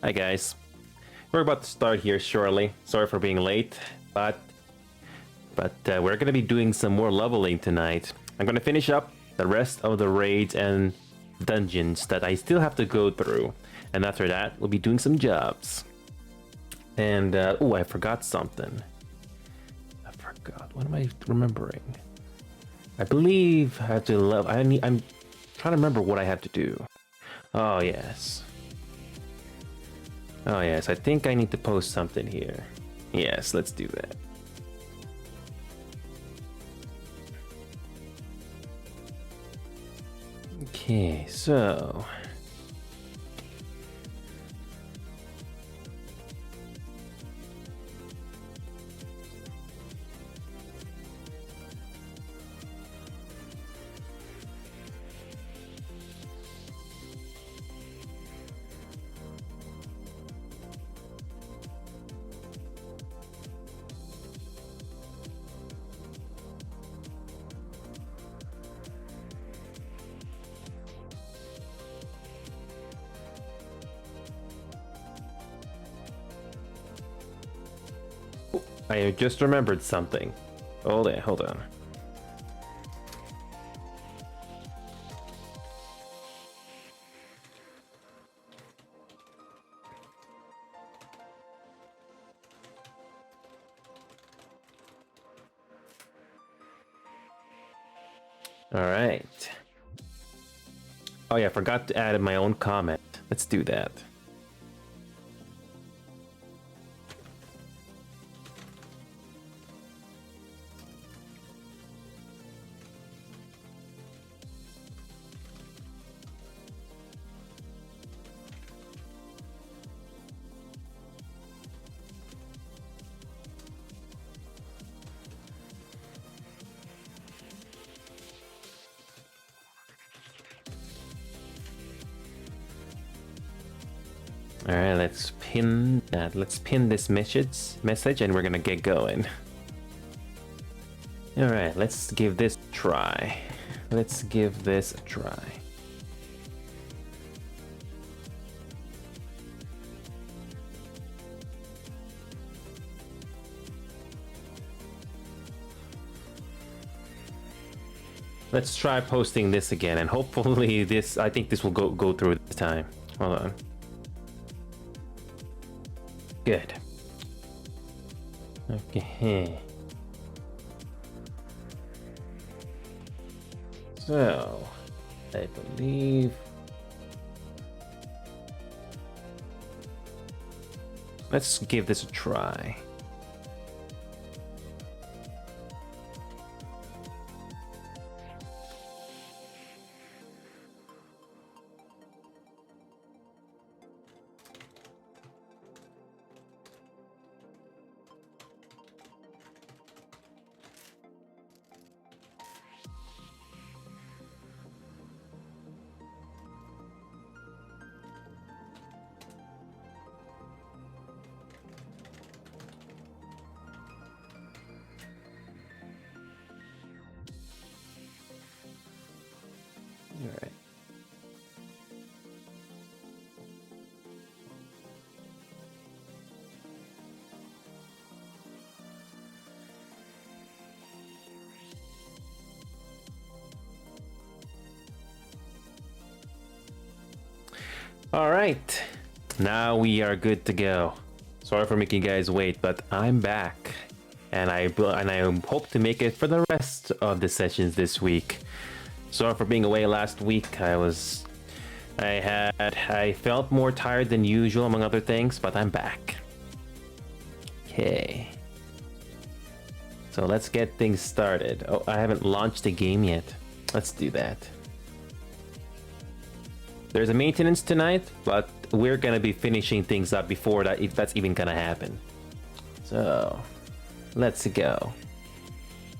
Hi guys, we're about to start here shortly. Sorry for being late, but we're gonna be doing some more leveling tonight. I'm gonna finish up the rest of the raids and dungeons that I still have to go through, and after that, we'll be doing some jobs. And oh, I forgot something. I forgot. What am I remembering? I believe I have to level. I'm trying to remember what I have to do. Oh yes. Oh yes, I think I need to post something here. Yes, let's do that. Okay, so I just remembered something. Hold on. All right. Oh yeah, I forgot to add my own comment. Let's do that. All right, let's pin that. Let's pin this message, and we're gonna get going. All right, let's give this a try. Let's give this a try. Let's try posting this again, and hopefully this. I think this will go through this time. Hold on. Good. Okay. So, I believe. Let's give this a try. All right. All right. Now we are good to go. Sorry for making you guys wait, but I'm back, and I hope to make it for the rest of the sessions this week. Sorry for being away last week. I felt more tired than usual, among other things, but I'm back. Okay. So let's get things started. Oh, I haven't launched the game yet. Let's do that. There's a maintenance tonight, but we're gonna be finishing things up before that, if that's even gonna happen. So, let's go.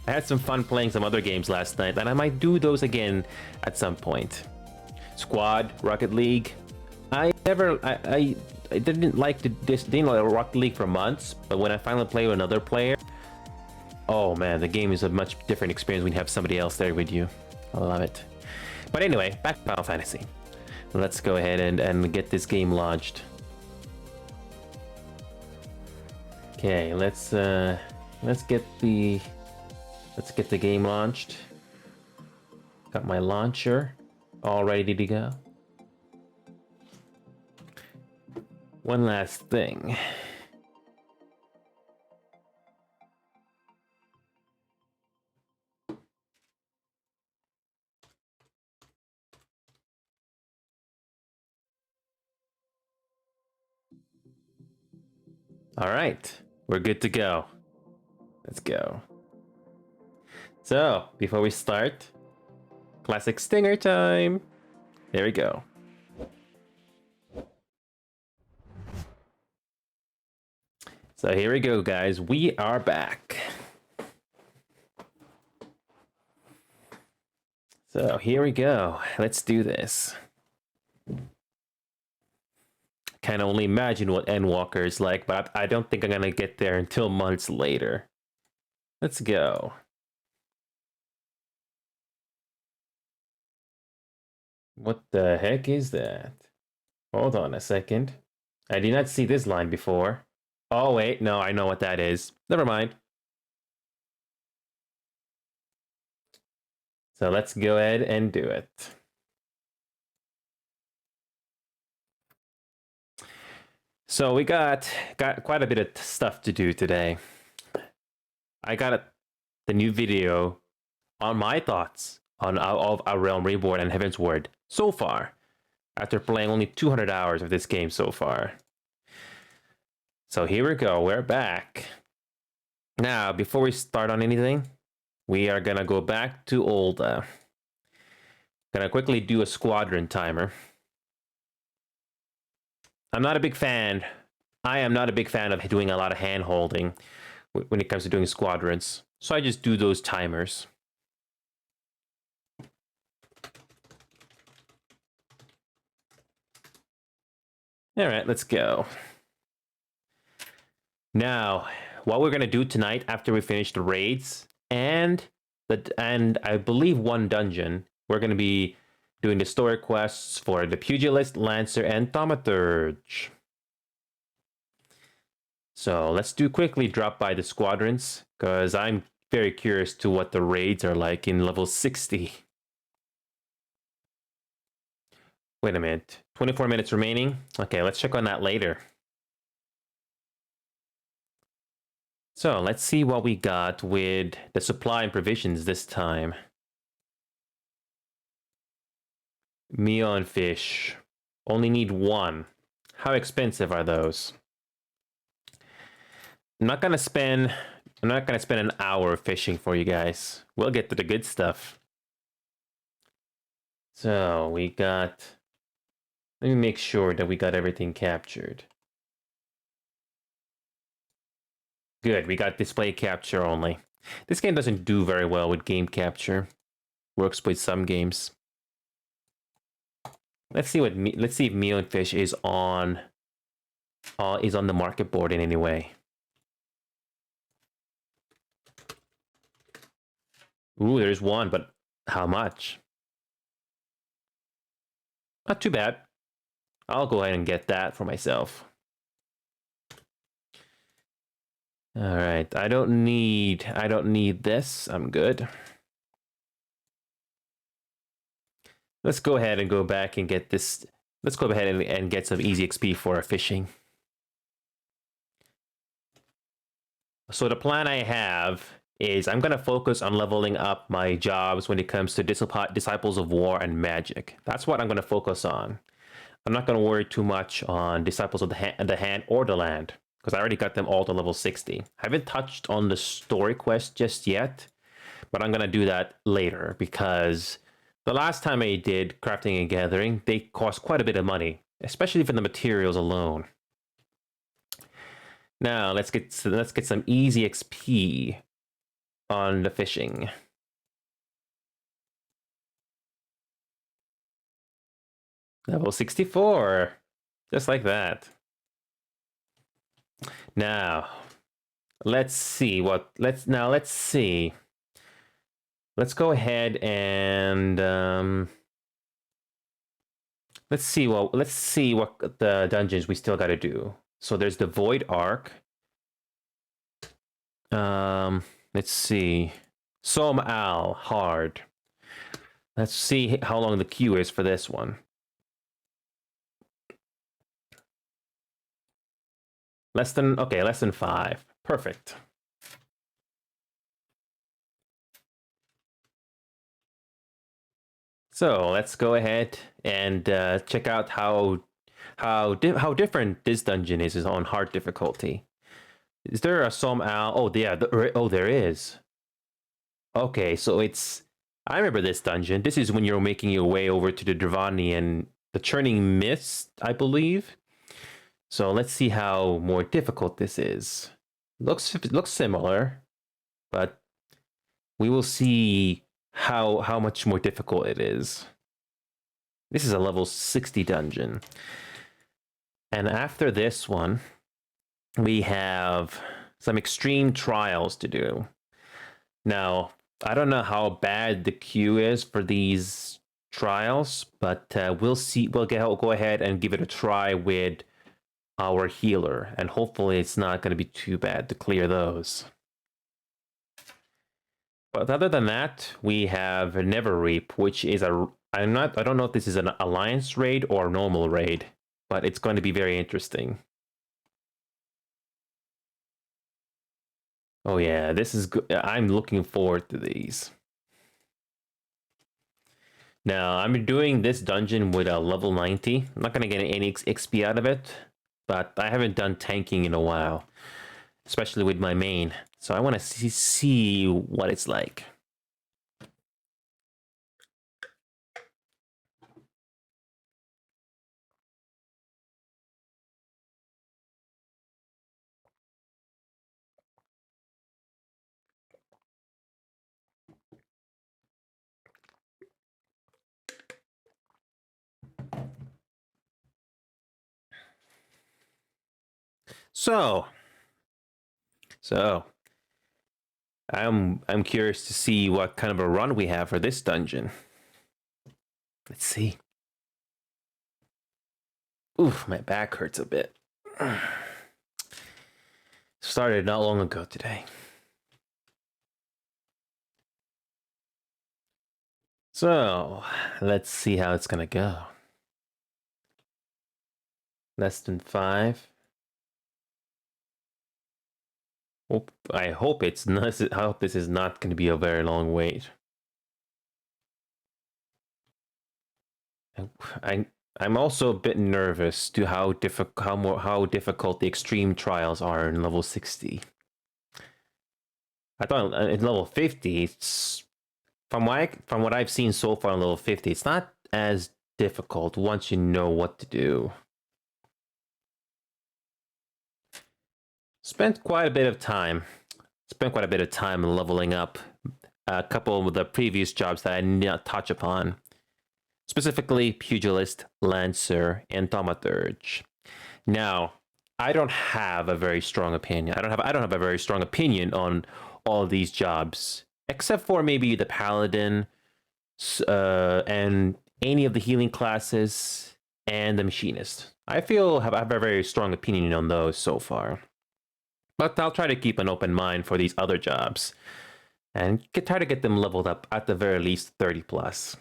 I had some fun playing some other games last night, and I might do those again at some point. Squad, Rocket League. I didn't like Rocket League for months, but when I finally play with another player, oh man, the game is a much different experience when you have somebody else there with you. I love it. But anyway, back to Final Fantasy. Let's go ahead and get this game launched. Okay, let's get the game launched. Got my launcher all ready to go. One last thing. All right, we're good to go. Let's go. So, before we start, classic stinger time. There we go. So here we go, guys. We are back. So here we go. Let's do this. Can only imagine what Endwalker is like, but I don't think I'm gonna get there until months later. Let's go. What the heck is that? Hold on a second. I did not see this line before. Oh wait, no, I know what that is. Never mind. So let's go ahead and do it. So we got quite a bit of stuff to do today. I got the new video on my thoughts on of A Realm Reborn and Heavensward so far, after playing only 200 hours of this game so far. So here we go, we're back. Now, before we start on anything, we are gonna go back to Ul'dah. Gonna quickly do a squadron timer. I'm not a big fan. I am not a big fan of doing a lot of hand holding when it comes to doing squadrons. So I just do those timers. All right, let's go. Now, what we're gonna do tonight after we finish the raids and I believe one dungeon, we're gonna be doing the story quests for the Pugilist, Lancer, and Thaumaturge. So let's quickly drop by the squadrons, because I'm very curious to what the raids are like in level 60. Wait a minute, 24 minutes remaining? Okay, let's check on that later. So let's see what we got with the supply and provisions this time. Meal and fish. Only need one. How expensive are those? I'm not gonna spend an hour fishing for you guys. We'll get to the good stuff. So we got, let me make sure that we got everything captured. Good, we got display capture only. This game doesn't do very well with game capture. Works with some games. Let's see if meal and fish is on the market board in any way. Ooh, there's one, but how much? Not too bad. I'll go ahead and get that for myself. All right, I don't need this. I'm good. Let's go ahead and go back and get this. Let's go ahead and get some easy XP for our fishing. So the plan I have is I'm going to focus on leveling up my jobs when it comes to Disciples of War and Magic. That's what I'm going to focus on. I'm not going to worry too much on Disciples of the Hand or the Land, because I already got them all to level 60. I haven't touched on the story quest just yet, but I'm going to do that later, because the last time I did Crafting and Gathering, they cost quite a bit of money, especially for the materials alone. Now, let's get some easy XP on the fishing. Level 64, just like that. Now, let's see. Let's go ahead and let's see what the dungeons we still got to do. So there's the Void Ark. Let's see. Som Al hard. Let's see how long the queue is for this one. Less than 5. Perfect. So let's go ahead and check out how different this dungeon is on hard difficulty. Is there a Som Al? Oh yeah, there is. Okay, so it's. I remember this dungeon. This is when you're making your way over to the Dravani and the Churning Mist, I believe. So let's see how more difficult this is. Looks similar, but we will see how much more difficult it is. This is a level 60 dungeon. And after this one, we have some extreme trials to do. Now, I don't know how bad the queue is for these trials, but we'll see. We'll go ahead and give it a try with our healer, and hopefully it's not going to be too bad to clear those. But other than that, we have Neverreap, which is I don't know if this is an alliance raid or a normal raid, but it's going to be very interesting. Oh yeah, this is good. I'm looking forward to these. Now, I'm doing this dungeon with a level 90. I'm not going to get any XP out of it, but I haven't done tanking in a while, especially with my main. So I want to see what it's like. So I'm curious to see what kind of a run we have for this dungeon. Let's see. Oof, my back hurts a bit. Started not long ago today. So, let's see how it's gonna go. Less than 5. I hope it's not. I hope this is not going to be a very long wait. I'm also a bit nervous to how difficult the extreme trials are in level 60. I thought in level 50, it's from what I've seen so far in level 50, it's not as difficult once you know what to do. Spent quite a bit of time leveling up a couple of the previous jobs that I did not touch upon, specifically Pugilist, Lancer, and Thaumaturge. Now, I don't have a very strong opinion. I don't have a very strong opinion on all of these jobs, except for maybe the Paladin, and any of the healing classes, and the Machinist. I have a very strong opinion on those so far. But I'll try to keep an open mind for these other jobs and try to get them leveled up at the very least 30 plus.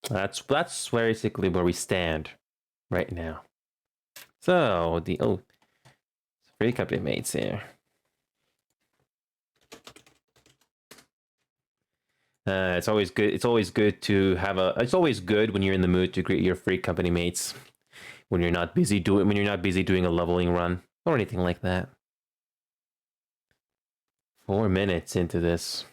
That's basically where we stand right now. So free company mates here. It's always good. It's always good to have It's always good when you're in the mood to greet your free company mates. When you're not busy doing a leveling run or anything like that. 4 minutes into this.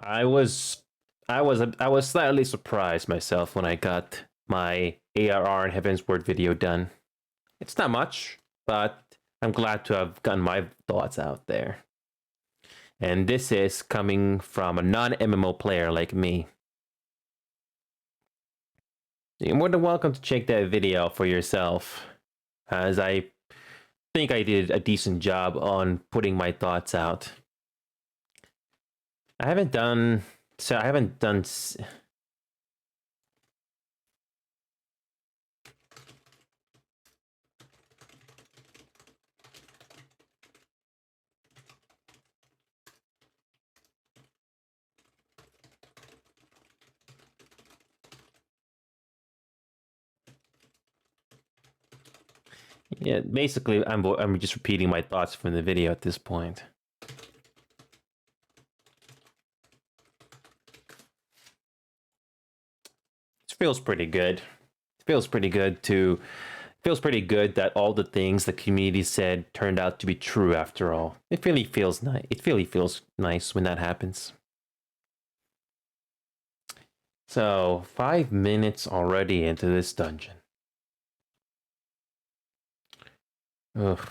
I was slightly surprised myself when I got my ARR and Heavensward video done. It's not much, but I'm glad to have gotten my thoughts out there. And this is coming from a non-MMO player like me. You're more than welcome to check that video for yourself, as I think I did a decent job on putting my thoughts out. I haven't done... Yeah, basically, I'm just repeating my thoughts from the video at this point. It feels pretty good. It feels pretty good to... Feels pretty good that all the things the community said turned out to be true after all. It really feels nice. It really feels nice when that happens. So, 5 minutes already into this dungeon. Ugh.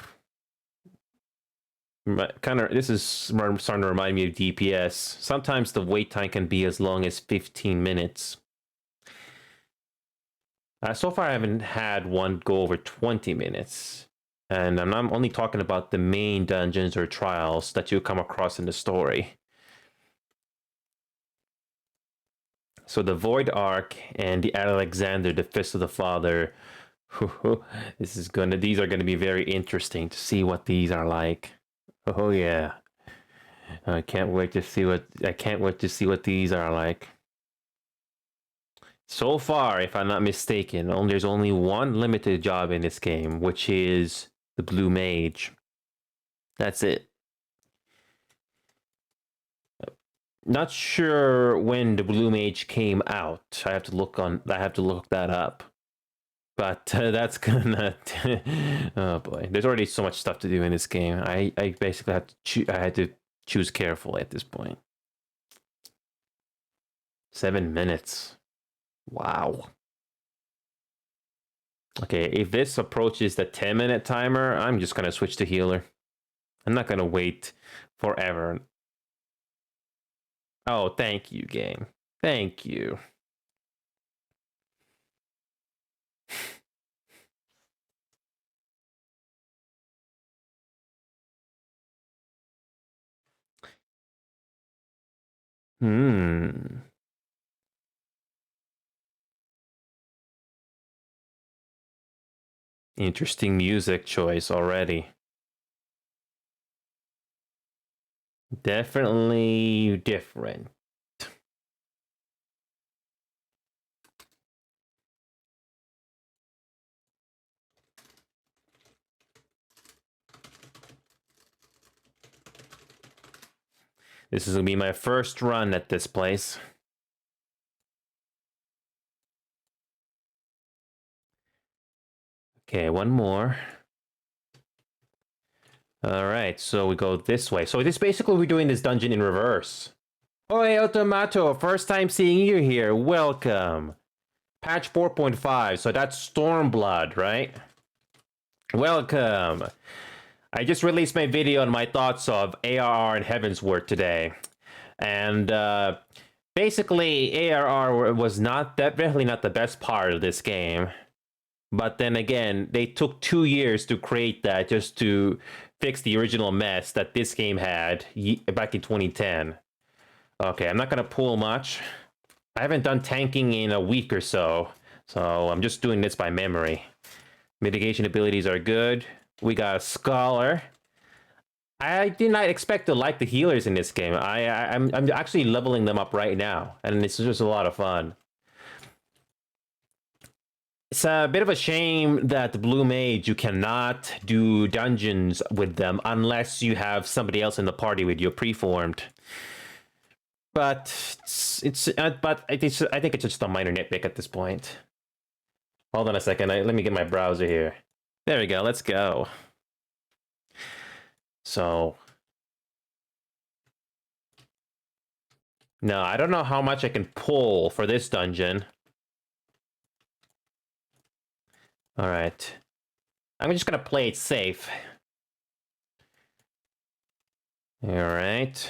This is starting to remind me of DPS. Sometimes the wait time can be as long as 15 minutes. So far, I haven't had one go over 20 minutes. And I'm only talking about the main dungeons or trials that you come across in the story. So the Void Ark and the Alexander, the Fist of the Father. These are gonna be very interesting to see what these are like. Oh yeah. I can't wait to see what these are like. So far, if I'm not mistaken, there's only one limited job in this game, which is the Blue Mage. That's it. Not sure when the Blue Mage came out. I have to look that up. But that's gonna... oh boy, there's already so much stuff to do in this game. I basically had to choose carefully at this point. 7 minutes. Wow. Okay, if this approaches the 10-minute timer, I'm just gonna switch to healer. I'm not gonna wait forever. Oh, thank you, game. Thank you. Interesting music choice already. Definitely different. This is gonna be my first run at this place. Okay, one more. Alright, so we go this way. So this basically we're doing this dungeon in reverse. Oi, Automato, first time seeing you here. Welcome. Patch 4.5, so that's Stormblood, right? Welcome. I just released my video on my thoughts of ARR and Heavensward today. And basically, ARR was definitely not the best part of this game. But then again, they took 2 years to create that just to fix the original mess that this game had back in 2010. Okay, I'm not going to pull much. I haven't done tanking in a week or so, so I'm just doing this by memory. Mitigation abilities are good. We got a Scholar. I did not expect to like the healers in this game. I'm actually leveling them up right now, and it's just a lot of fun. It's a bit of a shame that the Blue Mage, you cannot do dungeons with them unless you have somebody else in the party with you preformed. But I think it's just a minor nitpick at this point. Hold on a second. Let me get my browser here. There we go. Let's go. So, no, I don't know how much I can pull for this dungeon. All right. I'm just going to play it safe. All right.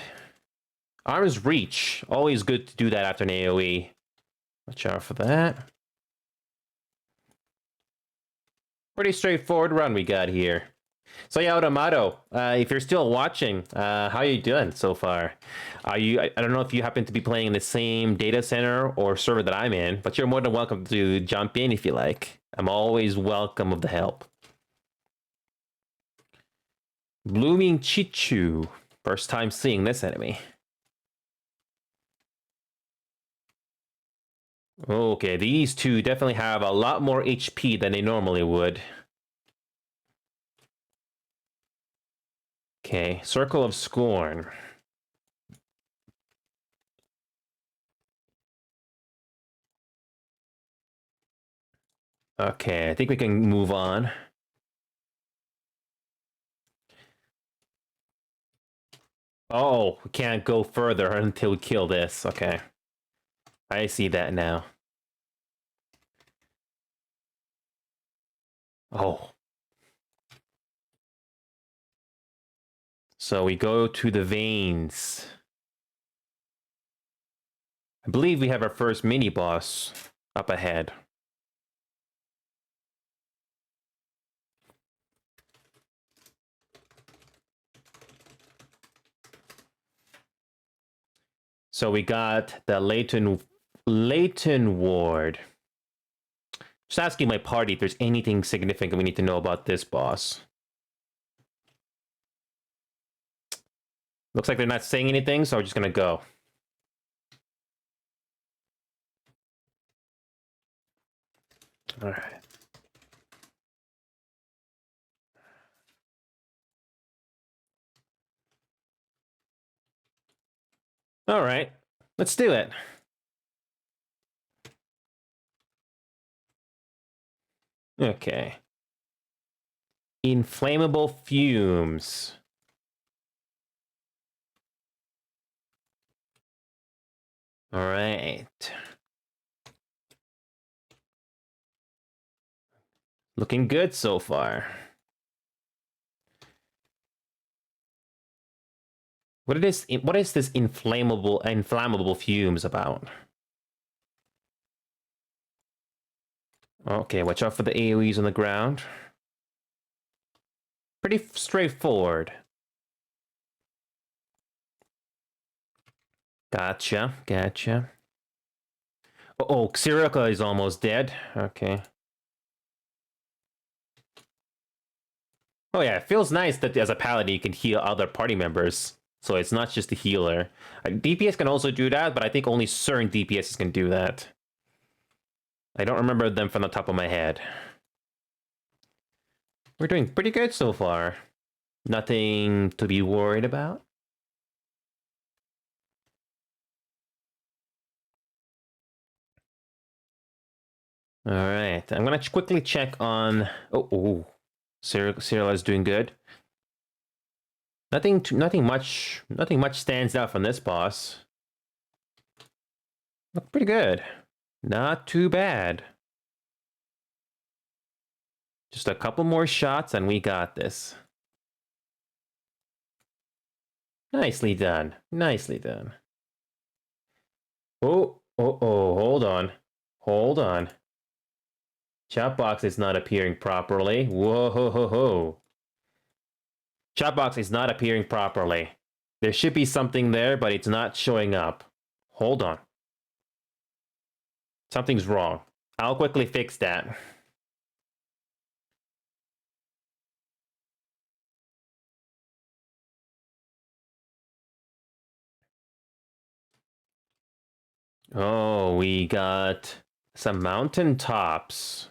Arm's Reach. Always good to do that after an AoE. Watch out for that. Pretty straightforward run we got here. So yeah, Automato, if you're still watching, how are you doing so far? Are you? I don't know if you happen to be playing in the same data center or server that I'm in, but you're more than welcome to jump in if you like. I'm always welcome of the help. Blooming Chichu. First time seeing this enemy. Okay, these two definitely have a lot more HP than they normally would. Okay, Circle of Scorn. Okay, I think we can move on. Oh, we can't go further until we kill this. Okay. I see that now. Oh. So we go to the veins. I believe we have our first mini-boss up ahead. So we got the Layton Ward. Just asking my party if there's anything significant we need to know about this boss. Looks like they're not saying anything, so we're just gonna go. All right. All right. Let's do it. Okay. Inflammable fumes. All right. Looking good so far. What is this inflammable fumes about? Okay, watch out for the AoEs on the ground. Pretty straightforward. Gotcha. Oh, Xerica is almost dead. Okay. Oh yeah, it feels nice that as a paladin you can heal other party members. So it's not just the healer. DPS can also do that, but I think only certain DPSs can do that. I don't remember them from the top of my head. We're doing pretty good so far. Nothing to be worried about. All right, I'm gonna quickly check on. Oh, Cyril is doing good. Nothing much stands out from this boss. Look pretty good. Not too bad. Just a couple more shots and we got this. Nicely done. Nicely done. Oh, hold on. Chat box is not appearing properly. Whoa, ho, ho, ho. Chat box is not appearing properly. There should be something there, but it's not showing up. Hold on. Something's wrong. I'll quickly fix that. Oh, we got some mountain tops.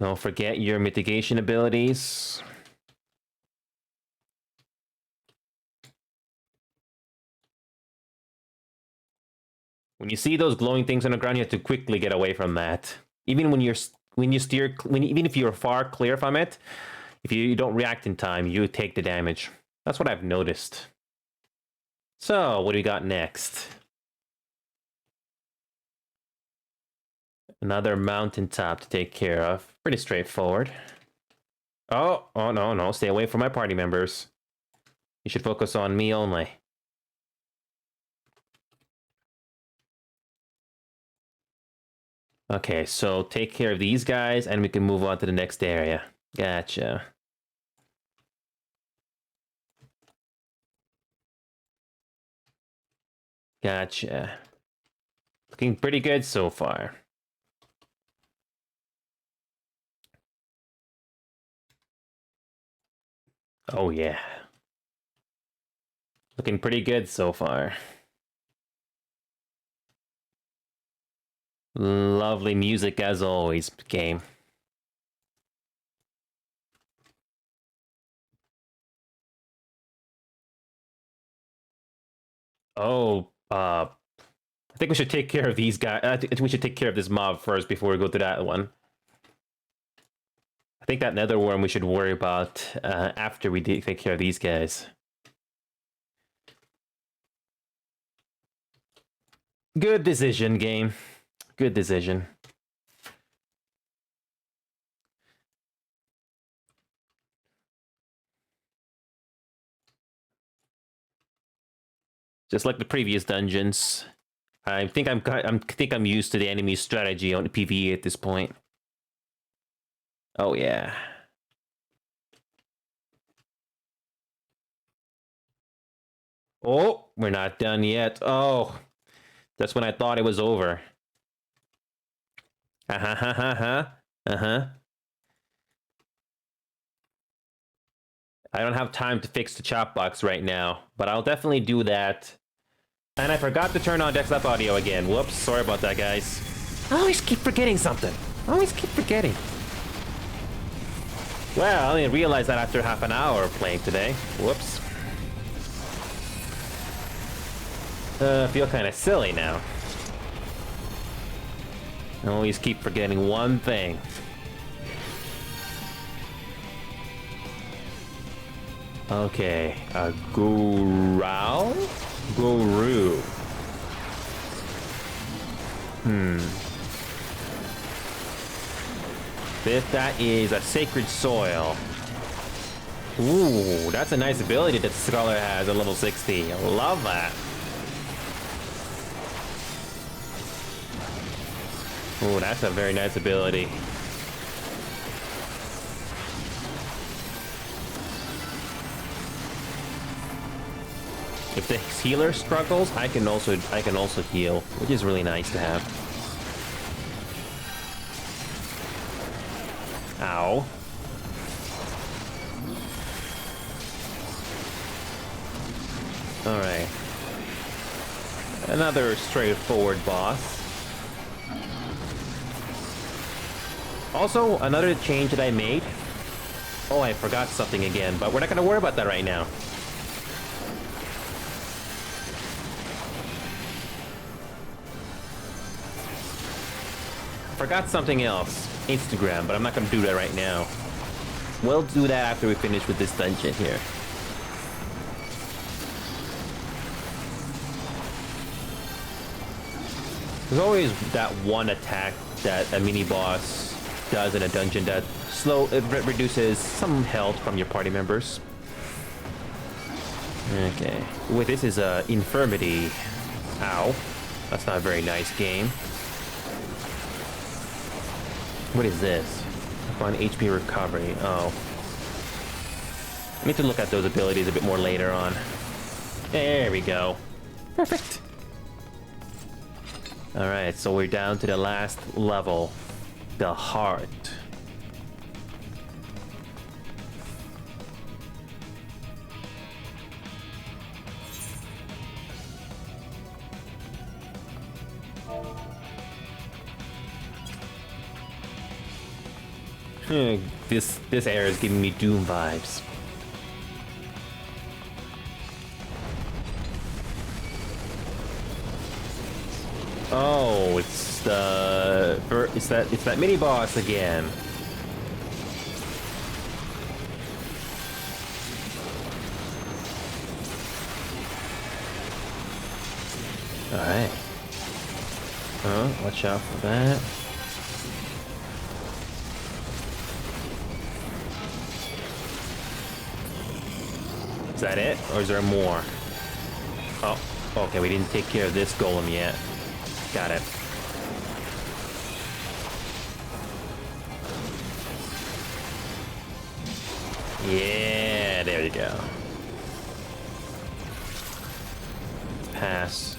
Don't forget your mitigation abilities. When you see those glowing things on the ground, you have to quickly get away from that. Even when even if you're far clear from it, if you don't react in time, you take the damage. That's what I've noticed. So, what do we got next? Another mountaintop to take care of. Pretty straightforward. Oh, no. Stay away from my party members. You should focus on me only. Okay, so take care of these guys and we can move on to the next area. Gotcha. Gotcha. Looking pretty good so far. Oh yeah. Looking pretty good so far. Lovely music as always, game. Oh, I think we should take care of these guys. I think we should take care of this mob first before we go to that one. I think that nether worm we should worry about after we take care of these guys. Good decision, game. Good decision. Just like the previous dungeons, I think I'm used to the enemy's strategy on the PvE at this point. Oh yeah. Oh, we're not done yet. Oh, that's when I thought it was over. Ha ha ha ha. Uh-huh. I don't have time to fix the chop box right now, but I'll definitely do that. And I forgot to turn on desktop audio again. Whoops, sorry about that, guys. I always keep forgetting something. I always keep forgetting. Well, I didn't realize that after half an hour of playing today. Whoops. I feel kind of silly now. I always keep forgetting one thing. Okay, Guru? Guru. That is a sacred soil. Ooh, that's a nice ability that the scholar has at level 60. I love that. Ooh, that's a very nice ability. If the healer struggles, I can also heal, which is really nice to have. Ow. Alright. Another straightforward boss. Also, another change that I made. Oh, I forgot something again, but we're not gonna worry about that right now. Forgot something else. Instagram, but I'm not gonna do that right now. We'll do that after we finish with this dungeon here. There's always that one attack that a mini boss does in a dungeon that reduces some health from your party members. Okay. Wait, this is a infirmity. Ow. That's not a very nice game. What is this? Upon HP recovery. Oh. I need to look at those abilities a bit more later on. There we go. Perfect. Alright, so we're down to the last level. The heart. This area is giving me Doom vibes. Oh, it's that mini boss again. All right. Oh, watch out for that. Is that it, or is there more? Oh, okay. We didn't take care of this golem yet. Got it. Yeah, there you go. Pass.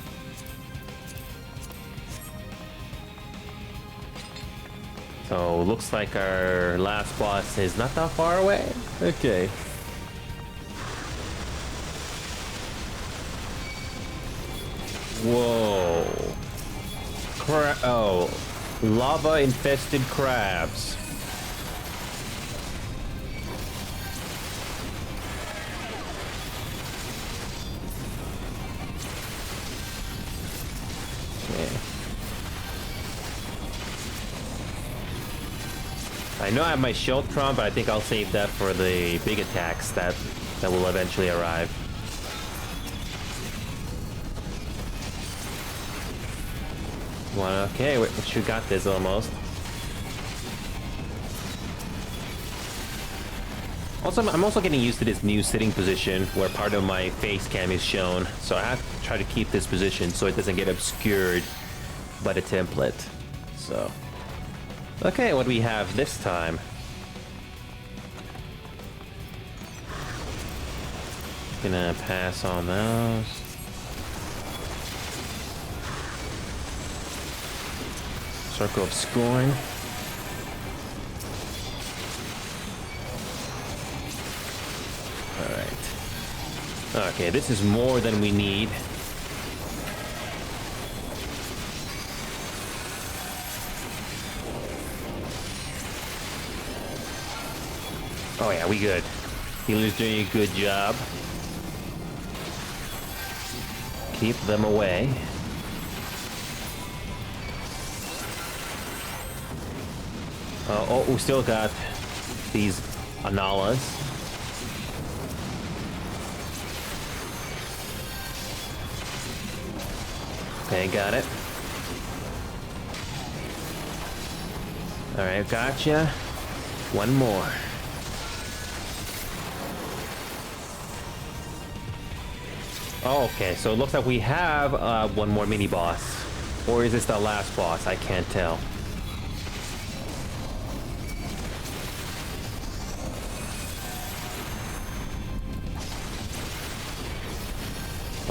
So, looks like our last boss is not that far away. Okay. Whoa. Oh. Lava-infested crabs. I know I have my shield trump, but I think I'll save that for the big attacks that will eventually arrive. Well, okay, we should got this almost. Also, I'm also getting used to this new sitting position where part of my face cam is shown, so I have to try to keep this position so it doesn't get obscured by the template. So, okay, what do we have this time? Gonna pass on those. Circle of Scorn. Alright. Okay, this is more than we need. Oh yeah, we good. Healer's doing a good job. Keep them away. Oh, we still got these Analas. Okay, got it. Alright, gotcha. One more. Oh, okay, so it looks like we have one more mini-boss. Or is this the last boss? I can't tell.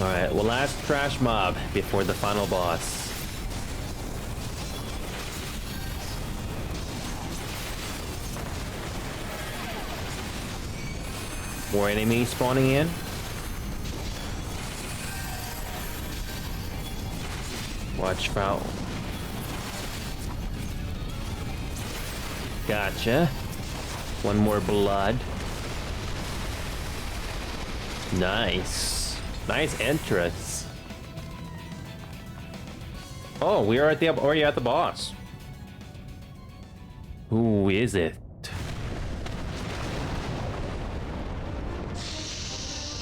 Alright, well, last trash mob before the final boss. More enemies spawning in. Watch out. Gotcha. One more blood. Nice. Nice entrance. Oh, we are already at the boss. Who is it?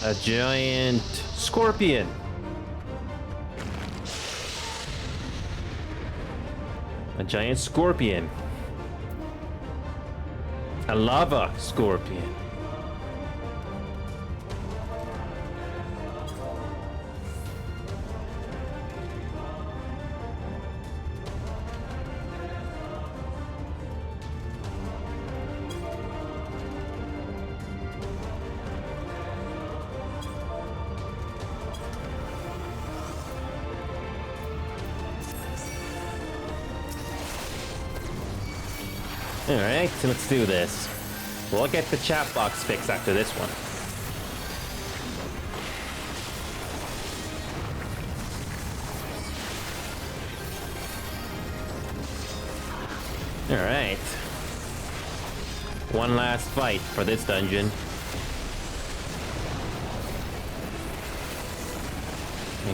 A giant scorpion. A giant scorpion. A lava scorpion. Alright, so let's do this. We'll get the chat box fixed after this one. Alright. One last fight for this dungeon.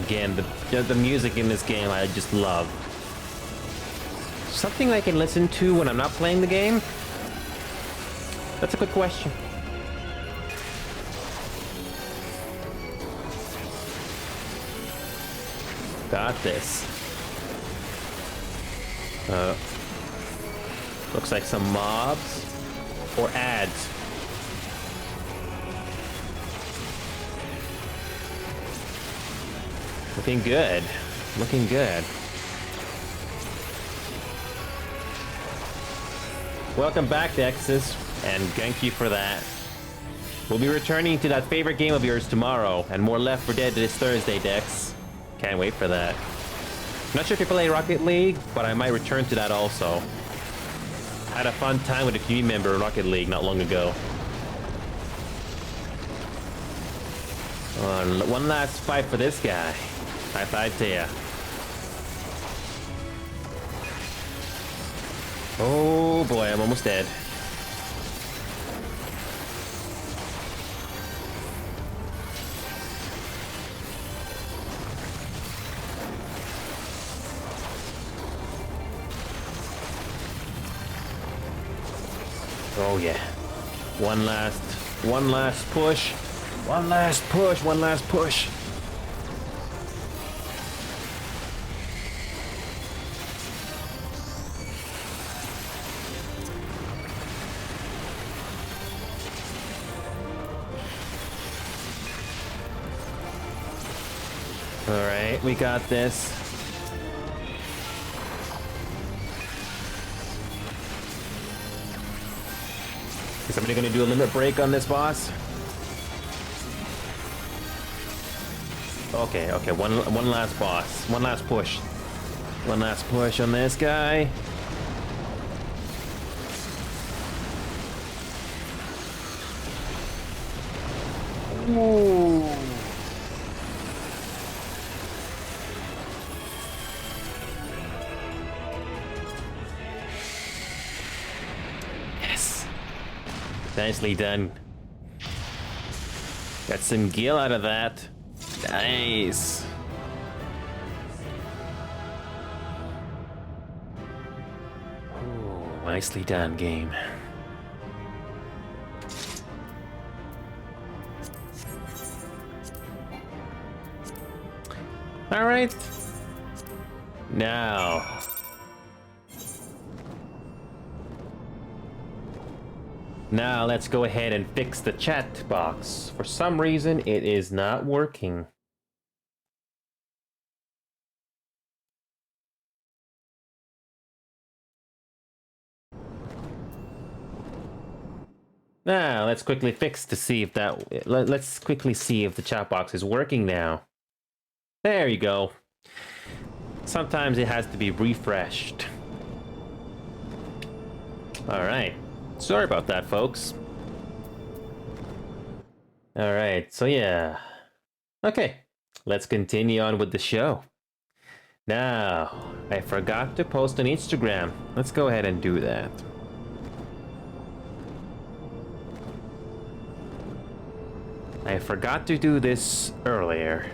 Again, the music in this game I just love. Something I can listen to when I'm not playing the game? That's a good question. Got this. Looks like some mobs or ads. Looking good. Looking good. Welcome back, Dexys, and thank you for that. We'll be returning to that favorite game of yours tomorrow, and more Left 4 Dead this Thursday, Dex. Can't wait for that. Not sure if you play Rocket League, but I might return to that also. Had a fun time with a community member in Rocket League not long ago. One last fight for this guy. High five to ya. Oh boy, I'm almost dead. Oh yeah. One last push. One last push. All right, we got this. Is somebody gonna do a limit break on this boss? Okay, one last boss. One last push. One last push on this guy. Ooh. Yes. Nicely done. Got some gil out of that. Nice. Ooh, nicely done, game. All right. Now let's go ahead and fix the chat box. For some reason, it is not working. Now let's quickly fix to see if that. Let's quickly see if the chat box is working now. There you go. Sometimes it has to be refreshed. All right. Sorry about that, folks. All right. So yeah. Okay. Let's continue on with the show. Now, I forgot to post on Instagram. Let's go ahead and do that. I forgot to do this earlier.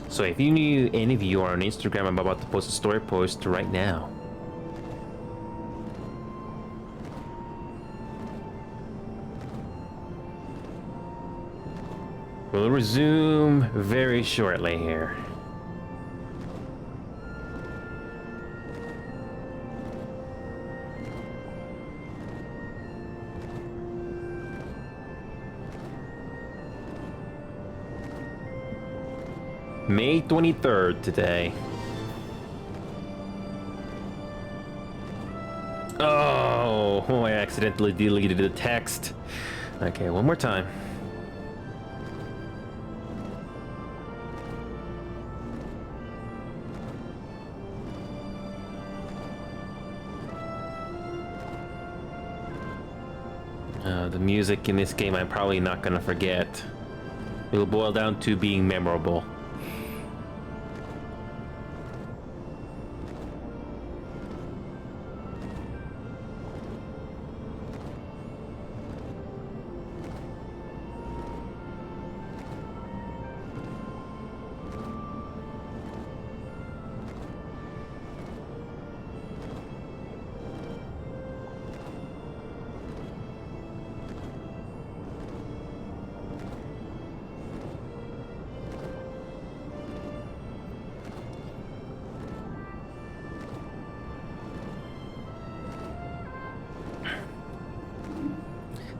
So if any of you are on Instagram, I'm about to post a story post right now. We'll resume very shortly here. May 23rd today. Oh, I accidentally deleted the text. Okay, one more time. The music in this game I'm probably not gonna forget. It'll boil down to being memorable.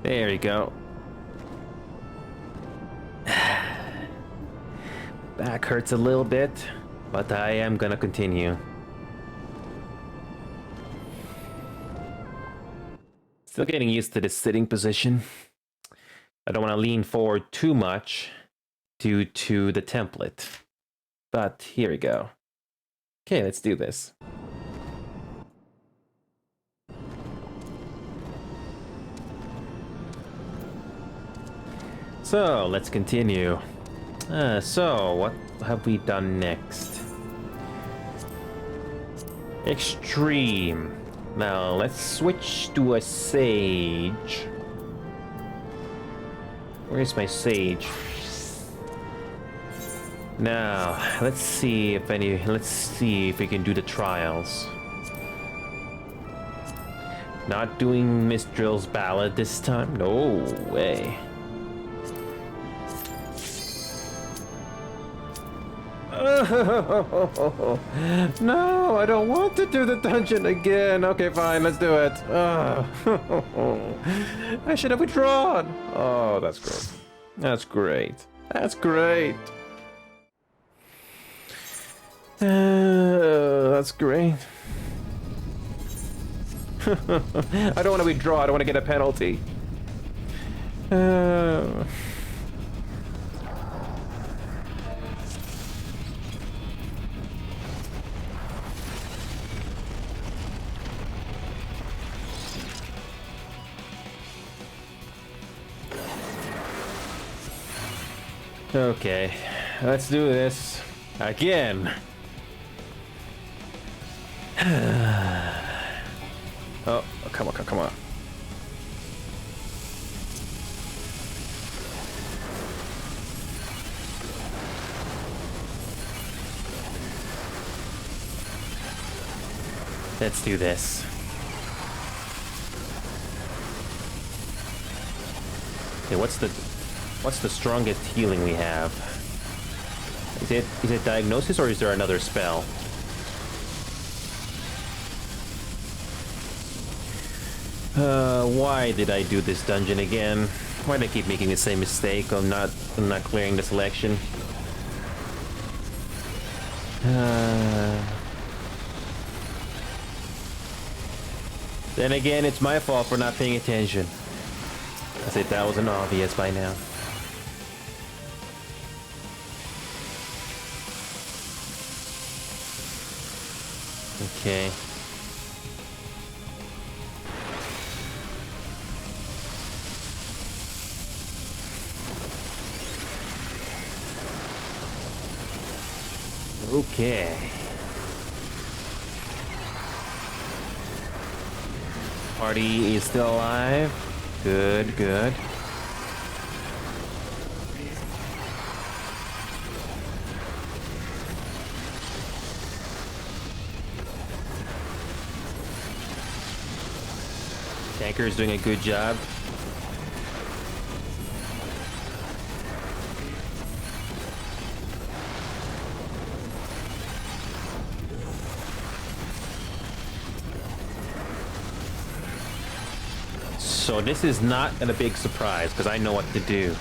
There you go. Back hurts a little bit, but I am gonna continue. Still getting used to this sitting position. I don't want to lean forward too much due to the template. But here we go. Okay, let's do this. So, let's continue. So, what have we done next? Extreme. Now, let's switch to a sage. Where's my sage? Now, let's see if we can do the trials. Not doing Miss Drill's ballad this time? No way. No, I don't want to do the dungeon again. Okay, fine, let's do it. I should have withdrawn. Oh, that's great. That's great. That's great. That's great. I don't want to withdraw. I don't want to get a penalty. Okay, let's do this again. Oh, come on, come on. Let's do this. Okay, what's the strongest healing we have? Is it diagnosis or is there another spell? Why did I do this dungeon again? Why do I keep making the same mistake of not clearing the selection? Then again, it's my fault for not paying attention. As if that wasn't obvious by now. Okay. Okay. Party is still alive. Good, good. Tanker is doing a good job. So this is not a big surprise because I know what to do.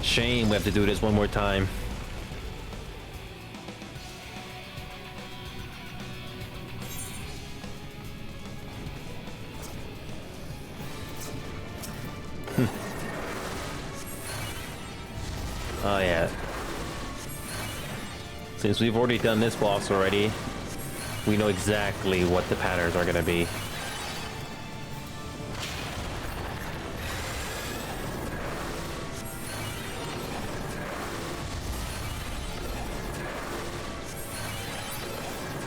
Shame we have to do this one more time. Oh yeah. Since we've already done this boss already, we know exactly what the patterns are gonna be.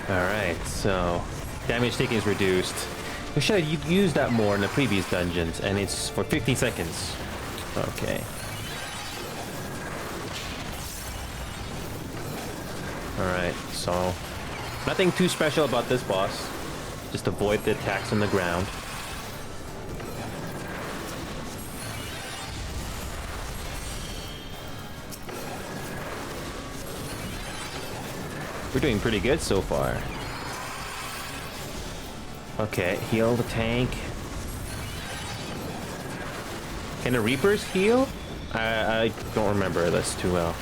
Alright, so damage taken is reduced. We should have used that more in the previous dungeons, and it's for 15 seconds. Okay. Alright, so nothing too special about this boss. Just avoid the attacks on the ground. We're doing pretty good so far. Okay, heal the tank. Can the Reapers heal? I don't remember this too well.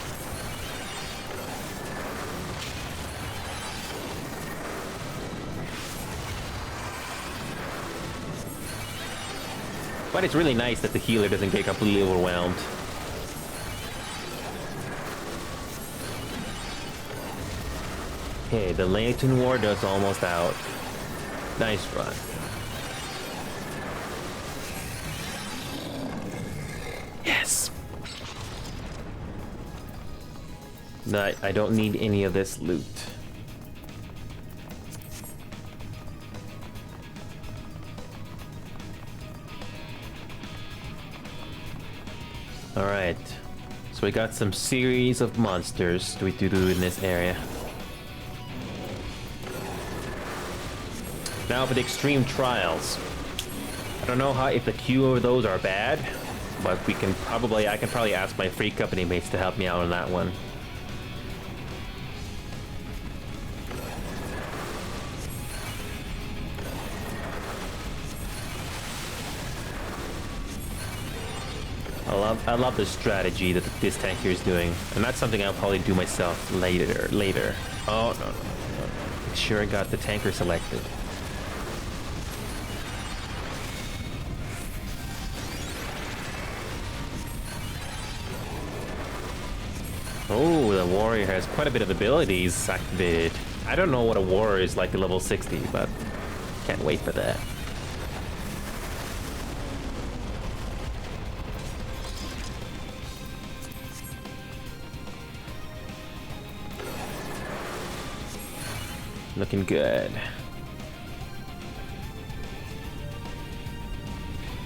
But it's really nice that the healer doesn't get completely overwhelmed. Okay, the Lantern Ward is almost out. Nice run. Yes! No, I don't need any of this loot. Alright. So we got some series of monsters to do in this area. Now for the extreme trials. I don't know how if the queue of those are bad, but I can probably ask my free company mates to help me out on that one. I love the strategy that this tanker is doing, and that's something I'll probably do myself later. Oh no. Make sure I got the tanker selected. Oh, the warrior has quite a bit of abilities activated. I don't know what a warrior is like at level 60, but can't wait for that. Looking good.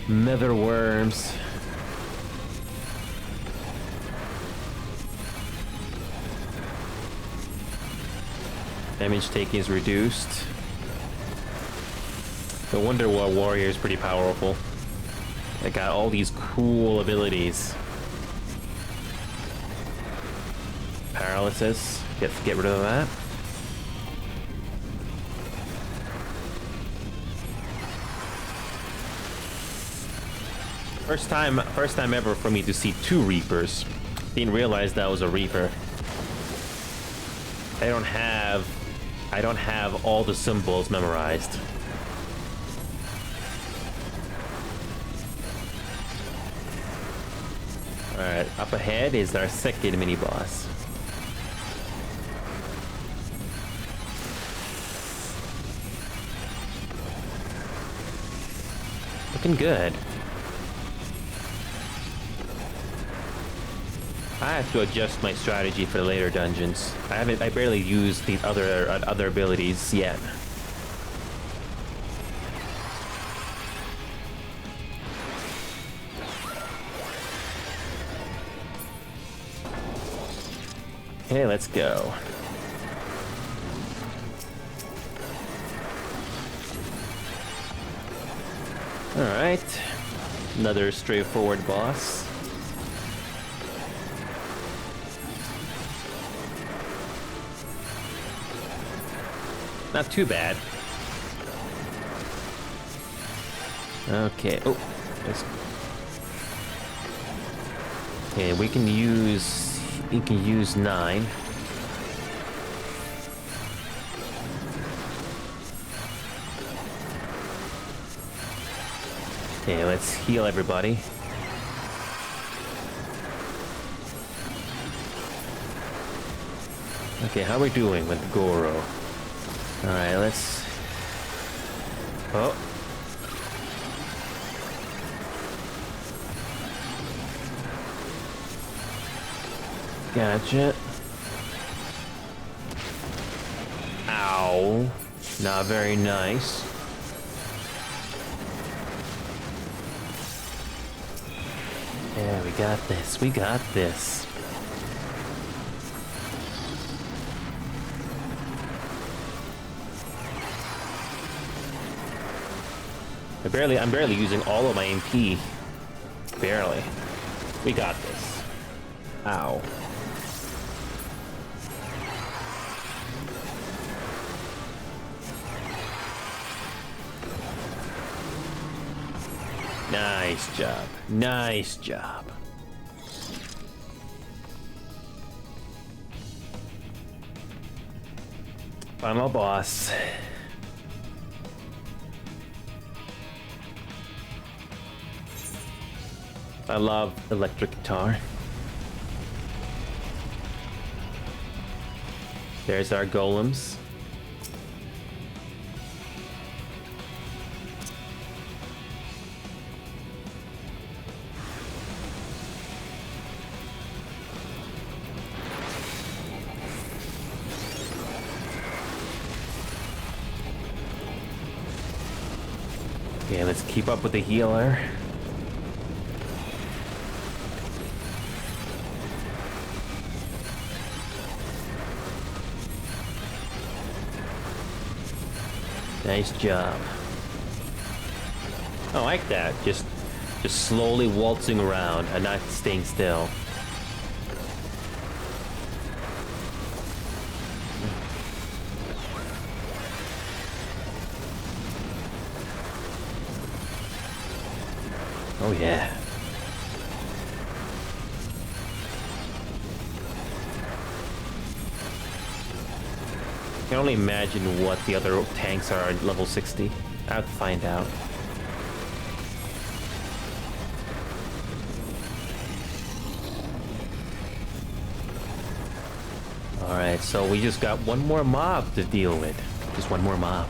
Nether worms. Damage taking is reduced. No wonder why warrior is pretty powerful. They got all these cool abilities. Paralysis. Get rid of that. First time ever for me to see two Reapers. Didn't realize that was a Reaper. I don't have all the symbols memorized. Alright, up ahead is our second mini-boss. Looking good. I have to adjust my strategy for the later dungeons. I barely used the other abilities yet. Okay, let's go. Alright. Another straightforward boss. Not too bad. Okay. Oh. Okay, we can use 9. Okay, let's heal everybody. Okay, how are we doing with Goro? Alright, let's... Oh. Gotcha. Ow. Not very nice. Yeah, we got this. We got this. I'm barely using all of my MP. Barely. We got this. Ow. Nice job. Nice job. Final boss. I love electric guitar. There's our golems. Okay, let's keep up with the healer. Nice job. I like that. Just slowly waltzing around and not staying still. Oh yeah. I can only imagine what the other tanks are at level 60. I'll find out. Alright, so we just got one more mob to deal with. Just one more mob.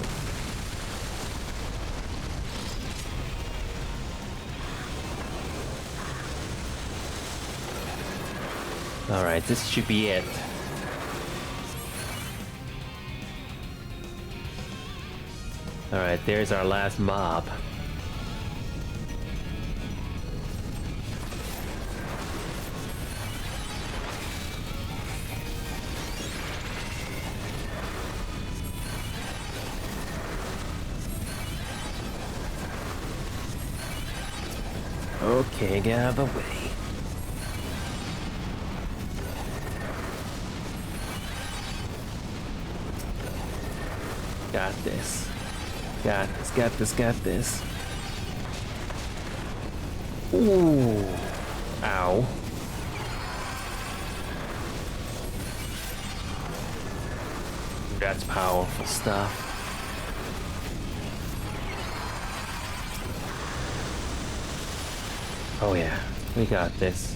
Alright, this should be it. Alright, there's our last mob. Okay, get out of the way. Got this. Got this, got this, got this. Ooh. Ow. That's powerful stuff. Oh yeah, we got this.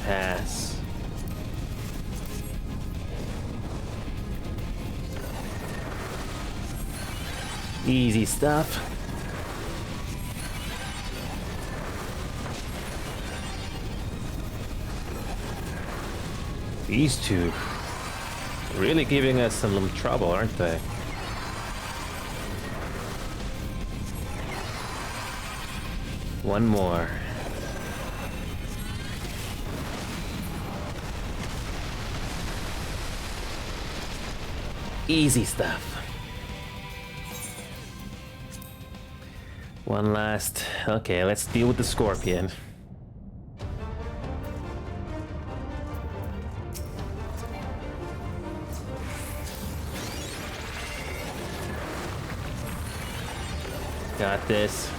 Pass. Easy stuff. These two really giving us some trouble, aren't they? One more. Easy stuff. One last. Okay, let's deal with the scorpion. Got this.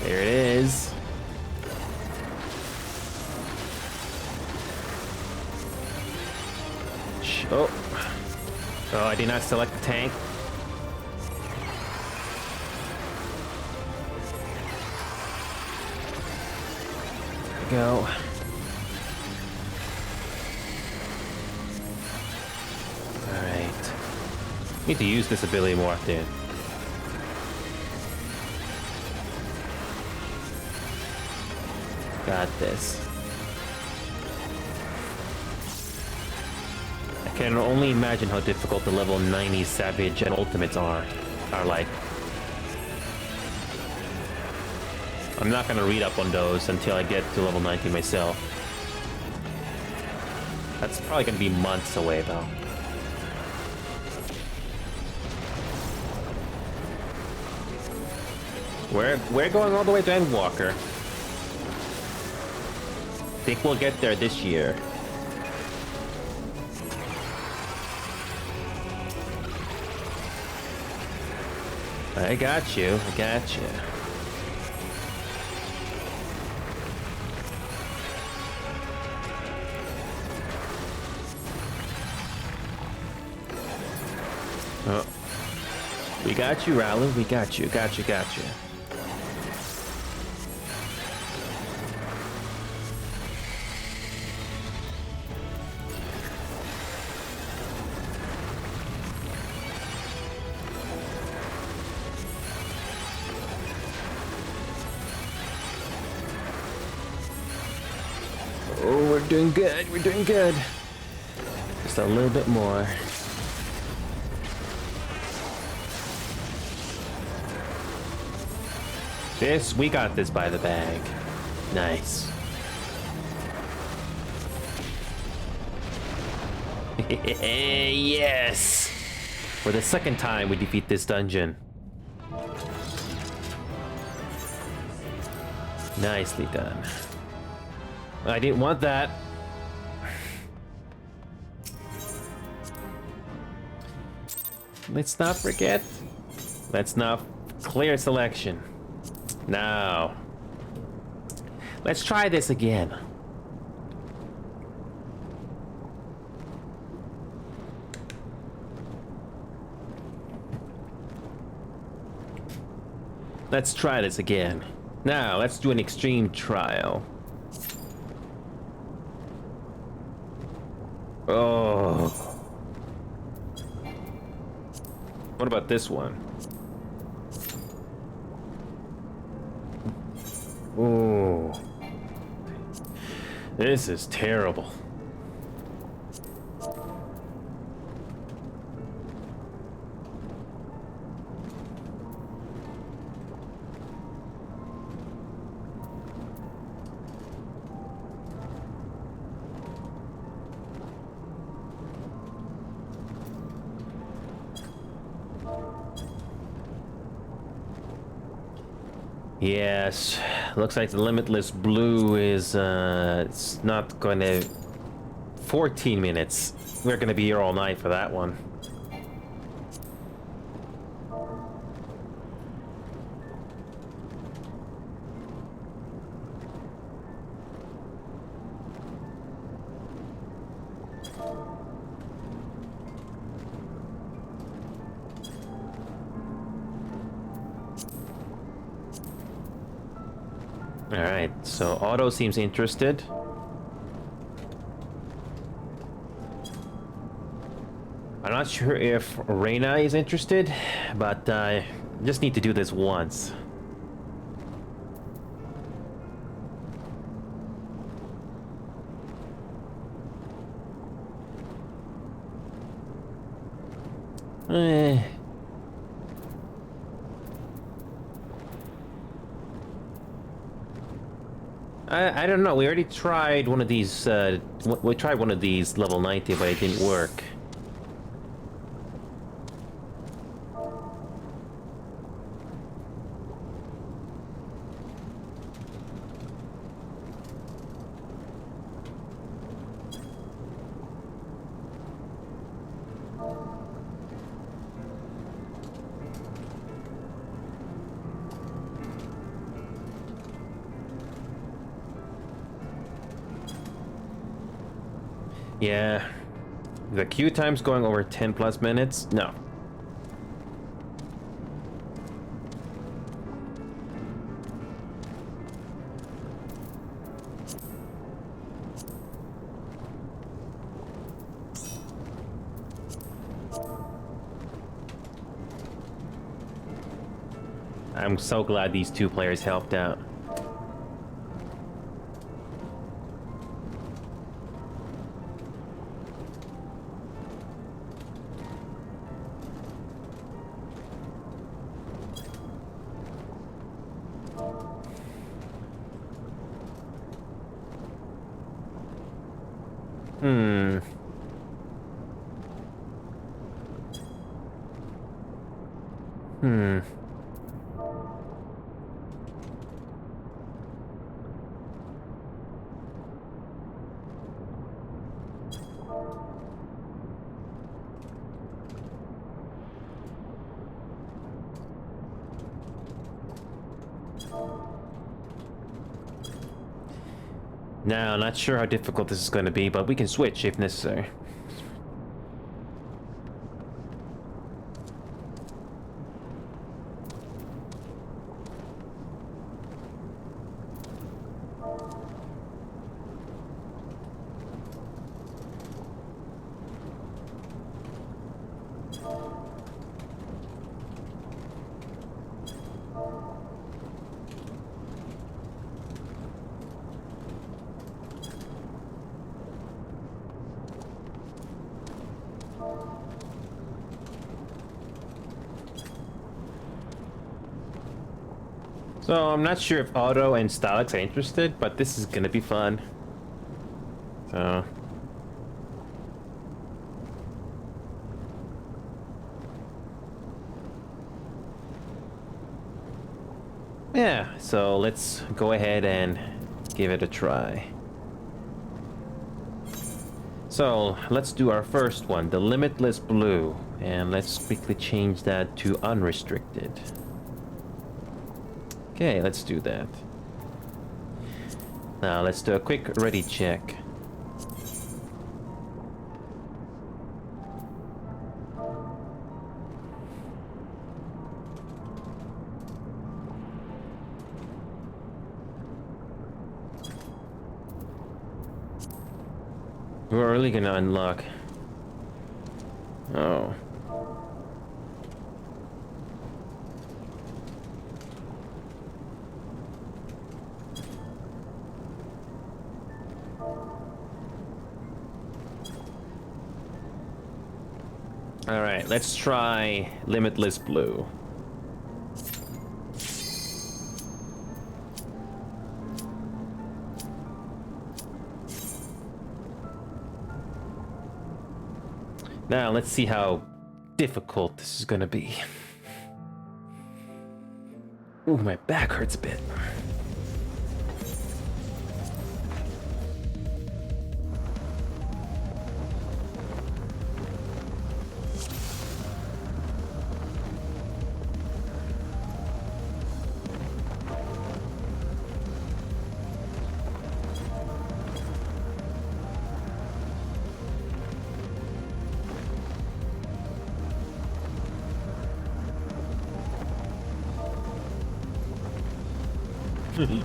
There it is. Oh. Oh, I did not select the tank. There we go. Alright. Need to use this ability more often. Got this. I can only imagine how difficult the level 90 Savage and Ultimates are like. I'm not gonna read up on those until I get to level 90 myself. That's probably gonna be months away though. We're going all the way to Endwalker. Think we'll get there this year. I got you. I got you. Oh. We got you, Ralu. We got you. Got you. Oh, we're doing good. We're doing good. Just a little bit more. We got this by the bag. Nice. Yes! For the second time, we defeat this dungeon. Nicely done. I didn't want that. Let's not forget. Let's not clear selection. Now, let's try this again. Let's try this again. Now, let's do an extreme trial. Oh. What about this one? Oh. This is terrible. Yes, looks like the Limitless Blue is, it's not gonna... 14 minutes. We're gonna be here all night for that one. Alright, so Otto seems interested. I'm not sure if Reina is interested, but just need to do this once. I don't know. We already tried one of these. We tried one of these level 90, but it didn't work. Yeah. The queue time's going over 10 plus minutes? No. I'm so glad these two players helped out. Now, not sure how difficult this is going to be, but we can switch if necessary. So I'm not sure if Otto and Stalex are interested, but this is gonna be fun. So yeah, so let's go ahead and give it a try. So let's do our first one, the Limitless Blue, and let's quickly change that to unrestricted. Okay, let's do that. Now let's do a quick ready check. We're really gonna unlock. Oh. Alright, let's try Limitless Blue. Now, let's see how difficult this is gonna be. Ooh, my back hurts a bit.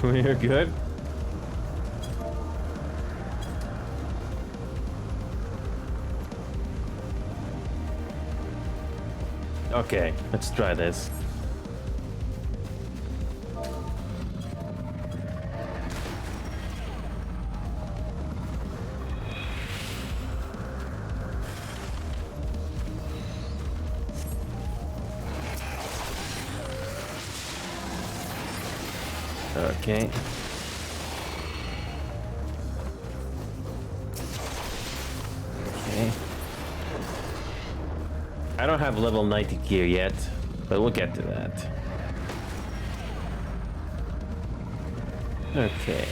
We're good. Okay, let's try this. Okay. Okay. I don't have level 90 gear yet, but we'll get to that. Okay.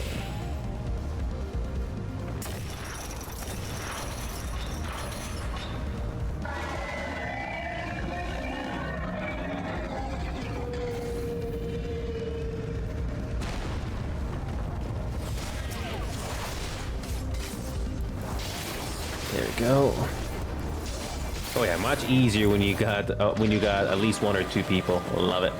There we go. Oh yeah, much easier when you got at least one or two people. Love it.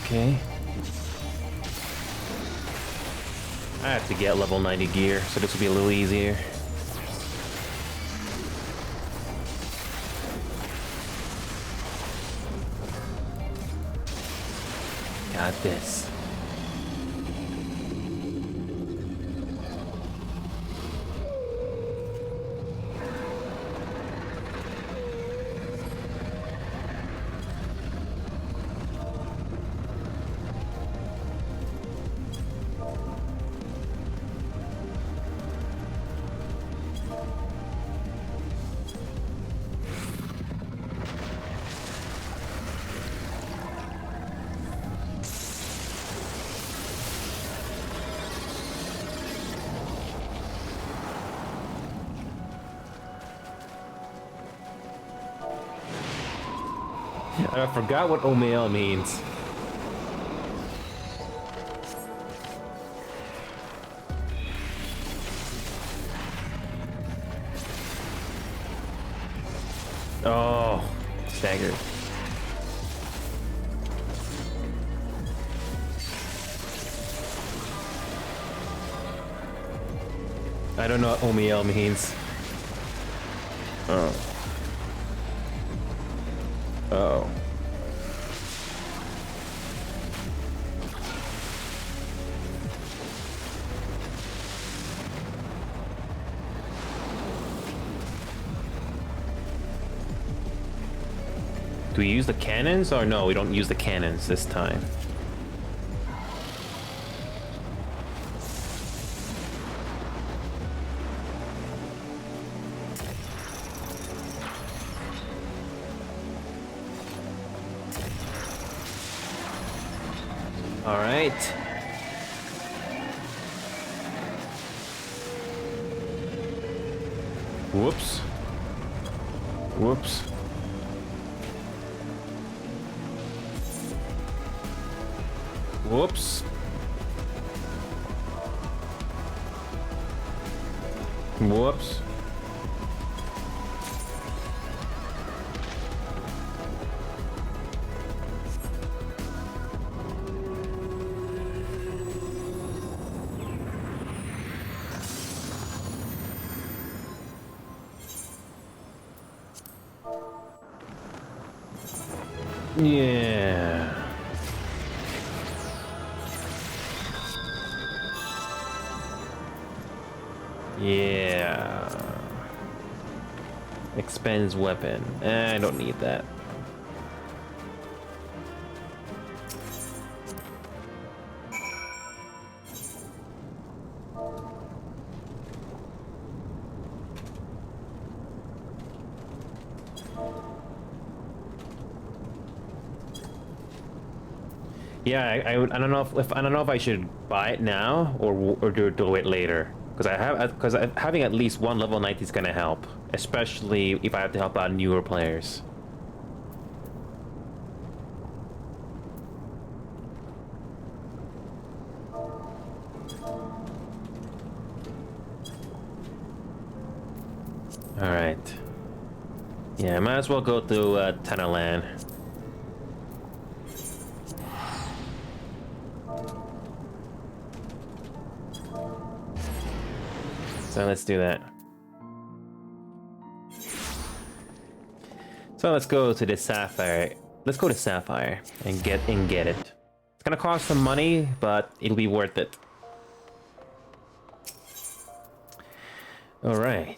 Okay. I have to get level 90 gear, so this will be a little easier. Got this. I forgot what Omeal means. Oh, staggered. I don't know what Omeal means. Oh. Oh. Do we use the cannons or no? We don't use the cannons this time. All right. Whoops. Whoops. Whoops. Whoops. Yeah. Yeah. Expands weapon. I don't need that. Yeah, I don't know if I don't know if I should buy it now or do it later, because having at least one level 90 is gonna help, especially if I have to help out newer players. All right. Yeah, might as well go to Tanalan. So let's do that. So let's go to the Sapphire. Let's go to Sapphire and get it. It's gonna cost some money, but it'll be worth it. All right.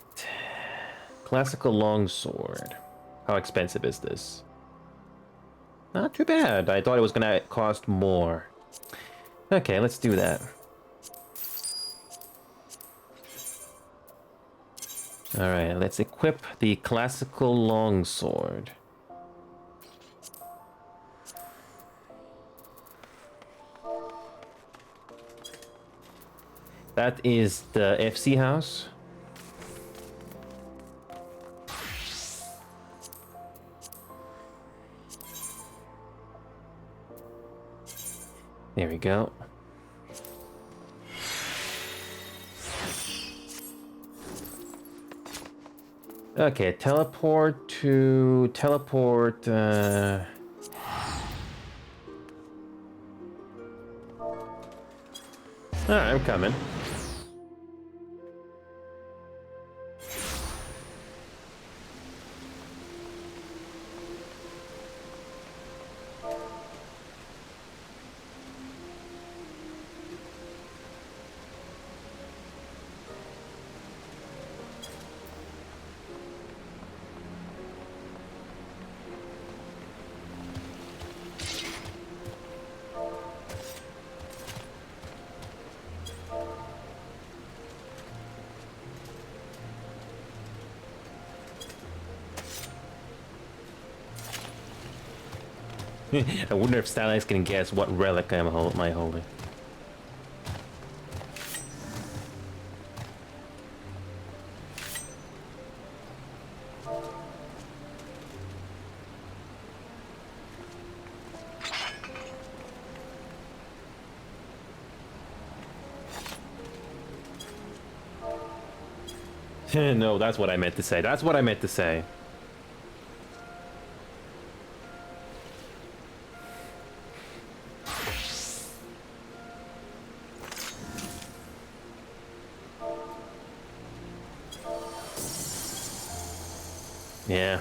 Classical longsword. How expensive is this? Not too bad. I thought it was gonna cost more. Okay, let's do that. Alright, let's equip the classical longsword. That is the FC house. There we go. Okay, teleport. Alright, I'm coming. I wonder if Stylex can guess what relic am I holding. No, that's what I meant to say. That's what I meant to say. Yeah.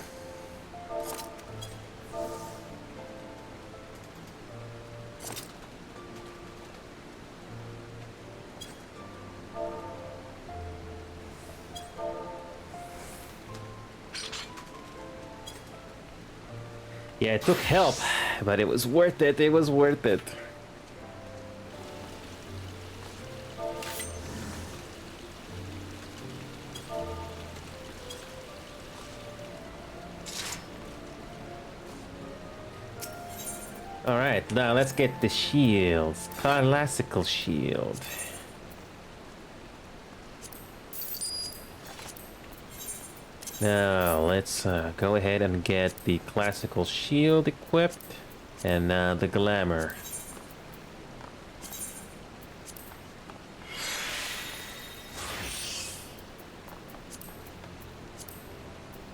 Yeah, it took help, but it was worth it. It was worth it. Alright, now let's get the shields. Classical shield. Now, let's go ahead and get the classical shield equipped. And the glamour.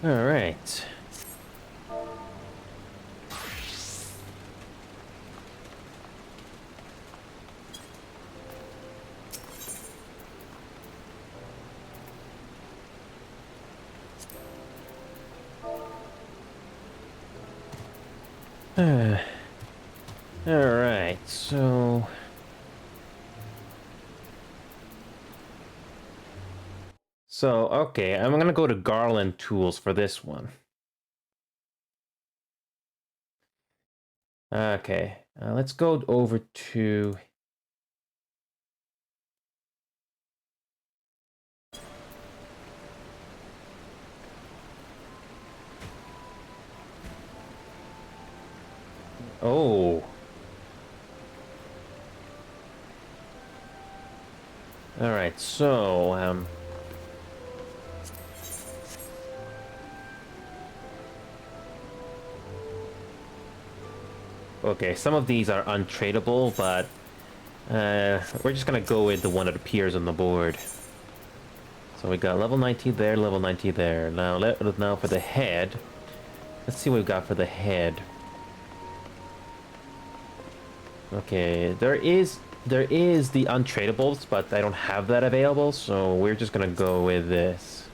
Alright. Alright, so... okay, I'm gonna go to Garland Tools for this one. Okay, let's go over to... Oh. Alright, so, okay, some of these are untradeable, but we're just gonna go with the one that appears on the board. So we got level 90 there, level 90 there. Now, now for the head. Let's see what we've got for the head. Okay, there is the untradables, but I don't have that available, so we're just gonna go with this.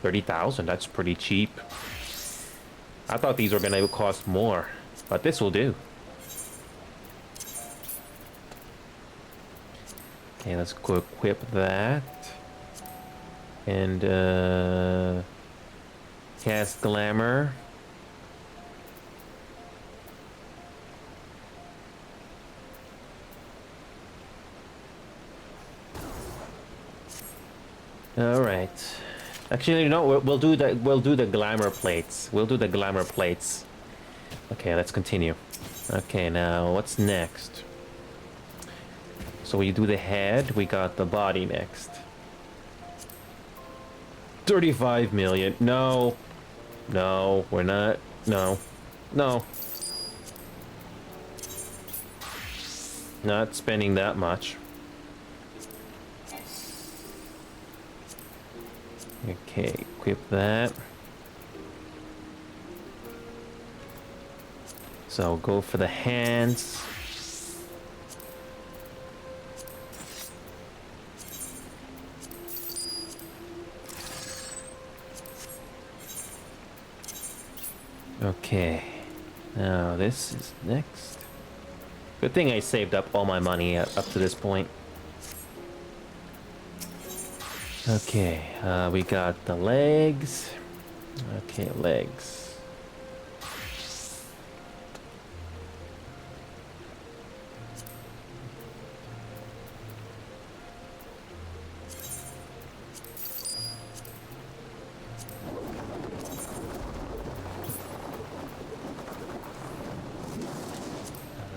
30,000, that's pretty cheap. I thought these were gonna cost more, but this will do. Okay, let's go equip that. And cast glamour. All right. Actually, you know, we'll do the glamour plates. We'll do the glamour plates. Okay, let's continue. Okay, now what's next? So we do the head. We got the body next. 35 million. No. No, we're not. No. No. Not spending that much. Okay, equip that. So go for the hands. Okay, now this is next. Good thing I saved up all my money up to this point. Okay, we got the legs. Okay, legs.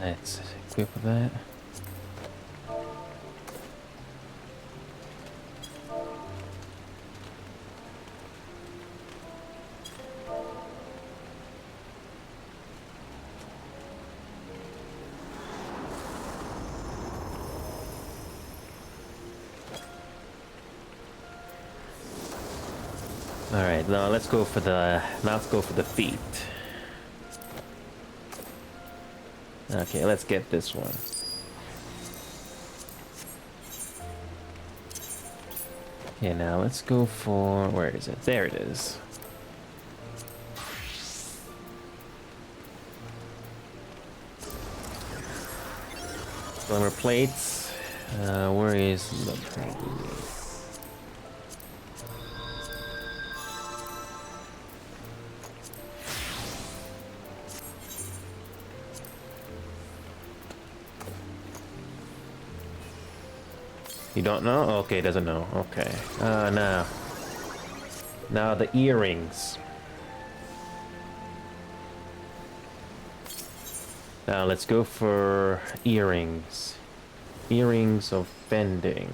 Let's equip that. All right, now let's go for the feet. Okay, let's get this one. Okay, now let's go for, where is it? There it is. Glamour plates. Where is the plate? You don't know? Okay, doesn't know. Okay. Now. Now the earrings. Now let's go for earrings. Earrings of bending.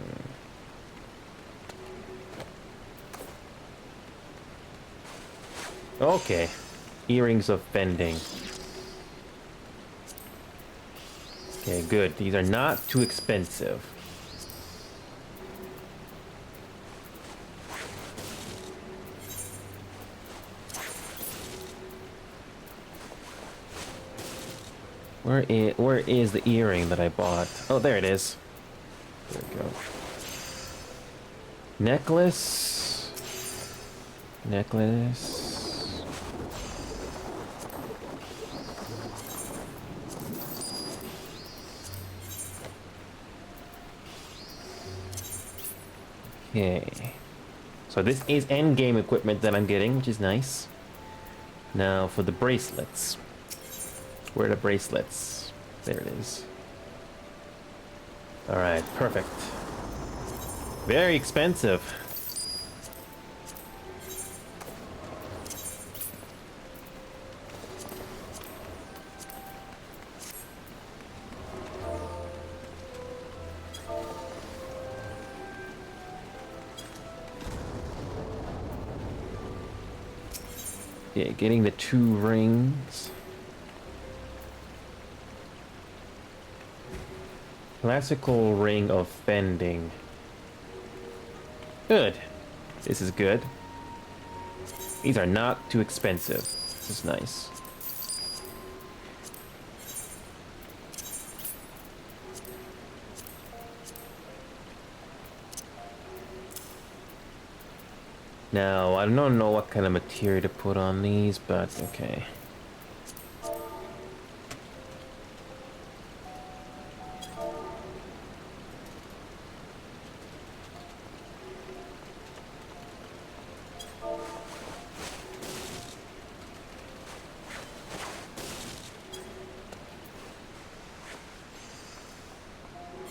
Okay. Earrings of bending. Okay, good. These are not too expensive. Where is the earring that I bought? Oh, there it is. There we go. Necklace. Necklace. Okay. So this is endgame equipment that I'm getting, which is nice. Now for the bracelets. Where are the bracelets? There it is. Alright, perfect. Very expensive. Yeah, getting the 2 rings. Classical ring of bending. Good. This is good. These are not too expensive. This is nice. Now, I don't know what kind of material to put on these, but okay.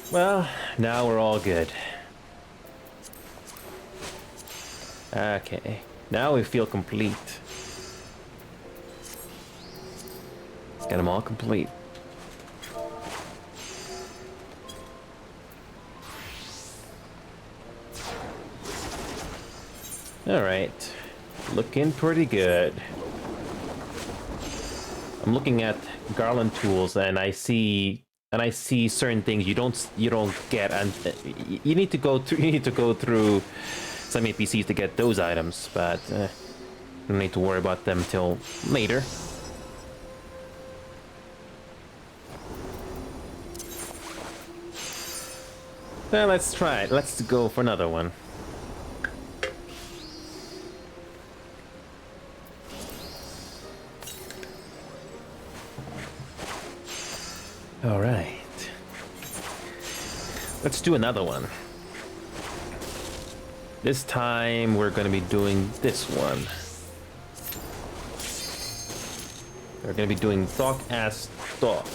Well, now we're all good. Okay, now we feel complete. Got them all complete. Alright, looking pretty good. I'm looking at Garland tools and I see certain things you don't get, and you need to go through some APCs to get those items, but don't need to worry about them till later. Well, let's try it. Let's go for another one. All right. Let's do another one. This time we're going to be doing this one. We're going to be doing Thok as Thok.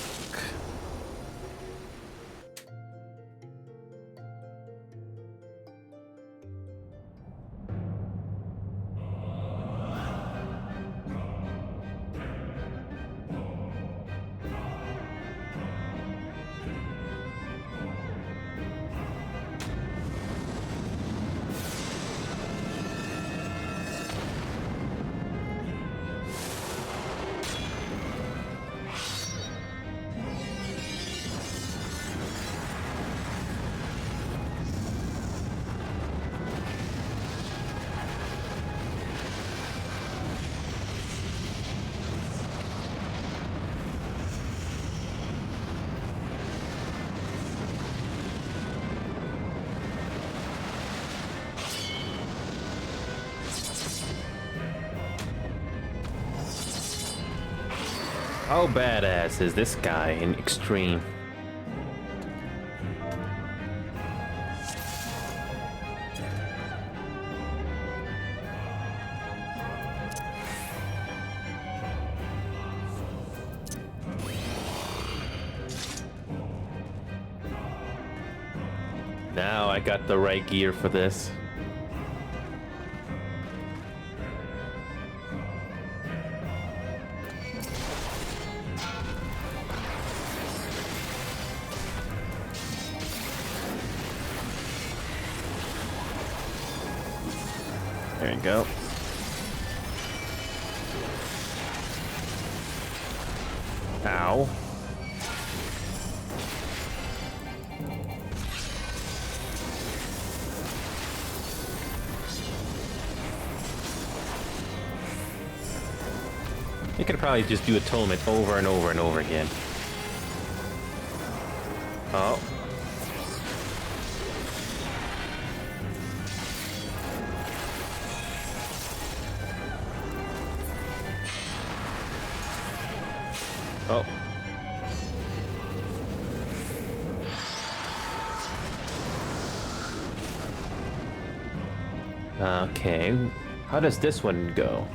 How badass is this guy in Extreme? Now I got the right gear for this. There you go. Ow. You could probably just do atonement over and over and over again. Oh. Oh. Okay. How does this one go?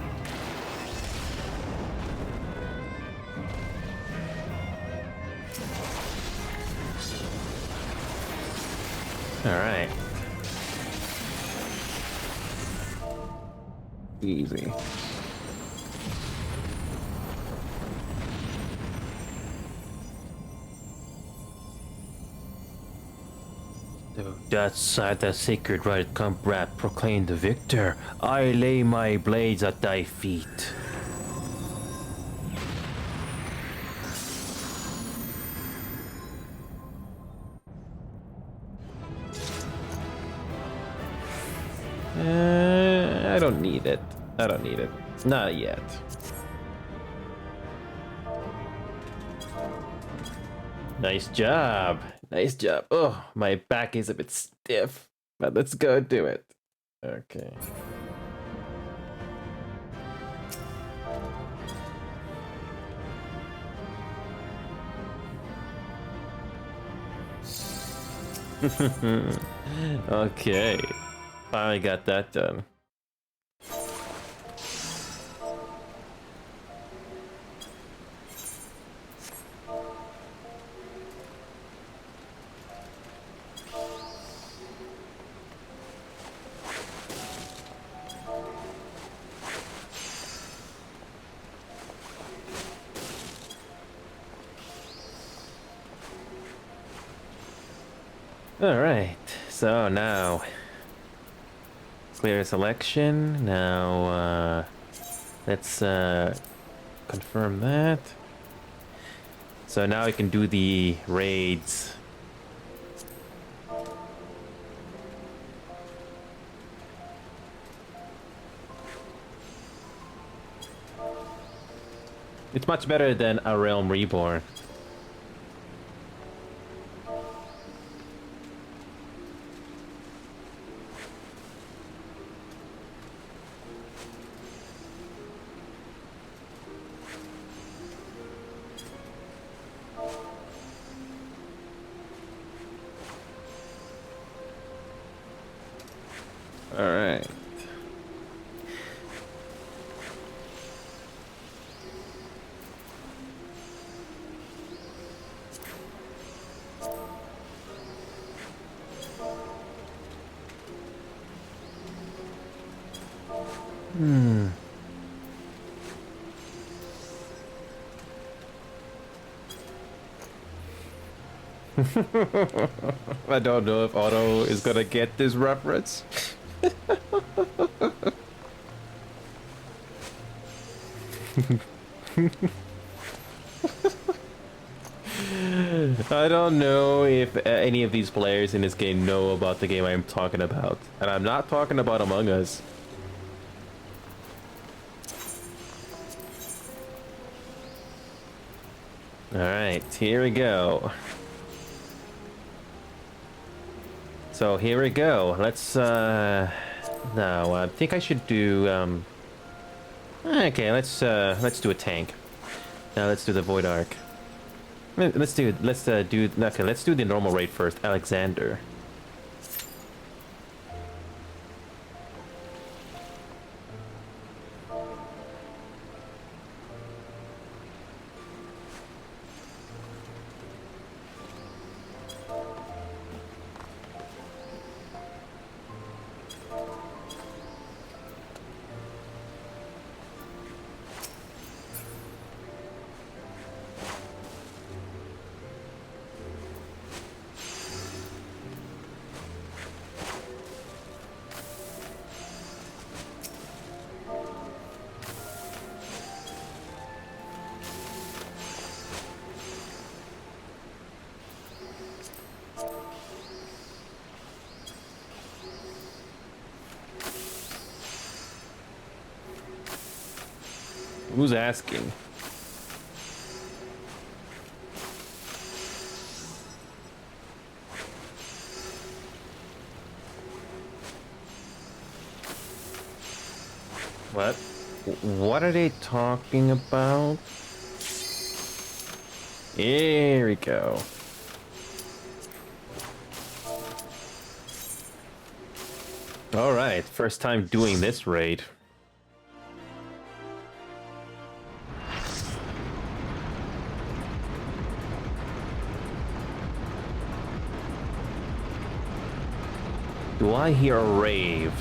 All right. Easy. That side, the sacred right combat proclaimed the victor. I lay my blades at thy feet. I don't need it. I don't need it. Not yet. Nice job. Nice job. Oh, my back is a bit stiff, but let's go do it. Okay. Okay. Finally got that done. All right, so now clear selection. Now let's confirm that. So now I can do the raids. It's much better than A Realm Reborn. All right. I don't know if Otto is gonna get this reference. I don't know if any of these players in this game know about the game I'm talking about. And I'm not talking about Among Us. Alright, here we go. So here we go. Let's now I think I should do okay, let's do a tank. Now let's do the Void Arc. Let's do the normal raid first, Alexander. Who's asking? What? What are they talking about? Here we go. All right, first time doing this raid. Do I hear a rave?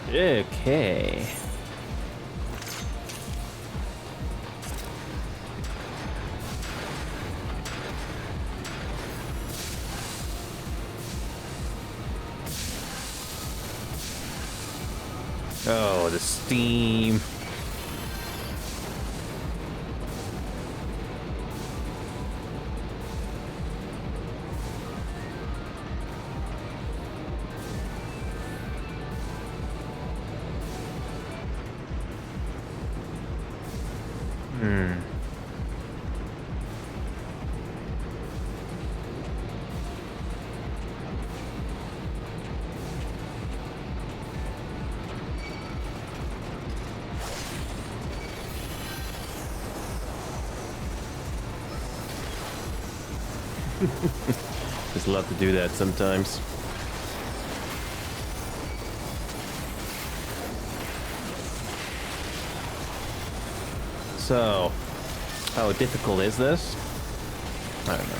Okay. Oh, the steam. Just love to do that sometimes. So, how difficult is this? I don't know.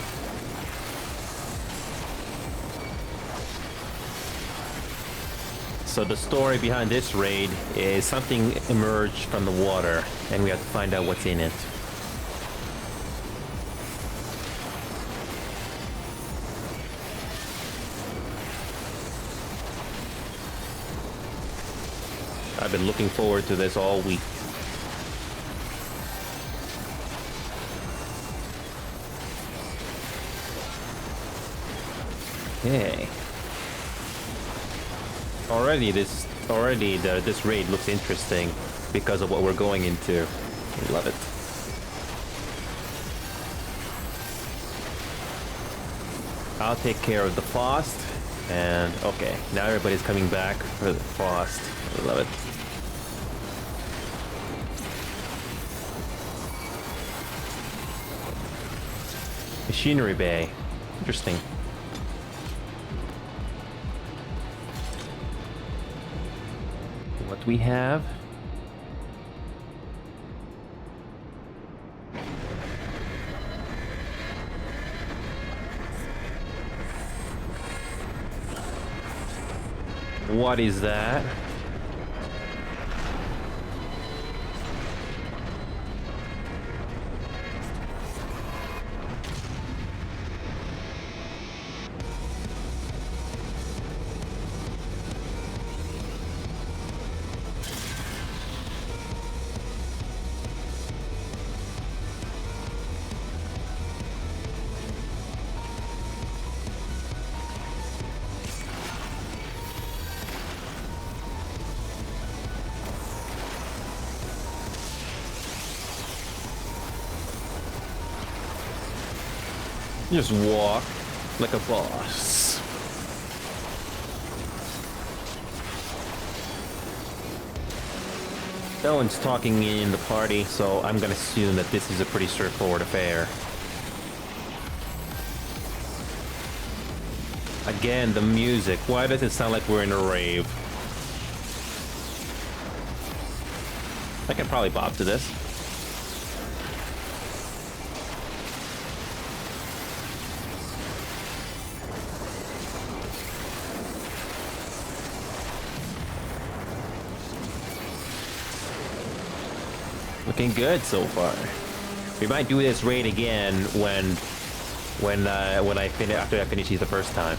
So the story behind this raid is something emerged from the water, and we have to find out what's in it. I've been looking forward to this all week. Okay. This raid looks interesting because of what we're going into. I love it. I'll take care of the Faust, and okay, now everybody's coming back for the Faust. I love it. Machinery Bay. Interesting. What do we have? What is that? Just walk like a boss. No one's talking in the party, so I'm gonna assume that this is a pretty straightforward affair. Again, the music. Why does it sound like we're in a rave? I can probably bob to this. Looking good so far. We might do this raid again when when I finish after I finish these the first time.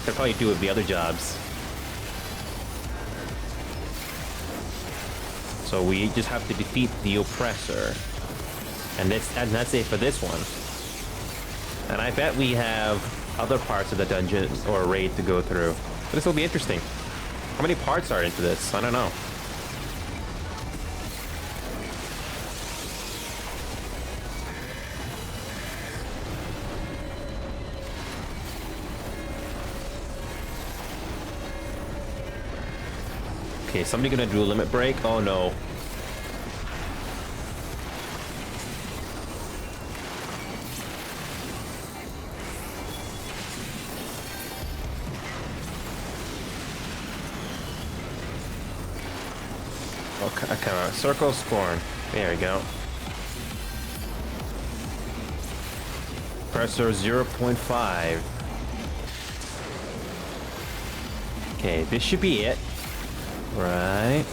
I'll probably do it with the other jobs. So we just have to defeat the oppressor, and that's it for this one. And I bet we have other parts of the dungeon or raid to go through. But this will be interesting. How many parts are into this? I don't know. Okay, somebody gonna do a limit break? Oh no. Okay, come on. Circle scorn. There we go. Pressure 0.5. Okay, this should be it. Right.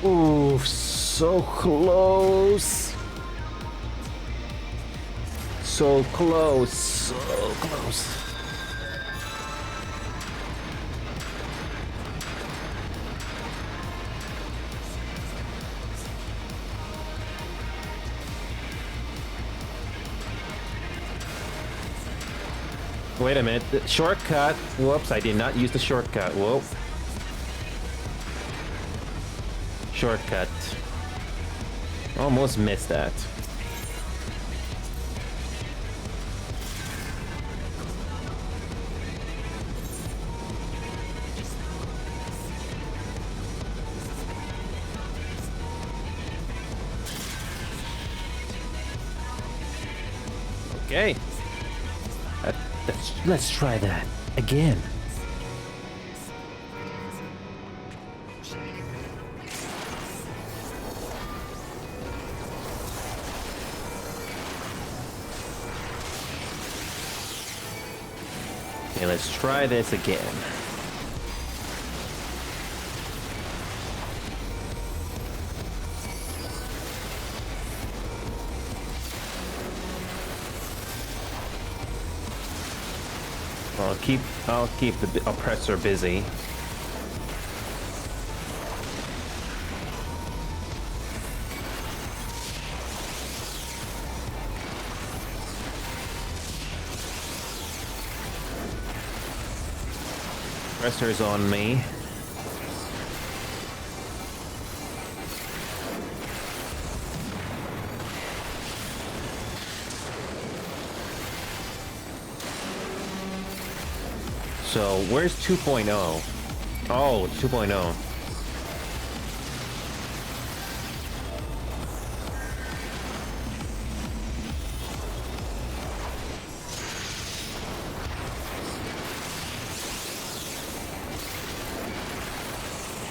Ooh, so close. So close. So close. Wait a minute. The shortcut. Whoops, I did not use the shortcut. Whoa. Shortcut. Almost missed that. Okay. Let's try that again. Okay, let's try this again. I'll keep the oppressor busy. Oppressor's on me. So, where's 2.0? Oh, 2.0.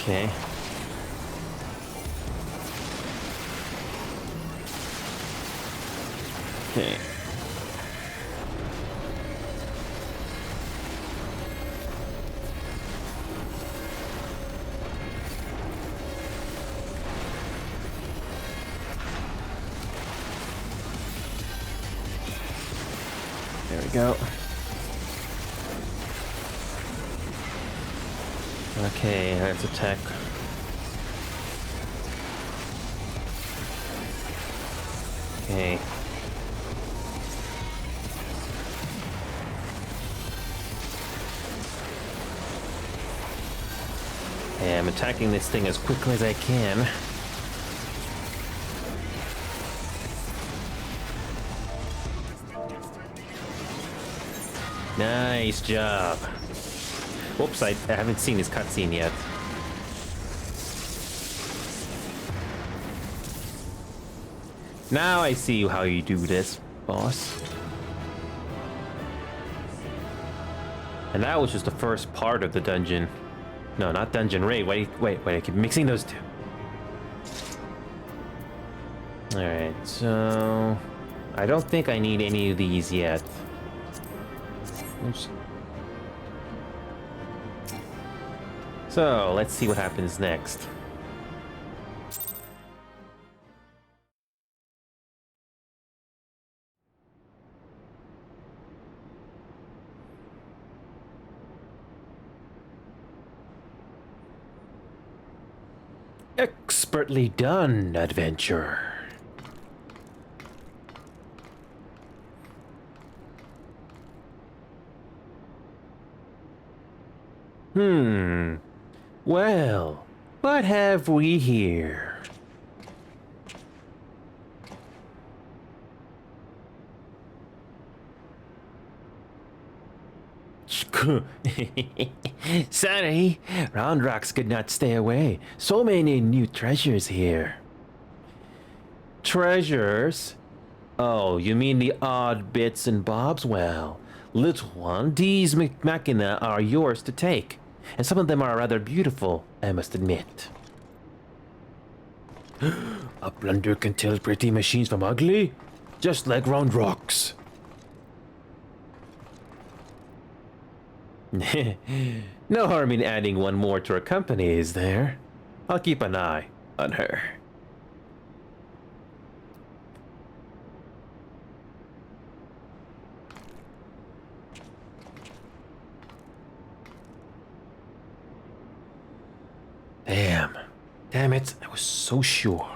Okay. Okay. There we go. Okay, let's attack. Okay. Okay, I'm attacking this thing as quickly as I can. Nice job. Whoops, I haven't seen this cutscene yet. Now I see how you do this, boss. And that was just the first part of the dungeon. No, not dungeon raid. Wait, I keep mixing those two. Alright, so... I don't think I need any of these yet. Oops. So, let's see what happens next. Expertly done, adventure. Well, what have we here? Sorry, Round Rocks could not stay away. So many new treasures here. Treasures? Oh, you mean the odd bits and bobs? Well, little one, these machina are yours to take. And some of them are rather beautiful, I must admit. A blunder can tell pretty machines from ugly? Just like Round Rocks. No harm in adding one more to our company, is there? I'll keep an eye on her. Damn it, I was so sure.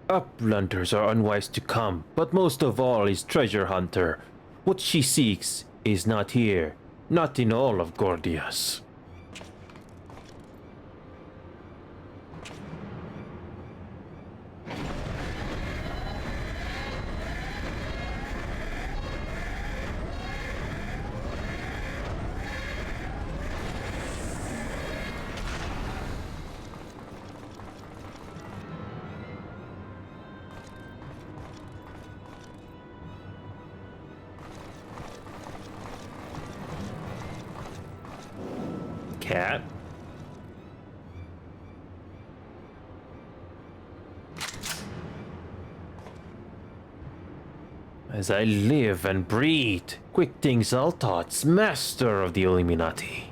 Uplanders are unwise to come, but most of all is Treasure Hunter. What she seeks is not here, not in all of Gordias. Cat? As I live and breathe, Quick Things Altots, master of the Illuminati.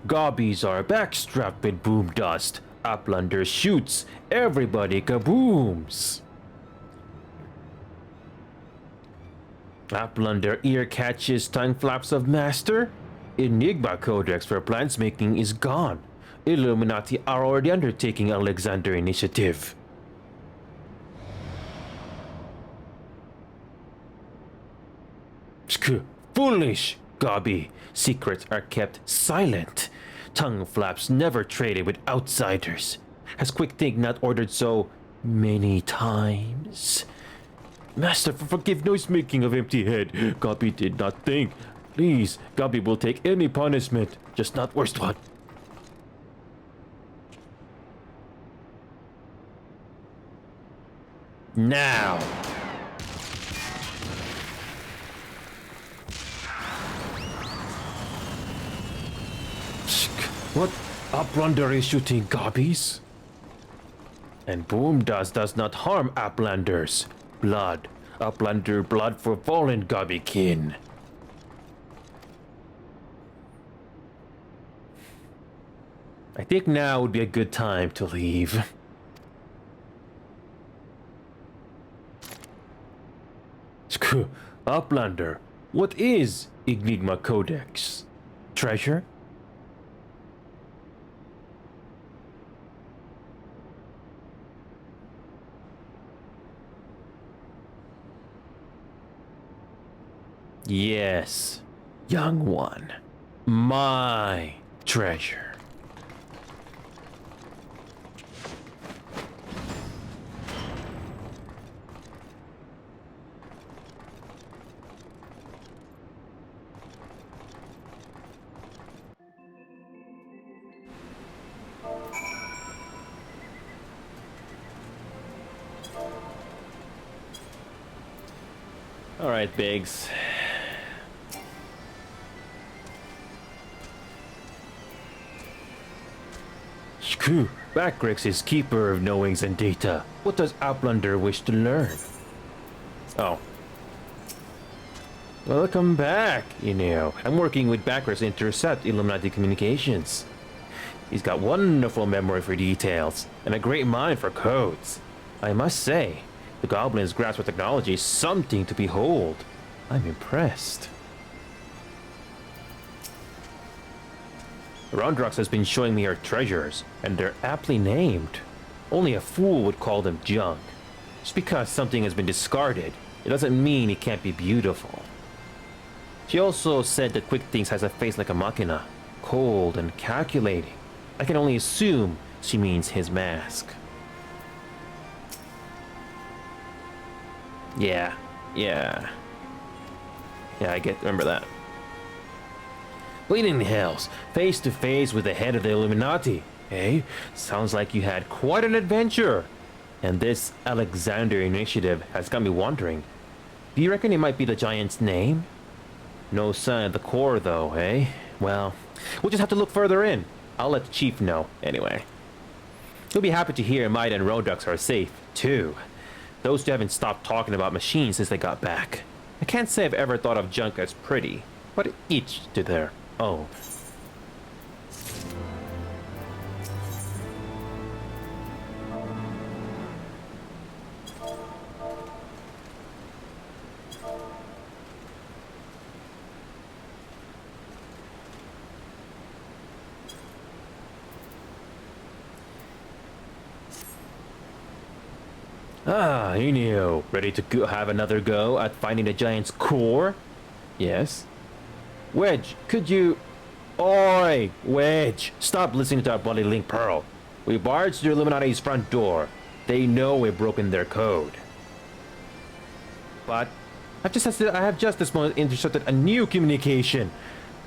Gobbies are backstrapped with boom dust. Uplander shoots, everybody kabooms. Uplander ear catches tongue flaps of master. Enigma Codex for plans making is gone. Illuminati are already undertaking Alexander initiative. Foolish, Gobby. Secrets are kept silent. Tongue flaps never traded with outsiders. Has Quick Think not ordered so many times? Master, forgive noise making of empty head. Gobby did not think. Please, Gobby will take any punishment, just not worst one. Now. What? Uplander is shooting Gobbies? And boom dust does not harm Uplanders. Blood. Uplander blood for fallen Gobbykin. I think now would be a good time to leave. Uplander, what is Enigma Codex? Treasure? Yes, young one. My treasure. All right, Biggs. Phew, Backrix is keeper of knowings and data. What does Outlander wish to learn? Oh. Welcome back, Ineo. I'm working with Backrix to intercept Illuminati communications. He's got wonderful memory for details, and a great mind for codes. I must say, the Goblin's grasp of technology is something to behold. I'm impressed. Rondrox has been showing me her treasures, and they're aptly named. Only a fool would call them junk. Just because something has been discarded, it doesn't mean it can't be beautiful. She also said that Quick Things has a face like a machina, cold and calculating. I can only assume she means his mask. Yeah, I remember that. Bleeding Hells, face to face with the head of the Illuminati. Eh? Sounds like you had quite an adventure. And this Alexander initiative has got me wondering. Do you reckon it might be the giant's name? No sign of the core though, eh? Well, we'll just have to look further in. I'll let the chief know, anyway. He'll be happy to hear Might and Rodux are safe, too. Those two haven't stopped talking about machines since they got back. I can't say I've ever thought of junk as pretty, but each to their own. Ah, Ineo, ready to have another go at finding the giant's core? Yes. Wedge, could you... Oi, Wedge, stop listening to our bloody Link Pearl. We barged through Illuminati's front door. They know we've broken their code. But I have just this moment intercepted a new communication.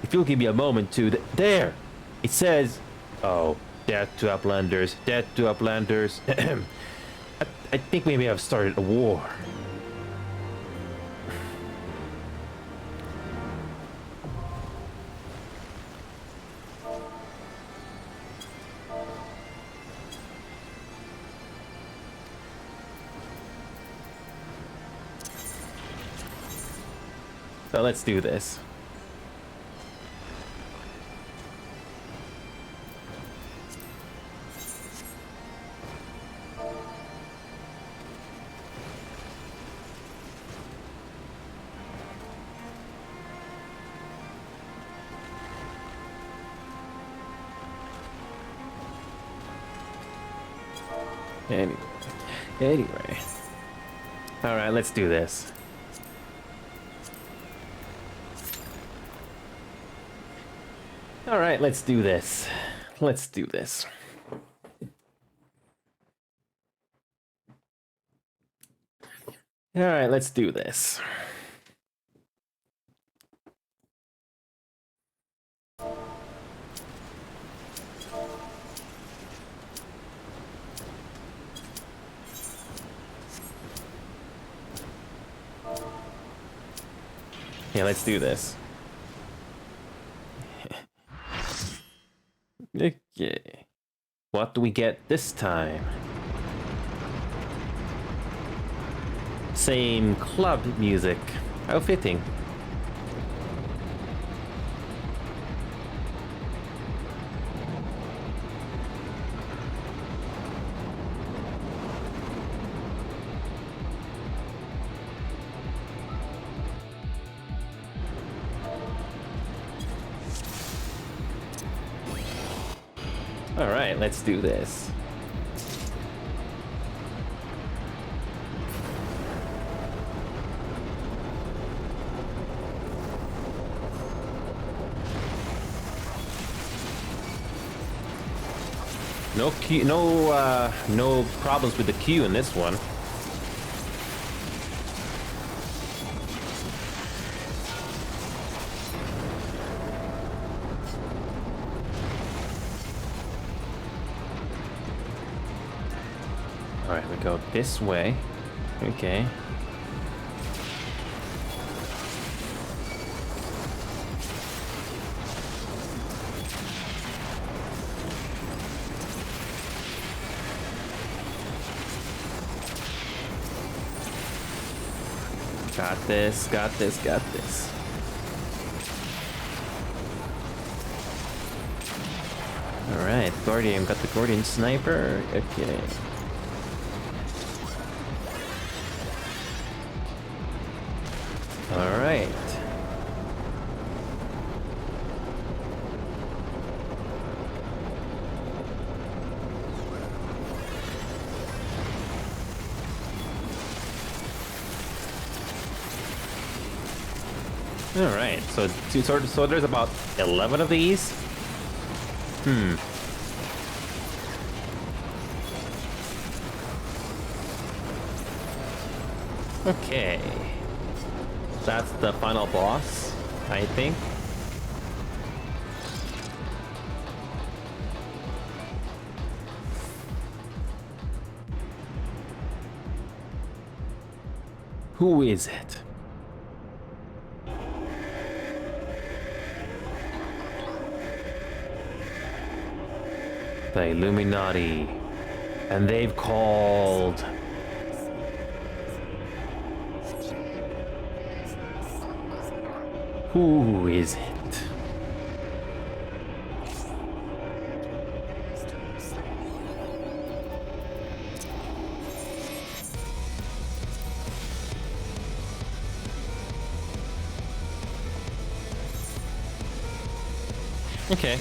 If you'll give me a moment to... There! It says... Oh, death to Uplanders, death to Uplanders. I think we may have started a war. So let's do this. Anyway. Alright, let's do this. Alright, let's do this. Let's do this. Alright, let's do this. Yeah, let's do this. Okay. What do we get this time? Same club music. How fitting. Alright, let's do this. No problems with the queue in this one. Alright, we go this way. Okay. this, got this, got this. Alright, Guardian, got the Guardian Sniper. Okay. Alright. Alright, so there's about 11 of these? Okay. That's the final boss, I think. Who is it? The Illuminati. And they've called... Who is it? Okay.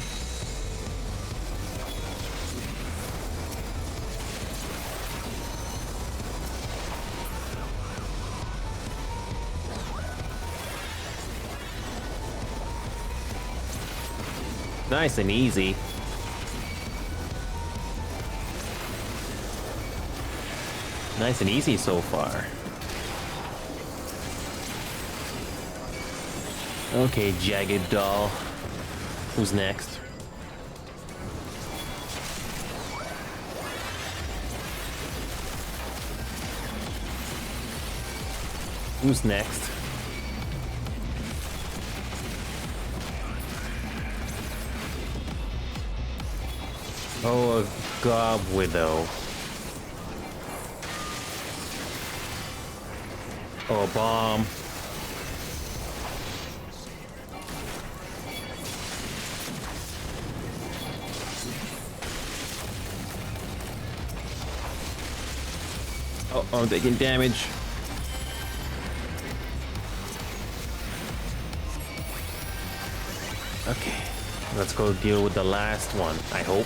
Nice and easy. Nice and easy so far. Okay, Jagged Doll. Who's next? Who's next? Oh, a Gob Widow. Oh, a bomb. Oh, I'm taking damage. Okay, let's go deal with the last one, I hope.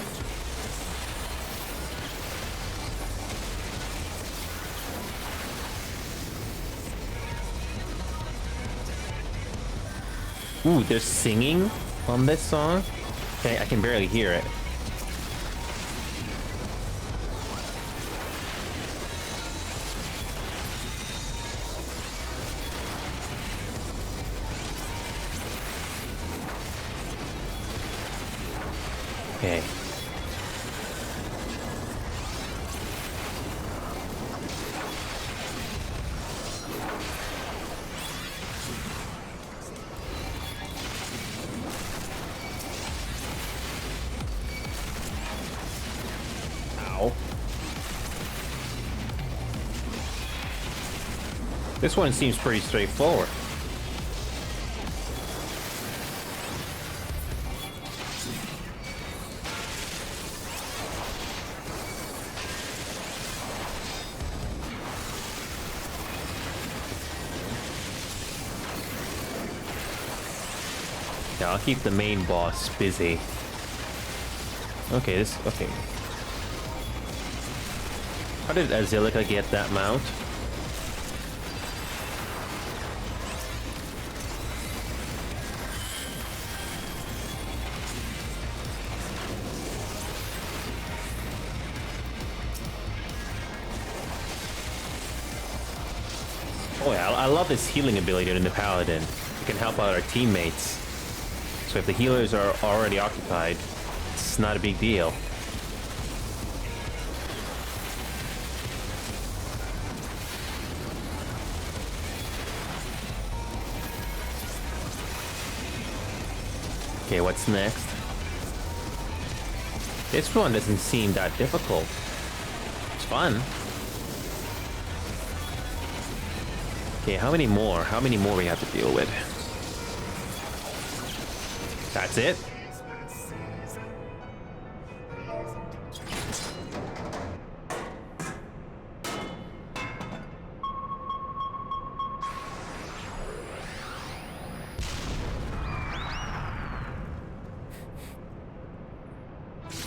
Ooh, they're singing on this song? Okay, I can barely hear it. Okay. Ow. This one seems pretty straightforward. Yeah, I'll keep the main boss busy. Okay, okay. How did Azilica get that mount? Oh yeah, I love this healing ability in the Paladin. It can help out our teammates. So if the healers are already occupied, it's not a big deal. Okay, what's next? This one doesn't seem that difficult. It's fun. Okay, how many more? How many more we have to deal with? That's it?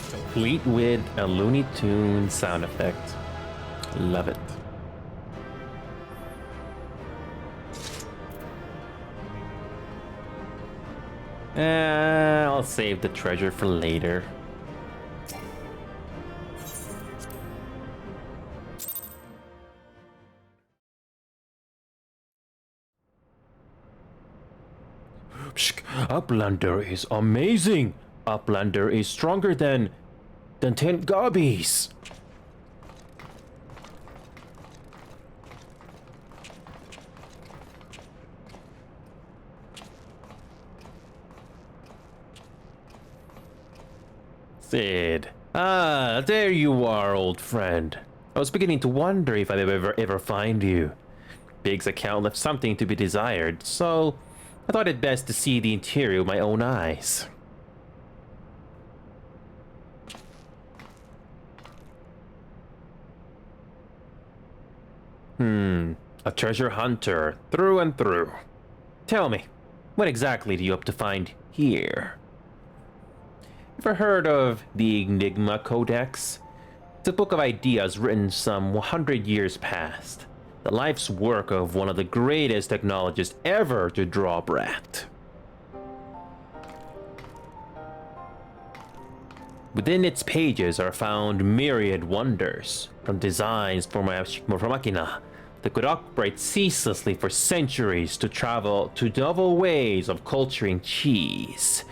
Complete with a Looney Tunes sound effect. Love it. I'll save the treasure for later. Uplander is amazing. Uplander is stronger than 10 gobbies. Sid. Ah, there you are, old friend. I was beginning to wonder if I'd ever find you. Big's account left something to be desired, so I thought it best to see the interior with my own eyes. A treasure hunter, through and through. Tell me, what exactly do you hope to find here? Ever heard of the Enigma Codex? It's a book of ideas written some 100 years past. The life's work of one of the greatest technologists ever to draw breath. Within its pages are found myriad wonders, from designs for Machina that could operate ceaselessly for centuries to travel to novel ways of culturing cheese.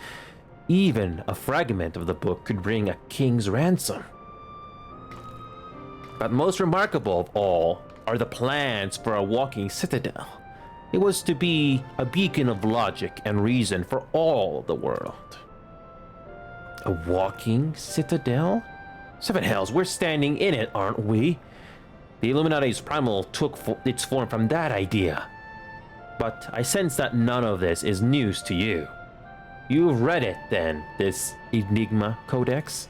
Even a fragment of the book could bring a king's ransom. But most remarkable of all are the plans for a walking citadel. It was to be a beacon of logic and reason for all the world. A walking citadel? Seven hells, we're standing in it, aren't we? The Illuminati's primal took its form from that idea. But I sense that none of this is news to you. You've read it, then, this Enigma Codex?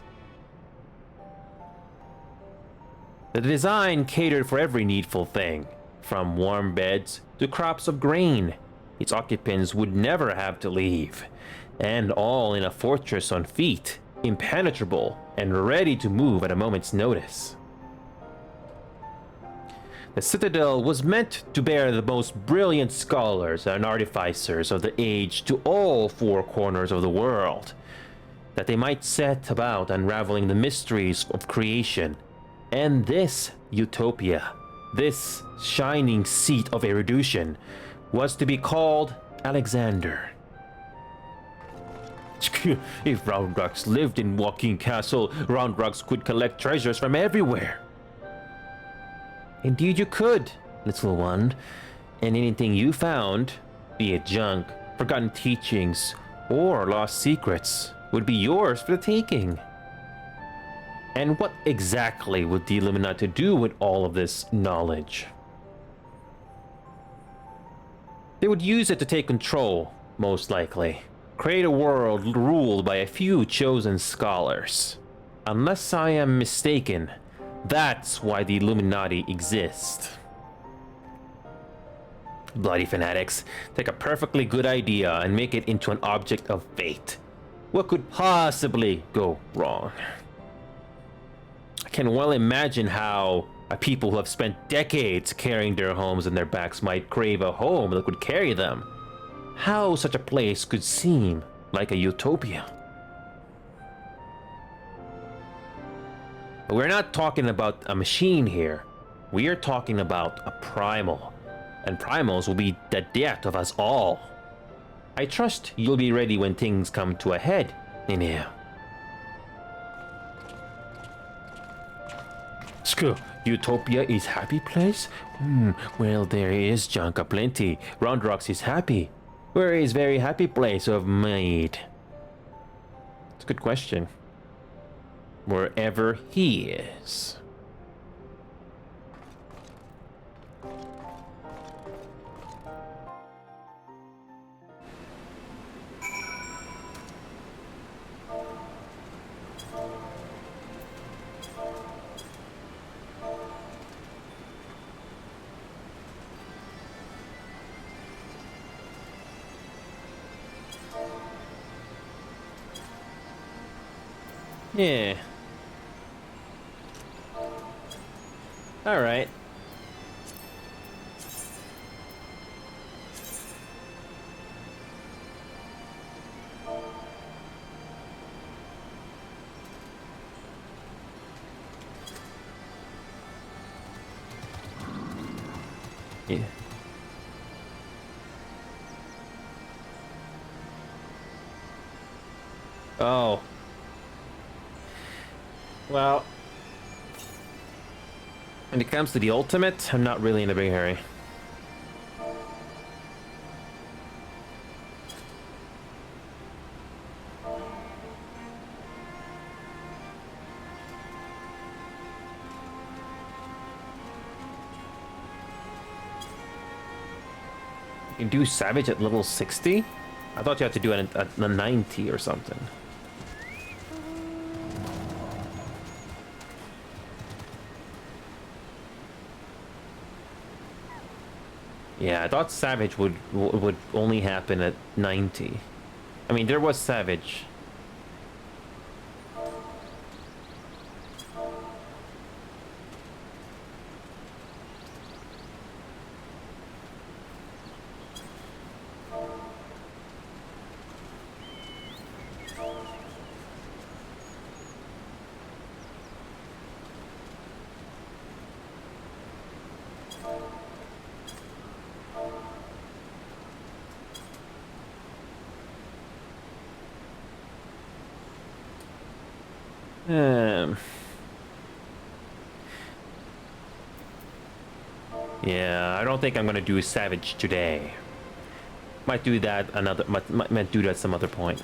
The design catered for every needful thing, from warm beds to crops of grain. Its occupants would never have to leave, and all in a fortress on feet, impenetrable and ready to move at a moment's notice. The citadel was meant to bear the most brilliant scholars and artificers of the age to all four corners of the world, that they might set about unraveling the mysteries of creation. And this utopia, this shining seat of erudition, was to be called Alexander. If Roundrux lived in Walking Castle, Roundrux could collect treasures from everywhere. Indeed you could, little one. And anything you found, be it junk, forgotten teachings, or lost secrets, would be yours for the taking. And what exactly would the Illuminati do with all of this knowledge? They would use it to take control, most likely. Create a world ruled by a few chosen scholars. Unless I am mistaken, that's why the Illuminati exist. Bloody fanatics, take a perfectly good idea and make it into an object of fate. What could possibly go wrong? I can well imagine how a people who have spent decades carrying their homes on their backs might crave a home that could carry them. How such a place could seem like a utopia. But we're not talking about a machine here. We are talking about a primal. And primals will be the death of us all. I trust you'll be ready when things come to a head, Ninea. Utopia is happy place? Well, there is junk aplenty. Roundrux is happy. Where is very happy place of maid? It's a good question. Wherever he is. Yeah. Alright. Yeah. Oh. Well, when it comes to the ultimate, I'm not really in a big hurry. You can do Savage at level 60? I thought you had to do it at 90 or something. Yeah, I thought Savage would only happen at 90. I mean, there was Savage. Yeah, I don't think I'm gonna do Savage today. Might do that another. Might do that some other point.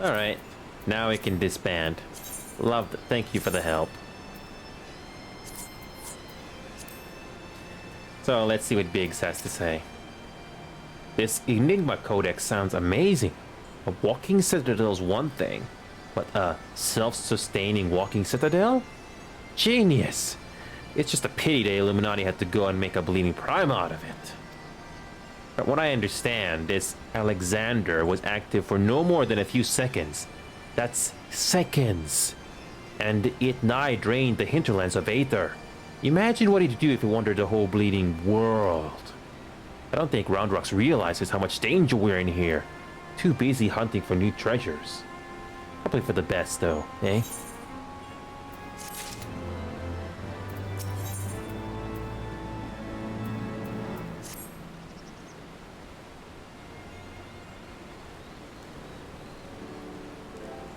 All right, now we can disband. Loved it. Thank you for the help. So let's see what Biggs has to say. This Enigma Codex sounds amazing. A walking citadel's one thing, but a self-sustaining walking citadel? Genius! It's just a pity the Illuminati had to go and make a bleeding prime out of it. But what I understand, this Alexander was active for no more than a few seconds. That's seconds. And it nigh drained the hinterlands of Aether. Imagine what he'd do if he wandered the whole bleeding world. I don't think Roundrox realizes how much danger we're in here. Too busy hunting for new treasures. Probably for the best, though, eh?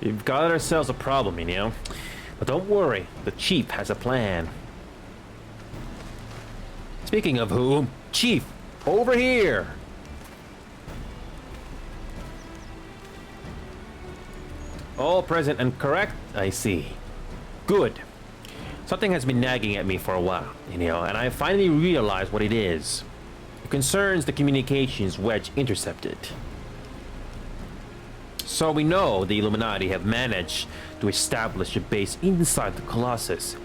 We've got ourselves a problem, you know? But don't worry, the Chief has a plan. Speaking of whom, Chief, over here! All present and correct, I see. Good. Something has been nagging at me for a while, you know, and I finally realized what it is. It concerns the communications Wedge intercepted. So we know the Illuminati have managed to establish a base inside the Colossus,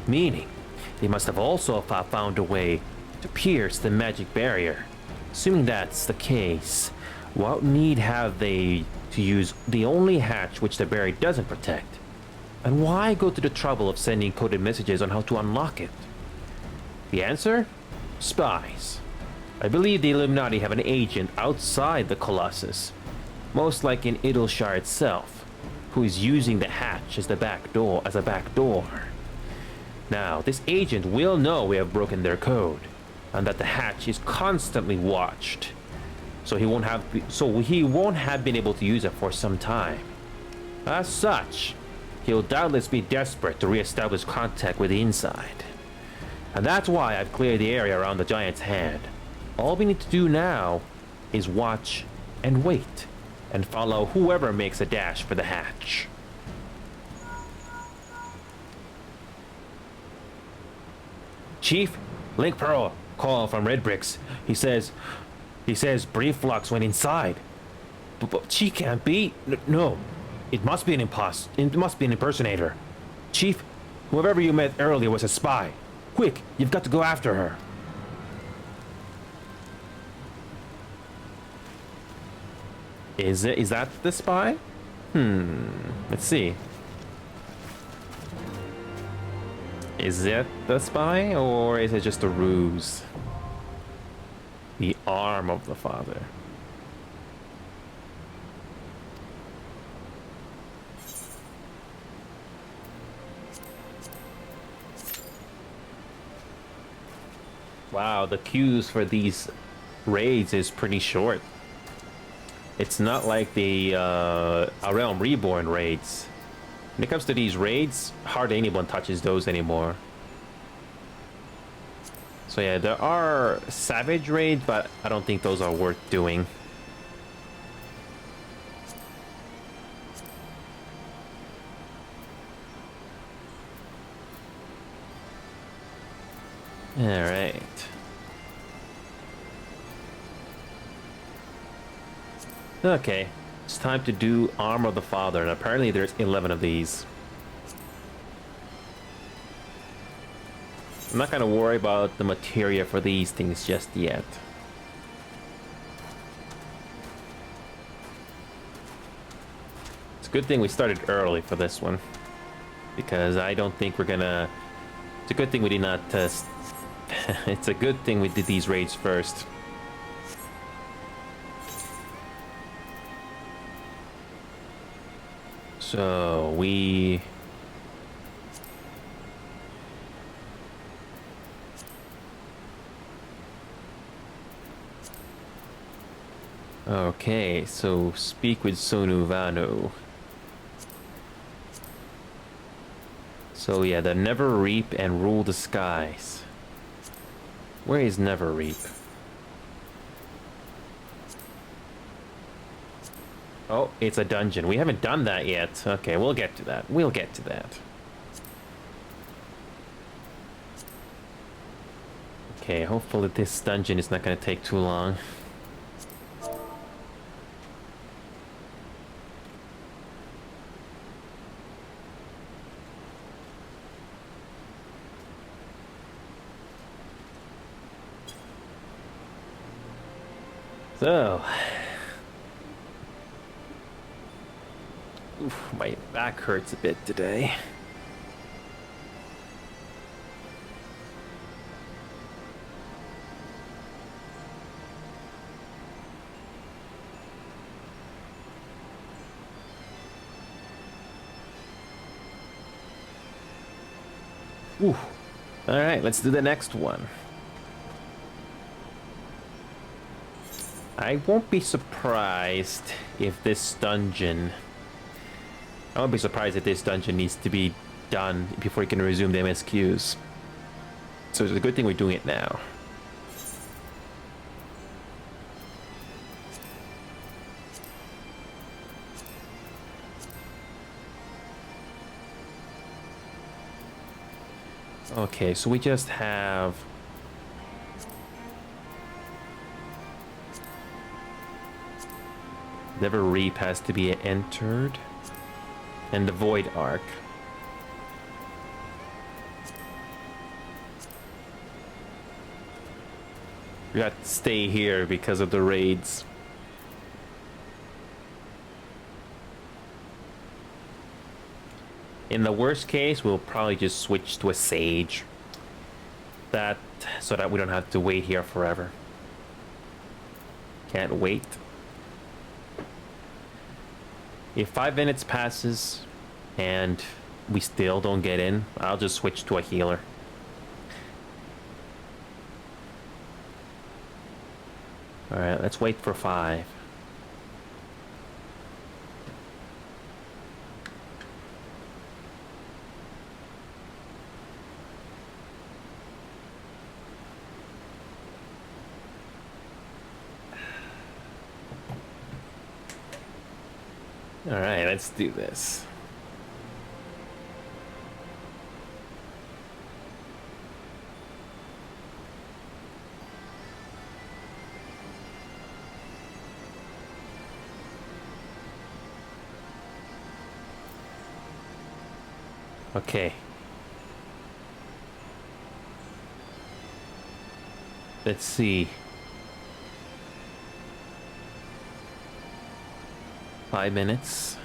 meaning they must have also found a way to pierce the magic barrier. Assuming that's the case, what need have they to use the only hatch which the barrier doesn't protect? And why go to the trouble of sending coded messages on how to unlock it? The answer? Spies. I believe the Illuminati have an agent outside the Colossus, most like in Idleshire itself, who is using the hatch as a back door. Now, this agent will know we have broken their code, and that the hatch is constantly watched, so he won't have been able to use it for some time. As such, he'll doubtless be desperate to re-establish contact with the inside. And that's why I've cleared the area around the Giant's Hand. All we need to do now is watch and wait, and follow whoever makes a dash for the hatch. Chief, Link Pearl, call from Red Bricks. He says Brief Flux went inside. But she can't be. No, it must be an imposter. It must be an impersonator. Chief, whoever you met earlier was a spy. Quick, you've got to go after her. Is that the spy? Let's see. Is it the spy, or is it just a ruse? The arm of the father. Wow, the queues for these raids is pretty short. It's not like the A Realm Reborn raids. When it comes to these raids, hardly anyone touches those anymore. So yeah, there are Savage raids, but I don't think those are worth doing. Alright. Okay, it's time to do Arm of the Father, and apparently there's 11 of these. I'm not gonna worry about the materia for these things just yet. It's a good thing we started early for this one, because I don't think we're gonna... It's a good thing we did not test. It's a good thing we did these raids first. So we... Okay, so speak with Sonu Vano. So yeah, the Never Reap and Rule the Skies. Where is Never Reap? Oh, it's a dungeon. We haven't done that yet. Okay, we'll get to that. We'll get to that. Okay, hopefully this dungeon is not going to take too long. So... Oof, my back hurts a bit today. Ooh. All right, let's do the next one. I won't be surprised if this dungeon... I won't be surprised if this dungeon needs to be done before you can resume the MSQs. So it's a good thing we're doing it now. Okay, so we just have... Never Reap has to be entered. And the Void Arc. We got to stay here because of the raids. In the worst case, we'll probably just switch to a Sage. So that we don't have to wait here forever. Can't wait. If 5 minutes passes and we still don't get in, I'll just switch to a healer. Alright, let's wait for 5. Alright, let's do this. Okay. Let's see. 5 minutes.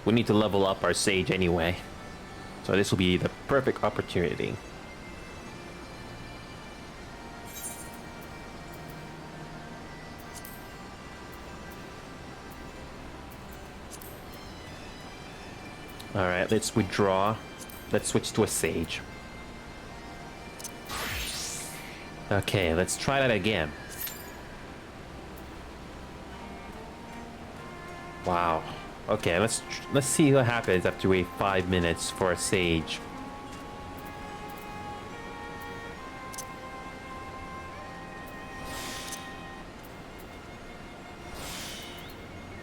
We need to level up our sage anyway. So this will be the perfect opportunity. Alright, let's withdraw. Let's switch to a sage. Okay, let's try that again. Wow. Okay, let's see what happens after we wait 5 minutes for a sage.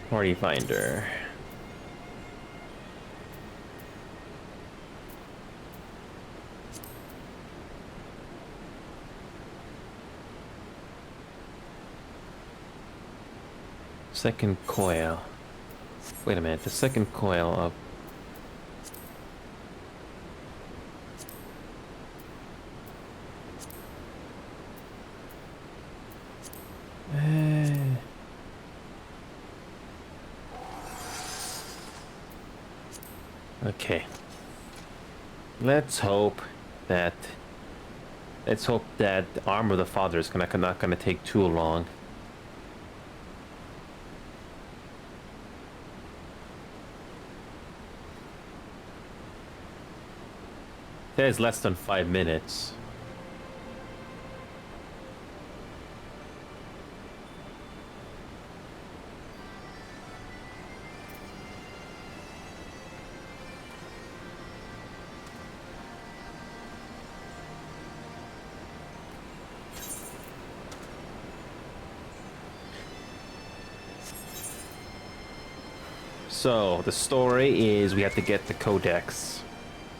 Party finder. Second coil. Wait a minute, the second coil of... Okay. Let's hope that the Arm of the Father is not gonna take too long. That is less than 5 minutes. So, the story is we have to get the codex,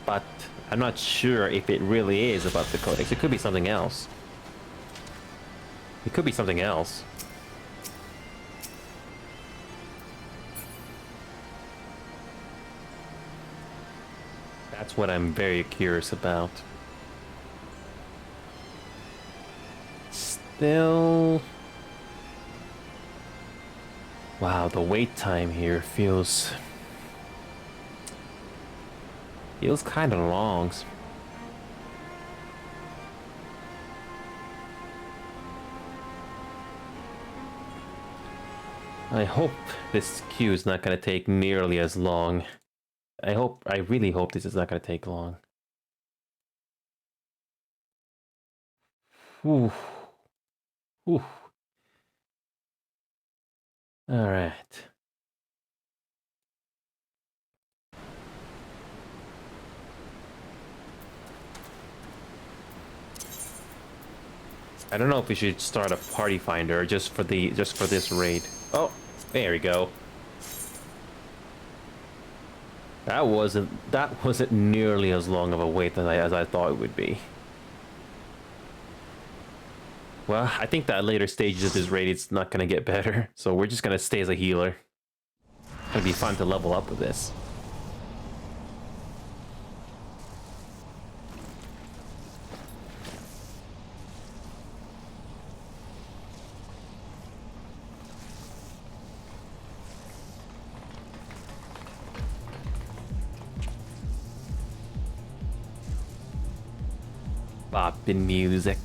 but I'm not sure if it really is about the codex. It could be something else. It could be something else. That's what I'm very curious about. Still... Wow, the wait time here feels kind of long. I hope this queue is not going to take nearly as long. I really hope this is not going to take long. Whew. Whew. All right. I don't know if we should start a party finder just for this raid. Oh, there we go. That wasn't nearly as long of a wait as I thought it would be. Well, I think that later stages of this raid it's not gonna get better, so we're just gonna stay as a healer. It's gonna be fun to level up with this. Bopping music.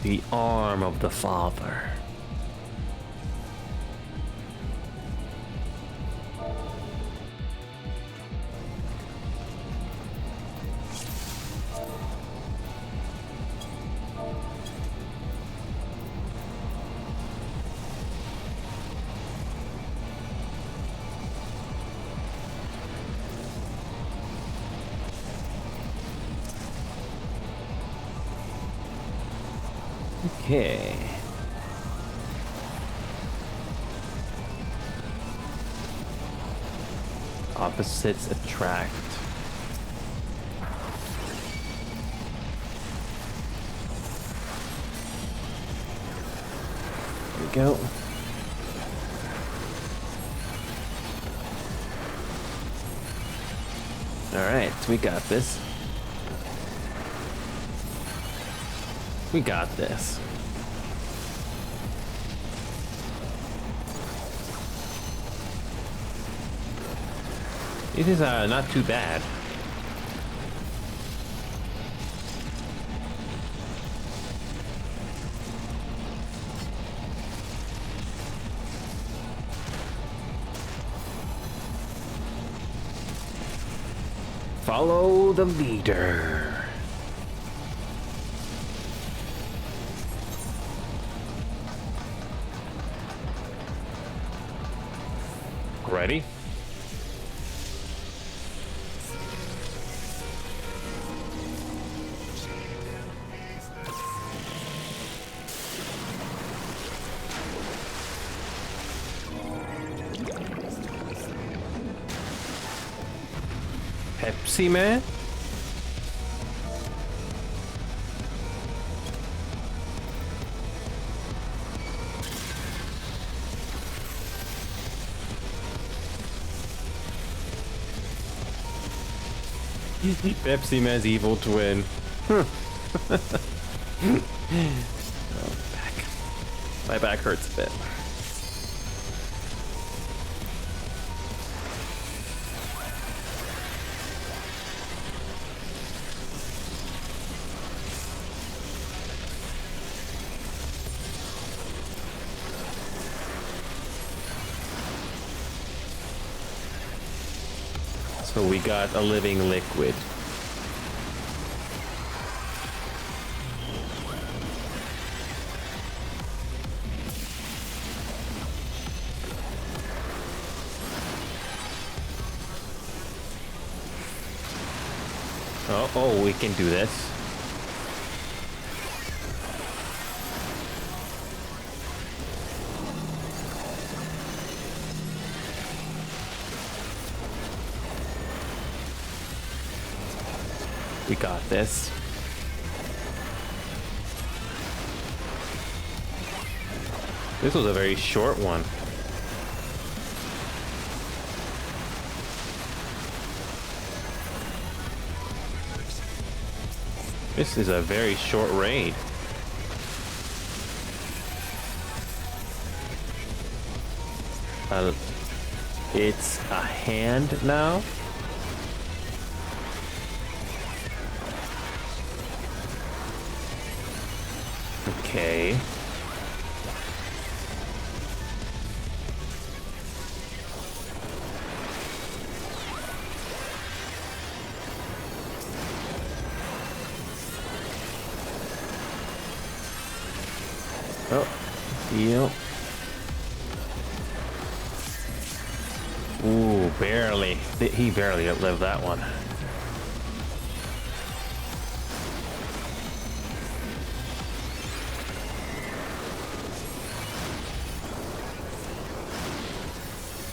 The arm of the Father. Okay. Opposites attract. There we go. Alright, we got this. We got this. This is not too bad. Follow the leader. Ready? Pepsi Man? Pepsi Man's evil twin. Oh, back. My back hurts a bit. So we got a living liquid. Oh, we can do this. We got this. This was a very short one. This is a very short raid. It's a hand now. Okay. Oh, yep. Ooh, barely. He barely outlived that one.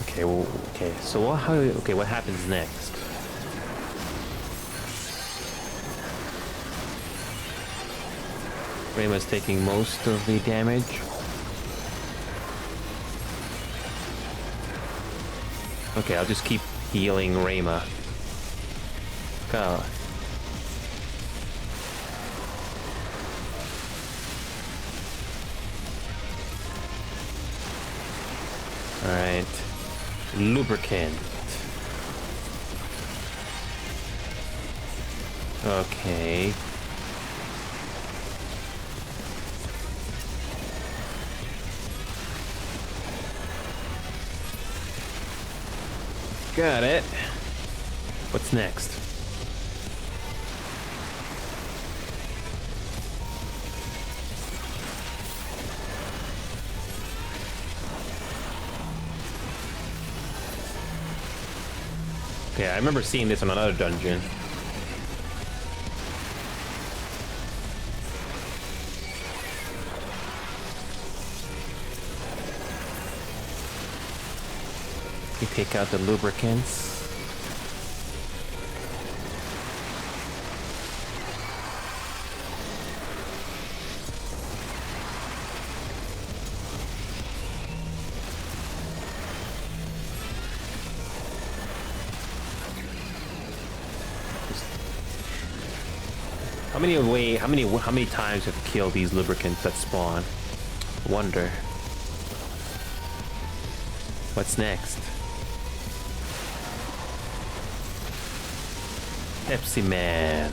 Okay, well, okay. So what happens next? Rayma's taking most of the damage. Okay, I'll just keep healing Rayma. God. Alright. Lubricant. Okay. Got it. What's next? Okay, I remember seeing this in another dungeon. You take out the lubricants. How many times have killed these lubricants that spawn? I wonder. What's next? Pepsi Man.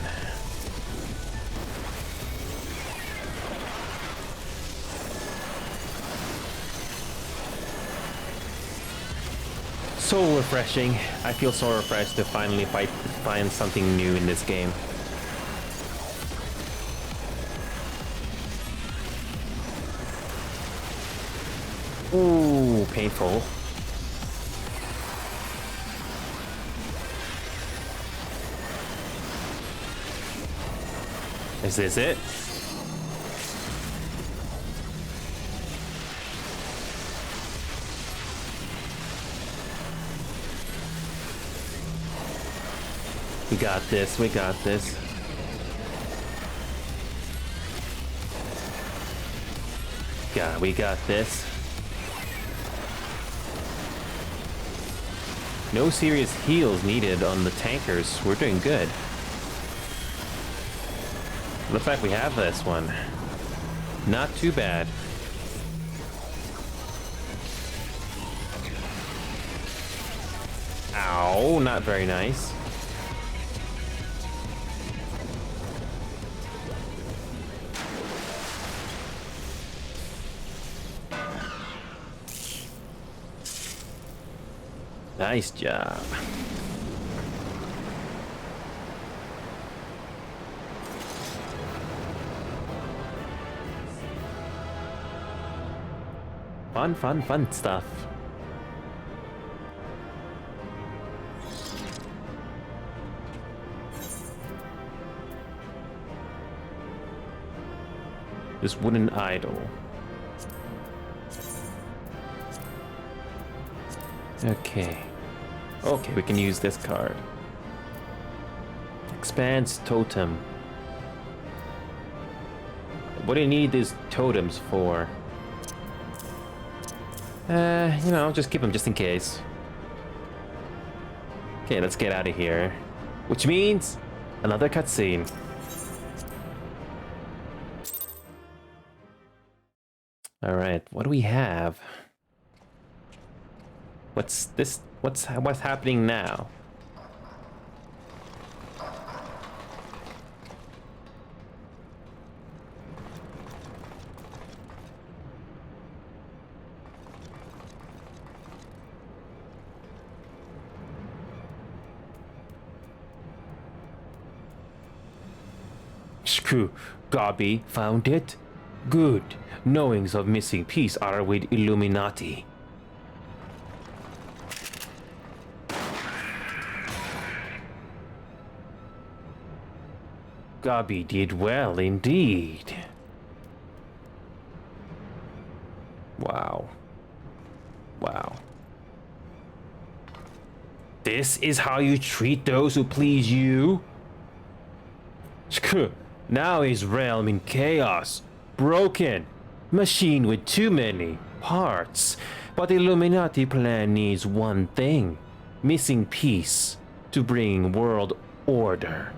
So refreshing. I feel so refreshed to finally find something new in this game. Ooh, painful. Is this it? We got this, we got this. Yeah, we got this. No serious heals needed on the tankers. We're doing good. Looks like we have this one. Not too bad. Ow, not very nice. Nice job. Fun stuff. This wooden idol. Okay. Okay, we can use this card. Expands totem. What do you need these totems for? You know, just keep them just in case. Okay, let's get out of here. Which means another cutscene. All right, what do we have? What's this? What's happening now? Shku, Gabi found it? Good. Knowings of missing piece are with Illuminati. Gabi did well indeed. Wow. Wow. This is how you treat those who please you? Now his realm in chaos. Broken. Machine with too many parts. But the Illuminati plan needs one thing. Missing piece to bring world order.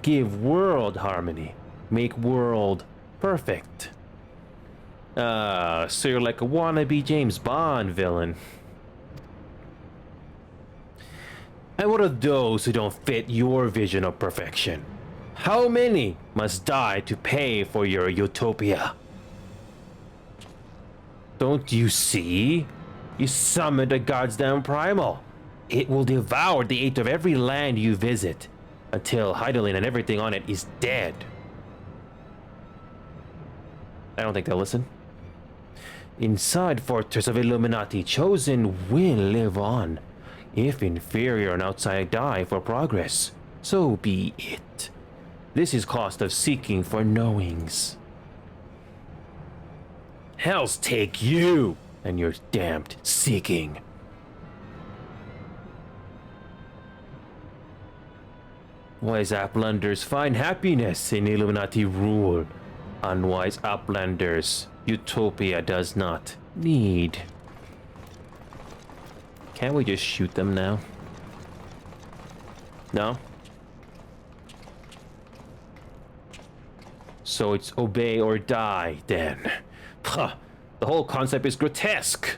Give world harmony. Make world perfect. So you're like a wannabe James Bond villain. And what of those who don't fit your vision of perfection? How many must die to pay for your utopia? Don't you see? You summoned a goddamn primal. It will devour the ate of every land you visit until Hydaelyn and everything on it is dead. I don't think they'll listen. Inside Fortress of Illuminati, Chosen will live on. If inferior and outside die for progress, so be it. This is cost of seeking for knowings. Hells take you and your damned seeking. Wise Uplanders find happiness in Illuminati rule. Unwise Uplanders, Utopia does not need. Can't we just shoot them now? No? So it's obey or die, then. Huh, the whole concept is grotesque.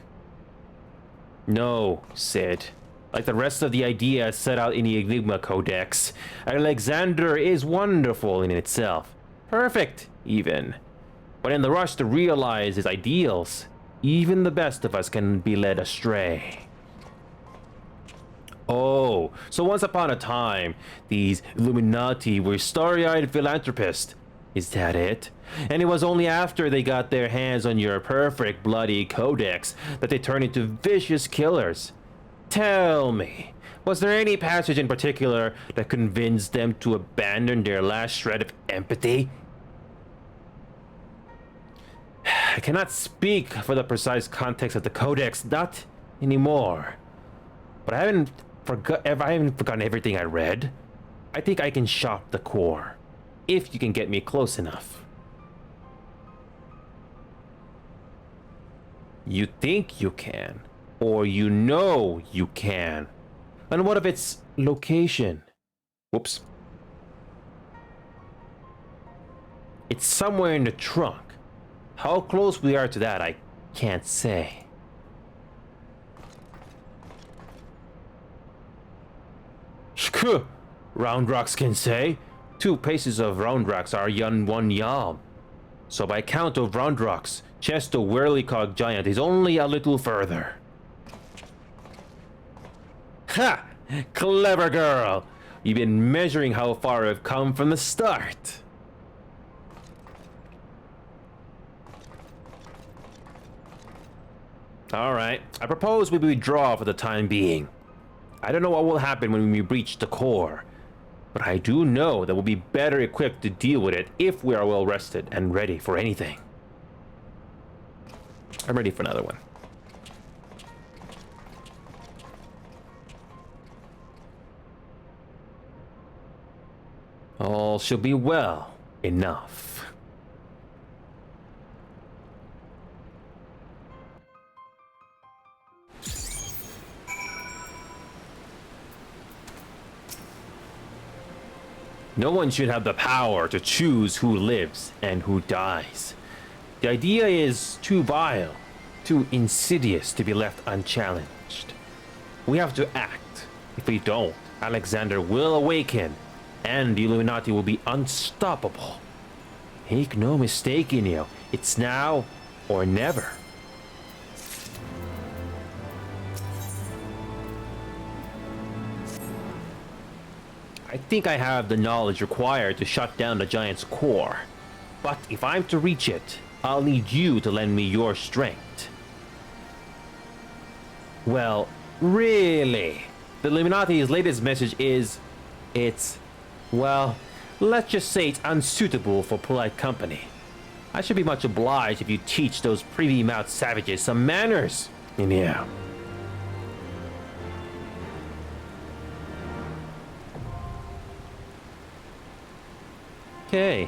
No, Sid. Like the rest of the ideas set out in the Enigma Codex, Alexander is wonderful in itself. Perfect, even. But in the rush to realize his ideals, even the best of us can be led astray. Oh, so once upon a time, these Illuminati were starry-eyed philanthropists. Is that it? And it was only after they got their hands on your perfect bloody codex that they turned into vicious killers. Tell me, was there any passage in particular that convinced them to abandon their last shred of empathy? I cannot speak for the precise context of the codex, not anymore. But I haven't forgotten everything I read. I think I can shock the core, if you can get me close enough. You think you can, or you know you can. And what of its location? Whoops. It's somewhere in the trunk. How close we are to that, I can't say. Shkuh! Round rocks can say. 2 paces of round rocks are one yalm. So by count of round rocks, Chesto Whirlicog Giant is only a little further. Ha! Clever girl! You've been measuring how far I've come from the start. Alright, I propose we withdraw for the time being. I don't know what will happen when we breach the core, but I do know that we'll be better equipped to deal with it if we are well rested and ready for anything. I'm ready for another one. All shall be well enough. No one should have the power to choose who lives and who dies. The idea is too vile, too insidious to be left unchallenged. We have to act. If we don't, Alexander will awaken, and the Illuminati will be unstoppable. Make no mistake, Inio, it's now or never. I think I have the knowledge required to shut down the Giant's core. But if I'm to reach it, I'll need you to lend me your strength. Well, really? The Illuminati's latest message is... well, let's just say it's unsuitable for polite company. I should be much obliged if you teach those privy-mouthed savages some manners. Yeah. Okay.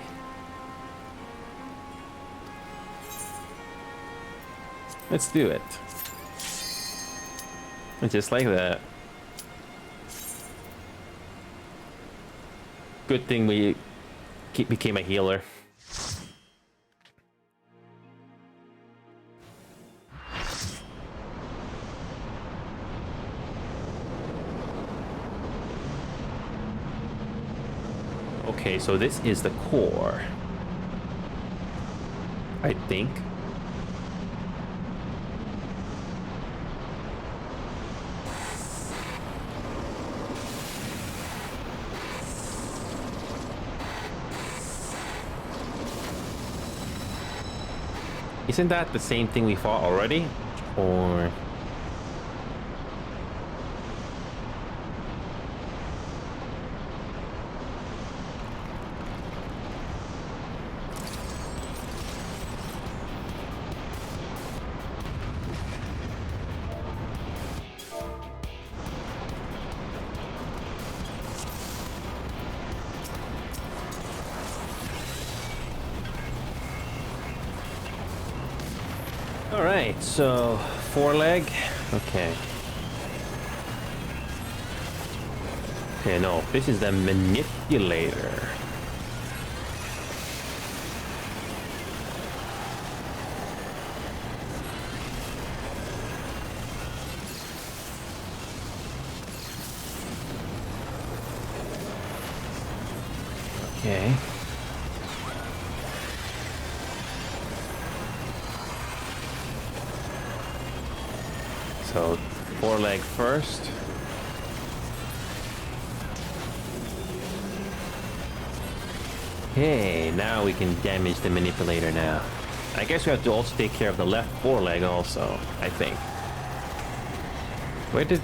Let's do it. And just like that. Good thing we became a healer. Okay, so this is the core. I think. Isn't that the same thing we fought already? Or... Alright, so foreleg. Okay. Okay, no, this is the manipulator. Okay. So, foreleg first. Okay, now we can damage the manipulator now. I guess we have to also take care of the left foreleg also, I think. Where did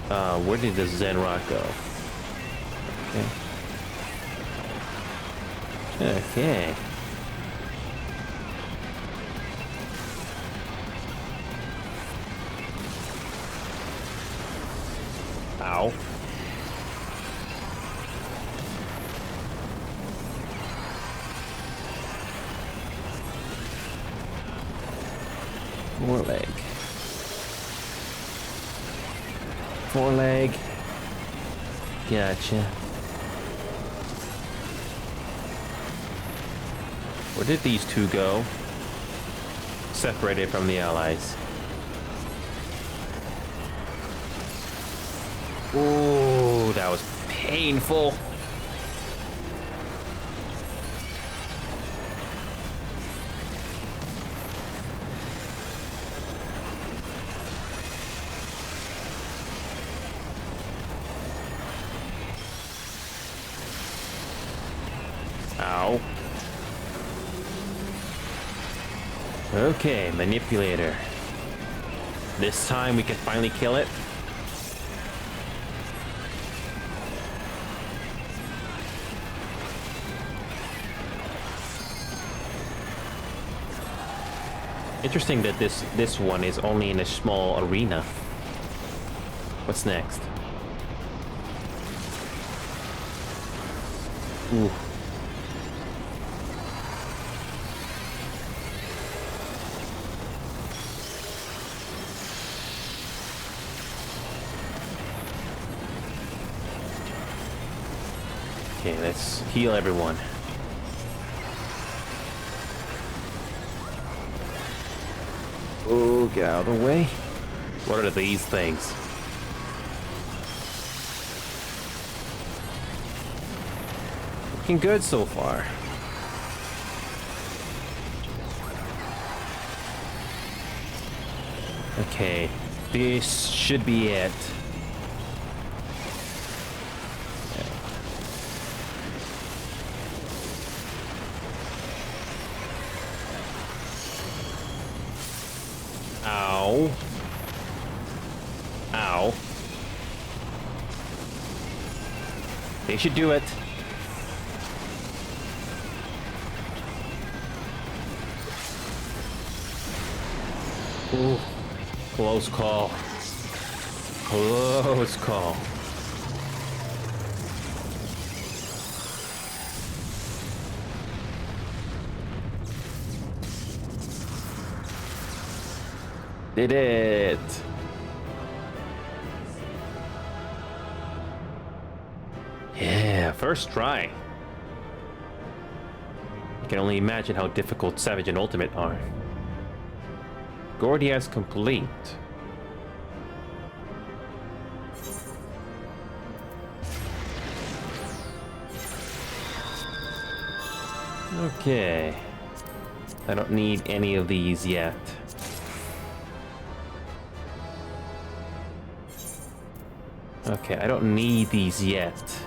the Zen Rock go? Okay. Okay. Ow. Foreleg. Foreleg. Gotcha. Where did these two go? Separated from the allies. Ooh, that was painful. Ow. Okay, manipulator. This time we can finally kill it. Interesting that this one is only in a small arena. What's next? Ooh. Okay, let's heal everyone. Oh, get out of the way. What are these things? Looking good so far. Okay, this should be it. Ow. Ow. They should do it. Ooh. Close call. Close call. Did it. Yeah, first try. I can only imagine how difficult Savage and Ultimate are. Gordias complete. Okay. I don't need any of these yet. Okay, I don't need these yet.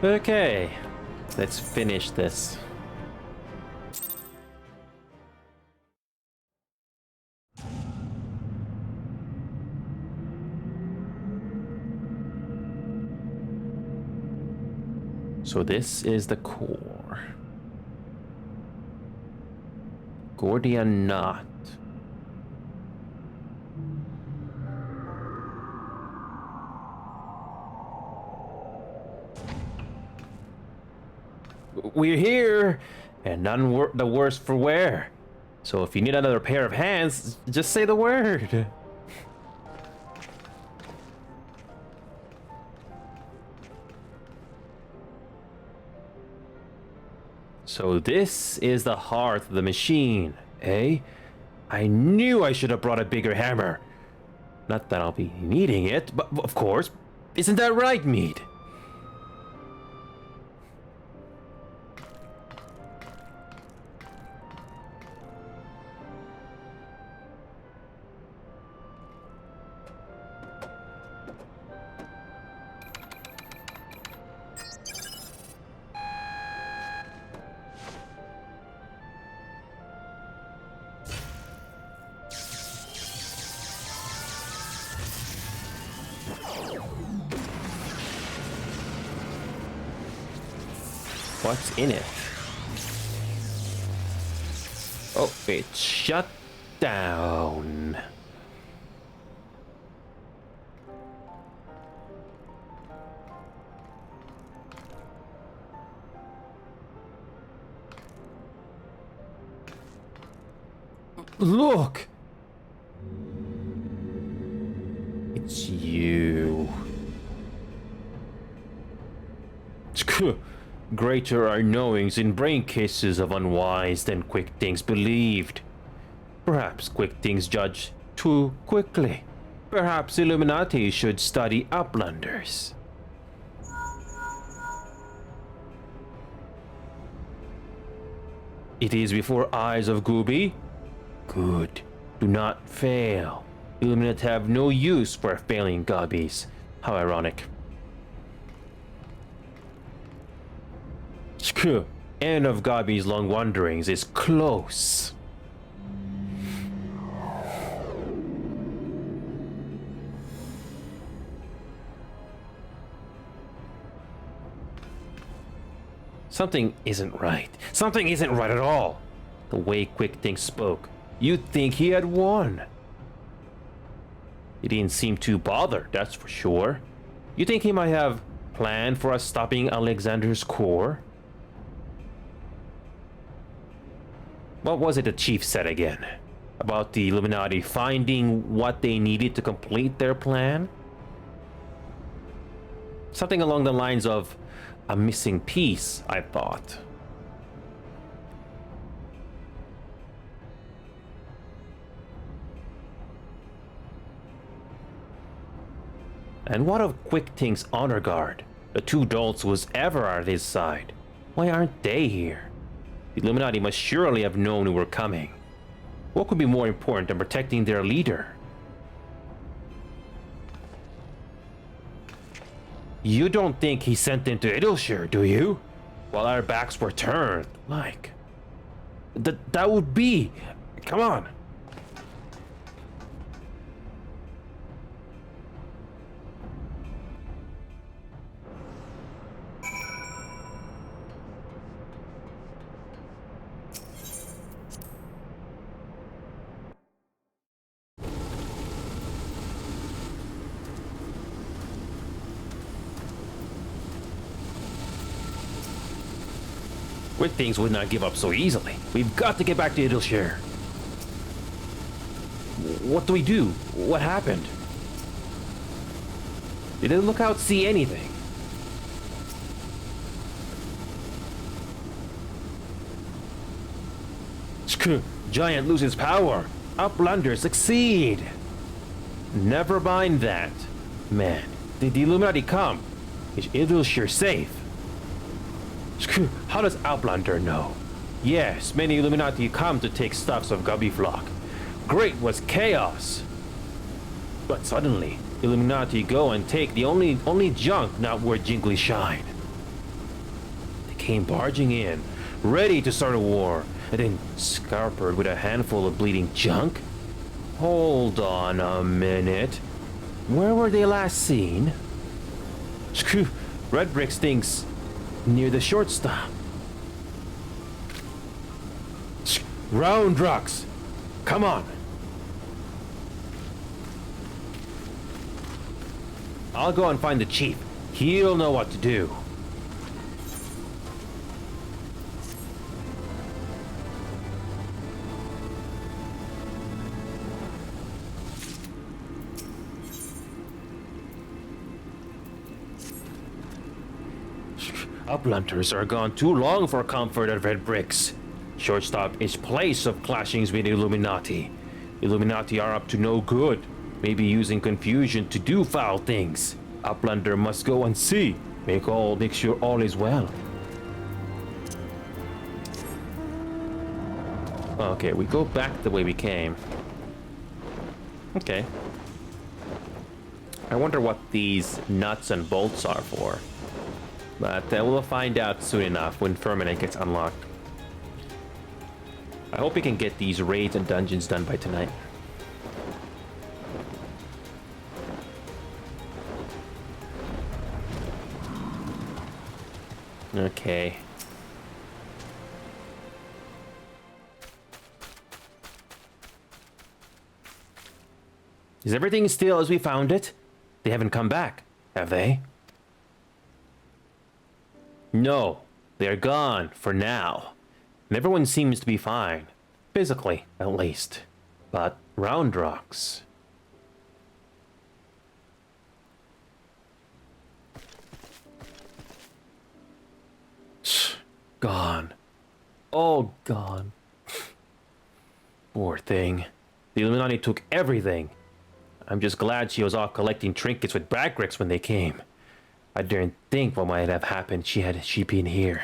Okay, let's finish this. So this is the core. Gordia Knot. We're here, and none the worse for wear. So if you need another pair of hands, just say the word. So this is the heart of the machine, eh? I knew I should have brought a bigger hammer. Not that I'll be needing it, but of course. Isn't that right, Mead? What's in it? Oh, it's shut down. Look! It's you. Greater are knowings in brain cases of unwise than quick things believed. Perhaps quick things judge too quickly. Perhaps Illuminati should study Uplanders. It is before eyes of Gooby. Good. Do not fail. Illuminati have no use for failing Gobbies. How ironic. End of Gobby's long wanderings is close. Something isn't right. Something isn't right at all. The way Quick Things spoke, you'd think he had won. He didn't seem too bothered, that's for sure. You think he might have planned for us stopping Alexander's core? What was it the chief said again? About the Illuminati finding what they needed to complete their plan? Something along the lines of a missing piece, I thought. And what of Quick Things' honor guard? The two dolts was ever at his side. Why aren't they here? The Illuminati must surely have known we were coming. What could be more important than protecting their leader? You don't think he sent them to Idleshire, do you? While our backs were turned, like... That would be... Come on. Quick Things would not give up so easily. We've got to get back to Idleshire. What do we do? What happened? Did the lookout see anything? Giant loses power. Uplanders succeed. Never mind that. Man, did the Illuminati come? Is Idleshire safe? How does Outlander know? Yes, many Illuminati come to take stuffs of Gubbyflock. Great was chaos. But suddenly, Illuminati go and take the only junk not worth jingly shine. They came barging in, ready to start a war, and then scarpered with a handful of bleeding junk? Hold on a minute. Where were they last seen? Red Bricks thinks near the shortstop. Round Rux! Come on! I'll go and find the chief. He'll know what to do. Uplanders are gone too long for comfort at Red Bricks. Shortstop is place of clashings with Illuminati. Illuminati are up to no good, maybe using confusion to do foul things. Uplander must go and see. Make sure all is well. Okay, we go back the way we came. Okay. I wonder what these nuts and bolts are for. But we'll find out soon enough when Firmament gets unlocked. I hope we can get these raids and dungeons done by tonight. Okay. Is everything still as we found it? They haven't come back, have they? No, they are gone for now. And everyone seems to be fine. Physically, at least. But Roundrox... Gone. All gone. Poor thing. The Illuminati took everything. I'm just glad she was off collecting trinkets with Bragrix when they came. I daren't think what might have happened had she been here.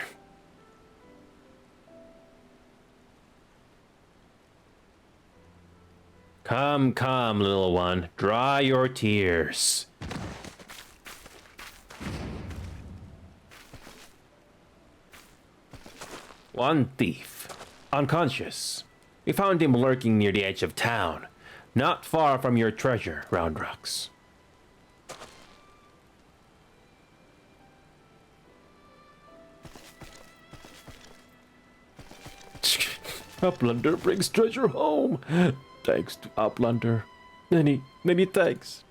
Come, come, little one. Dry your tears. One thief. Unconscious. We found him lurking near the edge of town. Not far from your treasure, Roundrox. Uplander brings treasure home. Thanks to Uplander. Many, many thanks.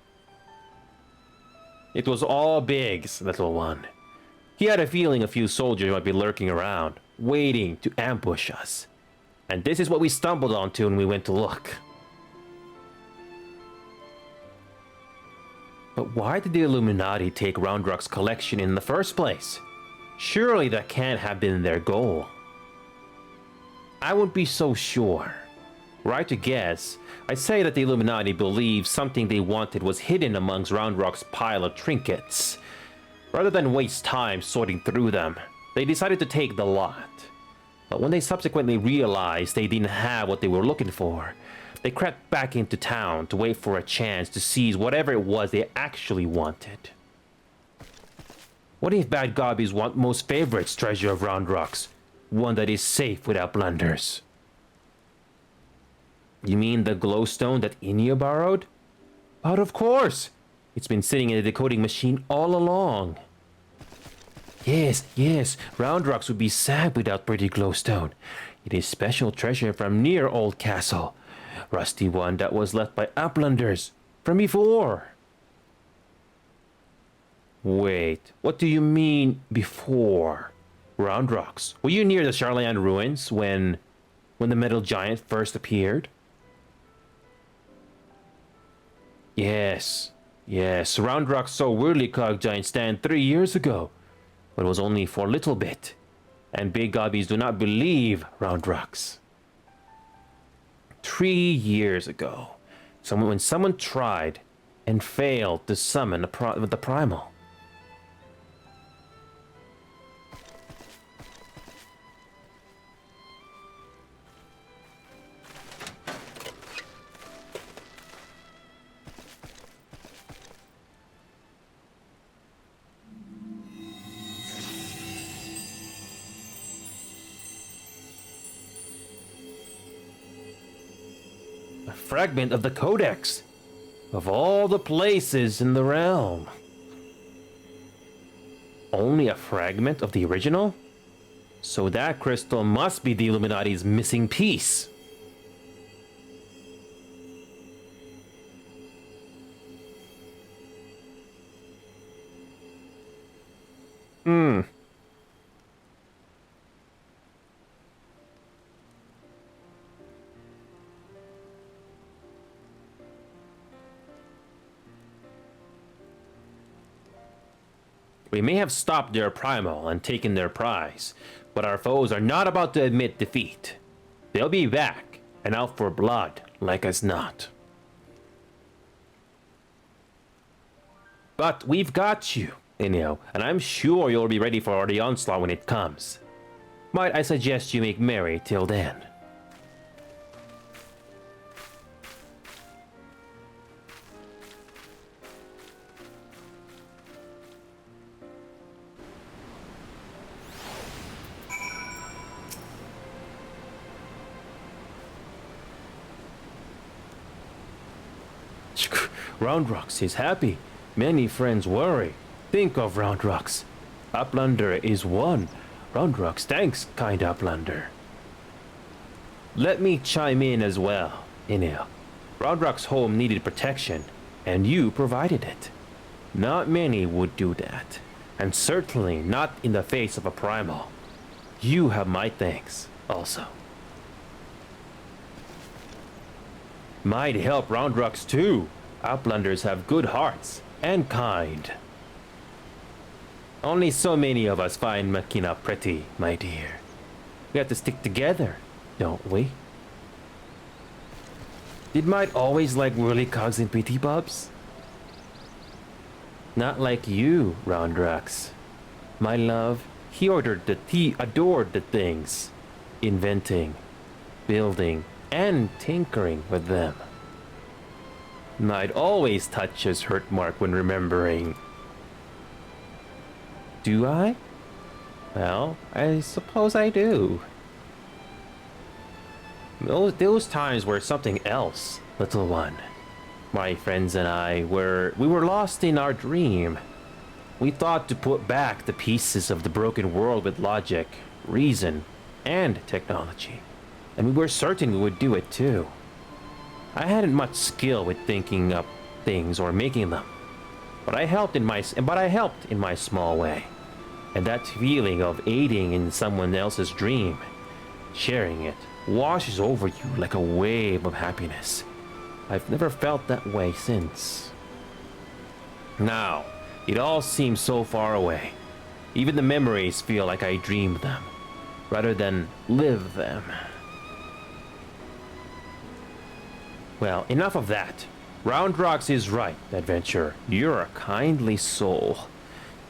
It was all Biggs, little one. He had a feeling a few soldiers might be lurking around, waiting to ambush us. And this is what we stumbled onto when we went to look. But why did the Illuminati take Roundrox's collection in the first place? Surely that can't have been their goal. I wouldn't be so sure. Were I to guess, I'd say that the Illuminati believed something they wanted was hidden amongst Roundrox's pile of trinkets. Rather than waste time sorting through them, they decided to take the lot. But when they subsequently realized they didn't have what they were looking for, they crept back into town to wait for a chance to seize whatever it was they actually wanted. What if Bad Gobbies want most favorite's treasure of Roundrox? One that is safe without blunders. You mean the glowstone that Inia borrowed? But of course! It's been sitting in the decoding machine all along. Yes, Roundrox would be sad without pretty glowstone. It is special treasure from near Old Castle. Rusty one that was left by Uplanders from before. Wait, what do you mean before? Roundrox, were you near the Charlayan ruins when the metal giant first appeared? Yes, Roundrox saw Whirlycog giant stand 3 years ago, but it was only for a little bit. And Big Gobbies do not believe Roundrox. 3 years ago, when someone tried and failed to summon the Primal. Fragment of the Codex. Of all the places in the realm. Only a fragment of the original? So that crystal must be the Illuminati's missing piece. We may have stopped their primal and taken their prize, but our foes are not about to admit defeat. They'll be back and out for blood, like as not. But we've got you, Inio, and I'm sure you'll be ready for the onslaught when it comes. Might I suggest you make merry till then? Roundrox is happy. Many friends worry. Think of Roundrox. Uplander is one. Roundrox thanks, kind Uplander. Let me chime in as well, Inil. Roundrox's home needed protection, and you provided it. Not many would do that, and certainly not in the face of a primal. You have my thanks, also. Might help Roundrox too. Uplanders have good hearts and kind. Only so many of us find Makina pretty, my dear. We have to stick together, don't we? Did Might always like whirlycogs and pretty bubs? Not like you, Roundrox. My love, he adored the things. Inventing, building, and tinkering with them. Might always touch his hurt mark when remembering. Do I? Well, I suppose I do. Those times were something else, little one. My friends and I we were lost in our dream. We thought to put back the pieces of the broken world with logic, reason, and technology. And we were certain we would do it too. I hadn't much skill with thinking up things or making them, but I helped in my small way. And that feeling of aiding in someone else's dream, sharing it, washes over you like a wave of happiness. I've never felt that way since. Now, it all seems so far away. Even the memories feel like I dreamed them, rather than live them. Well, enough of that. Roundrox is right, Adventurer. You're a kindly soul.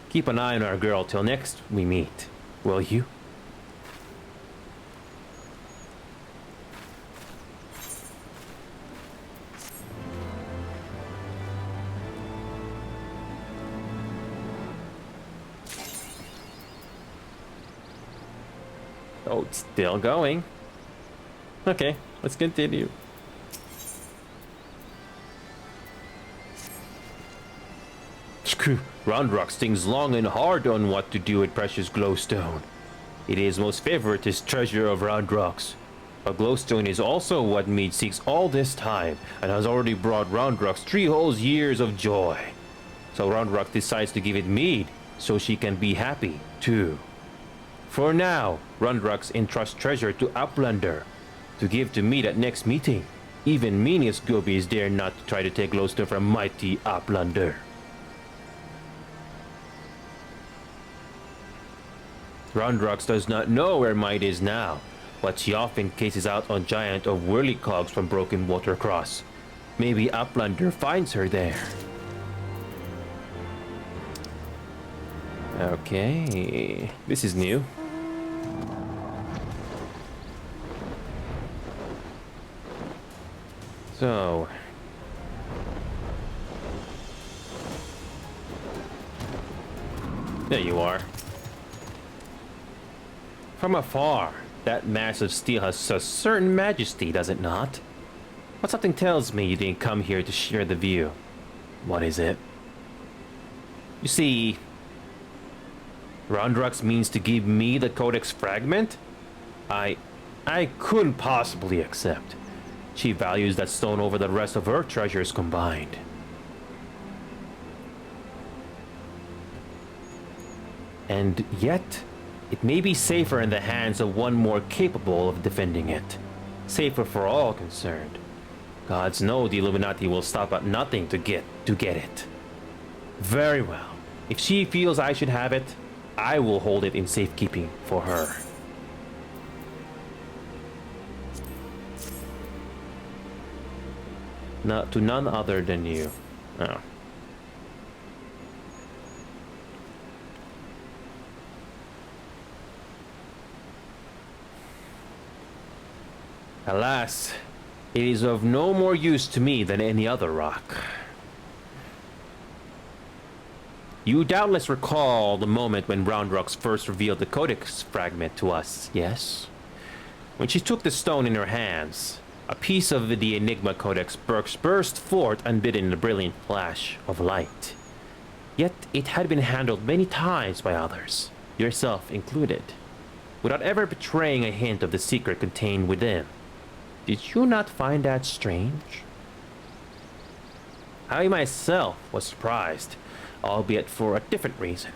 Keep an eye on our girl till next we meet, will you? Oh, it's still going. Okay, let's continue. Roundrox thinks long and hard on what to do with precious glowstone. It is most favoritist treasure of Roundrox. But glowstone is also what Mead seeks all this time, and has already brought Roundrox 3 whole years of joy. So Roundrox decides to give it Mead, so she can be happy, too. For now, Roundrox entrusts treasure to Uplander, to give to Mead at next meeting. Even meanest Gobies dare not to try to take glowstone from mighty Uplander. Roundrox does not know where Might is now, but she often cases out on Giant of whirlycogs from Broken Water Cross. Maybe Uplander finds her there. Okay, this is new. So... there you are. From afar, that mass of steel has a certain majesty, does it not? But something tells me you didn't come here to share the view. What is it? You see, Roundrox means to give me the Codex fragment? I couldn't possibly accept. She values that stone over the rest of her treasures combined. And yet, it may be safer in the hands of one more capable of defending it. Safer for all concerned. Gods know the Illuminati will stop at nothing to get it. Very well. If she feels I should have it, I will hold it in safekeeping for her. To none other than you. Oh. Alas, it is of no more use to me than any other rock. You doubtless recall the moment when Roundrocks first revealed the Codex fragment to us, yes? When she took the stone in her hands, a piece of the Enigma Codex burst forth unbidden in a brilliant flash of light. Yet it had been handled many times by others, yourself included, without ever betraying a hint of the secret contained within. Did you not find that strange? I myself was surprised, albeit for a different reason.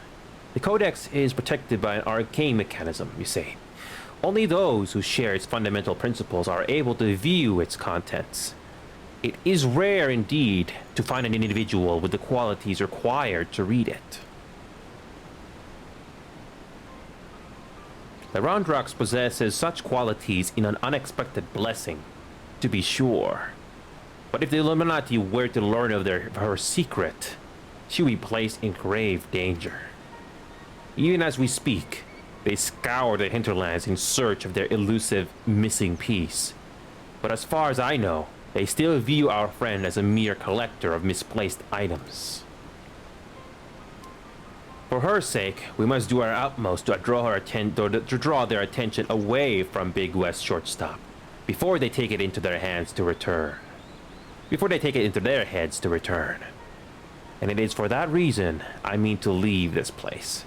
The Codex is protected by an arcane mechanism, you see. Only those who share its fundamental principles are able to view its contents. It is rare indeed to find an individual with the qualities required to read it. The Roundrocks possesses such qualities in an unexpected blessing, to be sure. But if the Illuminati were to learn of her secret, she would be placed in grave danger. Even as we speak, they scour the hinterlands in search of their elusive missing piece. But as far as I know, they still view our friend as a mere collector of misplaced items. For her sake, we must do our utmost to draw their attention away from Big West Shortstop before they take it into their heads to return. And it is for that reason I mean to leave this place.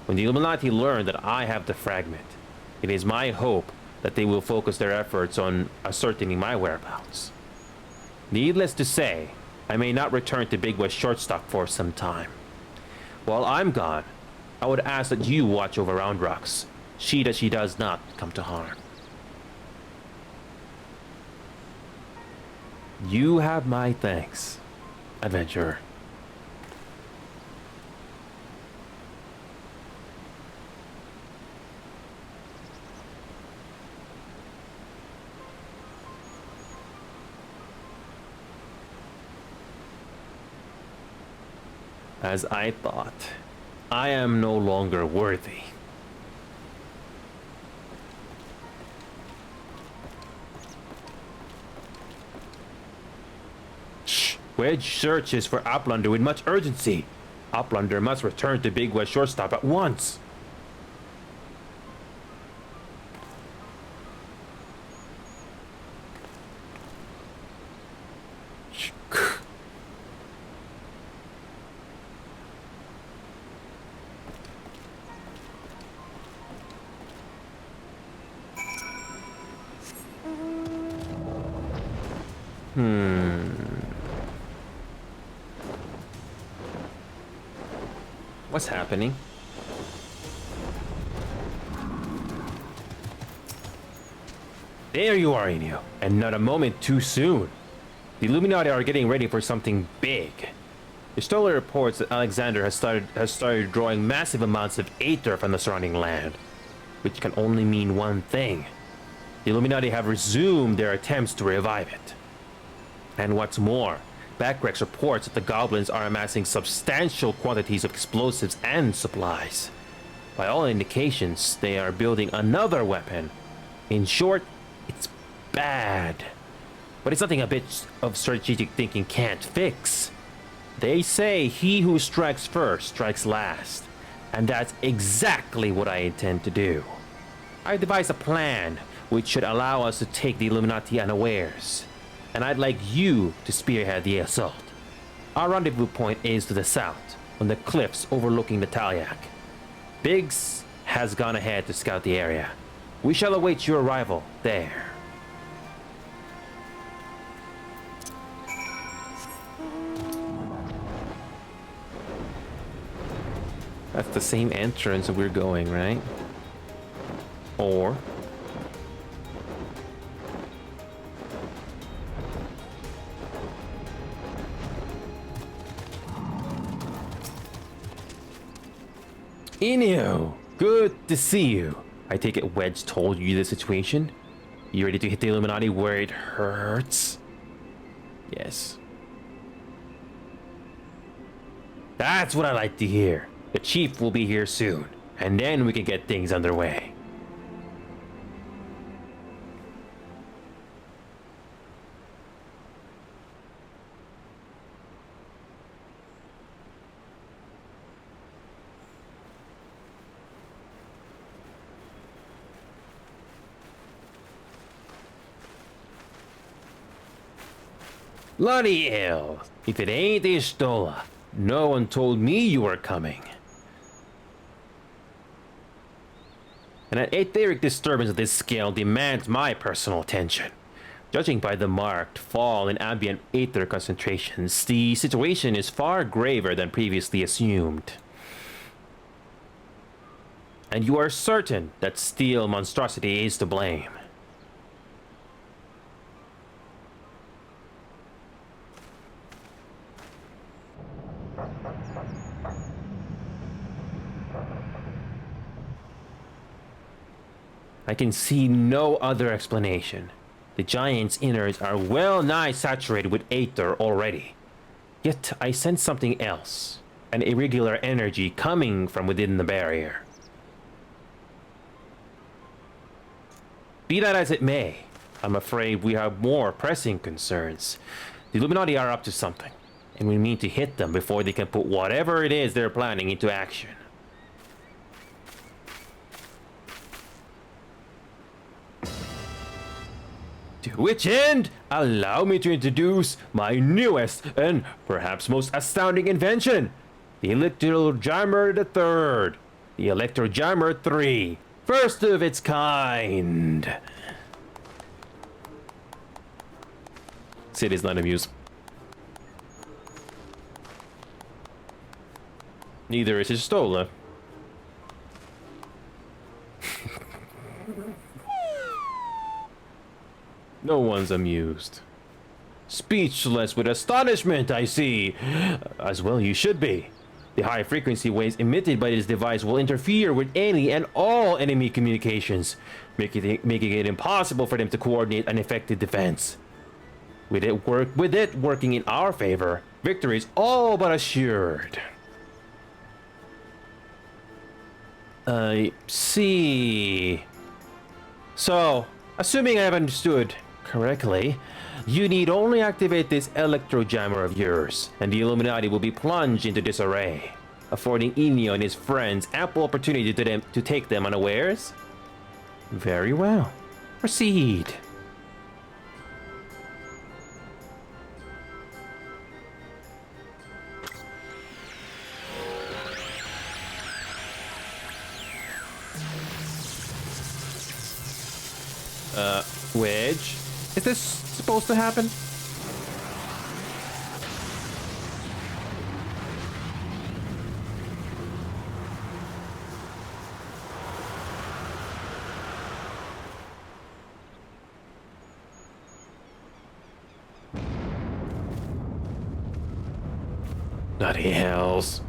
When the Illuminati learn that I have the fragment, it is my hope that they will focus their efforts on ascertaining my whereabouts. Needless to say, I may not return to Big West Shortstop for some time. While I'm gone, I would ask that you watch over Roundrocks. See that she does not come to harm. You have my thanks, adventurer. As I thought, I am no longer worthy. Shh! Wedge searches for Uplander with much urgency. Uplander must return to Big West Shortstop at once. What's happening? There you are, Enio, and not a moment too soon. The Illuminati are getting ready for something big. The Stoller reports that Alexander has started drawing massive amounts of aether from the surrounding land, which can only mean one thing. The Illuminati have resumed their attempts to revive it. And what's more, Backrex reports that the goblins are amassing substantial quantities of explosives and supplies. By all indications, they are building another weapon. In short, it's bad. But it's nothing a bit of strategic thinking can't fix. They say he who strikes first strikes last. And that's exactly what I intend to do. I devised a plan which should allow us to take the Illuminati unawares. And I'd like you to spearhead the assault. Our rendezvous point is to the south, on the cliffs overlooking the Talyak. Biggs has gone ahead to scout the area. We shall await your arrival there. That's the same entrance we're going, right? Or... Enio, good to see you. I take it Wedge told you the situation? You ready to hit the Illuminati where it hurts? Yes. That's what I like to hear. The chief will be here soon, and then we can get things underway. Bloody hell! If it ain't Y'shtola, no one told me you were coming. An etheric disturbance of this scale demands my personal attention. Judging by the marked fall in ambient aether concentrations, the situation is far graver than previously assumed. And you are certain that steel monstrosity is to blame. I can see no other explanation. The giant's innards are well nigh saturated with aether already. Yet I sense something else, an irregular energy coming from within the barrier. Be that as it may, I'm afraid we have more pressing concerns. The Illuminati are up to something, and we mean to hit them before they can put whatever it is they're planning into action. To which end, allow me to introduce my newest and perhaps most astounding invention, the Electrojammer III, the Electrojammer 3, first of its kind. Sid is not amused. Neither is Y'shtola. No one's amused. Speechless with astonishment, I see. As well you should be. The high frequency waves emitted by this device will interfere with any and all enemy communications, making it impossible for them to coordinate an effective defense. With it working in our favor, victory is all but assured. I see. So, assuming I have understood correctly, you need only activate this Electrojammer of yours, and the Illuminati will be plunged into disarray, affording Enio and his friends ample opportunity to take them unawares? Very well. Proceed. Wedge? Is this supposed to happen? Bloody hells.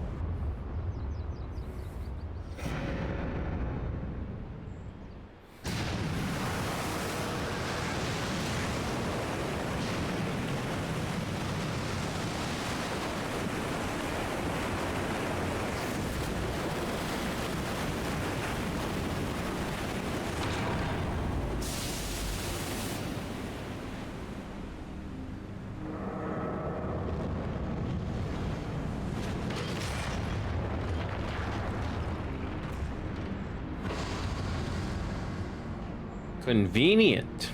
Convenient.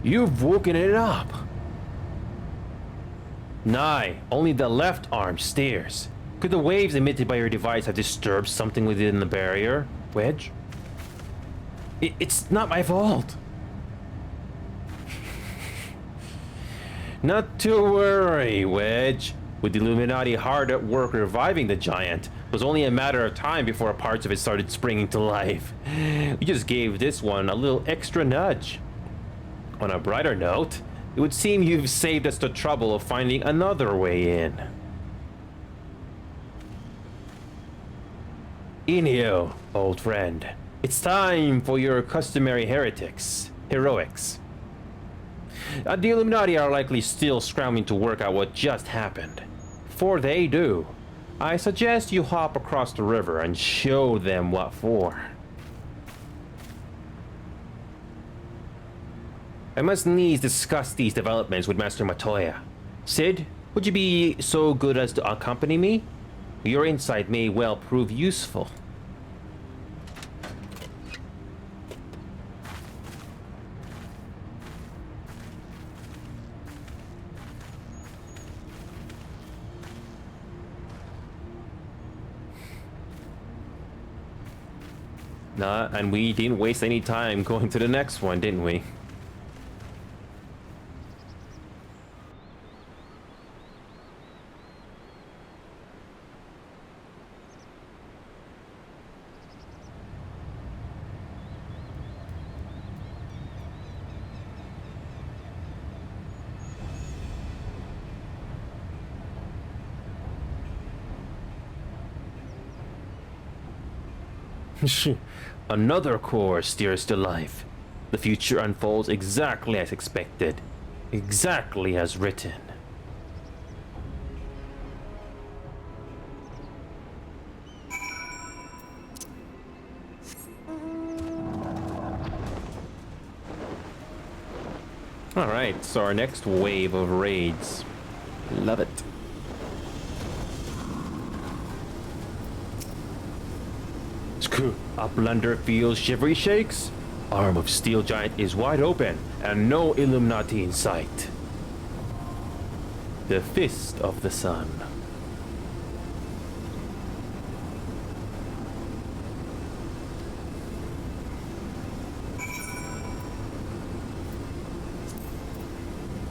You've woken it up. Nay, only the left arm steers. Could the waves emitted by your device have disturbed something within the barrier, Wedge? It's not my fault. Not to worry, Wedge. With the Illuminati hard at work reviving the giant, it was only a matter of time before parts of it started springing to life. We just gave this one a little extra nudge. On a brighter note, it would seem you've saved us the trouble of finding another way in. Inio, old friend. It's time for your customary heroics. The Illuminati are likely still scrambling to work out what just happened. Before they do, I suggest you hop across the river and show them what for. I must needs discuss these developments with Master Matoya. Sid, would you be so good as to accompany me? Your insight may well prove useful. Nah, and we didn't waste any time going to the next one, didn't we? Another core steers to life. The future unfolds exactly as expected, exactly as written. Alright, so our next wave of raids. Love it. Uplander feels shivery shakes. Arm of Steel Giant is wide open, and no Illuminati in sight. The Fist of the Sun.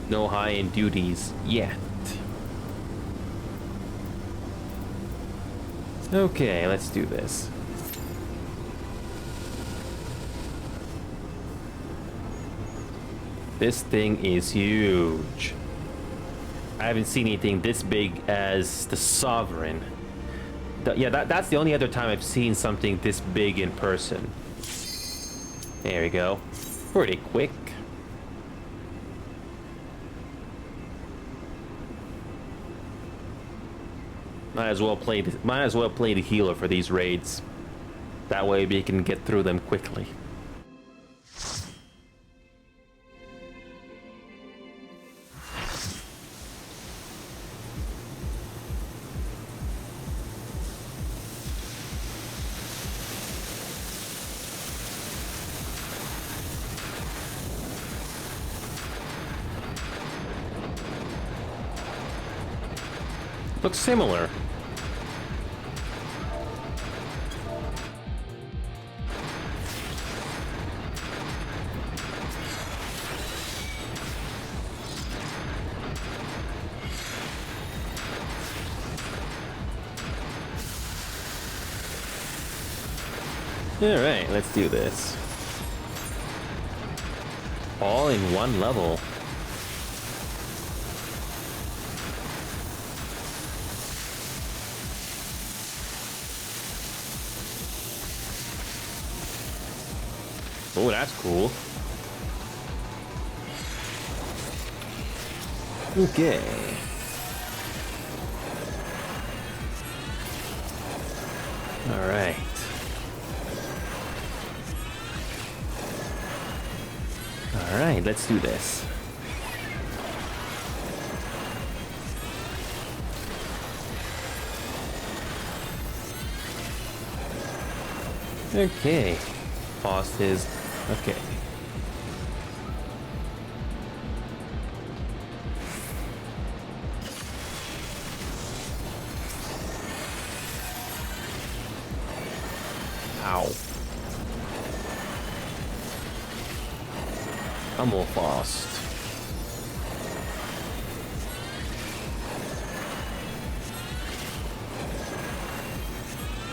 No high-end duties yet. Okay, let's do this. This thing is huge. I haven't seen anything this big as the Sovereign. That's the only other time I've seen something this big in person. There we go. Pretty quick. Might as well play the healer for these raids. That way we can get through them quickly. Looks similar. Alright, let's do this. All in one level. Oh, that's cool. Okay. All right. All right, let's do this. Okay. Pause his. Okay. Ow. I'm more fast.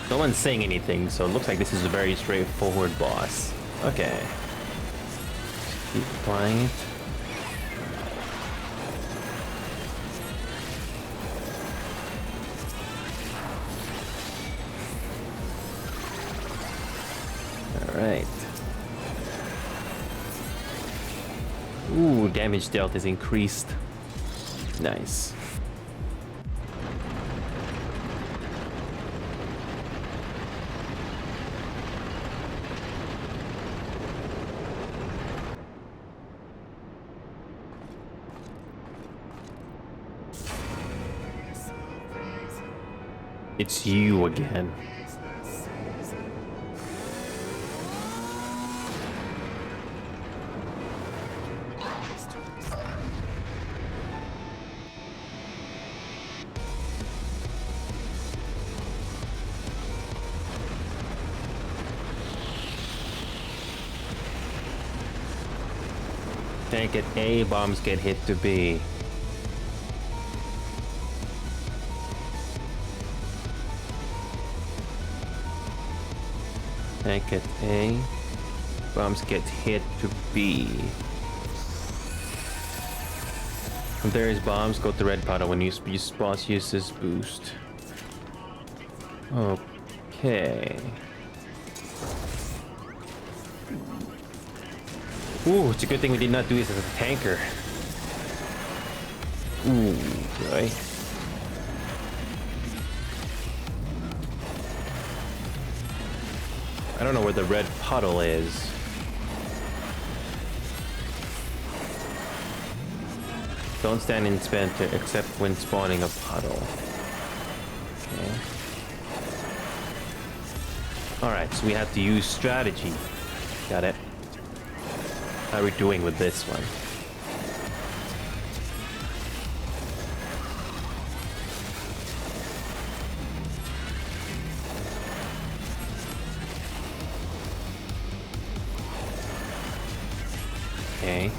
No one's saying anything, so it looks like this is a very straightforward boss. Okay. Keep applying it. Alright. Ooh, damage dealt is increased. Nice. It's you again. Tank at A, bombs get hit to B. Tank at A, bombs get hit to B. From there is bombs, go to red puddle when you boss uses boost. Okay. Ooh, it's a good thing we did not do this as a tanker. Ooh, boy. I don't know where the red puddle is. Don't stand in center except when spawning a puddle. Okay. Alright, so we have to use strategy. Got it. How are we doing with this one? Okay.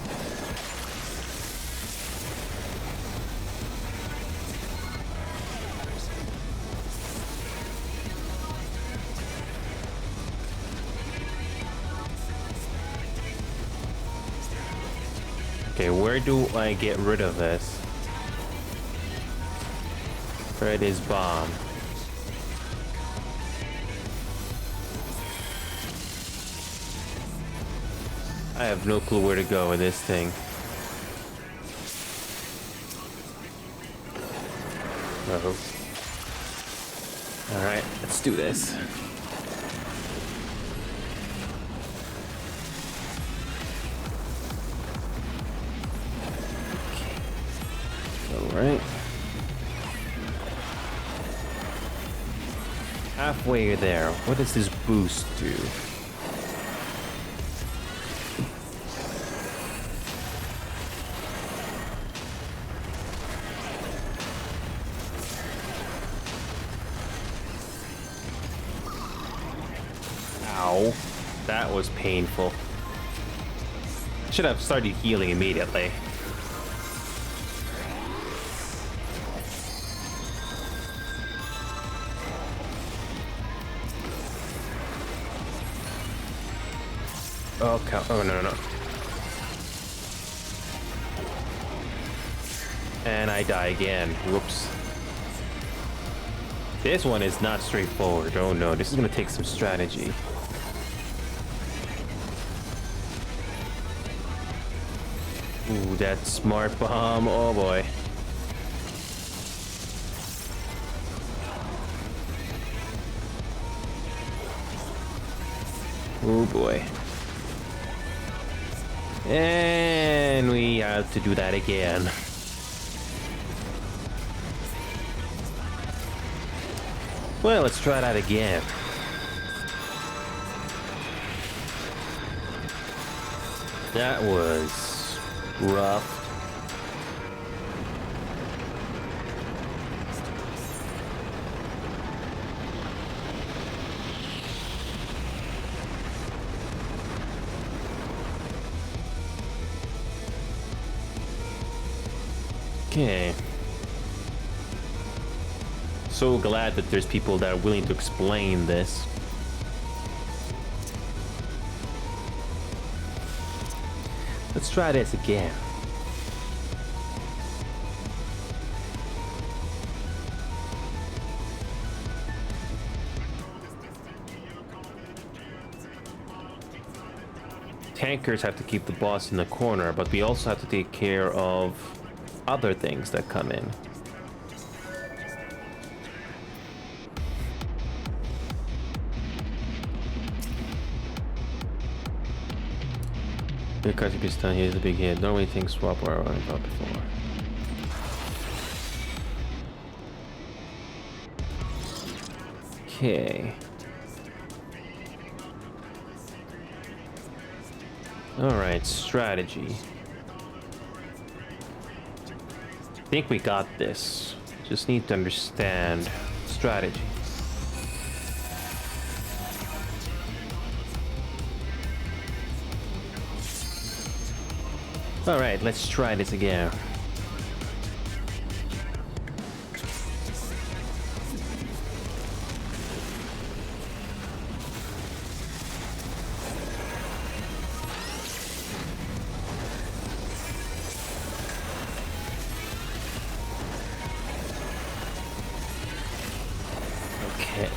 Okay, where do I get rid of this? Where it is bomb. I have no clue where to go with this thing. Uh-oh. Alright, let's do this. Alright. Halfway there. What does this boost do? Ow. That was painful. Should have started healing immediately. Okay. Oh, no. And I die again. Whoops. This one is not straightforward. Oh no, this is gonna take some strategy. Ooh, that smart bomb. Oh boy. Oh boy. And we have to do that again. Well, let's try that again. That was rough. Okay. So glad that there's people that are willing to explain this. Let's try this again. tankers have to keep the boss in the corner, but we also have to take care of other things that come in. Because if he's done, here's a big hit. Normally things swap where I running about before. Okay. Alright, strategy. I think we got this. Just need to understand strategy. Alright, let's try this again. Okay.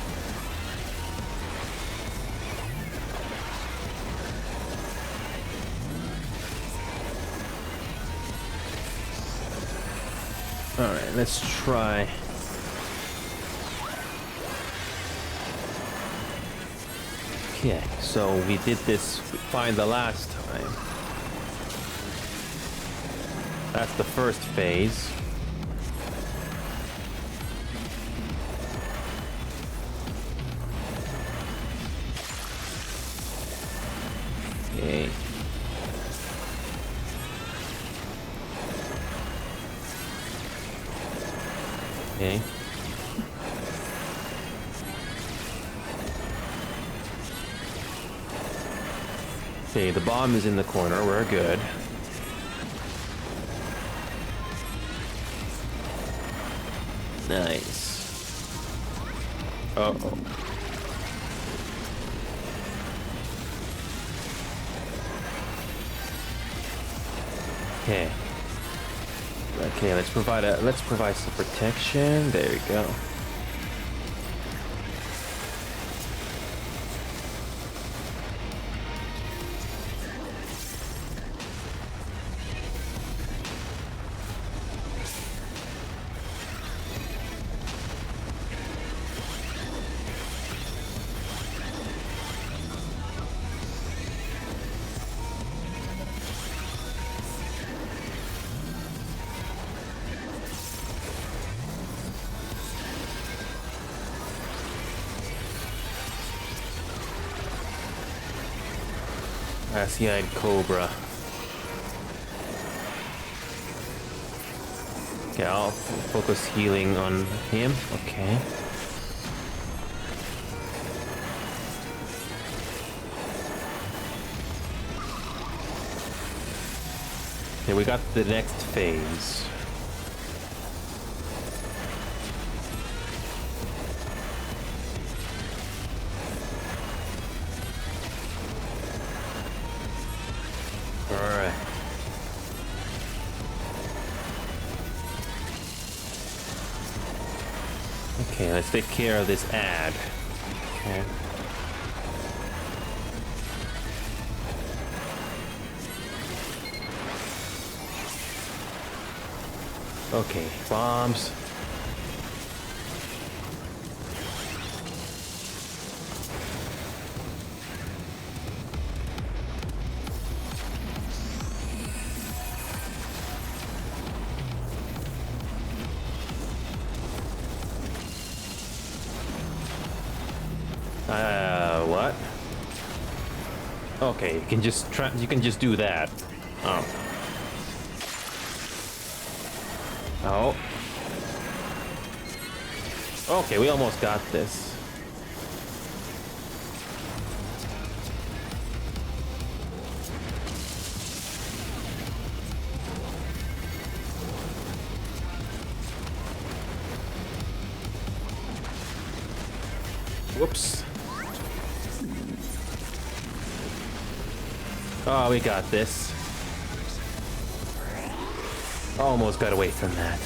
Alright, let's try. Okay, so we did this fine the last time. That's the first phase. Okay. Okay. Okay, the bomb is in the corner. We're good. Nice. Uh-oh. Okay. Okay, let's provide some protection. There we go. Glassy-eyed cobra. Okay, I'll focus healing on him. Okay. Okay, we got the next phase. Alright. Okay, let's take care of this ad. Okay. Okay, bombs. What? Okay, you can just do that. Oh. Oh. Okay, we almost got this. Whoops. Oh, we got this. Almost got away from that.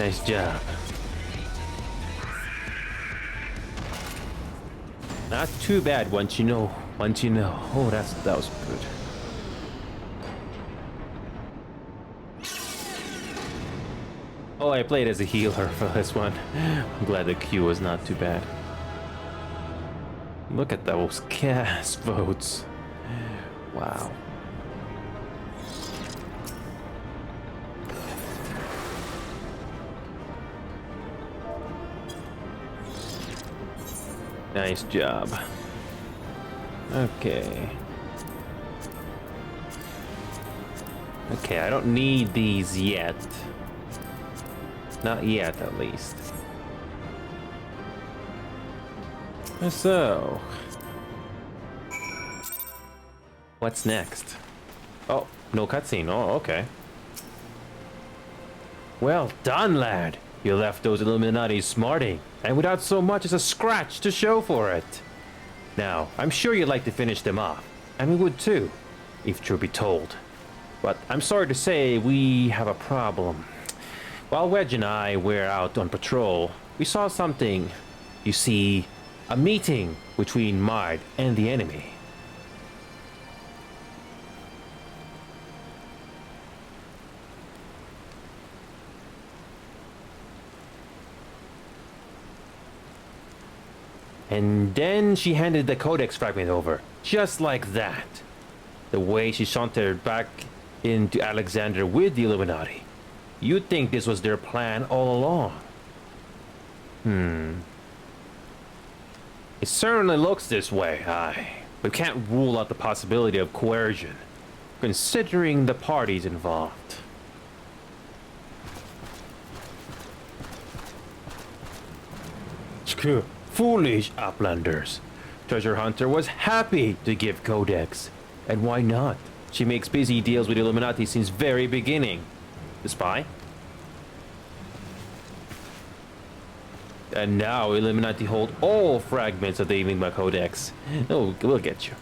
Nice job. Not too bad once you know. Once you know. Oh, that was good. Oh, I played as a healer for this one. I'm glad the Q was not too bad. Look at those cast votes. Wow. Nice job. Okay. Okay, I don't need these yet. Not yet, at least. So... what's next? Oh, no cutscene. Oh, okay. Well done, lad. You left those Illuminati smarting, and without so much as a scratch to show for it. Now, I'm sure you'd like to finish them off, and we would too, if truth be told. But I'm sorry to say we have a problem. While Wedge and I were out on patrol, we saw something. You see, a meeting between Mard and the enemy. And then she handed the codex fragment over, just like that. The way she sauntered back into Alexander with the Illuminati. You'd think this was their plan all along. It certainly looks this way, aye. We can't rule out the possibility of coercion, considering the parties involved. Foolish Uplanders. Treasure Hunter was happy to give Codex. And why not? She makes busy deals with Illuminati since very beginning. The spy? And now Illuminati hold all fragments of the Enigma Codex. Oh, we'll get you.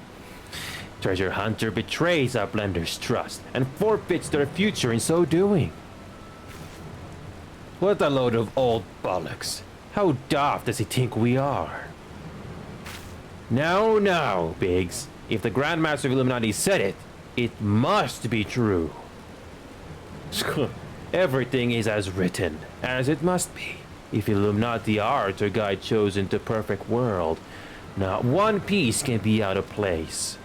Treasure Hunter betrays Uplanders' trust and forfeits their future in so doing. What a load of old bollocks. How daft does he think we are? Now, Biggs. If the Grandmaster of Illuminati said it, it must be true. Everything is as written, as it must be. If Illuminati are to guide chosen to perfect world, not one piece can be out of place.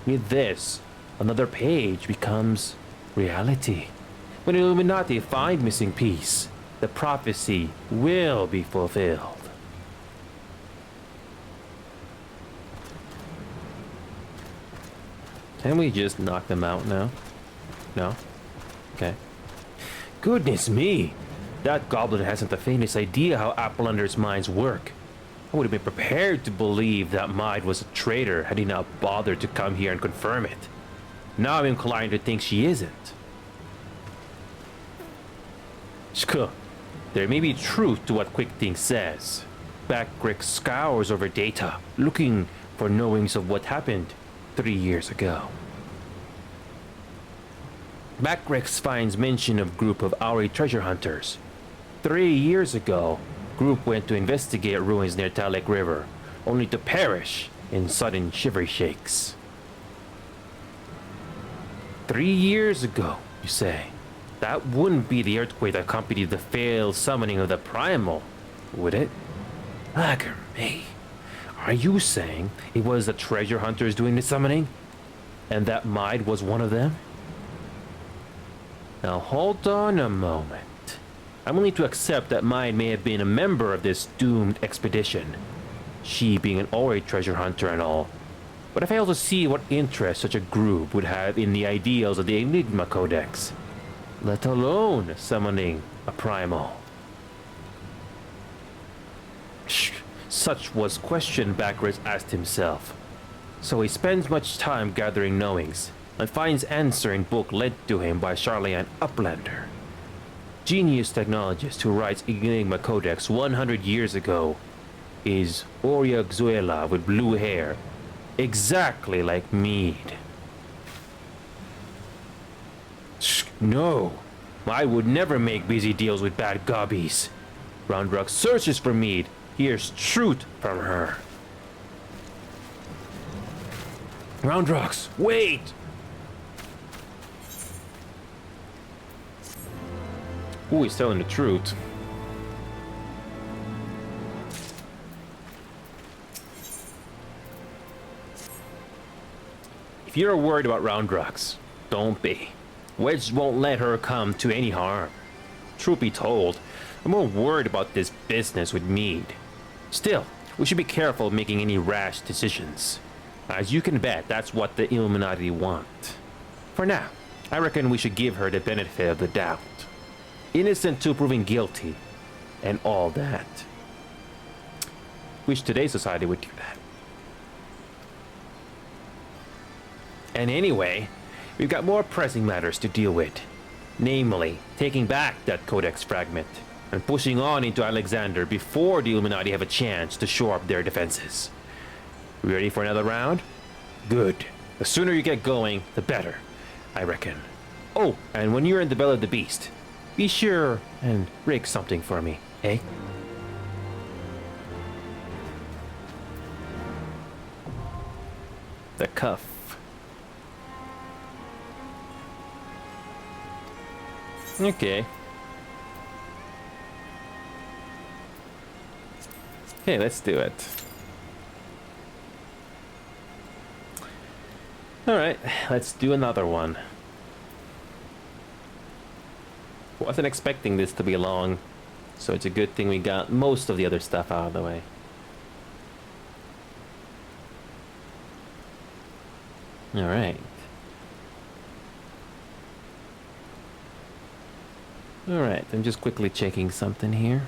With this, another page becomes reality. When Illuminati find missing piece, the prophecy will be fulfilled. Can we just knock them out now? No? Okay. Goodness me! That goblin hasn't the faintest idea how Uplanders' minds work. I would have been prepared to believe that Maid was a traitor had he not bothered to come here and confirm it. Now I'm inclined to think she isn't. There may be truth to what QuickThink says. Backrix scours over data, looking for knowings of what happened 3 years ago. Backrix finds mention of group of Auri treasure hunters. 3 years ago, group went to investigate ruins near Talek River, only to perish in sudden shivery shakes. 3 years ago, you say? That wouldn't be the earthquake that accompanied the failed summoning of the Primal, would it? Lagger me. Are you saying it was the treasure hunters doing the summoning? And that Maid was one of them? Now hold on a moment. I'm willing to accept that Maid may have been a member of this doomed expedition. She being an Auri treasure hunter and all. But I fail to see what interest such a group would have in the ideals of the Enigma Codex. Let alone summoning a Primal. Such was question Backrix asked himself. So he spends much time gathering knowings, and finds answer in book led to him by Charlayan Uplander. Genius technologist who writes Enigma Codex 100 years ago is Oria Xuela with blue hair, exactly like Mead. No, I would never make busy deals with bad gobbies. Roundrock searches for mead, hears truth from her. Roundrocks, wait! Who is telling the truth? If you're worried about Roundrocks, don't be. Wedge won't let her come to any harm. Truth be told, I'm more worried about this business with Mead. Still, we should be careful making any rash decisions. As you can bet, that's what the Illuminati want. For now, I reckon we should give her the benefit of the doubt. Innocent to proving guilty, and all that. Wish today's society would do that. And anyway, we've got more pressing matters to deal with. Namely, taking back that Codex fragment and pushing on into Alexander before the Illuminati have a chance to shore up their defenses. We ready for another round? Good. The sooner you get going, the better, I reckon. Oh, and when you're in the belly of the beast, be sure and rig something for me, eh? The cuff. Okay. Okay, let's do it. Alright, let's do another one. Wasn't expecting this to be long, so it's a good thing we got most of the other stuff out of the way. Alright. Alright, I'm just quickly checking something here.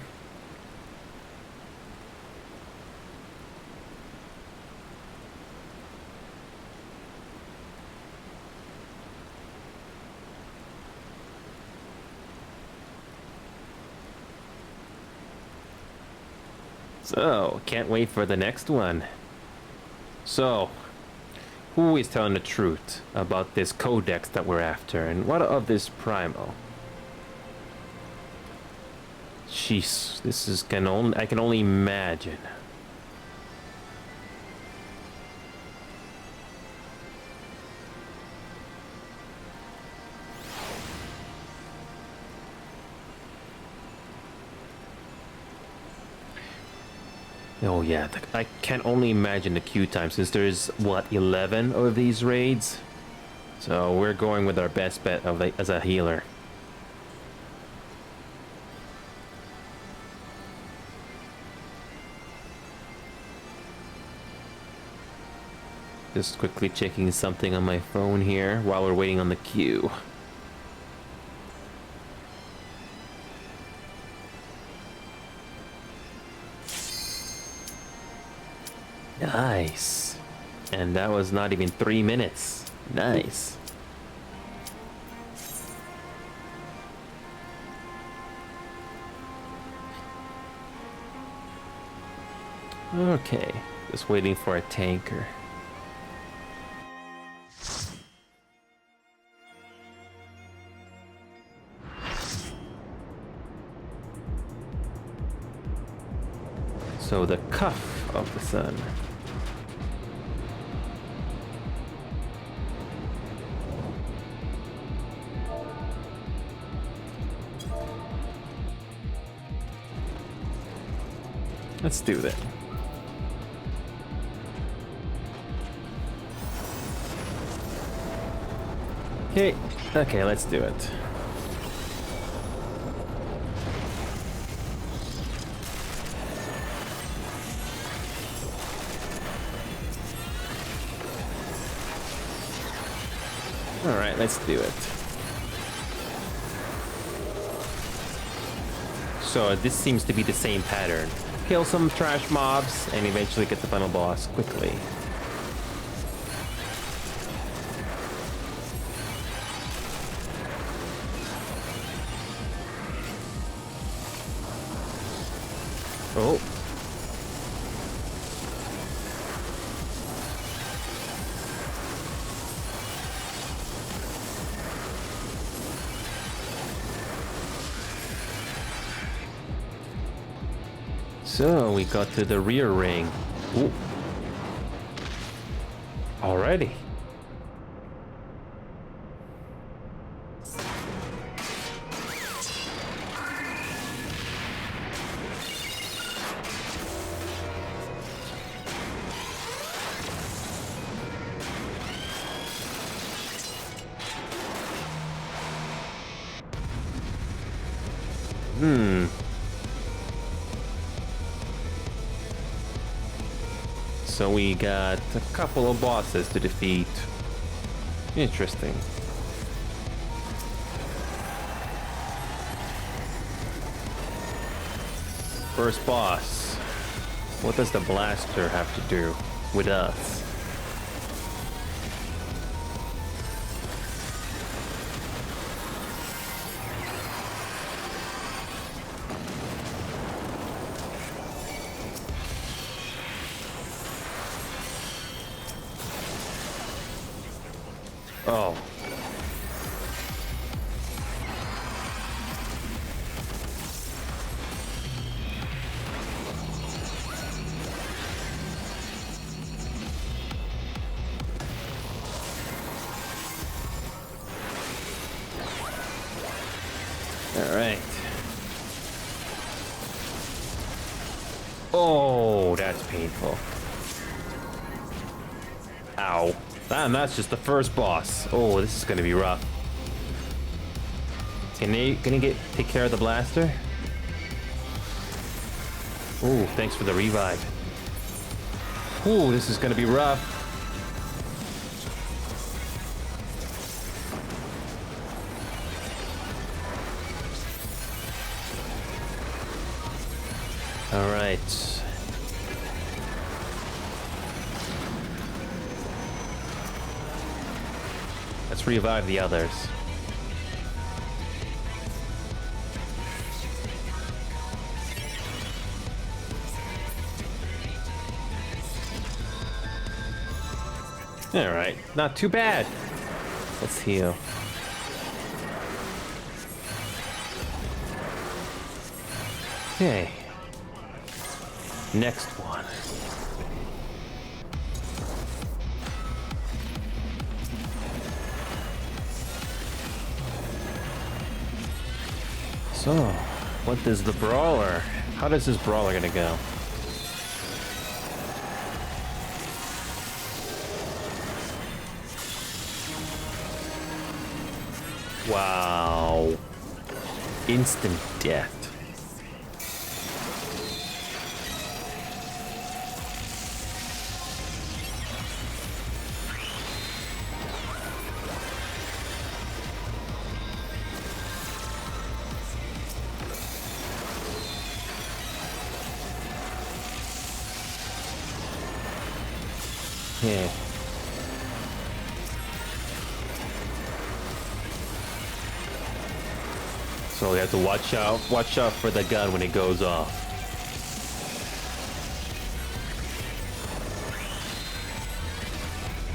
So, can't wait for the next one. So, who is telling the truth about this codex that we're after, and what of this Primo? Jeez, this is I can only imagine. Oh yeah, I can only imagine the queue time since there's, what, 11 of these raids? So we're going with our best bet as a healer. Just quickly checking something on my phone here while we're waiting on the queue. Nice. And that was not even 3 minutes. Nice. Okay, just waiting for a tanker. So the cuff of the sun. Let's do that. Okay, let's do it. Alright, let's do it. So this seems to be the same pattern. Kill some trash mobs and eventually get the final boss quickly. Oh. So we got to the rear ring. Ooh. Alrighty. So we got a couple of bosses to defeat. Interesting. First boss. What does the blaster have to do with us? Oh. All right. Oh, that's painful. Ow. And that's just the first boss. Oh, this is gonna be rough. Can he take care of the blaster? Oh, thanks for the revive. Oh, this is gonna be rough. All right. Let's revive the others. All right, not too bad. Let's heal. Okay. Next one. So, what is the brawler? How does this brawler gonna go? Wow. Instant death. Yeah. So we have to watch out for the gun when it goes off.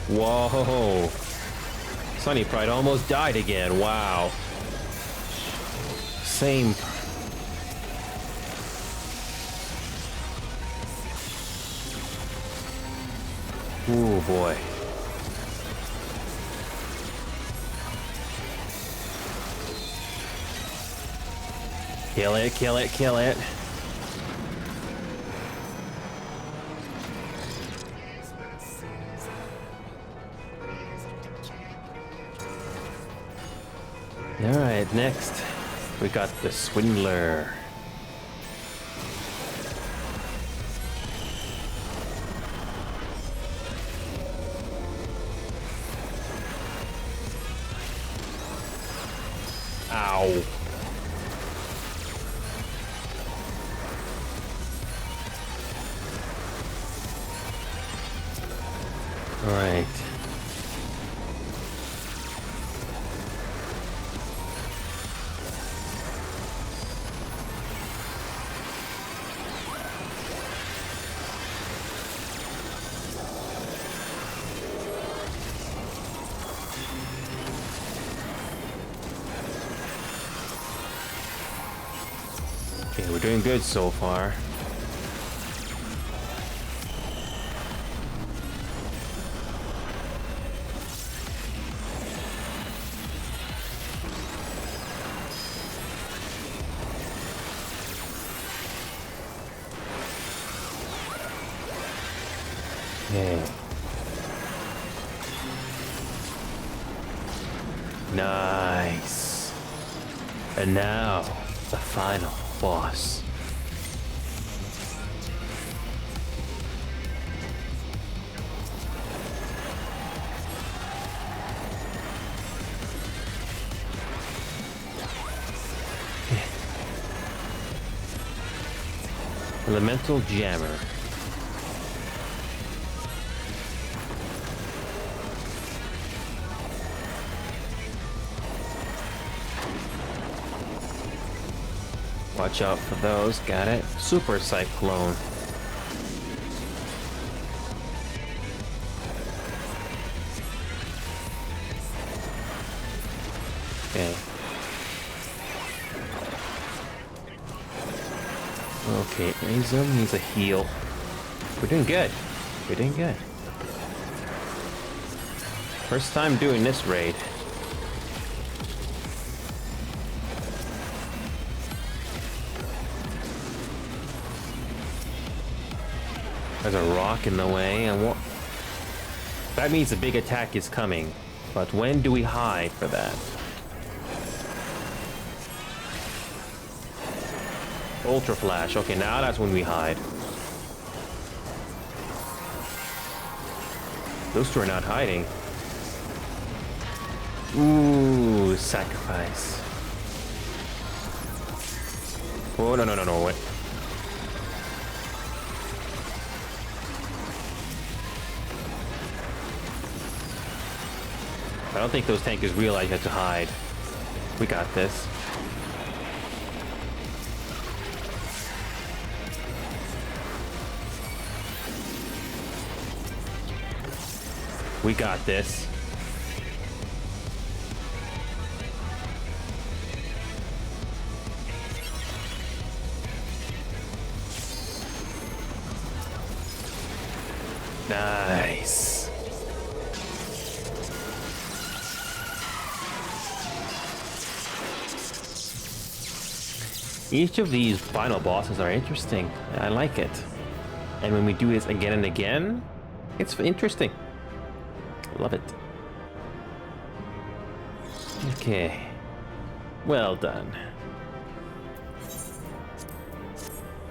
Whoa. Sunny Pride almost died again. Wow. Same. Ooh, boy. Kill it, kill it, kill it. Alright, next we got the Swindler. Ow. All right. Okay, we're doing good so far. Okay. Nice. And now, the final boss. Elemental Jammer. Watch out for those, got it. Super Cyclone. Okay. Okay, Azum needs a heal. We're doing good. We're doing good. First time doing this raid. There's a rock in the way, and what? That means a big attack is coming. But when do we hide for that? Ultra Flash. Okay, now that's when we hide. Those two are not hiding. Ooh, sacrifice. Oh, no, wait. I don't think those tankers realize you have to hide. We got this. We got this. Nice. Each of these final bosses are interesting. I like it. And when we do this again and again, it's interesting. Love it. Okay. Well done.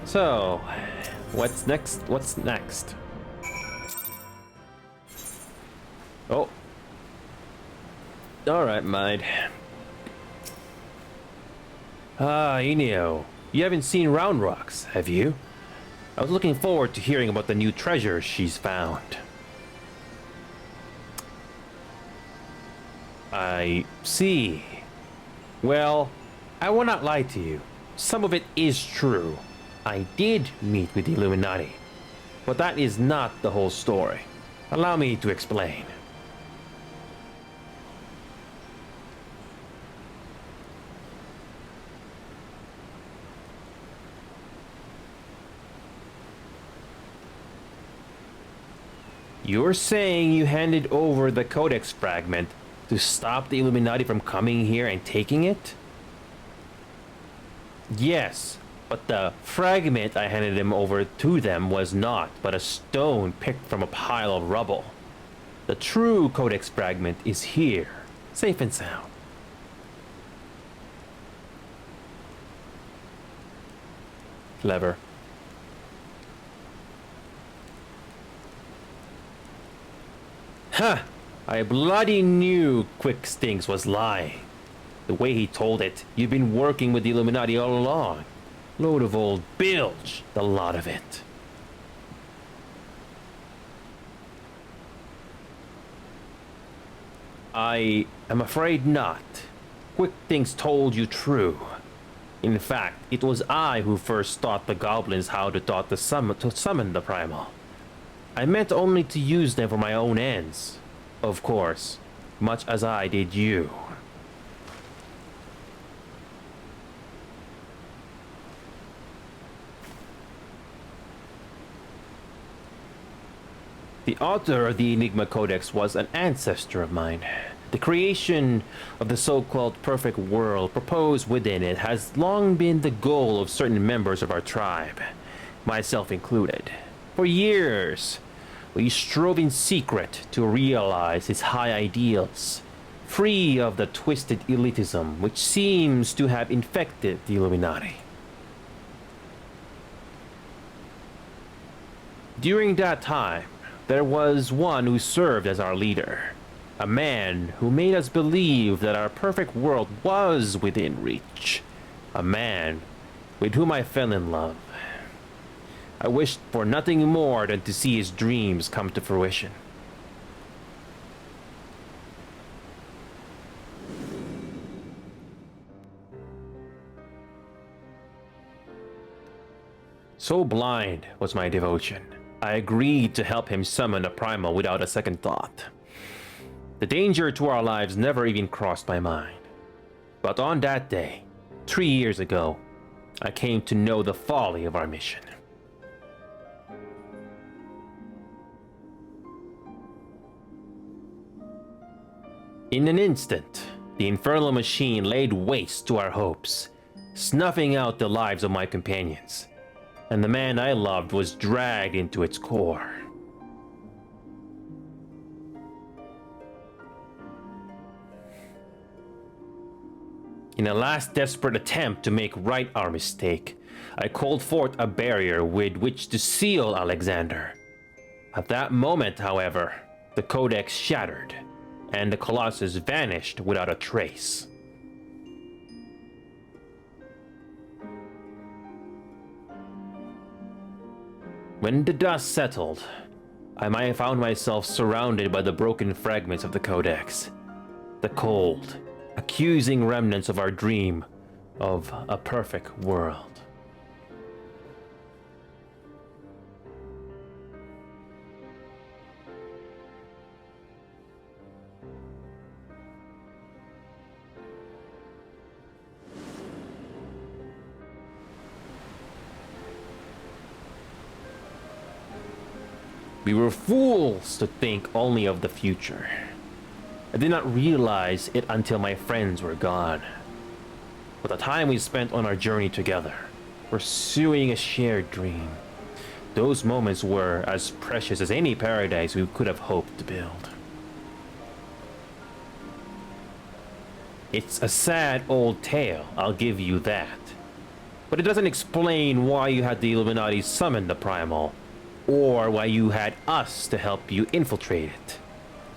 So, what's next? What's next? Oh. Alright, Mind. Ah, Enio. You haven't seen Round Rocks, have you? I was looking forward to hearing about the new treasure she's found. I see. Well, I will not lie to you. Some of it is true. I did meet with the Illuminati. But that is not the whole story. Allow me to explain. You're saying you handed over the Codex fragment to stop the Illuminati from coming here and taking it? Yes, but the fragment I handed him over to them was not but a stone picked from a pile of rubble. The true Codex fragment is here, safe and sound. Clever. Huh! I bloody knew Quick Stinks was lying. The way he told it, you've been working with the Illuminati all along. Load of old bilge, the lot of it. I am afraid not. Quick Stinks told you true. In fact, it was I who first taught the goblins how to summon the primal. I meant only to use them for my own ends. Of course, much as I did you. The author of the Enigma Codex was an ancestor of mine. The creation of the so-called perfect world proposed within it has long been the goal of certain members of our tribe, myself included. For years, he strove in secret to realize his high ideals, free of the twisted elitism which seems to have infected the Illuminati. During that time, there was one who served as our leader, a man who made us believe that our perfect world was within reach, a man with whom I fell in love. I wished for nothing more than to see his dreams come to fruition. So blind was my devotion, I agreed to help him summon a primal without a second thought. The danger to our lives never even crossed my mind. But on that day, 3 years ago, I came to know the folly of our mission. In an instant, the infernal machine laid waste to our hopes, snuffing out the lives of my companions, and the man I loved was dragged into its core. In a last desperate attempt to make right our mistake, I called forth a barrier with which to seal Alexander. At that moment, however, the Codex shattered, and the Colossus vanished without a trace. When the dust settled, I found myself surrounded by the broken fragments of the Codex. The cold, accusing remnants of our dream of a perfect world. We were fools to think only of the future. I did not realize it until my friends were gone. But the time we spent on our journey together, pursuing a shared dream, those moments were as precious as any paradise we could have hoped to build. It's a sad old tale, I'll give you that. But it doesn't explain why you had the Illuminati summon the Primal, or why you had us to help you infiltrate it.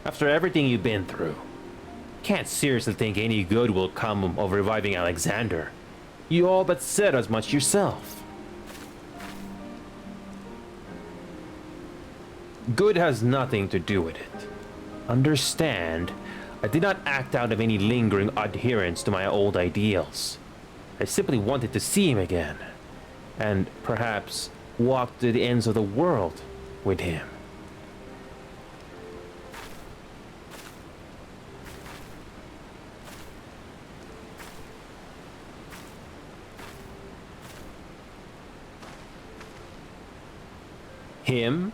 After everything you've been through, can't seriously think any good will come of reviving Alexander. You all but said as much yourself. Good has nothing to do with it. Understand, I did not act out of any lingering adherence to my old ideals. I simply wanted to see him again, and perhaps walk to the ends of the world with him. Him?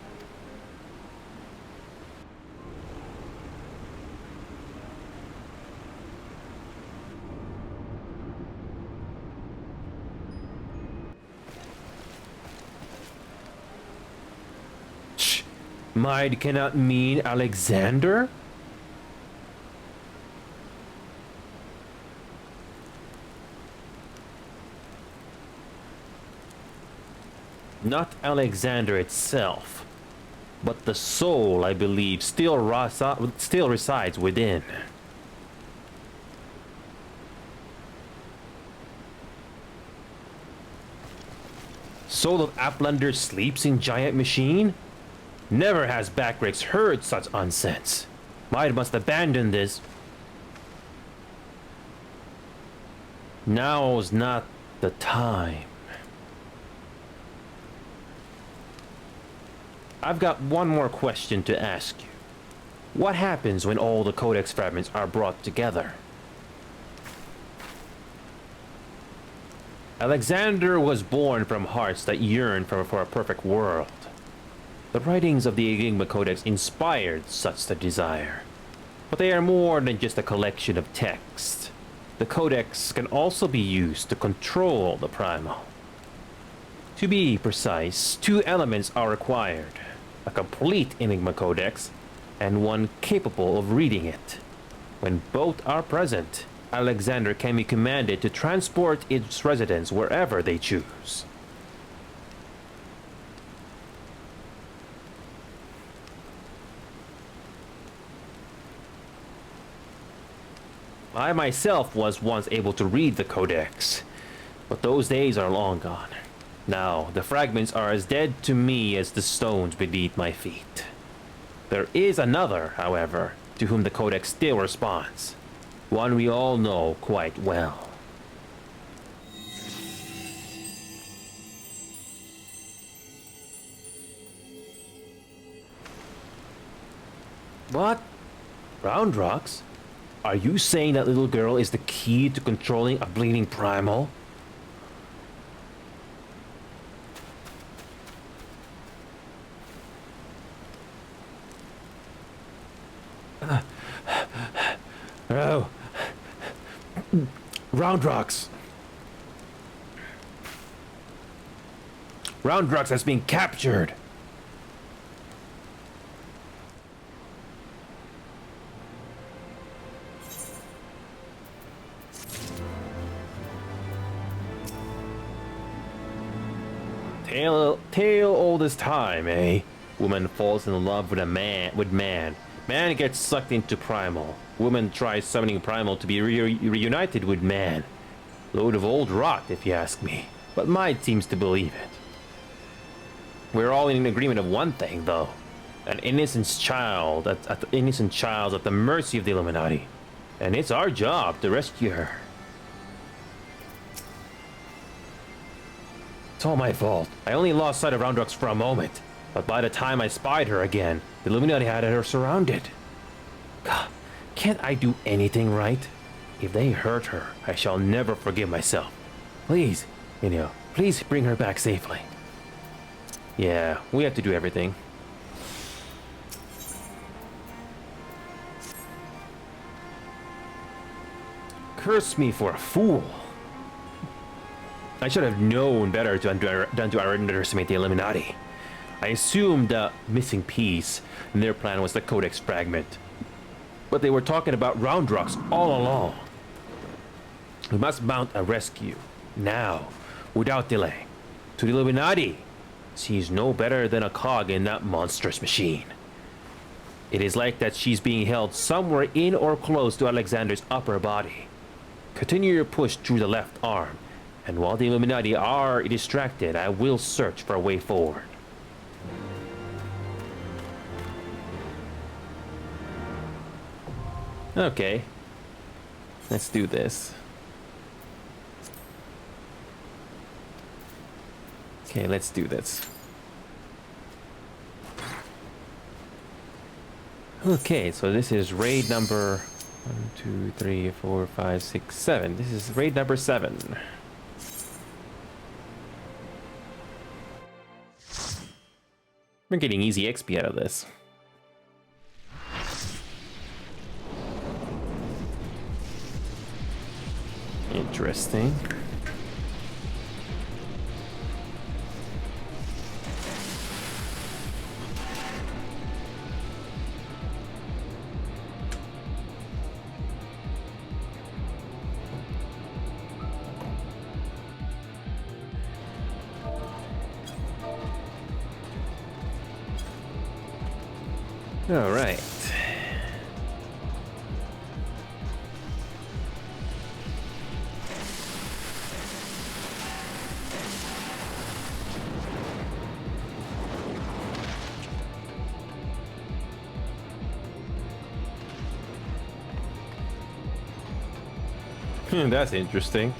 Might cannot mean Alexander? Not Alexander itself, but the soul, I believe, still resides within. Soul of Aplander sleeps in giant machine? Never has Backrix heard such nonsense. Might must abandon this. Now's not the time. I've got one more question to ask you. What happens when all the Codex fragments are brought together? Alexander was born from hearts that yearn for a perfect world. The writings of the Enigma Codex inspired such a desire. But they are more than just a collection of text. The Codex can also be used to control the Primal. To be precise, two elements are required. a complete Enigma Codex, and one capable of reading it. When both are present, Alexander can be commanded to transport its residents wherever they choose. I myself was once able to read the Codex, but those days are long gone. Now, the fragments are as dead to me as the stones beneath my feet. There is another, however, to whom the Codex still responds. One we all know quite well. What? Round rocks? Are you saying that little girl is the key to controlling a bleeding primal? Oh. Round rocks. Round rocks has been captured. Tale all this time, eh? Woman falls in love with man. Man gets sucked into Primal. Woman tries summoning Primal to be reunited with man. Load of old rot, if you ask me. But Might seems to believe it. We're all in agreement of one thing, though. An innocent child at the mercy of the Illuminati. And it's our job to rescue her. It's all my fault. I only lost sight of Roundrux for a moment. But by the time I spied her again, the Illuminati had her surrounded. God, can't I do anything right? If they hurt her, I shall never forgive myself. Please, please bring her back safely. Yeah, we have to do everything. Curse me for a fool. I should have known better than to underestimate the Illuminati. I assumed the missing piece in their plan was the Codex fragment. But they were talking about round rocks all along. We must mount a rescue, now, without delay. To the Illuminati, she's no better than a cog in that monstrous machine. It is like that she's being held somewhere in or close to Alexander's upper body. Continue your push through the left arm, and while the Illuminati are distracted, I will search for a way forward. Okay, let's do this. Okay, let's do this. Okay, so this is raid number 1, 2, 3, 4, 5, 6, 7. This is raid number 7. We're getting easy XP out of this. Interesting. All right. That's interesting.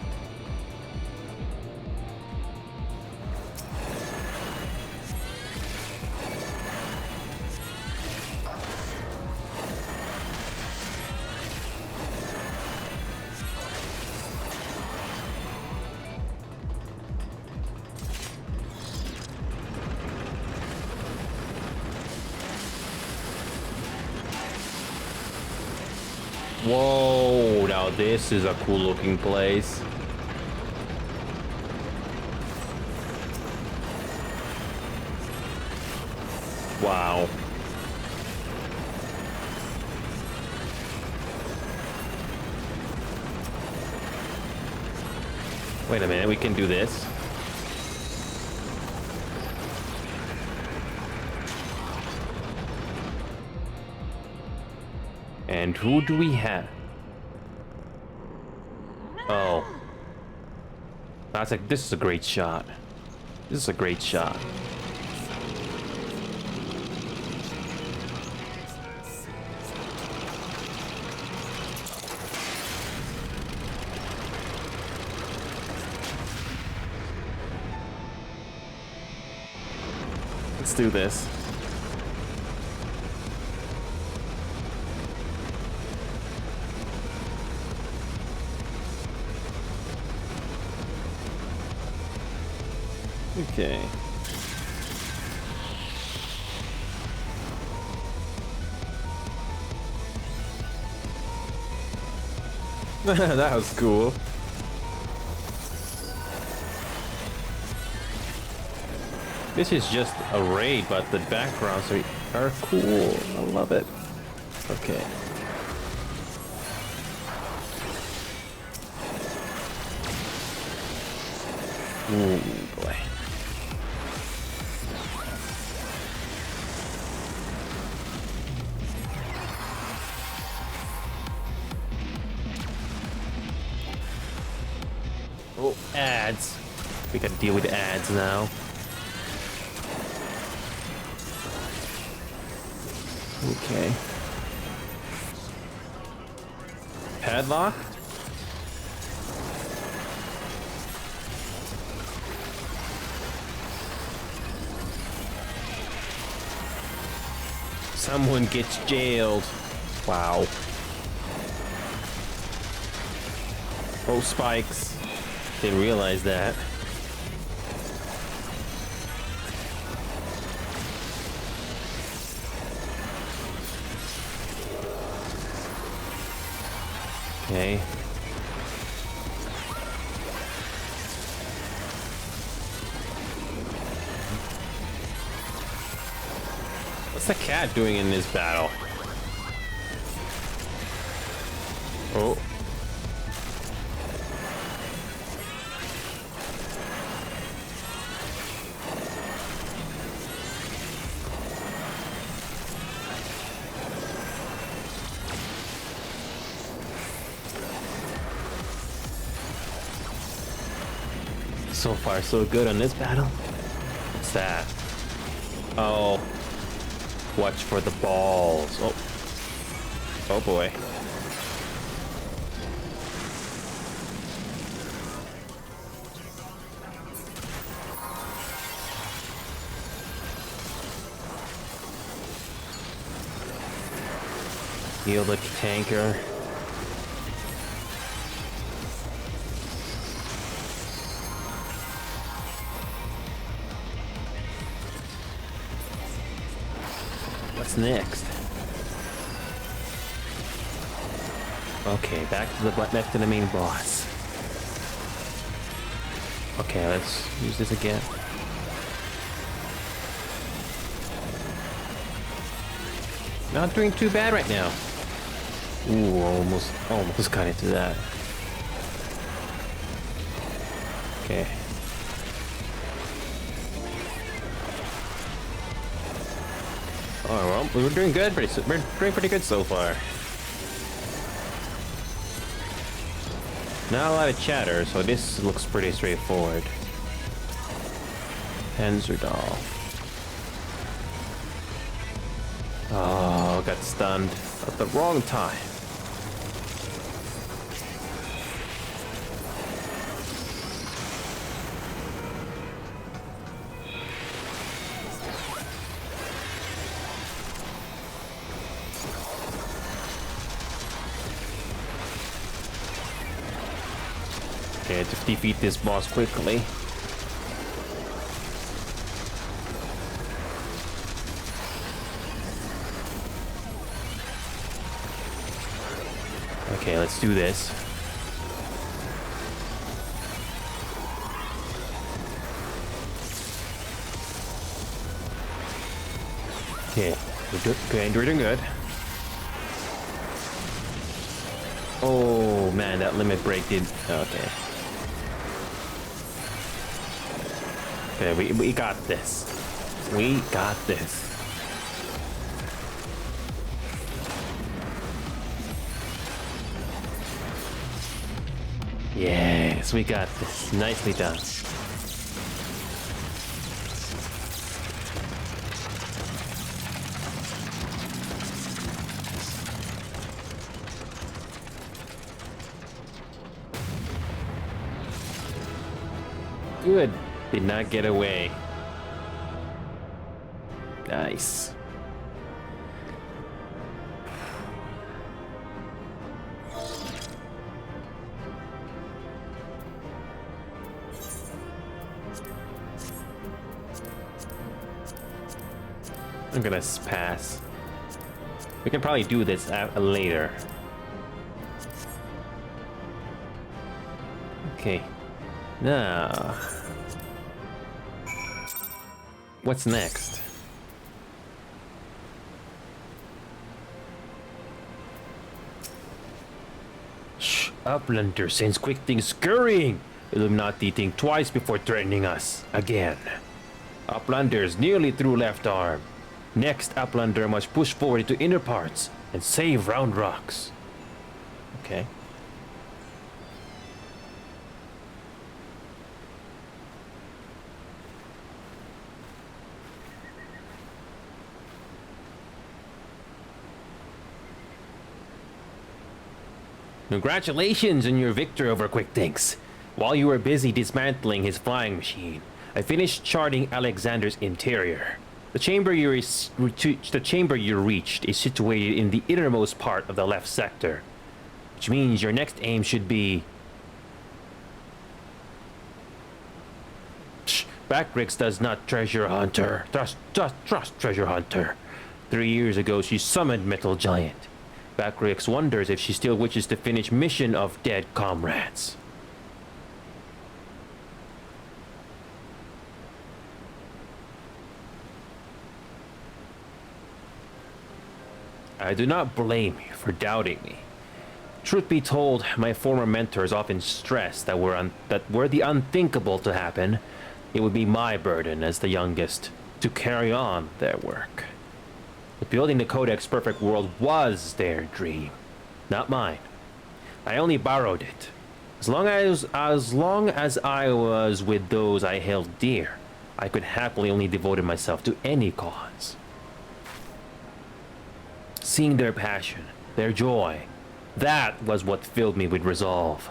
Whoa, now this is a cool looking place. Wow. Wait a minute, we can do this. And who do we have? Oh. That's like, this is a great shot. This is a great shot. Let's do this. Okay. That was cool. This is just a raid, but the backgrounds are cool. I love it. Okay. Ooh, boy. Oh, ads. We gotta deal with ads now. Okay. Padlock? Someone gets jailed. Wow. Oh, spikes. Didn't realize that. Okay. What's the cat doing in this battle? Oh. So far, so good on this battle. What's that? Oh. Watch for the balls. Oh. Oh boy. Heal the tanker. What's next? Okay, back to the main boss. Okay, let's use this again. Not doing too bad right now. Ooh, almost got into that. Okay. Oh well, we're doing good. We're doing pretty good so far. Not a lot of chatter, so this looks pretty straightforward. Panzer doll. Oh, got stunned at the wrong time. Okay, to defeat this boss quickly. Okay, let's do this. Okay, we're doing good. Oh man, that limit break did. Okay. Okay, we got this. We got this. Yes, we got this. Nicely done. Good. Did not get away. Nice. I'm gonna pass. We can probably do this later. Okay. Now, what's next? Shh! Uplander sends quick things scurrying. Illuminati think twice before threatening us again. Uplander's nearly through left arm. Next, Uplander must push forward into inner parts and save Round Rocks. Okay. Congratulations on your victory over Quick Things. While you were busy dismantling his flying machine, I finished charting Alexander's interior. The chamber you reached is situated in the innermost part of the left sector, which means your next aim should be... Backrix does not treasure hunter. Trust treasure hunter. 3 years ago, she summoned Metal Giant. Backrix wonders if she still wishes to finish mission of dead comrades. I do not blame you for doubting me. Truth be told, my former mentors often stressed that were the unthinkable to happen, it would be my burden as the youngest to carry on their work. But building the Codex Perfect World was their dream, not mine. I only borrowed it. As long as I was with those I held dear, I could happily only devote myself to any cause. Seeing their passion, their joy, that was what filled me with resolve.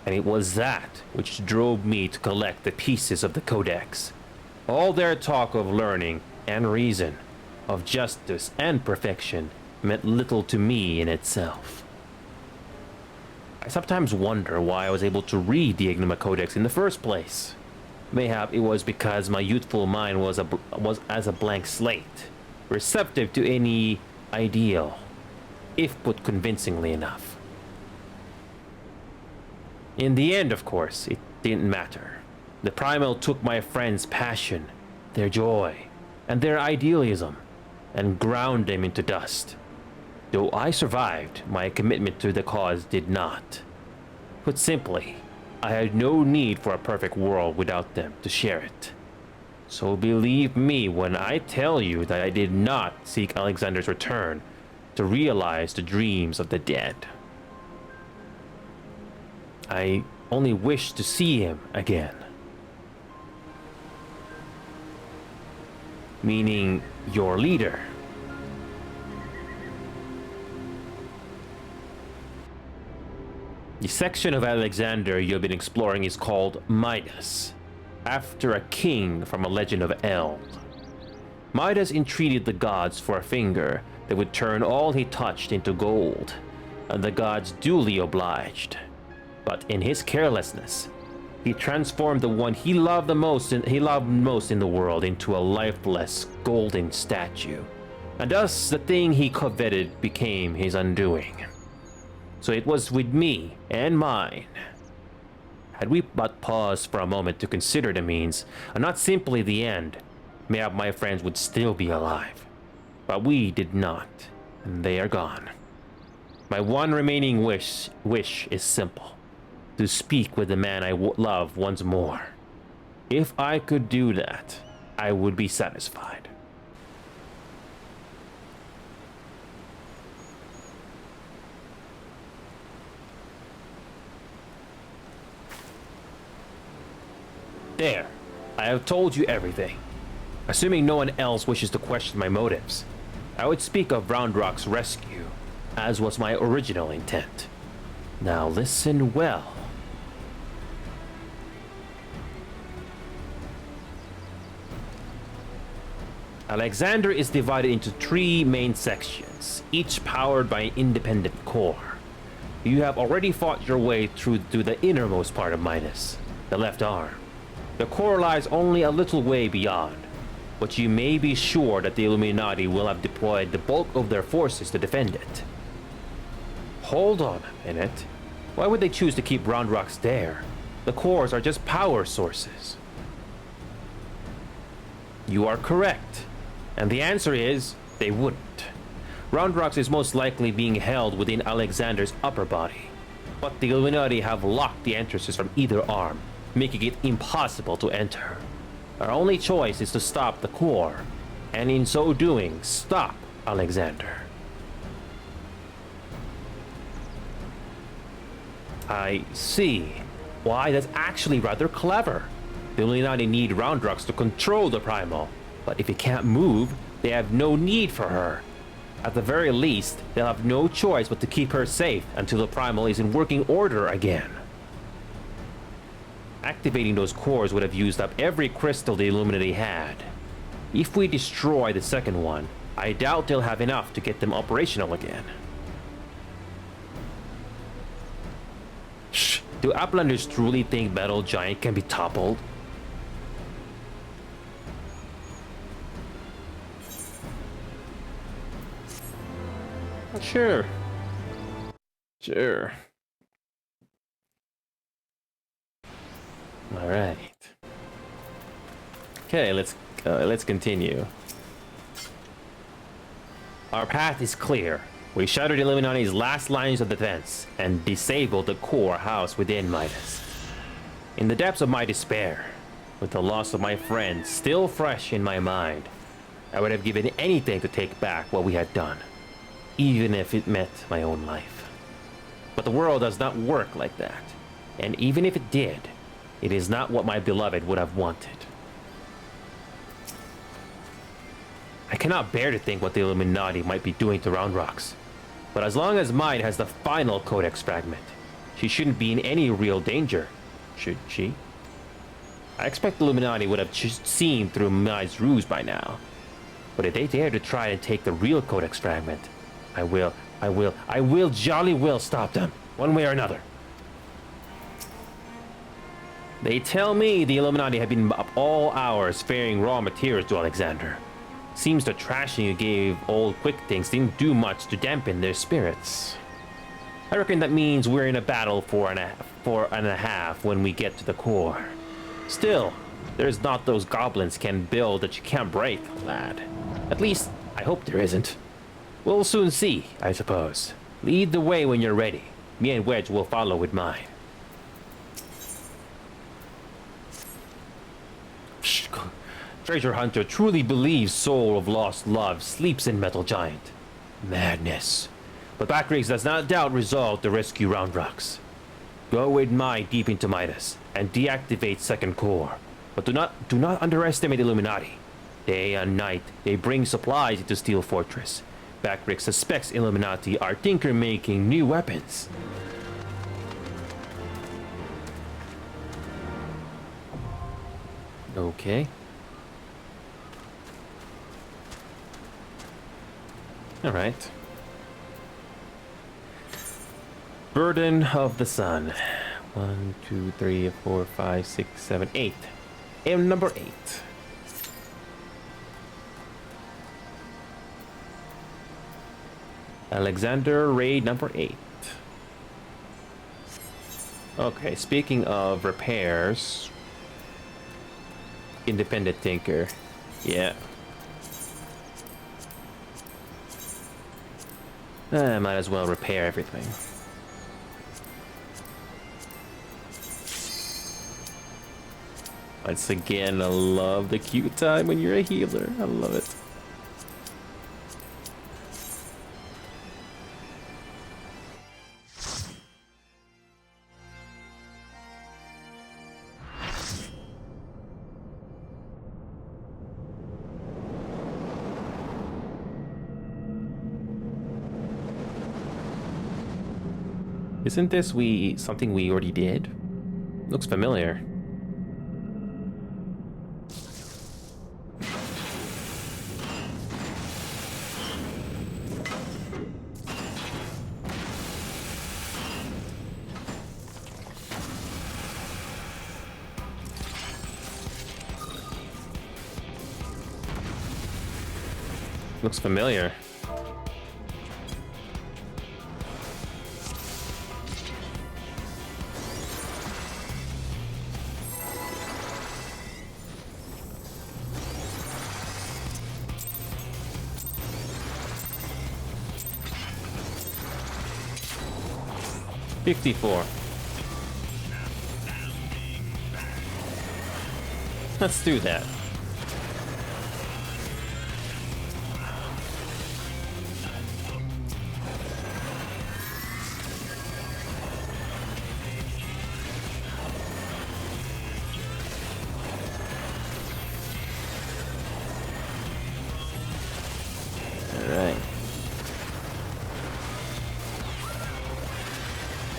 And it was that which drove me to collect the pieces of the Codex. All their talk of learning and reason, of justice and perfection, meant little to me in itself. I sometimes wonder why I was able to read the Enigma Codex in the first place. Mayhap it was because my youthful mind was as a blank slate, receptive to any ideal, if put convincingly enough. In the end, of course, it didn't matter. The Primal took my friends' passion, their joy, and their idealism, and ground them into dust. Though I survived, my commitment to the cause did not. Put simply, I had no need for a perfect world without them to share it. So believe me when I tell you that I did not seek Alexander's return to realize the dreams of the dead. I only wish to see him again. Meaning your leader. The section of Alexander you've been exploring is called Midas, after a king from a legend of Eld. Midas entreated the gods for a finger that would turn all he touched into gold, and the gods duly obliged. But in his carelessness, he transformed the one he loved most in the world into a lifeless golden statue, and thus the thing he coveted became his undoing. So it was with me and mine. Had we but paused for a moment to consider the means, and not simply the end, mayhap my friends would still be alive. But we did not, and they are gone. My one remaining wish is simple: to speak with the man I love once more. If I could do that, I would be satisfied. There, I have told you everything. Assuming no one else wishes to question my motives, I would speak of Round Rock's rescue, as was my original intent. Now listen well. Alexander is divided into 3 main sections, each powered by an independent core. You have already fought your way through to the innermost part of Midas, the left arm. The core lies only a little way beyond, but you may be sure that the Illuminati will have deployed the bulk of their forces to defend it. Hold on a minute. Why would they choose to keep Round Rocks there? The cores are just power sources. You are correct. And the answer is, they wouldn't. Round Rocks is most likely being held within Alexander's upper body. But the Illuminati have locked the entrances from either arm, making it impossible to enter. Our only choice is to stop the core, and in so doing, stop Alexander. I see. Why, that's actually rather clever. The Illuminati need Round Rocks to control the Primal, but if it can't move, they have no need for her. At the very least, they'll have no choice but to keep her safe until the Primal is in working order again. Activating those cores would have used up every crystal the Illuminati had. If we destroy the second one, I doubt they'll have enough to get them operational again. Shh! Do Uplanders truly think Metal Giant can be toppled? Sure. Sure. All right. Okay, let's continue. Our path is clear. We shattered Illuminati's last lines of defense and disabled the core house within Midas. In the depths of my despair, with the loss of my friend still fresh in my mind, I would have given anything to take back what we had done, even if it meant my own life. But the world does not work like that, and even if it did, it is not what my beloved would have wanted. I cannot bear to think what the Illuminati might be doing to Round Rocks. But as long as Mind has the final Codex fragment, she shouldn't be in any real danger, should she? I expect the Illuminati would have seen through Mind's ruse by now. But if they dare to try and take the real Codex fragment, I will jolly well stop them, one way or another. They tell me the Illuminati have been up all hours ferrying raw materials to Alexander. Seems the trashing you gave old Quick Things didn't do much to dampen their spirits. I reckon that means we're in a battle for and a half when we get to the core. Still, there's not those goblins can build that you can't break, lad. At least, I hope there isn't. We'll soon see, I suppose. Lead the way when you're ready. Me and Wedge will follow with mine. Treasure Hunter truly believes Soul of Lost Love sleeps in Metal Giant. Madness. But Backriggs does not doubt resolve to rescue Round Rocks. Go with mine deep into Midas and deactivate second core. But do not underestimate Illuminati. Day and night, they bring supplies into Steel Fortress. Backriggs suspects Illuminati are tinker-making new weapons. Okay. All right. Burden of the Sun. 1, 2, 3, 4, 5, 6, 7, 8. And number 8. Alexander raid number 8. Okay, speaking of repairs. Independent Tinker. Yeah. I might as well repair everything. Once again, I love the cute time when you're a healer. I love it. Isn't this something we already did? Looks familiar. Looks familiar. $54. Let's do that.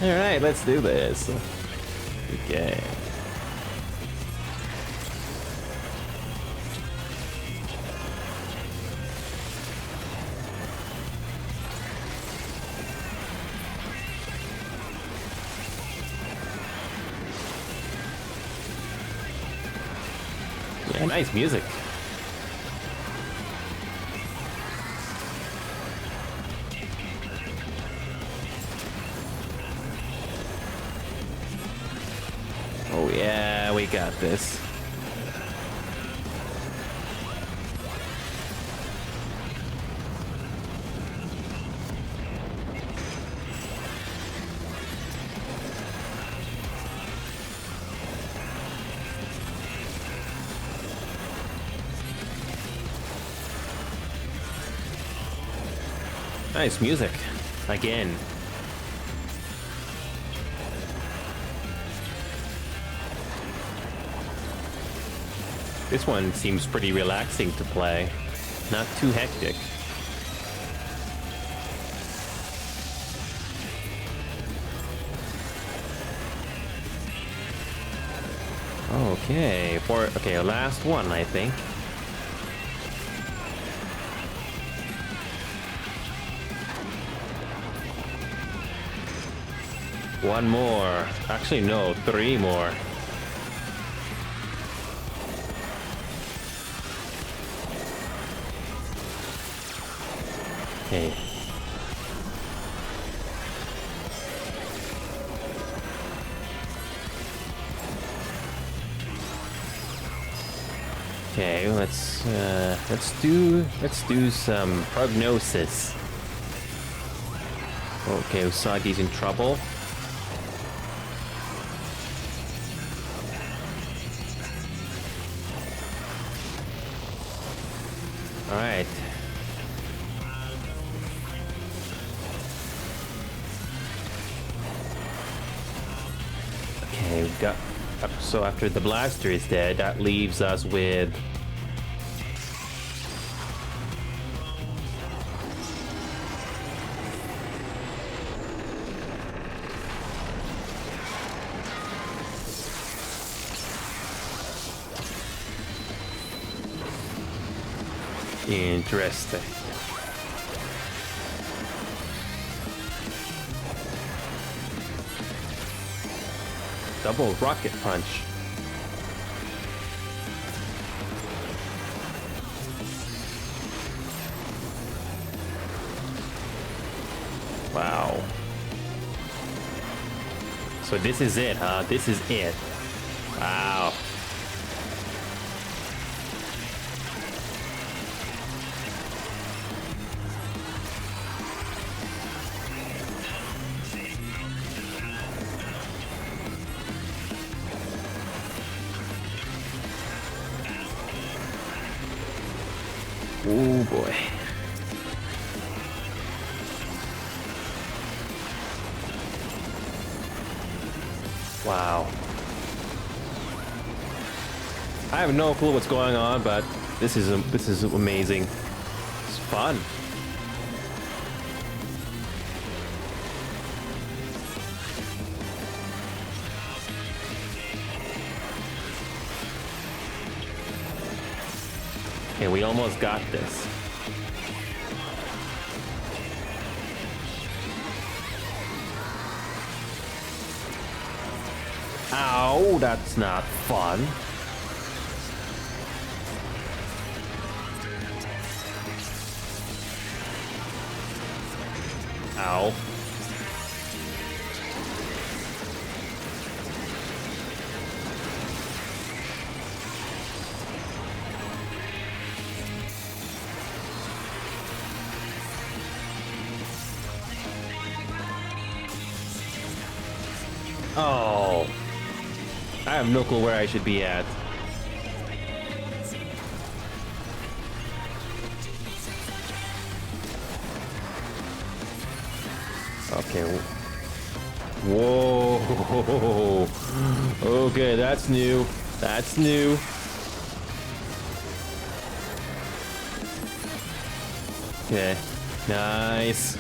Alright, let's do this. Okay. Yeah, nice music. Oh yeah, we got this. Nice music. Again. This one seems pretty relaxing to play. Not too hectic. Okay, okay, last one, I think. One more. Actually, no, 3 more. Okay. Okay, let's do some prognosis. Okay, Usagi's in trouble. All right. Okay, we've got. So after the blaster is dead, that leaves us with. Interesting. Double rocket punch. Wow. So this is it, huh? This is it. Wow. Oh boy. Wow. I have no clue what's going on, but this is amazing. It's fun. Okay, we almost got this. Ow, that's not fun. Ow. Oh. I have no clue where I should be at. Okay. Whoa. Okay, that's new. That's new. Okay. Nice.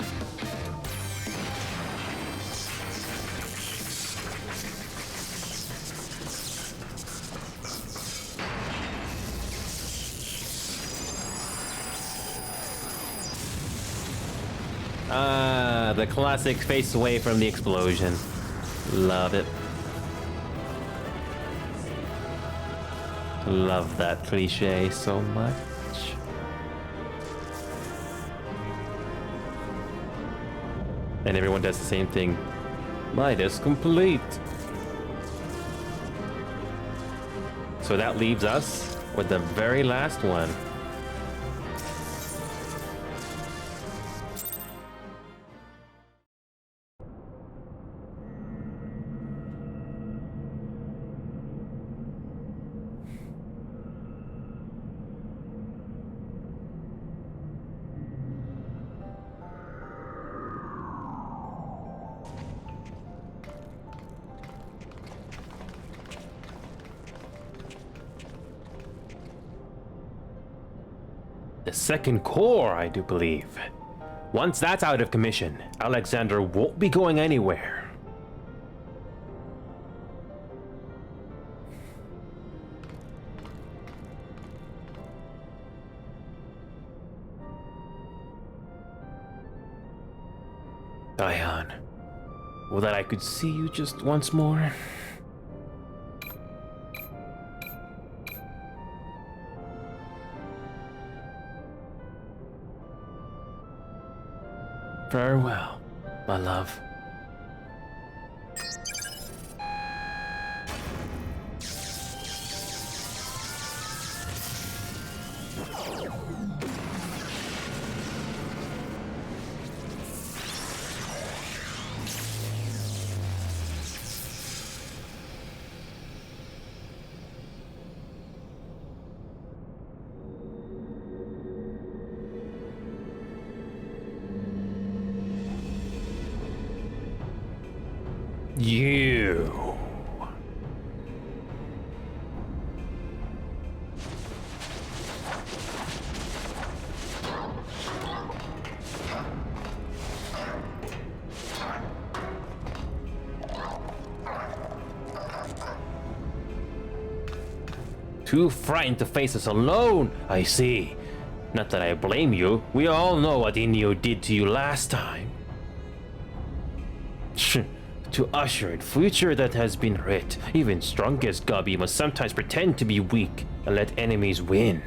Ah, the classic face away from the explosion. Love it. Love that cliche so much. And everyone does the same thing. Might is complete. So that leaves us with the very last one. The second core, I do believe. Once that's out of commission, Alexander won't be going anywhere. Dion, well, that I could see you just once more. Farewell, my love. You. Too frightened to face us alone, I see. Not that I blame you. We all know what Inyo did to you last time. To usher in future that has been writ, even strongest Gabi must sometimes pretend to be weak and let enemies win.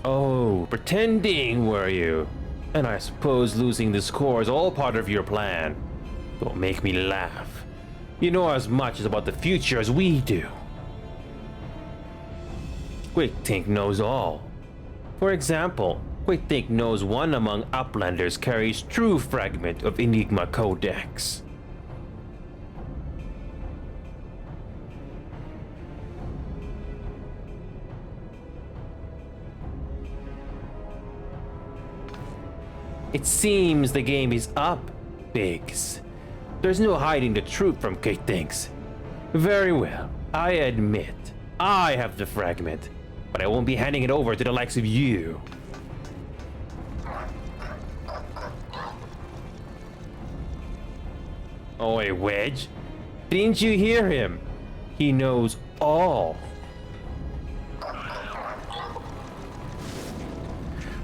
Oh, pretending, were you? And I suppose losing this core is all part of your plan. Don't make me laugh. You know as much about the future as we do. Quicktink knows all. For example, Quicktink knows one among Uplanders carries true fragment of Enigma Codex. It seems the game is up, Biggs. There's no hiding the truth from Kate Thinks. Very well, I admit, I have the fragment, but I won't be handing it over to the likes of you. Oi, Wedge. Didn't you hear him? He knows all.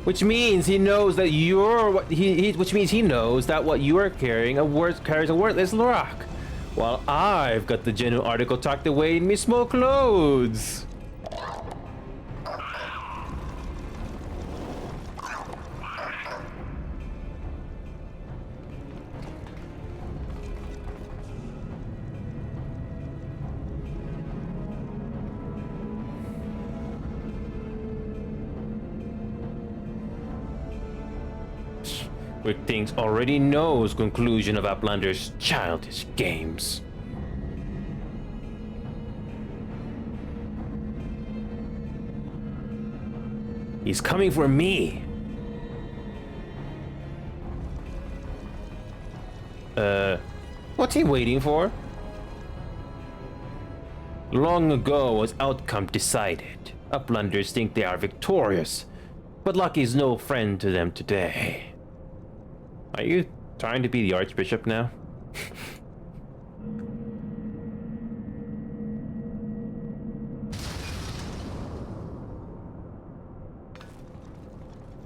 Which means he knows that which means he knows that what you are carrying carries a worthless rock, while I've got the genuine article tucked away in me small clothes. Quick Things already knows conclusion of Uplander's childish games. He's coming for me. What's he waiting for? Long ago was outcome decided. Uplanders think they are victorious, but luck is no friend to them today. Are you trying to be the Archbishop now?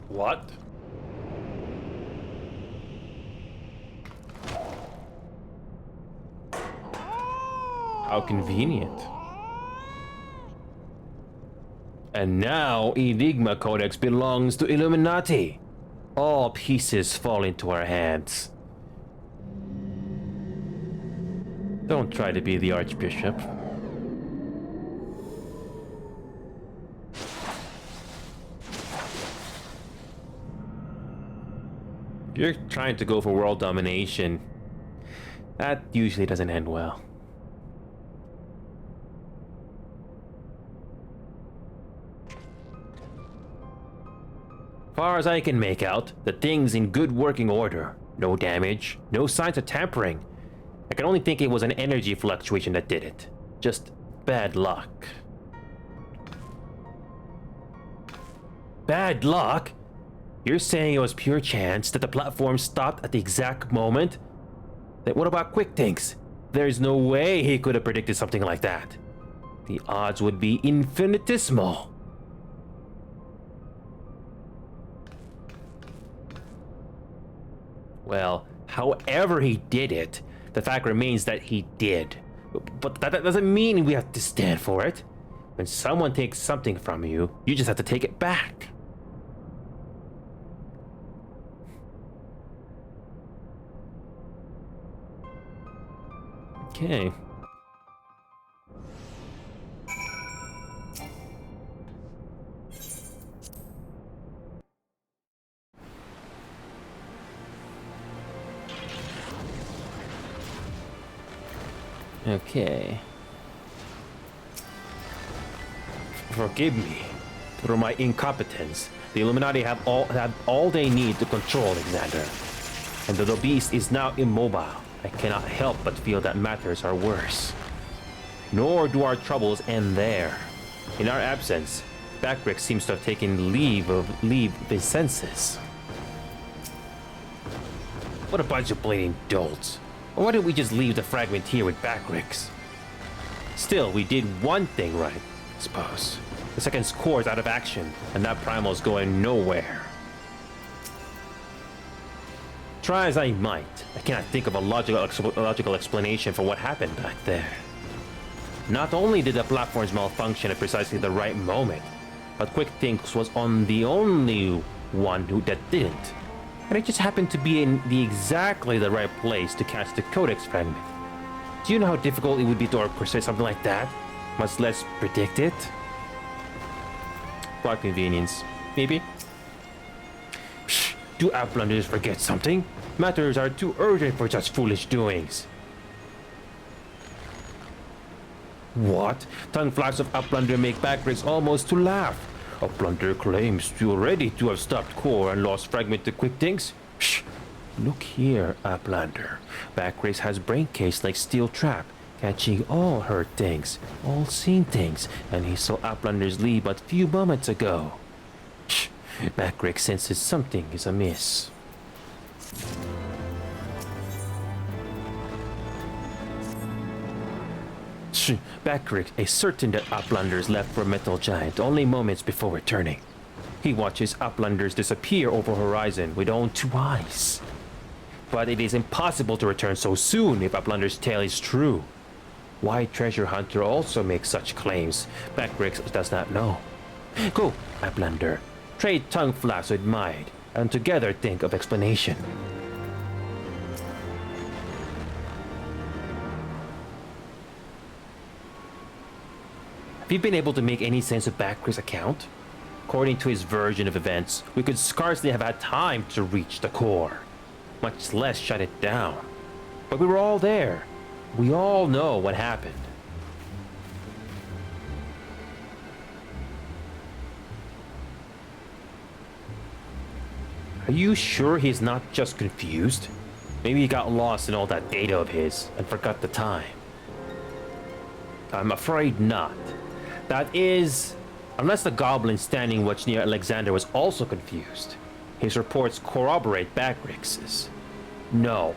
What? How convenient. And now Enigma Codex belongs to Illuminati. All pieces fall into our hands. Don't try to be the Archbishop. You're trying to go for world domination. That usually doesn't end well. Far as I can make out, the thing's in good working order. No damage, no signs of tampering. I can only think it was an energy fluctuation that did it. Just bad luck. Bad luck? You're saying it was pure chance that the platform stopped at the exact moment? Then what about Quick Things? There's no way he could have predicted something like that. The odds would be infinitesimal. Well, however he did it, the fact remains that he did. But that doesn't mean we have to stand for it. When someone takes something from you, you just have to take it back. Okay. Okay. Forgive me for my incompetence. The Illuminati have all they need to control Alexander. And though the beast is now immobile, I cannot help but feel that matters are worse. Nor do our troubles end there. In our absence, Backrix seems to have taken leave of his senses. What a bunch of bleeding dolts. Or why didn't we just leave the fragment here with Backrix? Still, we did one thing right, I suppose. The second core is out of action, and that primal's going nowhere. Try as I might, I cannot think of a logical explanation for what happened back there. Not only did the platforms malfunction at precisely the right moment, but Quick Thinks was the only one that didn't. And it just happened to be in exactly the right place to catch the Codex fragment. Do you know how difficult it would be to orchestrate something like that? Much less predict it? Plot convenience, maybe? Shh, do Uplanders forget something? Matters are too urgent for such foolish doings. What? Tongue flaps of Uplander make Backrix almost to laugh. Uplander claims already to have stopped core and lost fragment to Quick Things. Shh! Look here, Uplander. Backrace has brain case like steel trap, catching all heard things, all seen things, and he saw Uplanders leave but few moments ago. Shh! Backrace senses something is amiss. Backrace is certain that Uplanders left for Metal Giant only moments before returning. He watches Uplanders disappear over horizon with own two eyes. But it is impossible to return so soon if Uplander's tale is true. Why Treasure Hunter also makes such claims, Backrace does not know. Go, Uplander. Trade tongue flaps with Mind, and together think of explanation. Have you been able to make any sense of Backrace's account? According to his version of events, we could scarcely have had time to reach the core, much less shut it down. But we were all there. We all know what happened. Are you sure he's not just confused? Maybe he got lost in all that data of his and forgot the time. I'm afraid not. That is, unless the goblin standing watch near Alexander was also confused. His reports corroborate Backrace's. No.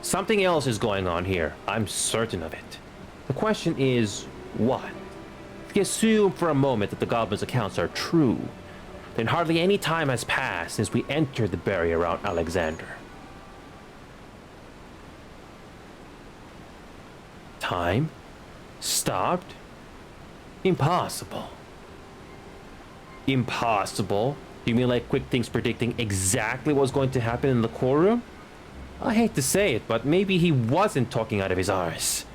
Something else is going on here. I'm certain of it. The question is, what? If you assume for a moment that the goblin's accounts are true, then hardly any time has passed since we entered the barrier around Alexander. Time? Stopped? Impossible. Impossible? You mean like Quick Things predicting exactly what's going to happen in the core room? I hate to say it, but maybe he wasn't talking out of his arse.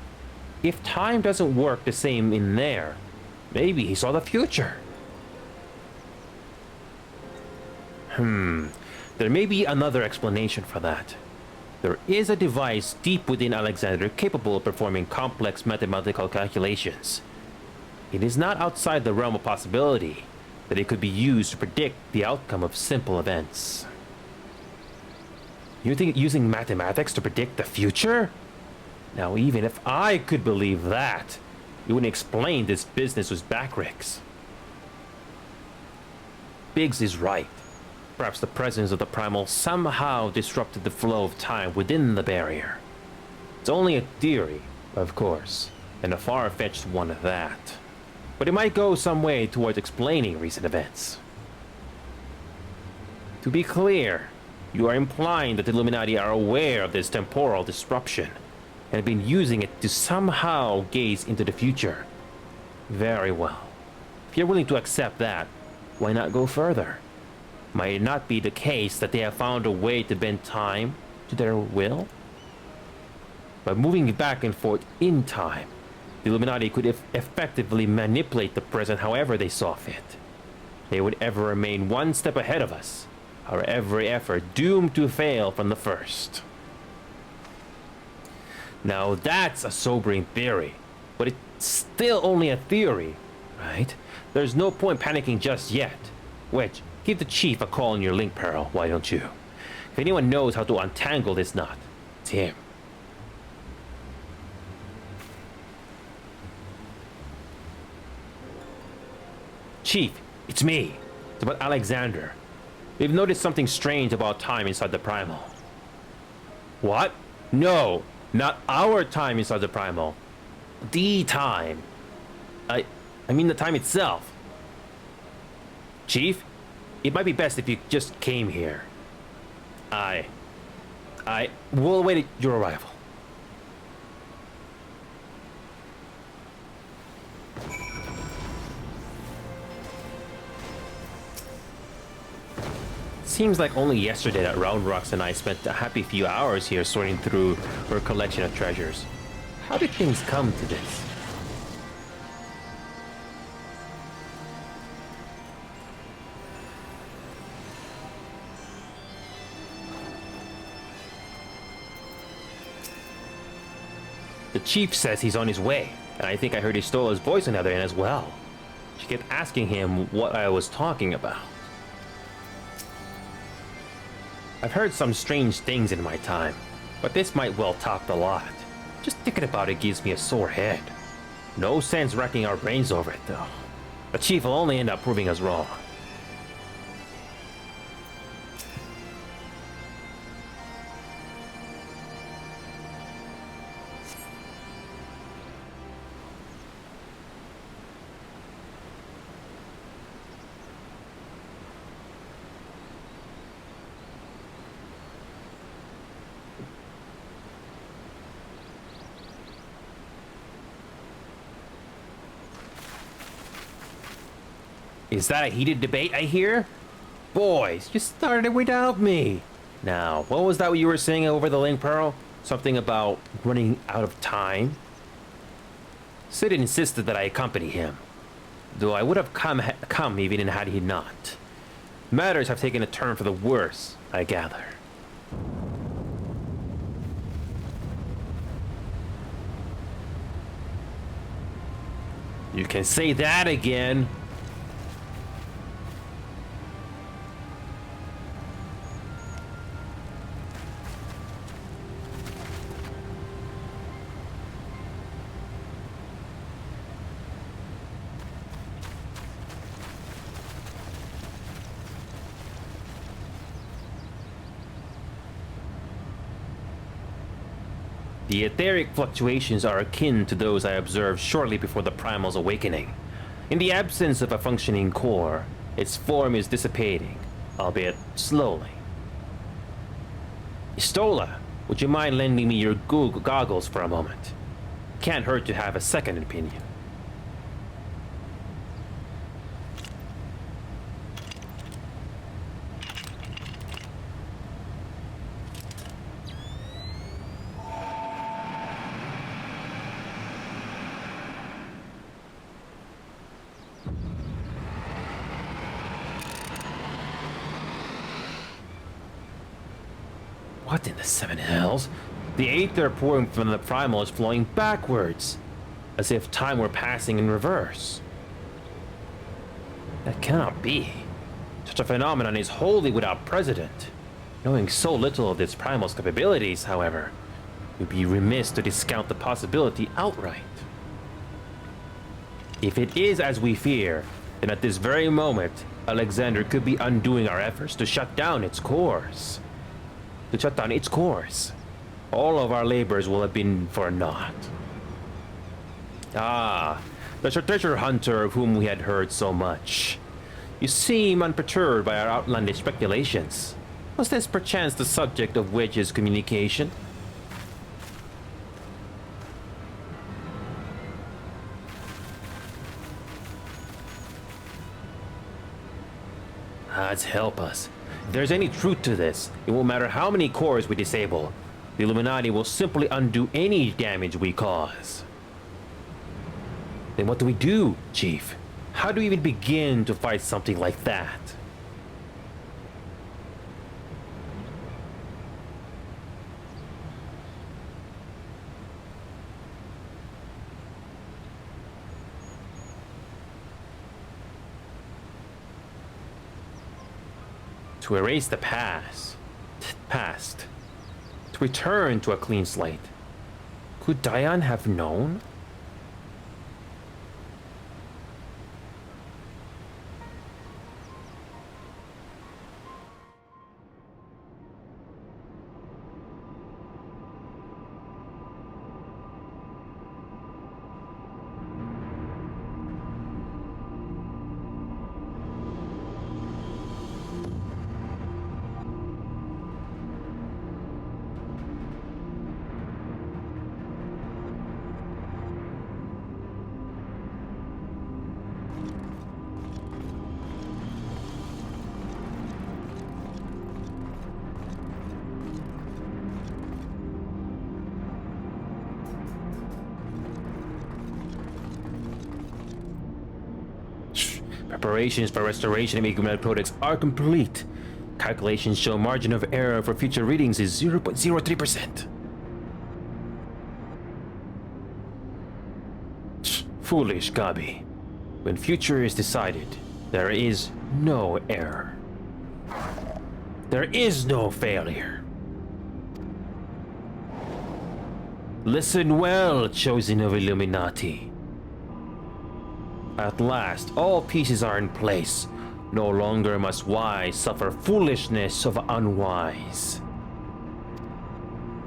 If time doesn't work the same in there, maybe he saw the future. There may be another explanation for that. There is a device deep within Alexander capable of performing complex mathematical calculations. It is not outside the realm of possibility that it could be used to predict the outcome of simple events. You think using mathematics to predict the future? Now, even if I could believe that, it wouldn't explain this business with Backrace. Biggs is right. Perhaps the presence of the primal somehow disrupted the flow of time within the barrier. It's only a theory, of course, and a far-fetched one at that. But it might go some way towards explaining recent events. To be clear, you are implying that the Illuminati are aware of this temporal disruption and have been using it to somehow gaze into the future. Very well. If you're willing to accept that, why not go further? Might it not be the case that they have found a way to bend time to their will? By moving back and forth in time, the Illuminati could effectively manipulate the present however they saw fit. They would ever remain one step ahead of us, our every effort doomed to fail from the first. Now that's a sobering theory, but it's still only a theory, right? There's no point panicking just yet. Wedge, give the chief a call on your link, Peril, why don't you? If anyone knows how to untangle this knot, it's him. Chief, it's me. It's about Alexander. We've noticed something strange about time inside the Primal. What? No, not our time inside the Primal. The time. I mean the time itself. Chief, it might be best if you just came here. We'll await your arrival. Seems like only yesterday that Roundrocks and I spent a happy few hours here sorting through her collection of treasures. How did things come to this? The chief says he's on his way, and I think I heard Histola's voice on the other end as well. She kept asking him what I was talking about. I've heard some strange things in my time, but this might well top the lot. Just thinking about it gives me a sore head. No sense racking our brains over it, though. The chief will only end up proving us wrong. Is that a heated debate I hear? Boys, you started without me. Now, what was that you were saying over the link, Pearl? Something about running out of time? Sid insisted that I accompany him, though I would have come even had he not. Matters have taken a turn for the worse, I gather. You can say that again. The etheric fluctuations are akin to those I observed shortly before the Primal's awakening. In the absence of a functioning core, its form is dissipating, albeit slowly. Istola, would you mind lending me your goggles for a moment? Can't hurt to have a second opinion. What in the seven hells? The aether pouring from the Primal is flowing backwards, as if time were passing in reverse. That cannot be. Such a phenomenon is wholly without precedent. Knowing so little of this Primal's capabilities, however, we'd be remiss to discount the possibility outright. If it is as we fear, then at this very moment, Alexander could be undoing our efforts to shut down its course. All of our labors will have been for naught. Ah, the treasure hunter of whom we had heard so much. You seem unperturbed by our outlandish speculations. Was this perchance the subject of Wedge's communication? Gods help us. If there's any truth to this, it won't matter how many cores we disable. The Illuminati will simply undo any damage we cause. Then what do we do, Chief? How do we even begin to fight something like that? To erase the past, to return to a clean slate. Could Diane have known? Preparations for restoration of Ignited products are complete. Calculations show margin of error for future readings is 0.03%. Foolish Gabi. When future is decided, there is no error. There is no failure. Listen well, chosen of Illuminati. At last, all pieces are in place. No longer must wise suffer foolishness of unwise.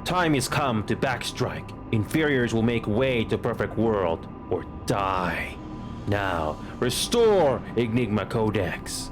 Time is come to backstrike. Inferiors will make way to perfect world or die. Now, restore Enigma Codex.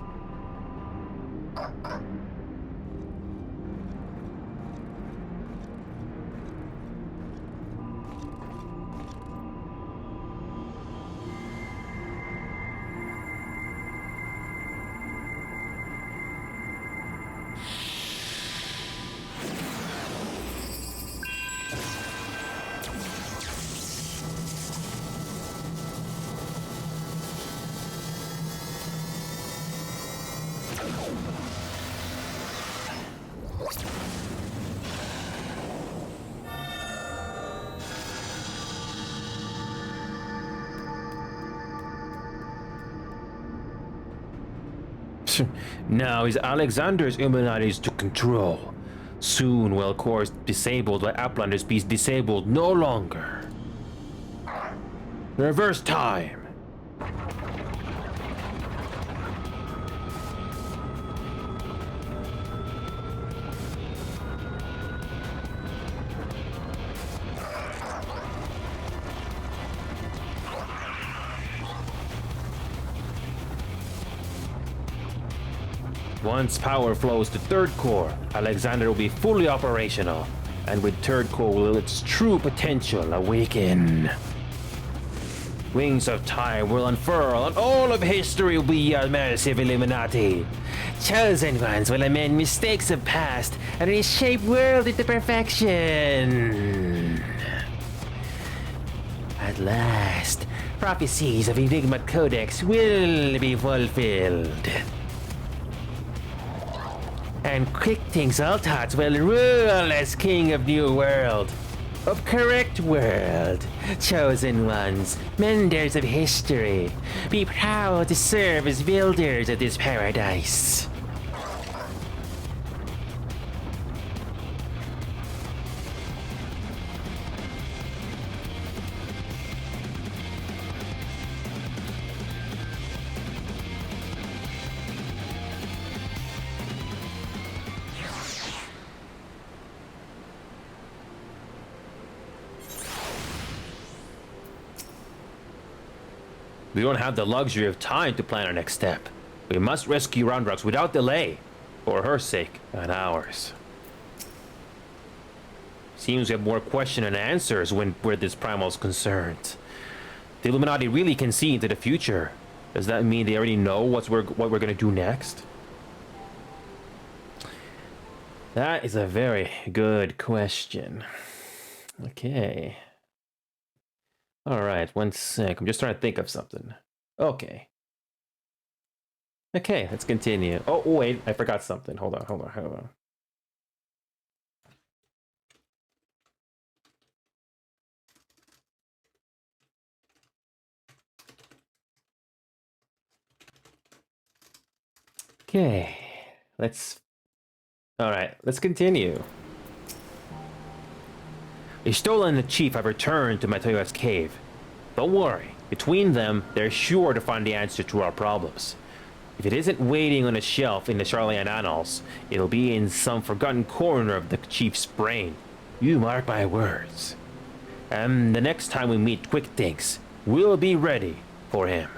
Now is Alexander's Illuminati to control. Soon will cores disabled by Uplanders be disabled no longer. Reverse time. Once power flows to third core, Alexander will be fully operational, and with third core will its true potential awaken. Wings of time will unfurl, and all of history will be a massive Illuminati. Chosen ones will amend mistakes of past and reshape world into perfection. At last, prophecies of Enigma Codex will be fulfilled. And Quick-Things Altats will rule as king of new world. Of correct world. Chosen ones, menders of history. Be proud to serve as builders of this paradise. We don't have the luxury of time to plan our next step. We must rescue Roundrux without delay. For her sake, and ours. Seems we have more questions than answers where this primal is concerned. The Illuminati really can see into the future. Does that mean they already know what we're gonna do next? That is a very good question. Okay. Alright, one sec. I'm just trying to think of something. Okay. Okay, let's continue. Oh, wait, I forgot something. Hold on. Okay, Alright, let's continue. A stolen and the chief have returned to Mateu's cave. Don't worry, between them, they're sure to find the answer to our problems. If it isn't waiting on a shelf in the Charlian Annals, it'll be in some forgotten corner of the chief's brain. You mark my words. And the next time we meet Quick-Things, we'll be ready for him.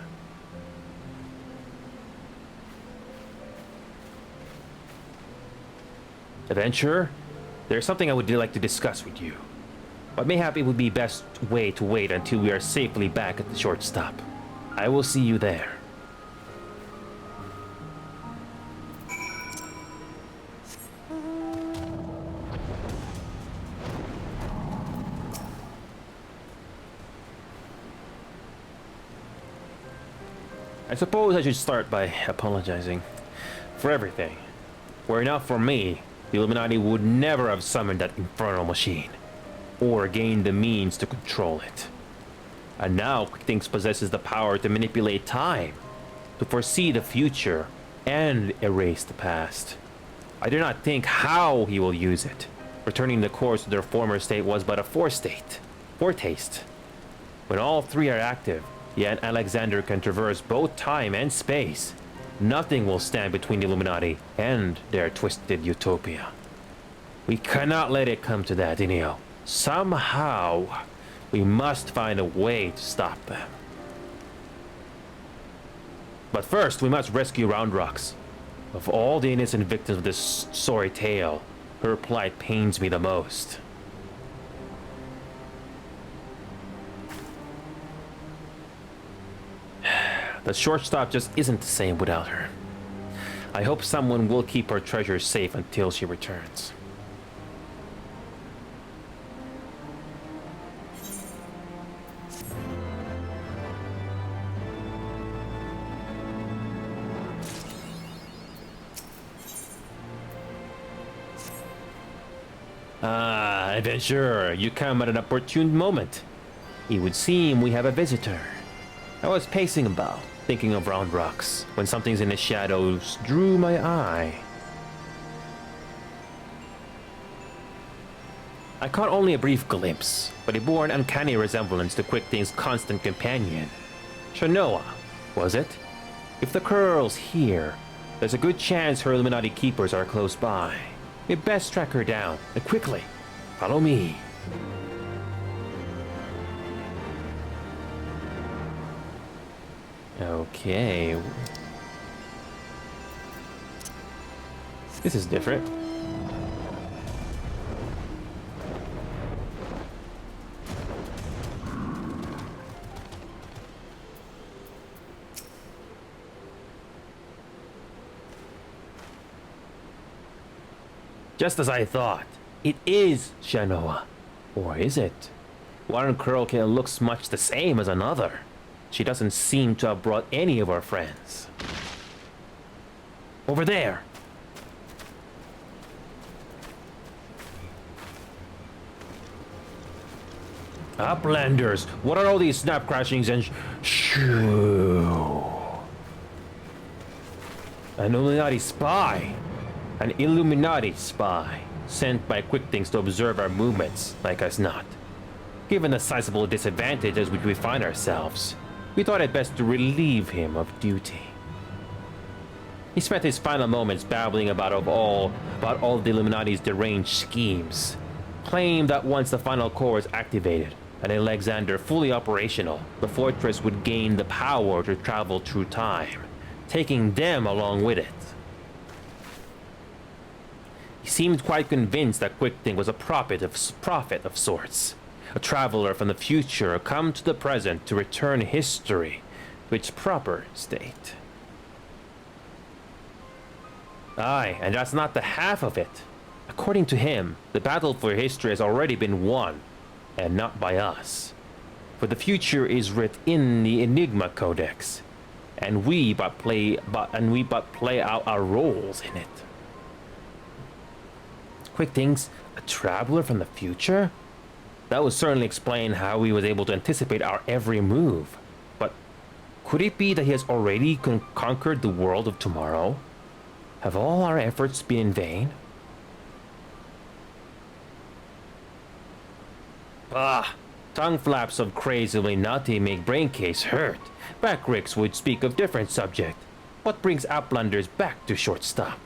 Adventurer, there's something I would like to discuss with you. But mayhap it would be best way to wait until we are safely back at the short stop. I will see you there. I suppose I should start by apologizing for everything. Were it not for me, the Illuminati would never have summoned that infernal machine, or gained the means to control it. And now Quick-Things possesses the power to manipulate time, to foresee the future, and erase the past. I do not think how he will use it. Returning the cores to their former state was but a foretaste. When all three are active, yet Alexander can traverse both time and space. Nothing will stand between the Illuminati and their twisted utopia. We cannot let it come to that, Inio. Somehow, we must find a way to stop them. But first, we must rescue Roundrox. Of all the innocent victims of this sorry tale, her plight pains me the most. The shortstop just isn't the same without her. I hope someone will keep her treasure safe until she returns. Ah, adventurer, you come at an opportune moment. It would seem we have a visitor. I was pacing about, thinking of Roundrox, when something in the shadows drew my eye. I caught only a brief glimpse, but it bore an uncanny resemblance to Quickthing's constant companion. Shanoa, was it? If the girl's here, there's a good chance her Illuminati keepers are close by. We'd best track her down, and quickly. Follow me. Okay. This is different. Just as I thought. It is Shanoa. Or is it? One girl looks much the same as another. She doesn't seem to have brought any of our friends. Over there! Uplanders! What are all these snap crashings and shoo? An Illuminati spy! An Illuminati spy, sent by Quickthings to observe our movements, like as not. Given the sizable disadvantages which we find ourselves, we thought it best to relieve him of duty. He spent his final moments babbling about all the Illuminati's deranged schemes, claimed that once the final core is activated and Alexander fully operational, the fortress would gain the power to travel through time, taking them along with it. He seemed quite convinced that Quickthing was a prophet of sorts, a traveler from the future come to the present to return history to its proper state. Aye, and that's not the half of it. According to him, the battle for history has already been won, and not by us. For the future is writ in the Enigma Codex, and we but play out our roles in it. Quickthings, a traveler from the future? That would certainly explain how he was able to anticipate our every move. But could it be that he has already conquered the world of tomorrow? Have all our efforts been in vain? Ah, tongue flaps of crazy Illuminati make braincase hurt. Backricks would speak of different subject. What brings Outlanders back to shortstop?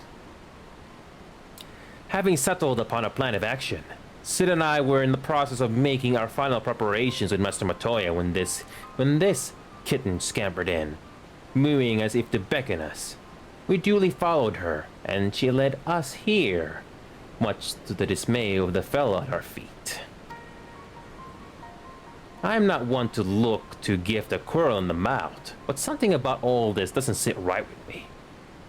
Having settled upon a plan of action, Sid and I were in the process of making our final preparations with Master Matoya when this kitten scampered in, mooing as if to beckon us. We duly followed her, and she led us here, much to the dismay of the fellow at our feet. I'm not one to look to gift a quarrel in the mouth, but something about all this doesn't sit right with me.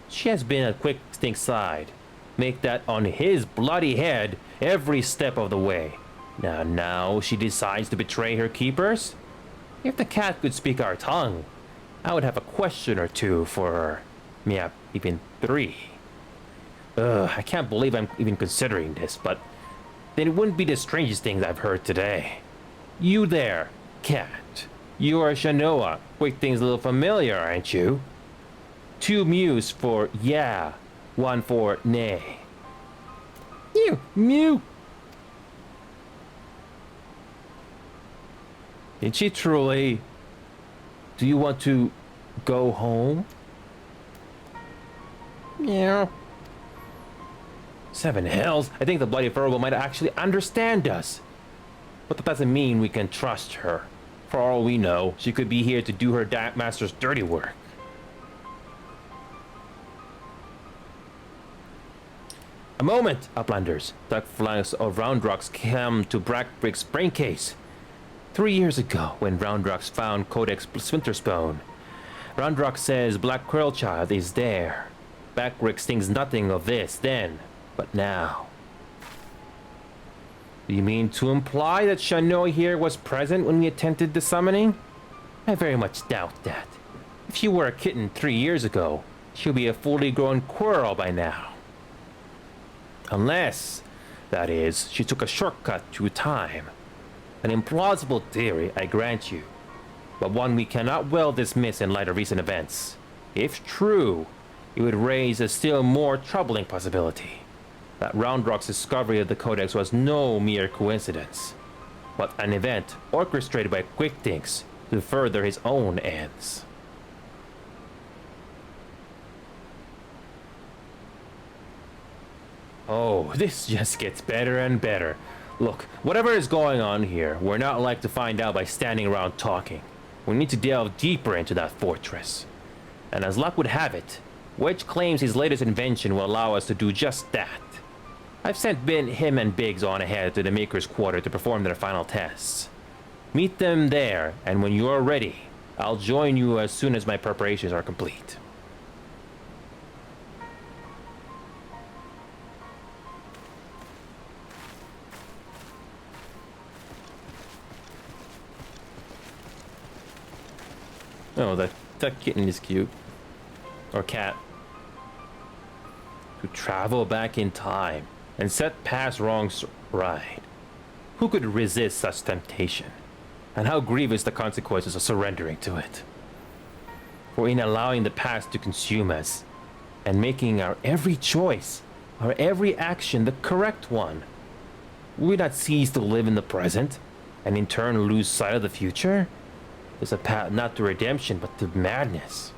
She has been at Quickthing's side, make that on his bloody head every step of the way. Now she decides to betray her keepers? If the cat could speak our tongue, I would have a question or two for her. Yeah, even 3. I can't believe I'm even considering this, but then it wouldn't be the strangest things I've heard today. You there, cat. You are Shanoa. Quickthing's a little familiar, aren't you? 2 mews for yeah, 1 for nay. Mew! Mew! Did she truly? Do you want to go home? Meow. Seven hells, I think the bloody Virgo might actually understand us. But that doesn't mean we can trust her. For all we know, she could be here to do her master's dirty work. A moment, Uplanders. Dark flanks of Roundrox came to Blackbrick's brain case. 3 years ago, when Roundrox found Codex Splinterstone, Roundrox says Black Quirrellchild is there. Blackbrick thinks nothing of this then, but now. Do you mean to imply that Shanoa here was present when we attempted the summoning? I very much doubt that. If she were a kitten 3 years ago, she'll be a fully grown Quirrell by now. Unless, that is, she took a shortcut through time. An implausible theory, I grant you, but one we cannot well dismiss in light of recent events. If true, it would raise a still more troubling possibility. That Roundrock's discovery of the Codex was no mere coincidence, but an event orchestrated by Quickthinks to further his own ends. Oh, this just gets better and better. Look, whatever is going on here, we're not like to find out by standing around talking. We need to delve deeper into that fortress. And as luck would have it, Wedge claims his latest invention will allow us to do just that. I've sent him and Biggs on ahead to the Maker's Quarter to perform their final tests. Meet them there, and when you're ready, I'll join you as soon as my preparations are complete. Oh, that kitten is cute. Or cat. To travel back in time and set past wrongs right. Who could resist such temptation? And how grievous the consequences of surrendering to it. For in allowing the past to consume us, and making our every choice, our every action the correct one, will we not cease to live in the present, and in turn lose sight of the future? Is a path not to redemption, but to madness.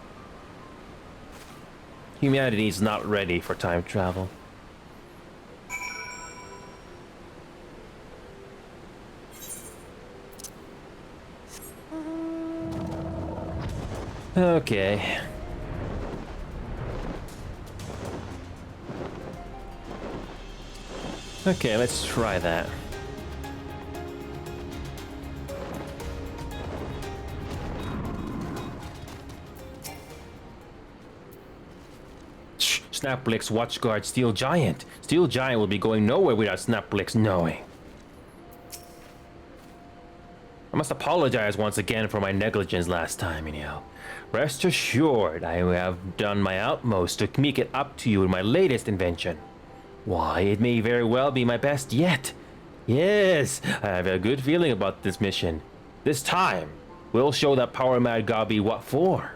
Humanity is not ready for time travel. Okay. Okay, let's try that. Snapblick's watchguard Steel Giant. Steel Giant will be going nowhere without Snapblick's knowing. I must apologize once again for my negligence last time, Inio. Rest assured, I have done my utmost to make it up to you with my latest invention. Why, it may very well be my best yet. Yes, I have a good feeling about this mission. This time, we'll show that Power Mad Gobby what for.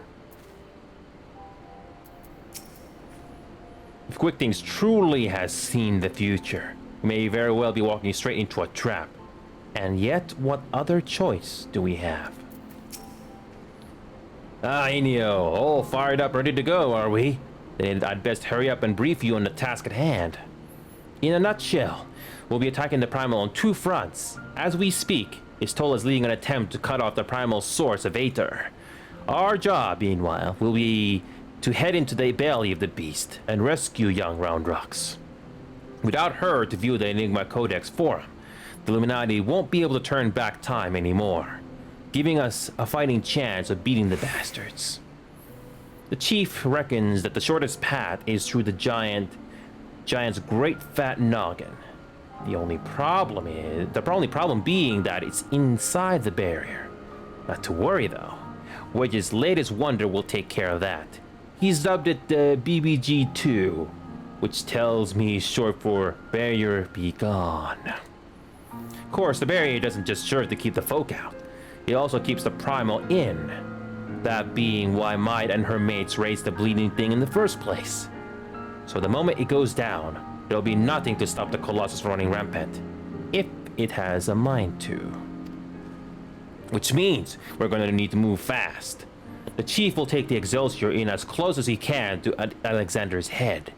If Quickthinks truly has seen the future, we may very well be walking straight into a trap. And yet, what other choice do we have? Ah, Inio, all fired up, ready to go, are we? Then I'd best hurry up and brief you on the task at hand. In a nutshell, we'll be attacking the Primal on two fronts. As we speak, Istola is leading an attempt to cut off the Primal's source of Aether. Our job, meanwhile, will be to head into the belly of the beast and rescue young Roundrox. Without her to view the Enigma Codex for him, the Illuminati won't be able to turn back time anymore, giving us a fighting chance of beating the bastards. The chief reckons that the shortest path is through the giant's great fat noggin. The only problem being that it's inside the barrier. Not to worry though. Wedge's latest wonder will take care of that. He's dubbed it BBG-2, which tells me short for Barrier Be Gone. Of course, the barrier doesn't just serve to keep the folk out. It also keeps the Primal in. That being why Might and her mates raised the bleeding thing in the first place. So the moment it goes down, there'll be nothing to stop the Colossus from running rampant. If it has a mind to. Which means we're gonna need to move fast. The chief will take the Excelsior in as close as he can to Alexander's head,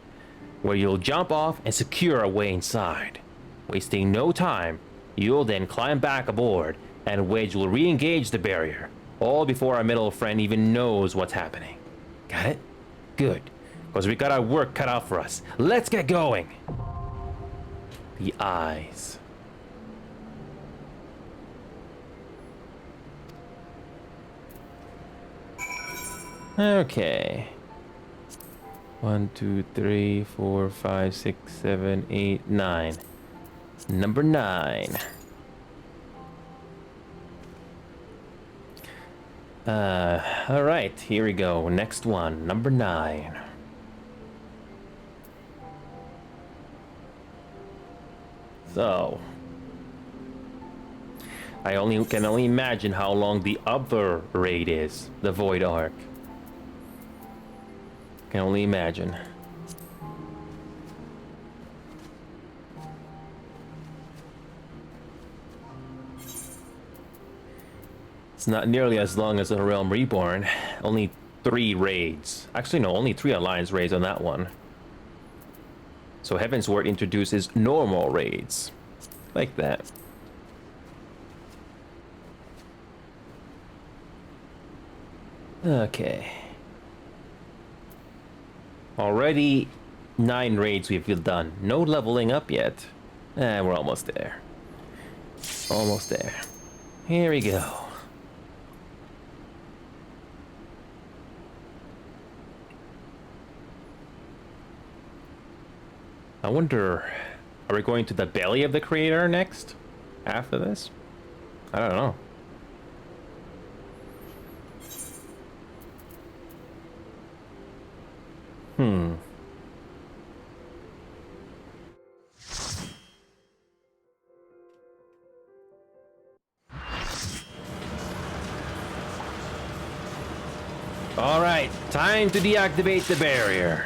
where you'll jump off and secure a way inside. Wasting no time, you'll then climb back aboard, and Wedge will re-engage the barrier, all before our middle friend even knows what's happening. Got it? Good, because we got our work cut out for us. Let's get going! The eyes. Okay. 1, 2, 3, 4, 5, 6, 7, 8, 9. Number 9. Alright, here we go. Next one, number 9. So, I can only imagine how long the other raid is, the Void Ark. Can only imagine. It's not nearly as long as the Realm Reborn. Only 3 raids. Actually, no, only 3 Alliance raids on that one. So Heavensward introduces normal raids. Like that. Okay. Already 9 raids we've done. No leveling up yet. We're almost there. Almost there. Here we go. I wonder, are we going to the belly of the creator next? After this? I don't know. All right, time to deactivate the barrier.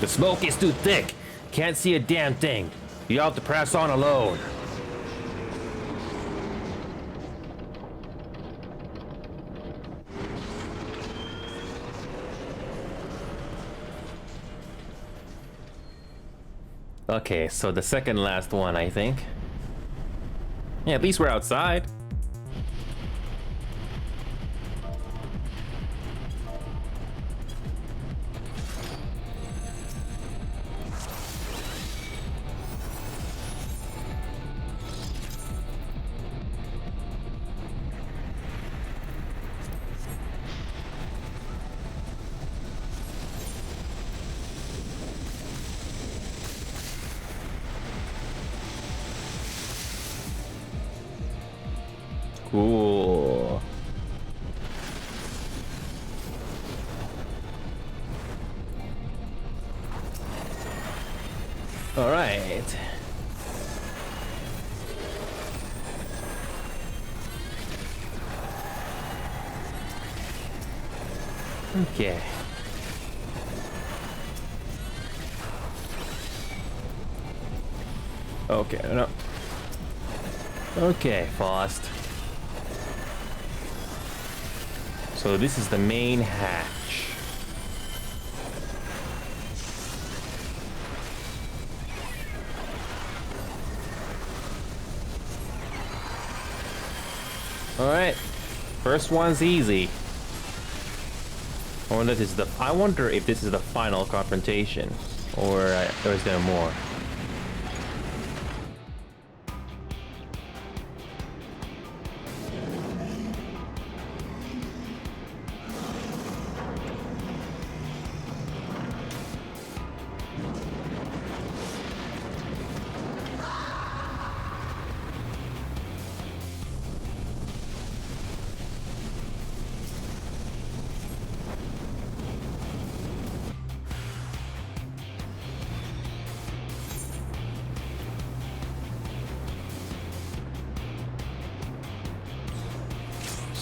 The smoke is too thick. Can't see a damn thing. You have to press on alone. Okay, so the second last one, I think. Yeah, at least we're outside. Cool. All right. Okay. Okay, no. Okay, Faust. So this is the main hatch. Alright. First one's easy. I wonder if this is the final confrontation. Or is there more?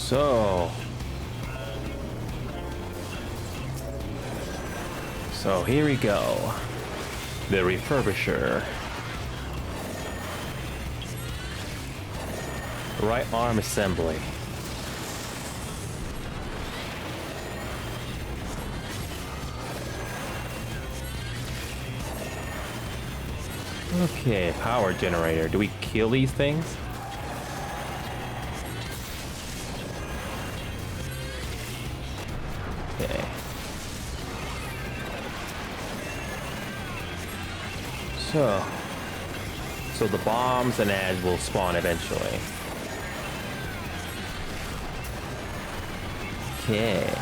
So here we go. The refurbisher. Right arm assembly. Okay, power generator. Do we kill these things? Okay. So the bombs and ads will spawn eventually. Okay.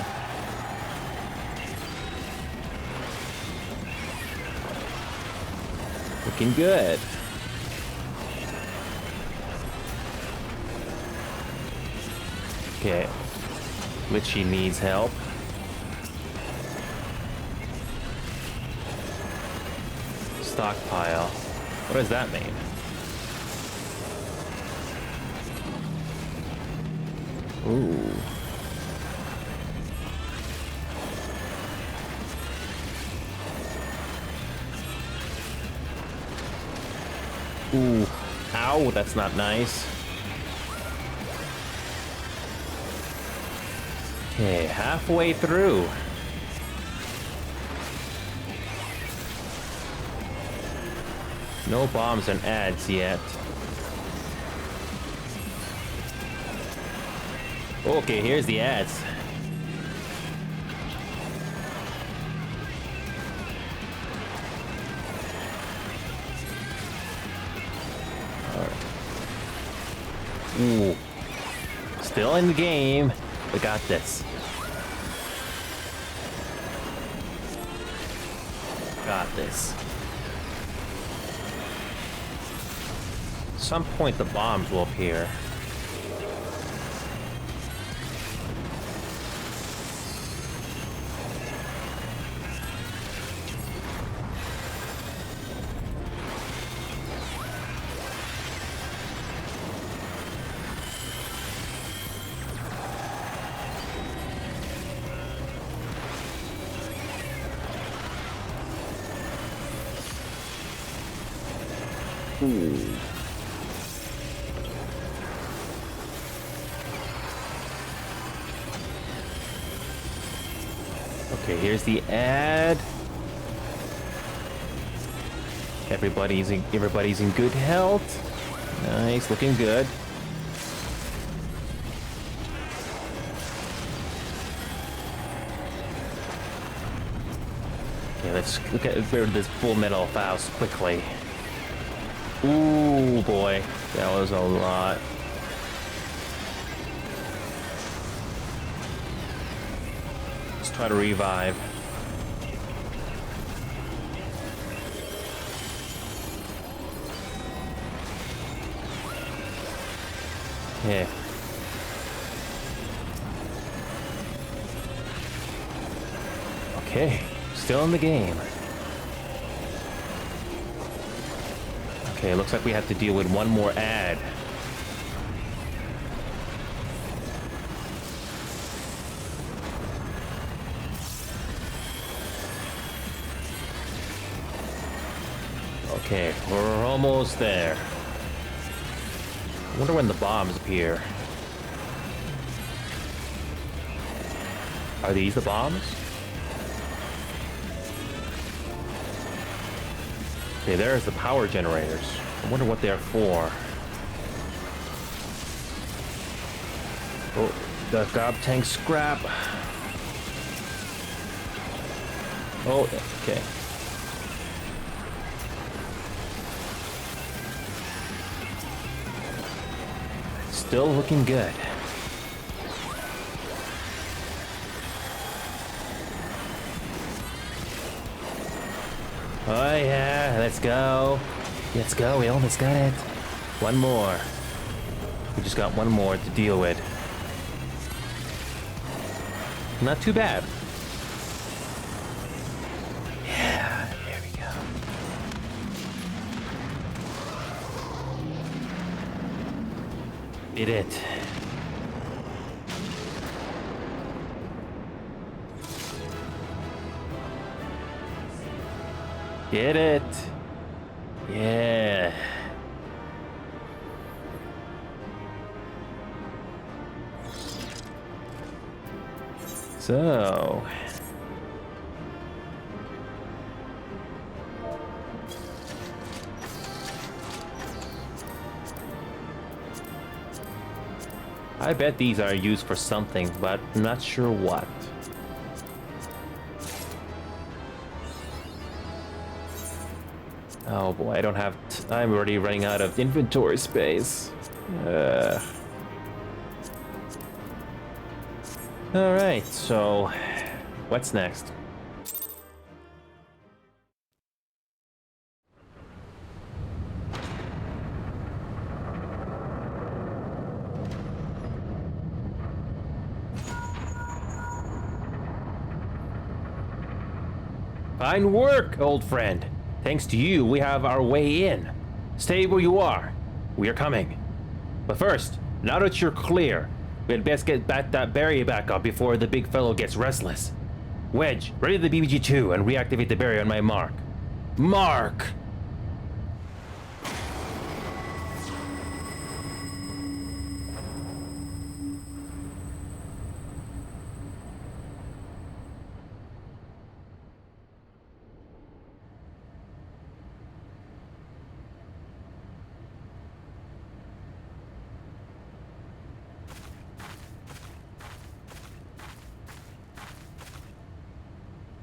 Looking good. Okay. Litchi needs help. Stockpile. What does that mean? Ooh. Ooh. Ow, that's not nice. Okay, halfway through. No bombs and ads yet. Okay, here's the ads. Ooh. Still in the game. We got this. Got this. At some point the bombs will appear. Ooh. Okay, here's the ad. Everybody's in good health. Nice, looking good. Okay, let's look at rid of this Full Metal Faust quickly. Ooh, boy, that was a lot. Let's try to revive. Yeah. Okay, still in the game. Okay, looks like we have to deal with one more ad. Okay, we're almost there. I wonder when the bombs appear. Are these the bombs? Okay, there's the power generators. I wonder what they're for. Oh, the gob tank scrap. Oh, okay. Still looking good. Oh yeah, let's go. Let's go, we almost got it. One more. We just got one more to deal with. Not too bad. Yeah, there we go. Did it. Get it? Yeah. So... I bet these are used for something, but I'm not sure what. Oh boy, I don't have... I'm already running out of inventory space. Alright, so... what's next? Fine work, old friend. Thanks to you, we have our way in. Stay where you are. We are coming. But first, now that you're clear, we had best get that barrier back up before the big fellow gets restless. Wedge, ready the BBG-2 and reactivate the barrier on my mark. Mark!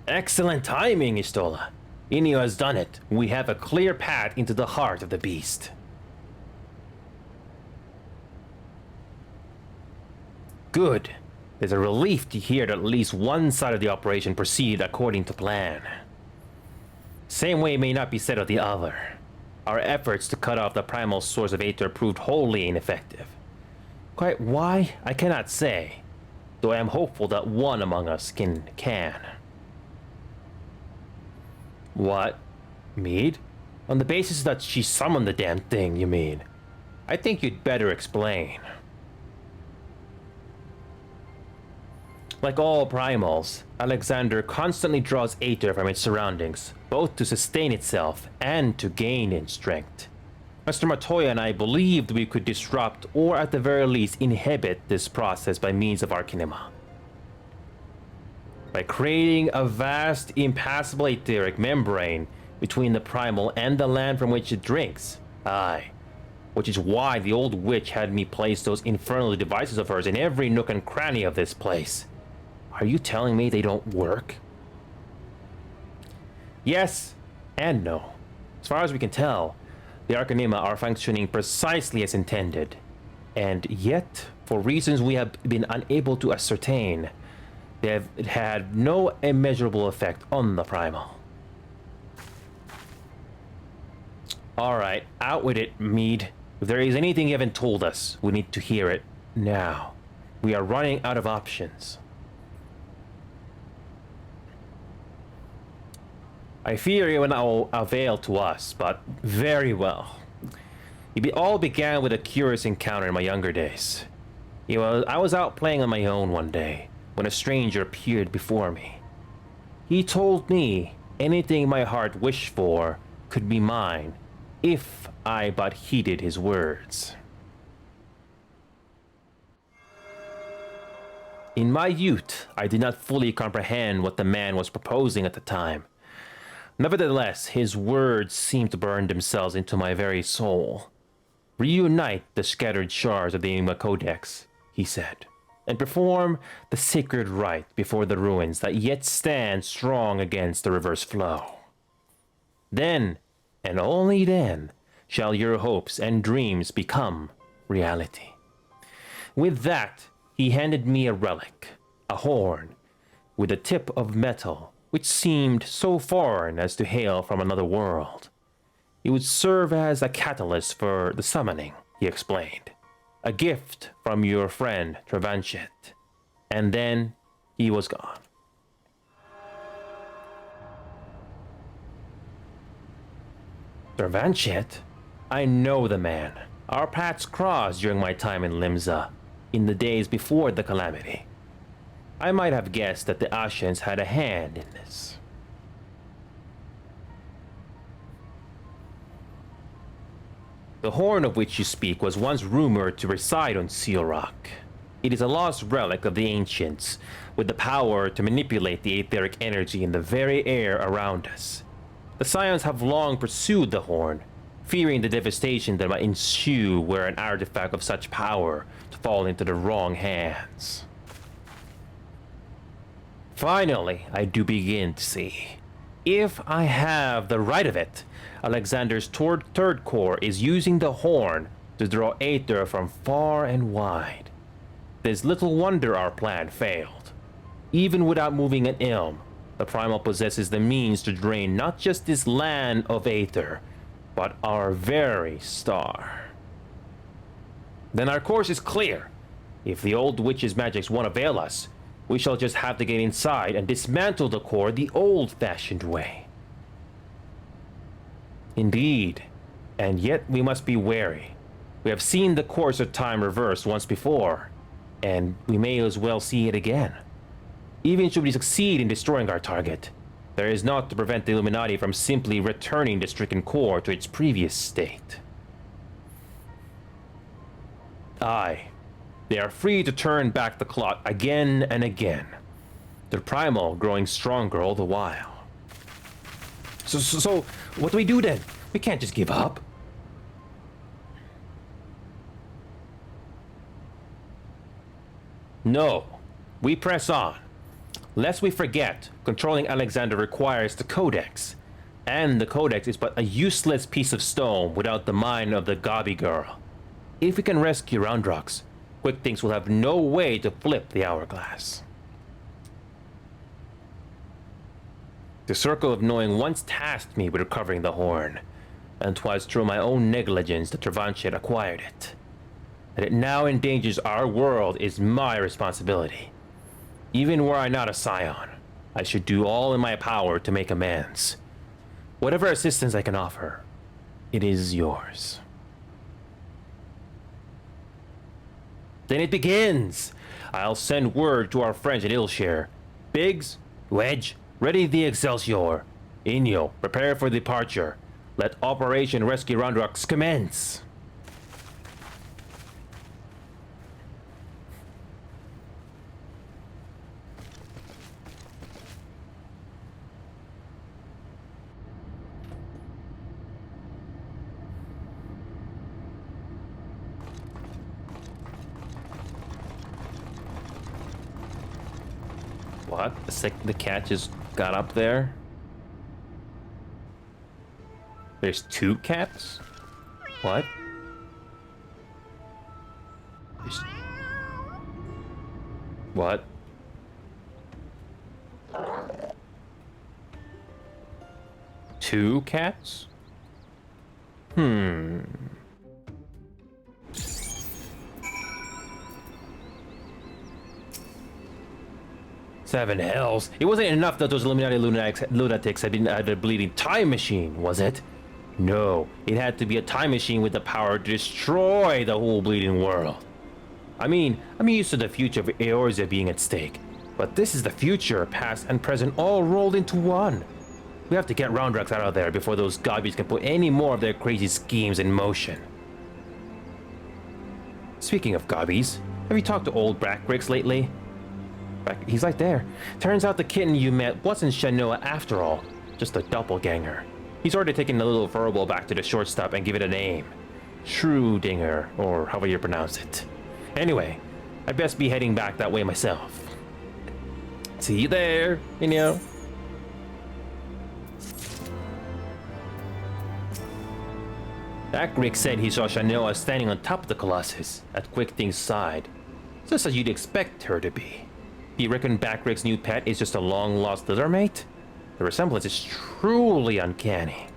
Excellent timing, Y'shtola. Inio has done it. We have a clear path into the heart of the beast. Good. There's a relief to hear that at least one side of the operation proceeded according to plan. Same way may not be said of the other. Our efforts to cut off the primal source of Aether proved wholly ineffective. Quite why, I cannot say, though I am hopeful that one among us can. What? Mead? On the basis that she summoned the damn thing, you mean? I think you'd better explain. Like all primals, Alexander constantly draws Aether from its surroundings, both to sustain itself and to gain in strength. Master Matoya and I believed we could disrupt or at the very least inhibit this process by means of Arcanima. By creating a vast, impassable etheric membrane between the primal and the land from which it drinks. Aye. Which is why the old witch had me place those infernal devices of hers in every nook and cranny of this place. Are you telling me they don't work? Yes and no. As far as we can tell, the Arcanima are functioning precisely as intended. And yet, for reasons we have been unable to ascertain, they have had no immeasurable effect on the primal. Alright, out with it, Mead. If there is anything you haven't told us, we need to hear it now. We are running out of options. I fear it will not avail to us, but very well. It all began with a curious encounter in my younger days. I was out playing on my own one day, when a stranger appeared before me. He told me anything my heart wished for could be mine, if I but heeded his words. In my youth, I did not fully comprehend what the man was proposing at the time. Nevertheless, his words seemed to burn themselves into my very soul. Reunite the scattered shards of the Enigma Codex, he said, and perform the sacred rite before the ruins that yet stand strong against the river's flow. Then, and only then, shall your hopes and dreams become reality. With that, he handed me a relic, a horn, with a tip of metal, which seemed so foreign as to hail from another world. It would serve as a catalyst for the summoning, he explained. A gift from your friend Travanchet. And then he was gone. Travanchet? I know the man. Our paths crossed during my time in Limsa, in the days before the calamity. I might have guessed that the Ashens had a hand in this. The horn of which you speak was once rumored to reside on Seal Rock. It is a lost relic of the ancients, with the power to manipulate the etheric energy in the very air around us. The Scions have long pursued the horn, fearing the devastation that might ensue were an artifact of such power to fall into the wrong hands. Finally, I do begin to see. If I have the right of it, Alexander's third corps is using the horn to draw Aether from far and wide. It is little wonder our plan failed. Even without moving an elm, the Primal possesses the means to drain not just this land of Aether, but our very star. Then our course is clear. If the old witch's magics won't avail us, we shall just have to get inside and dismantle the core the old-fashioned way. Indeed, and yet we must be wary. We have seen the course of time reversed once before, and we may as well see it again. Even should we succeed in destroying our target, there is naught to prevent the Illuminati from simply returning the stricken core to its previous state. Aye, they are free to turn back the clock again and again, the Primal growing stronger all the while. So what do we do then? We can't just give up. No, we press on. Lest we forget, controlling Alexander requires the Codex, and the Codex is but a useless piece of stone without the mind of the Gabi girl. If we can rescue Roundrox, Quick Things will have no way to flip the hourglass. The Circle of Knowing once tasked me with recovering the horn, and 'twas through my own negligence that Travanchet acquired it. That it now endangers our world is my responsibility. Even were I not a Scion, I should do all in my power to make amends. Whatever assistance I can offer, it is yours. Then it begins! I'll send word to our friends at Ilshire. Biggs, Wedge, ready the Excelsior. Inyo, prepare for departure. Let Operation Rescue Roundrox commence! What? The cat just got up there? There's two cats? What? What? Two cats? 7 hells. It wasn't enough that those Illuminati lunatics had a bleeding time machine, was it? No, it had to be a time machine with the power to destroy the whole bleeding world. I mean, I'm used to the future of Eorzea being at stake, but this is the future, past and present, all rolled into one. We have to get Roundrox out of there before those Gobbies can put any more of their crazy schemes in motion. Speaking of Gobbies, have you talked to old Brackrix lately? He's right there. Turns out the kitten you met wasn't Shanoa after all, just a doppelganger. He's already taken the little furball back to the shortstop and give it a name. Schrödinger, or however you pronounce it. Anyway, I'd best be heading back that way myself. See you there, you know. Brackrix said he saw Shanoa standing on top of the Colossus, at Quick Things' side, just as you'd expect her to be. Do you reckon Brackrix's new pet is just a long-lost littermate? The resemblance is truly uncanny.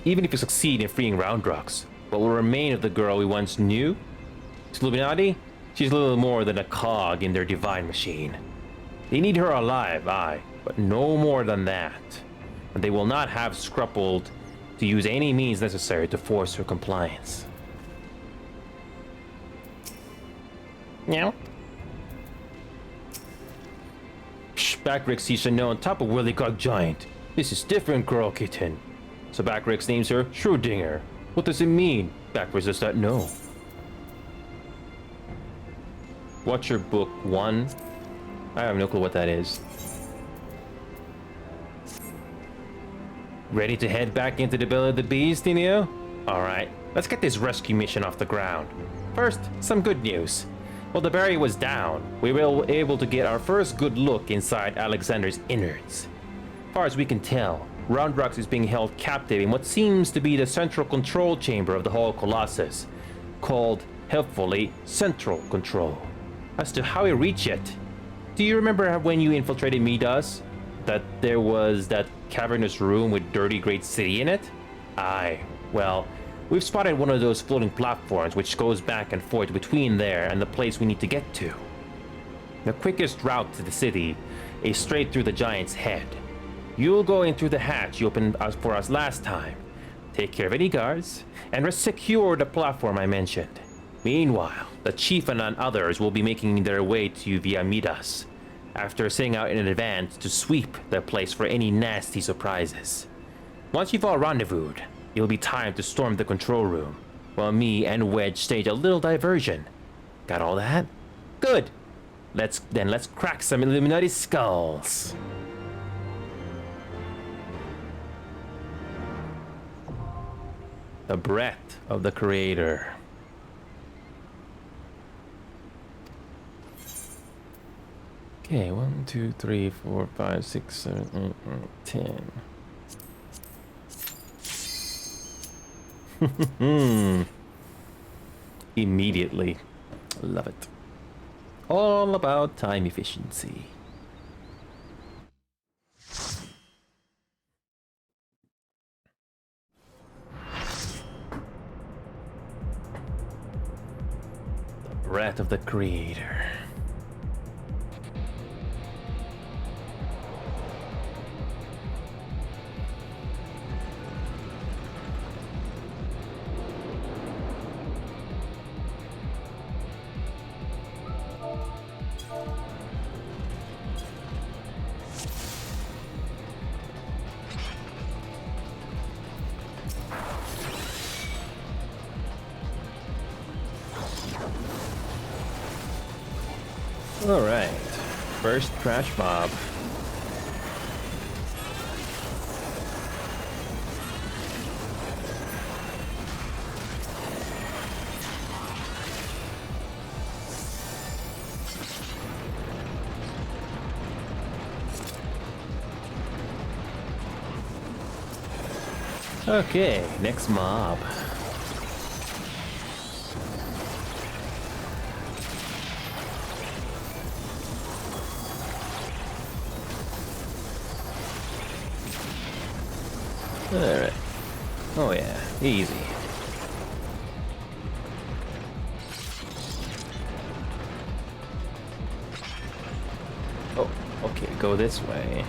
Even if you succeed in freeing Roundrox, what will remain of the girl we once knew? To Illuminati, she's little more than a cog in their divine machine. They need her alive, aye, but no more than that. And they will not have scrupled to use any means necessary to force her compliance. Meow. Brackrix sees Shanoa on top of Willycog Giant. This is different, girl kitten. So Backrix names her Schrödinger. What does it mean? Backrix does not know. What's your book 1? I have no clue what that is. Ready to head back into the belly of the beast, Neo? Alright, let's get this rescue mission off the ground. First, some good news. While the barrier was down, we were able to get our first good look inside Alexander's innards. As far as we can tell, Roundrox is being held captive in what seems to be the central control chamber of the Hall Colossus, called, helpfully, Central Control. As to how we reach it, do you remember when you infiltrated Midas? That there was that cavernous room with dirty great city in it? Aye, well, we've spotted one of those floating platforms which goes back and forth between there and the place we need to get to. The quickest route to the city is straight through the giant's head. You'll go in through the hatch you opened for us last time, take care of any guards, and secure the platform I mentioned. Meanwhile, the chief and others will be making their way to you via Midas, after setting out in advance to sweep the place for any nasty surprises. Once you've all rendezvoused, it'll be time to storm the control room, while me and Wedge stage a little diversion. Got all that? Good! Let's crack some Illuminati skulls. The breath of the Creator. Okay, 1, 2, 3, 4, 5, 6, 7, 8, 9, 10. Immediately. Love it. All about time efficiency. The breath of the Creator. Alright, first trash mob. Okay, next mob. Alright. Oh yeah, easy. Oh, okay, go this way.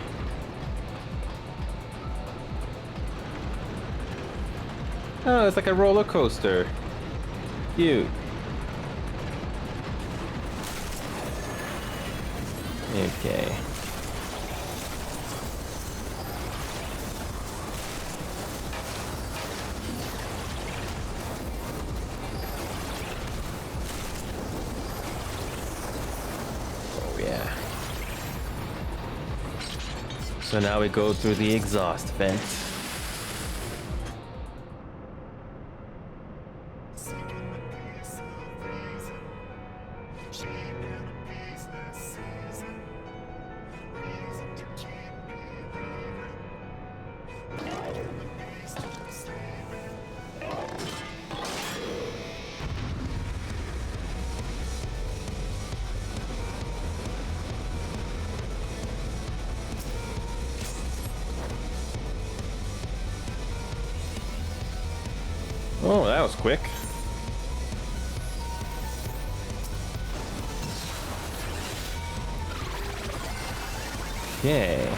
Oh, it's like a roller coaster. Cute. Okay. So now we go through the exhaust vent. Oh, that was quick. Okay.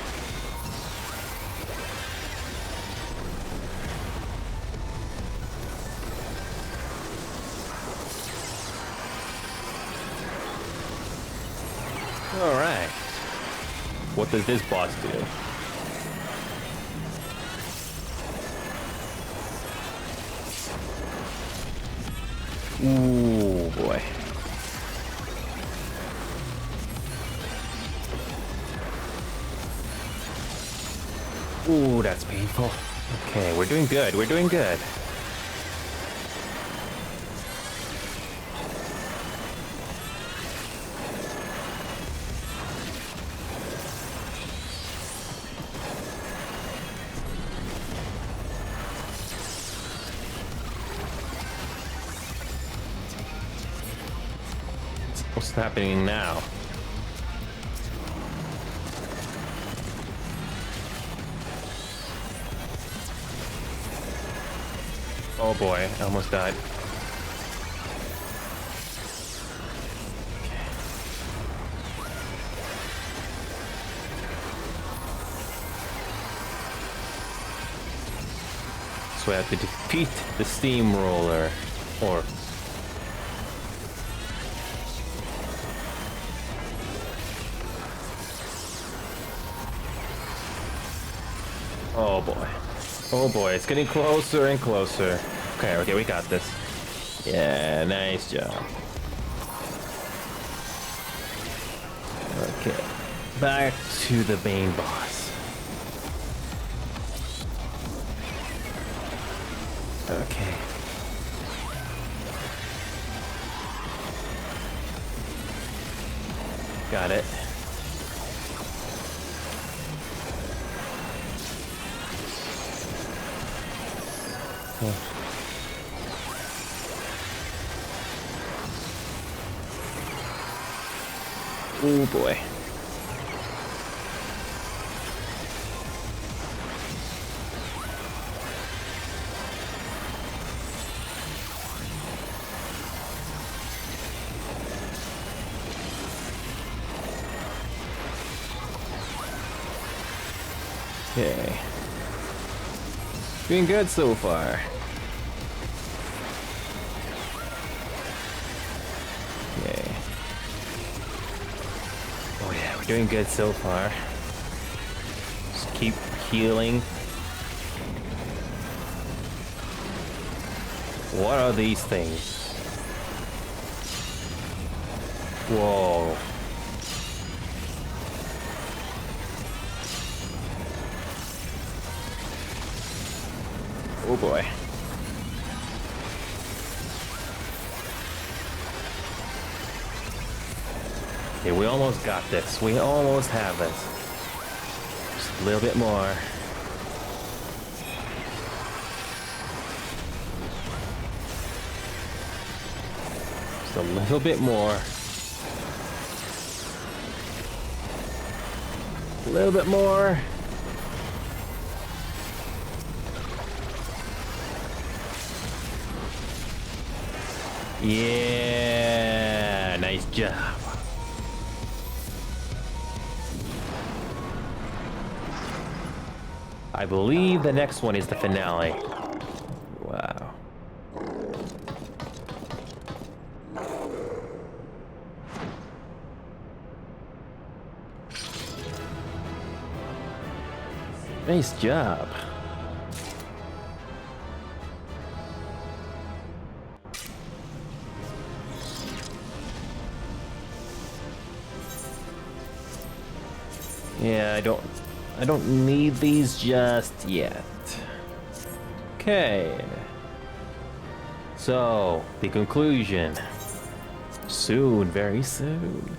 All right. What does this boss do? Ooh, boy. Ooh, that's painful. Okay, we're doing good. We're doing good. What's happening now? Oh boy, I almost died. So I have to defeat the steamroller. Or... oh boy. Oh boy, it's getting closer and closer. Okay, we got this. Yeah, nice job. Okay, back to the main boss. Okay. Got it. Oh. Oh boy. Okay. Doing good so far. Okay. Oh yeah, we're doing good so far. Just keep healing. What are these things? Whoa. Oh boy. Okay, we almost got this. We almost have this. Just a little bit more. Just a little bit more. A little bit more. Yeah, nice job. I believe the next one is the finale. Wow. Nice job. Yeah, I don't need these just yet. Okay. So, the conclusion. Soon, very soon.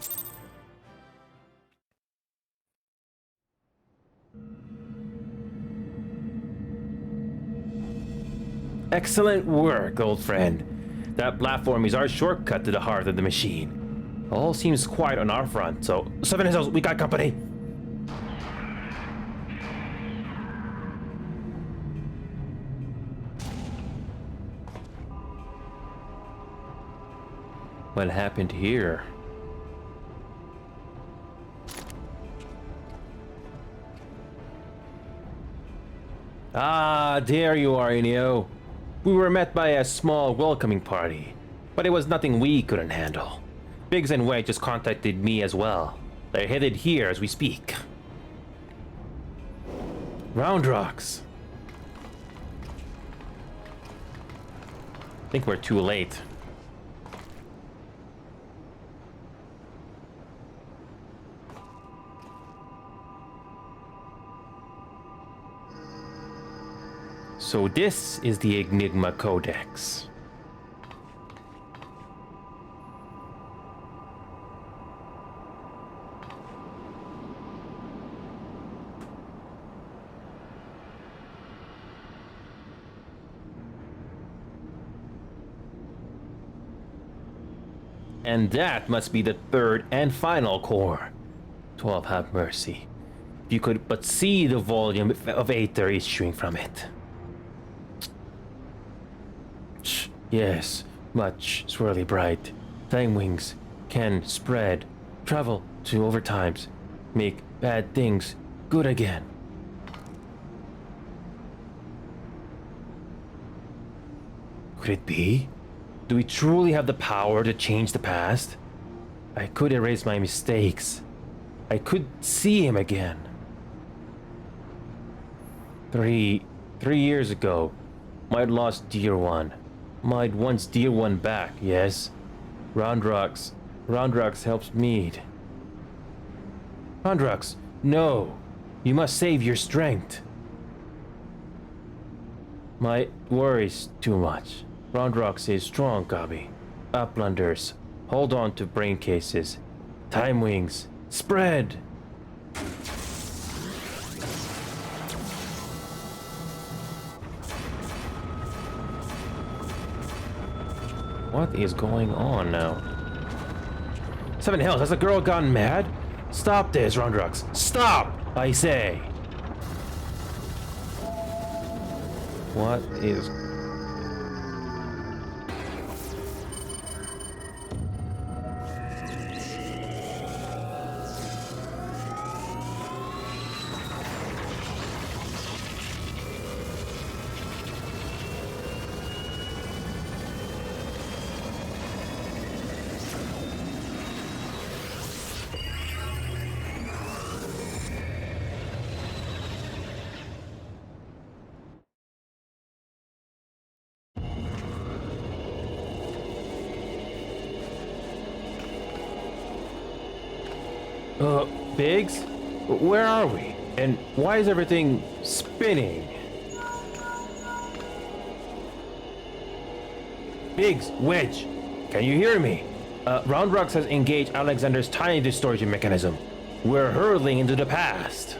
Excellent work, old friend. That platform is our shortcut to the heart of the machine. All seems quiet on our front, so Seven Hills, we got company. What happened here? Ah, there you are, Inio. We were met by a small welcoming party, but it was nothing we couldn't handle. Biggs and White just contacted me as well. They're headed here as we speak. Round Rocks. I think we're too late. So this is the Enigma Codex. And that must be the third and final core. 12 have mercy. If you could but see the volume of aether issuing from it. Yes, much swirly bright. Time wings can spread, travel to overtimes, make bad things good again. Could it be? Do we truly have the power to change the past? I could erase my mistakes. I could see him again. 3 years ago, might lost dear one. Might once dear one back, yes. Roundrox helps Mead. Roundrox, no. You must save your strength. My worries too much. Roundrox is strong, Gabi. Uplanders, hold on to brain cases. Time wings, spread! What is going on now? Seven Hells, has the girl gone mad? Stop this, Roundrox. Stop! I say. What is... Biggs? Where are we? And why is everything spinning? Biggs, Wedge, can you hear me? Roundrox has engaged Alexander's tiny distortion mechanism. We're hurtling into the past.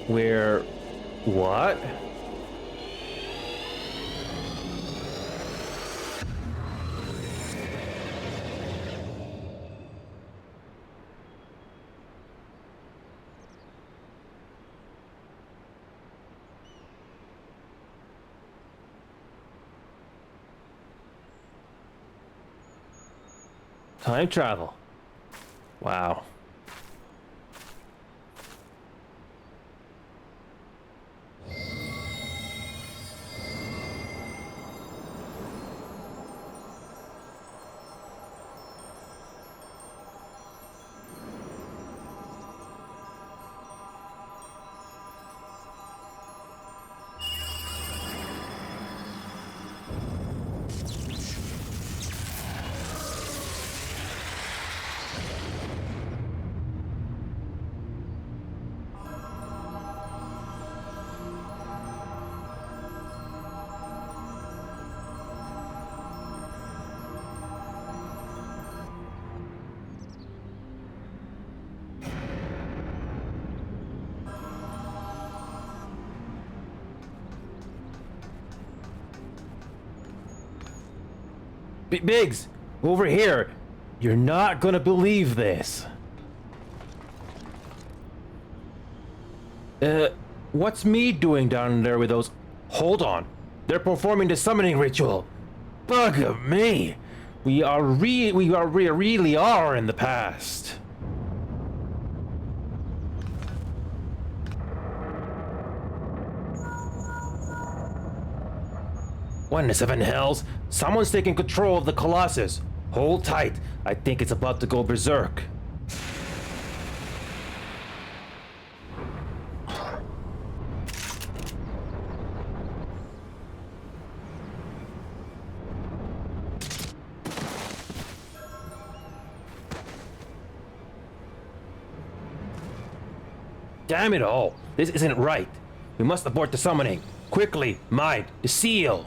We're... what? Time travel. Wow. Biggs, over here. You're not gonna believe this. What's Mead doing down there with those... Hold on. They're performing the summoning ritual. Bugger me. We really are in the past. What in the seven hells? Someone's taking control of the Colossus. Hold tight. I think it's about to go berserk. Damn it all! This isn't right! We must abort the summoning! Quickly, Might, the seal!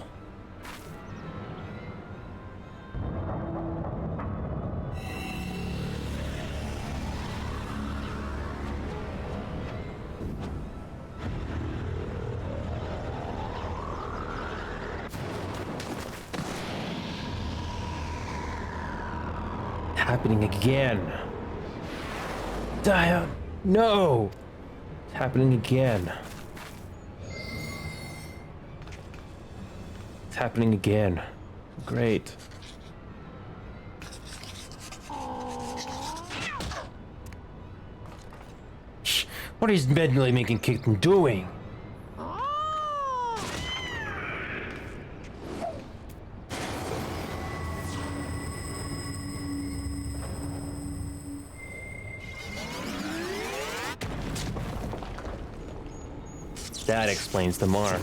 Happening again. Dion, no! It's happening again. It's happening again. Great. Shh, what is Medley making Kitten doing? That explains the mark.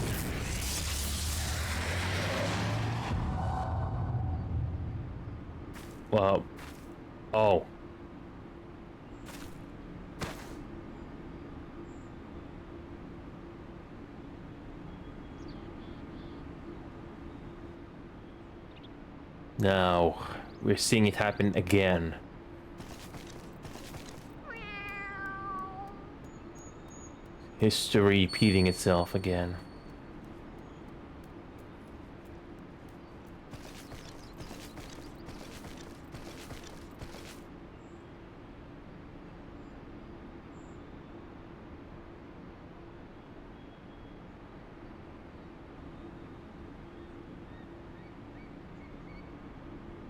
Well, oh. Now, we're seeing it happen again. History repeating itself again.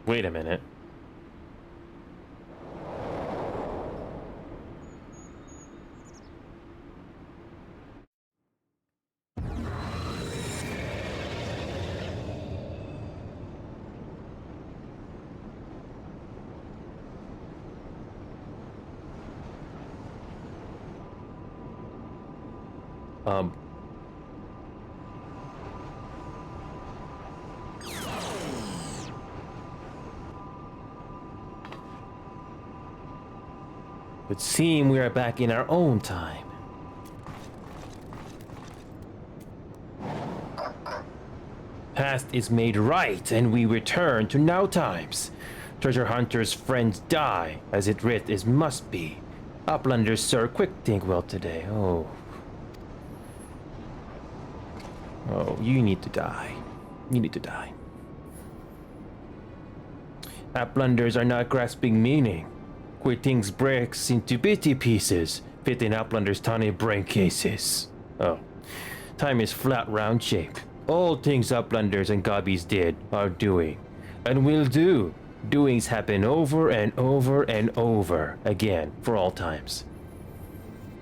Wait a minute. Would seem we are back in our own time. Past is made right, and we return to now times. Treasure hunters' friends die, as it writ is must be. Uplanders, sir, quick think well today. Oh, you need to die. You need to die. Uplanders are not grasping meaning. Quick things breaks into bitty pieces, fit in Uplanders' tiny brain cases. Oh, time is flat round shape. All things Uplanders and Gobbies did are doing, and will do. Doings happen over and over and over again for all times.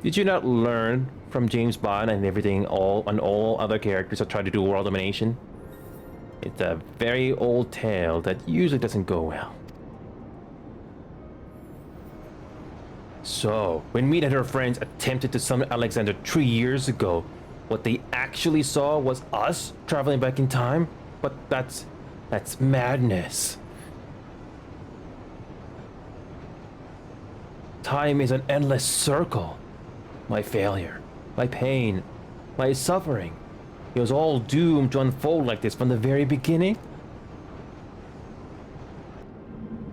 Did you not learn from James Bond and everything all other characters that try to do world domination? It's a very old tale that usually doesn't go well. So, when Mead and her friends attempted to summon Alexander 3 years ago, what they actually saw was us traveling back in time? But that's madness. Time is an endless circle. My failure, my pain, my suffering. It was all doomed to unfold like this from the very beginning.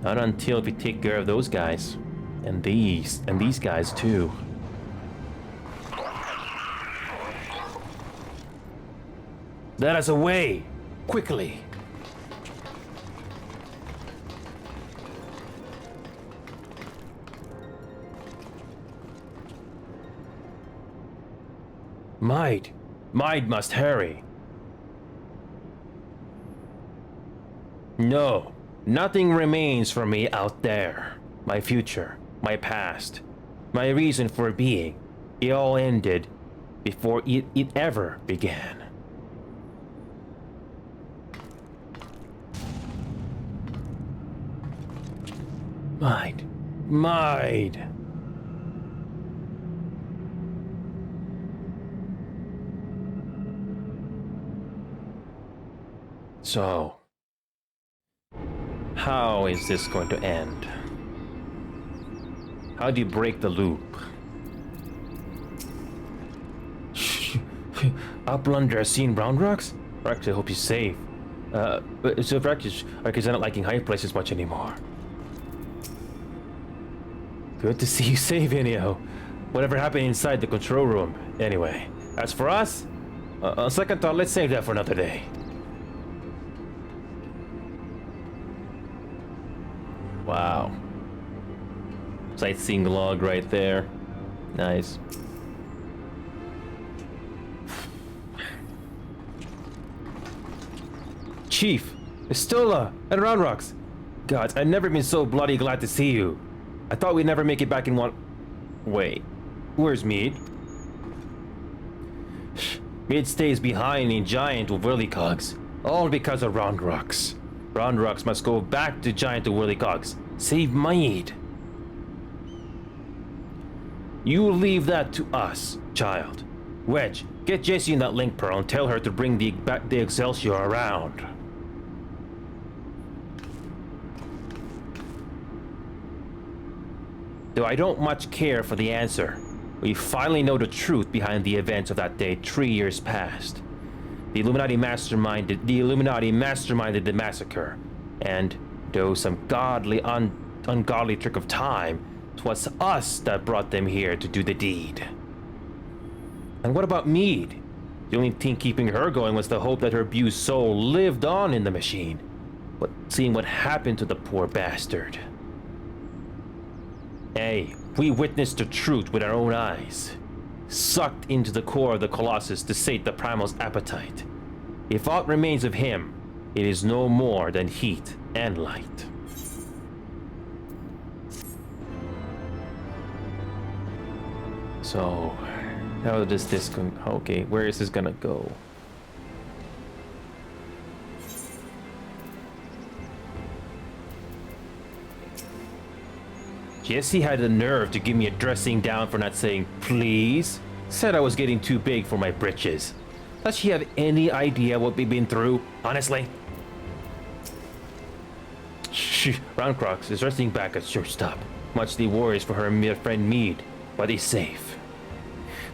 Not until we take care of those guys. And these guys too. Let us away! Quickly! Might must hurry. No, nothing remains for me out there. My future, my past, my reason for being. It all ended before it ever began. Might. So, how is this going to end? How do you break the loop? Uplander has seen Round Rocks? Rex, I hope he's safe. So Rex is not liking high places much anymore. Good to see you safe, anyhow. Whatever happened inside the control room, anyway. As for us, on second thought, let's save that for another day. Wow. Sightseeing log right there. Nice. Chief, Estola, and Round Rocks. God, I've never been so bloody glad to see you. I thought we'd never make it back in one... Wait, where's Mead? Mead stays behind in Giant with Whirlycogs. All because of Round Rocks. Round Rocks must go back to Giant with Whirlycogs. Save Mead. You leave that to us, child. Wedge, get Jessie in that link pearl and tell her to bring the Excelsior around. Though I don't much care for the answer, we finally know the truth behind the events of that day 3 years past. The Illuminati masterminded the massacre, and though some ungodly trick of time, 'twas us that brought them here to do the deed. And what about Mead? The only thing keeping her going was the hope that her abused soul lived on in the machine. But seeing what happened to the poor bastard. Hey, we witnessed the truth with our own eyes. Sucked into the core of the Colossus to sate the Primal's appetite. If aught remains of him, it is no more than heat and light. So, how does this go? Okay, where is this gonna go? Jessie had the nerve to give me a dressing down for not saying please. Said I was getting too big for my britches. Does she have any idea what we've been through, honestly? Shh, Round Rocks is resting back at shortstop. Muchly worries for her friend Mead, but he's safe.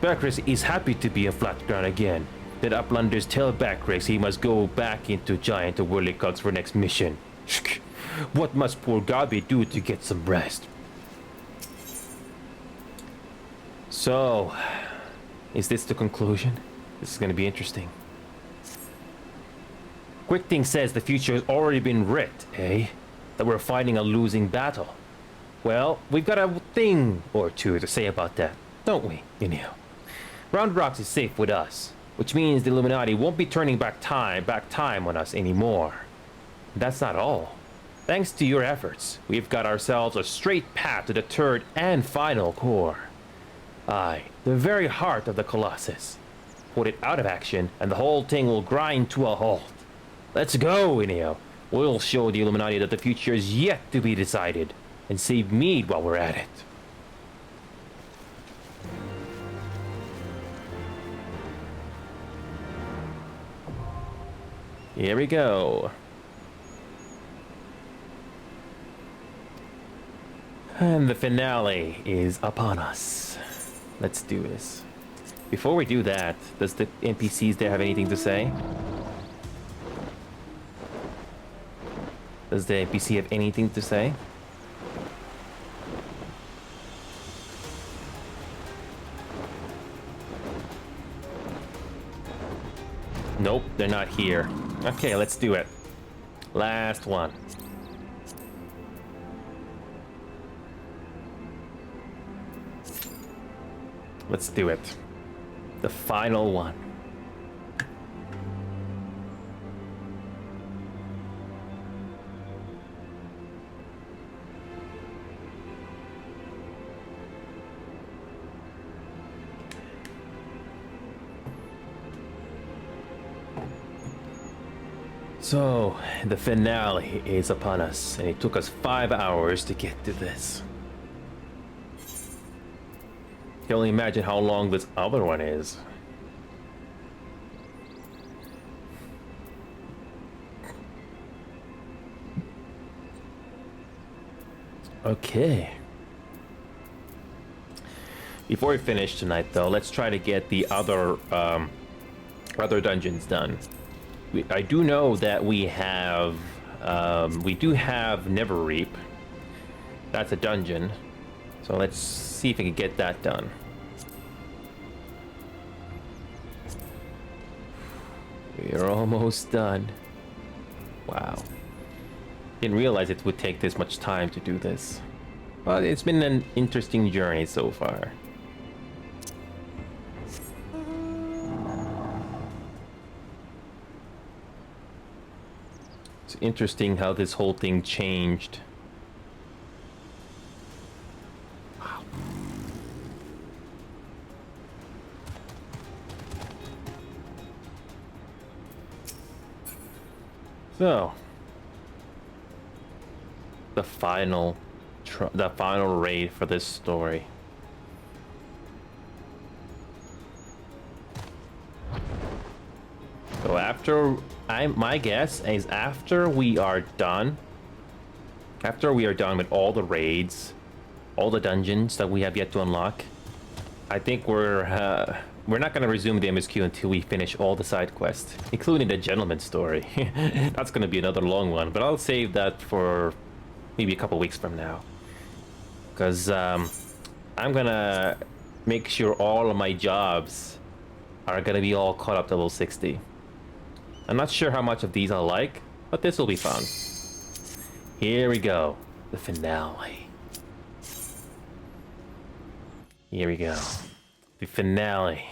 Backrix is happy to be on flat ground again. That Uplanders tell Backrix he must go back into Giant to Whirlycogs for next mission. What must poor Gabi do to get some rest? So, is this the conclusion? This is going to be interesting. Quick Thing says the future has already been writ, eh? That we're fighting a losing battle. Well, we've got a thing or two to say about that, don't we, anyhow? Round Rocks is safe with us, which means the Illuminati won't be turning back time on us anymore. That's not all. Thanks to your efforts, we've got ourselves a straight path to the third and final core. Aye, the very heart of the Colossus. Put it out of action, and the whole thing will grind to a halt. Let's go, anyhow. We'll show the Illuminati that the future is yet to be decided, and save Mead while we're at it. Here we go. And the finale is upon us. Let's do this. Before we do that, does the NPCs there have anything to say? Does the NPC have anything to say? Nope, they're not here. Okay, let's do it. Last one. Let's do it. The final one. So, the finale is upon us, and it took us 5 hours to get to this. Can only imagine how long this other one is. Okay. Before we finish tonight, though, let's try to get the other other dungeons done. I do know that we do have Neverreap. That's a dungeon. So let's see if we can get that done. We're almost done. Wow. Didn't realize it would take this much time to do this. But it's been an interesting journey so far. It's interesting how this whole thing changed. Wow. So, the final raid for this story. So my guess is after we are done with all the raids, all the dungeons that we have yet to unlock, I think we're not going to resume the MSQ until we finish all the side quests, including the gentleman's story. That's going to be another long one, but I'll save that for maybe a couple weeks from now. Because I'm going to make sure all of my jobs are going to be all caught up to level 60. I'm not sure how much of these I'll like, but this will be fun. Here we go. The finale. Here we go. The finale.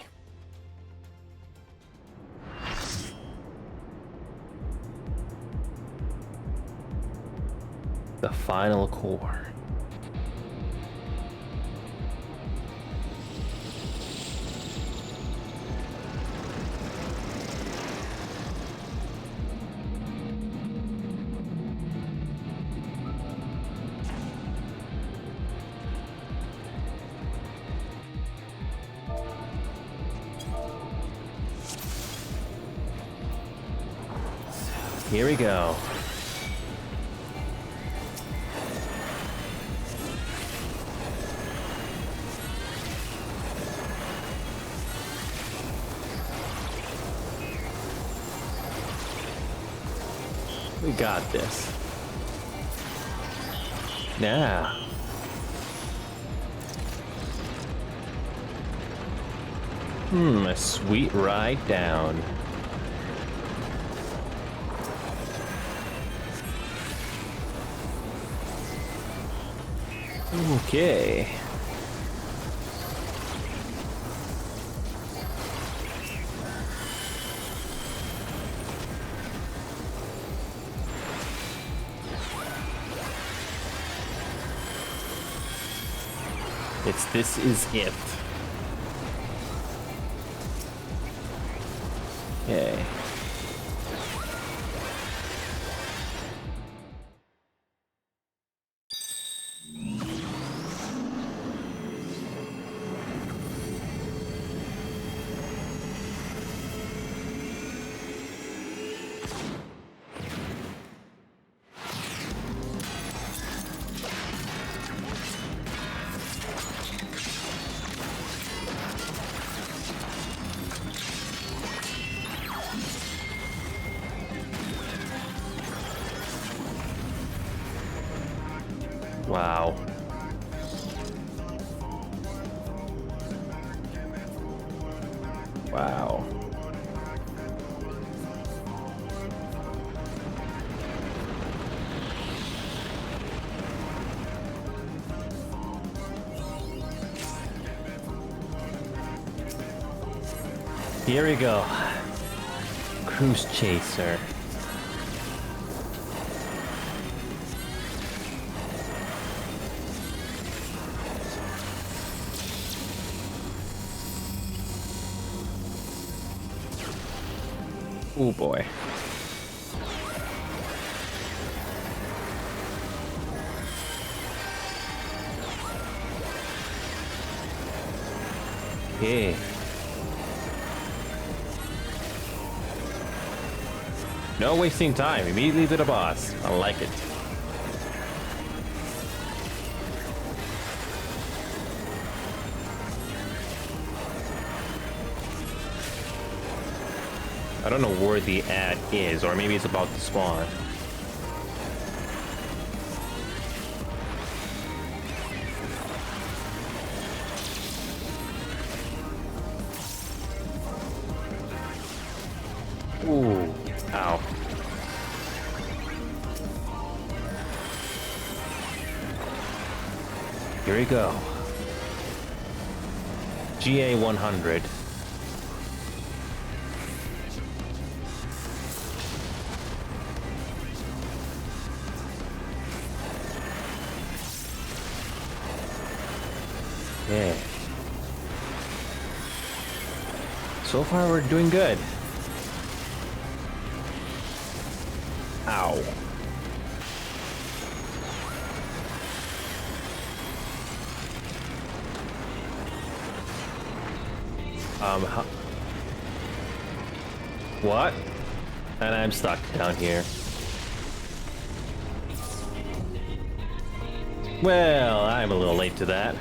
The final core. Here we go. We got this. Now. A sweet ride down. Okay. This is it. Okay. Wow. Wow. Here we go. Cruise Chaser. Oh boy. Okay. No wasting time. Immediately to the boss. I like it. I don't know where the ad is, or maybe it's about to spawn. Ooh, ow. Here we go. GA 100. Yeah. So far, we're doing good. Ow. What? And I'm stuck down here. Well, I'm a little late to that.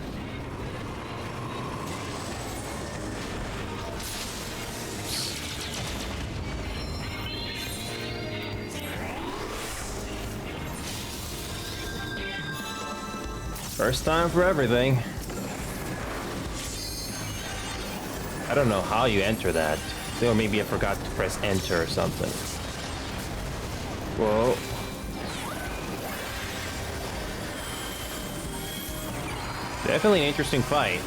First time for everything. I don't know how you enter that. Or maybe I forgot to press enter or something. Whoa. Definitely an interesting fight.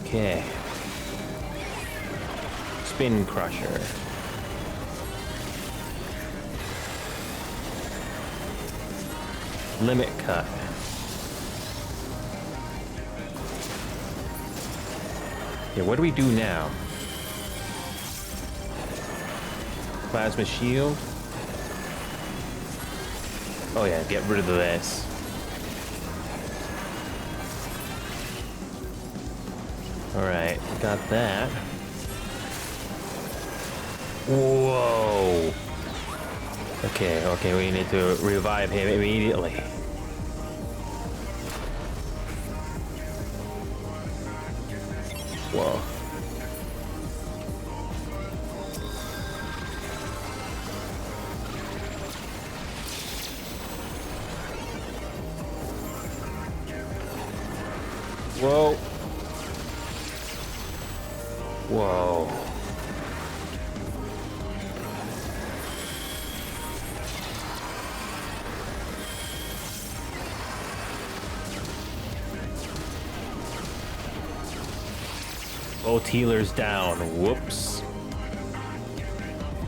Okay. Spin Crusher. Limit Cut. Okay, what do we do now? Plasma Shield. Oh yeah, get rid of this. Alright, got that. Whoa! Okay, we need to revive him immediately. Whoa. Whoa. Whoa. Both healers down. Whoops.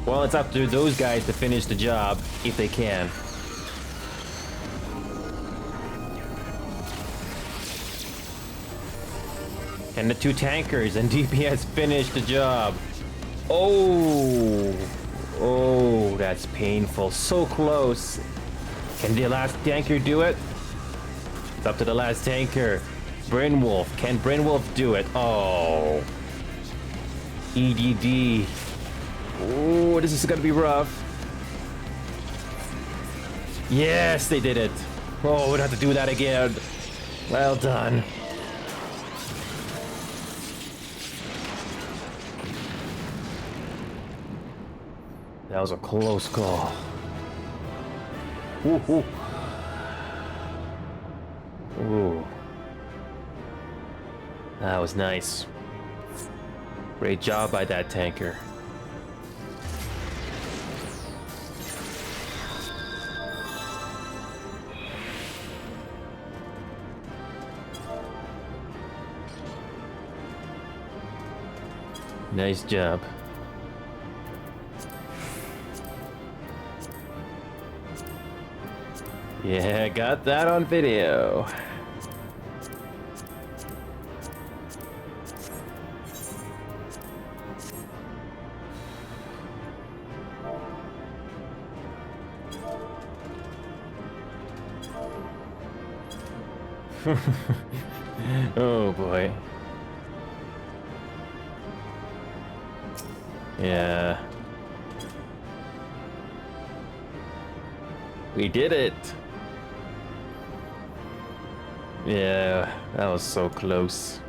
Well, it's up to those guys to finish the job, if they can. And the two tankers and DPS finish the job. Oh. Oh, that's painful. So close. Can the last tanker do it? It's up to the last tanker. Brynwolf. Can Brynwolf do it? Oh. EDD. Oh, this is gonna be rough. Yes, they did it. Oh, we'd have to do that again. Well done. That was a close call. Ooh, ooh. Ooh. That was nice. Great job by that tanker. Nice job. Yeah, got that on video. Oh boy. Yeah. We did it. Yeah, that was so close.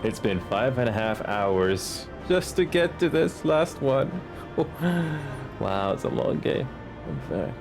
It's been 5.5 hours just to get to this last one. Wow, it's a long game. In fact.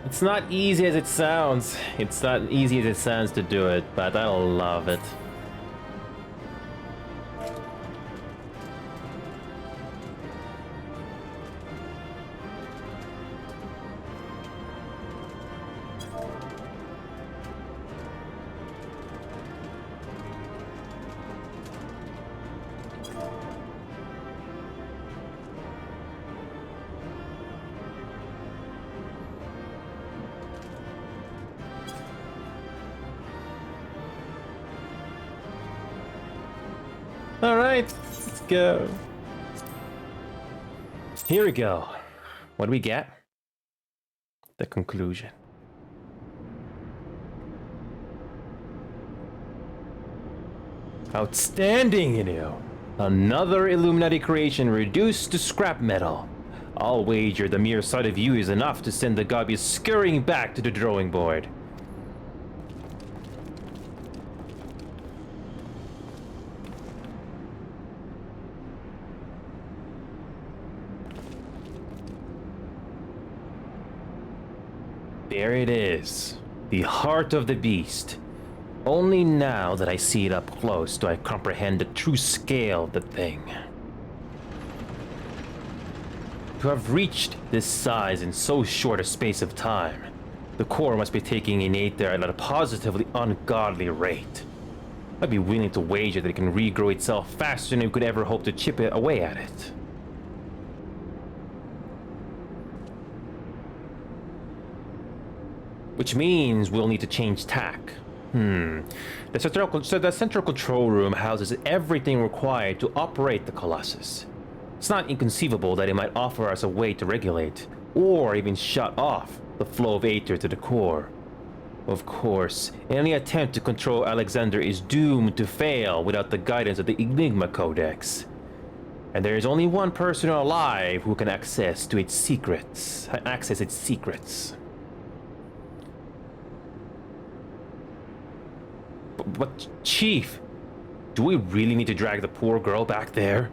It's not easy as it sounds. It's not easy as it sounds to do it, but I love it. Alright, let's go. Here we go. What do we get? The conclusion. Outstanding, Inio. Another Illuminati creation reduced to scrap metal. I'll wager the mere sight of you is enough to send the Gabi scurrying back to the drawing board. There it is, the heart of the beast. Only now that I see it up close do I comprehend the true scale of the thing. To have reached this size in so short a space of time, the core must be taking in Aether at a positively ungodly rate. I'd be willing to wager that it can regrow itself faster than we could ever hope to chip it away at it. Which means we'll need to change tack. The central control room houses everything required to operate the Colossus. It's not inconceivable that it might offer us a way to regulate, or even shut off, the flow of Aether to the core. Of course, any attempt to control Alexander is doomed to fail without the guidance of the Enigma Codex. And there is only one person alive who can access its secrets. But Chief, do we really need to drag the poor girl back there?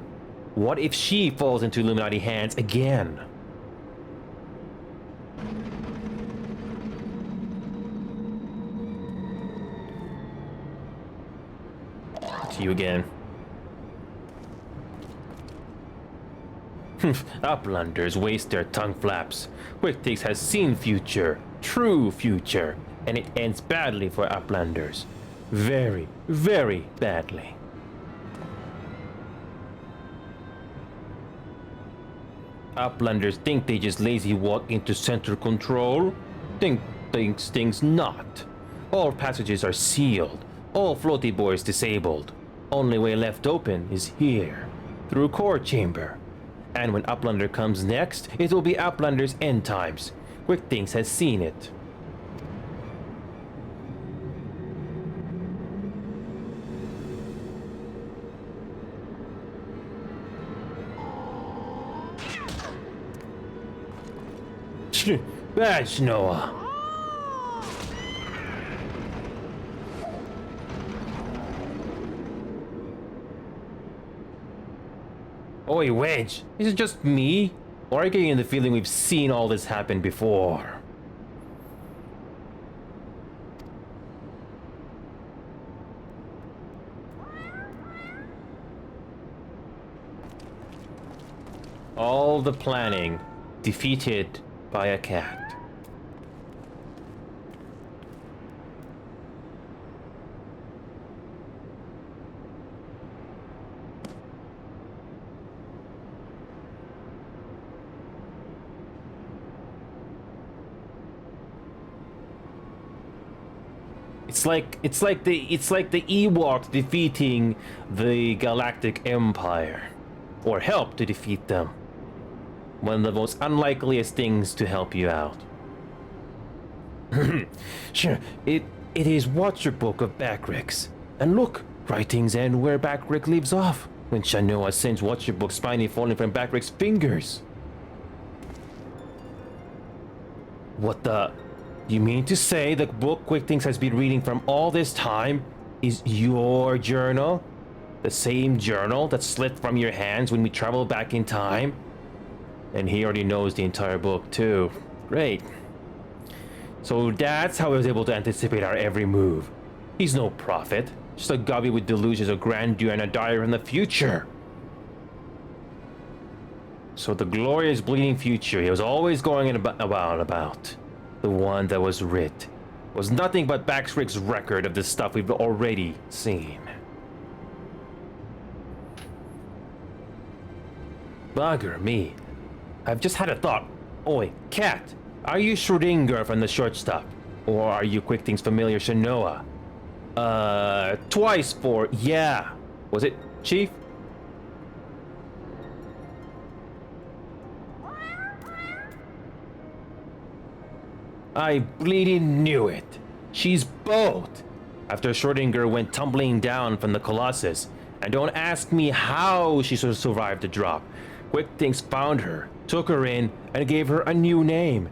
What if she falls into Illuminati hands again? To you again. Uplanders waste their tongue flaps. Quicktix has seen future, true future, and it ends badly for Uplanders. Very, very badly. Uplanders think they just lazy walk into center control. Things not. All passages are sealed. All floaty boys disabled. Only way left open is here, through core chamber. And when Uplander comes next, it will be Uplander's end times. Quicktix has seen it. Badge Noah. Oi, Wedge, is it just me? Or are you getting the feeling we've seen all this happen before? All the planning defeated by a cat. It's like the Ewoks defeating the Galactic Empire, or help to defeat them. One of the most unlikeliest things to help you out. Sure, it is Watcher Book of Backrix. And look, writings end where Backrick leaves off, when Shanoa sends Watcher Book spiny falling from Backric's fingers. What the? You mean to say the book Quicktings has been reading from all this time is your journal? The same journal that slipped from your hands when we traveled back in time? And he already knows the entire book too. Great. So that's how he was able to anticipate our every move. He's no prophet, just a gobby with delusions of grandeur and a diary from the future. So the glorious bleeding future he was always going about, the one that was writ, was nothing but Backric's record of the stuff we've already seen. Bugger me. I've just had a thought. Oi, Cat, are you Schrodinger from the shortstop? Or are you Quicktings familiar Shanoa? Twice for, yeah. Was it, Chief? I bleeding knew it. She's both. After Schrodinger went tumbling down from the Colossus, and don't ask me how she survived the drop. Quicktings found her, took her in, and gave her a new name.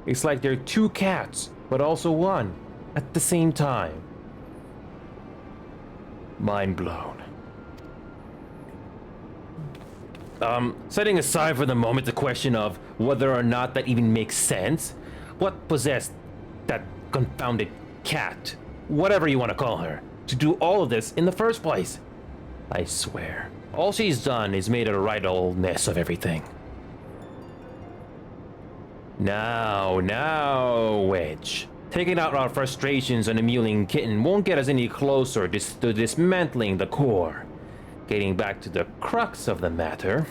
It's like they're two cats, but also one, at the same time. Mind blown. Setting aside for the moment the question of whether or not that even makes sense, what possessed that confounded cat, whatever you want to call her, to do all of this in the first place? I swear, all she's done is made a right old mess of everything. Now, Wedge. Taking out our frustrations on a mewling kitten won't get us any closer to dismantling the core. Getting back to the crux of the matter.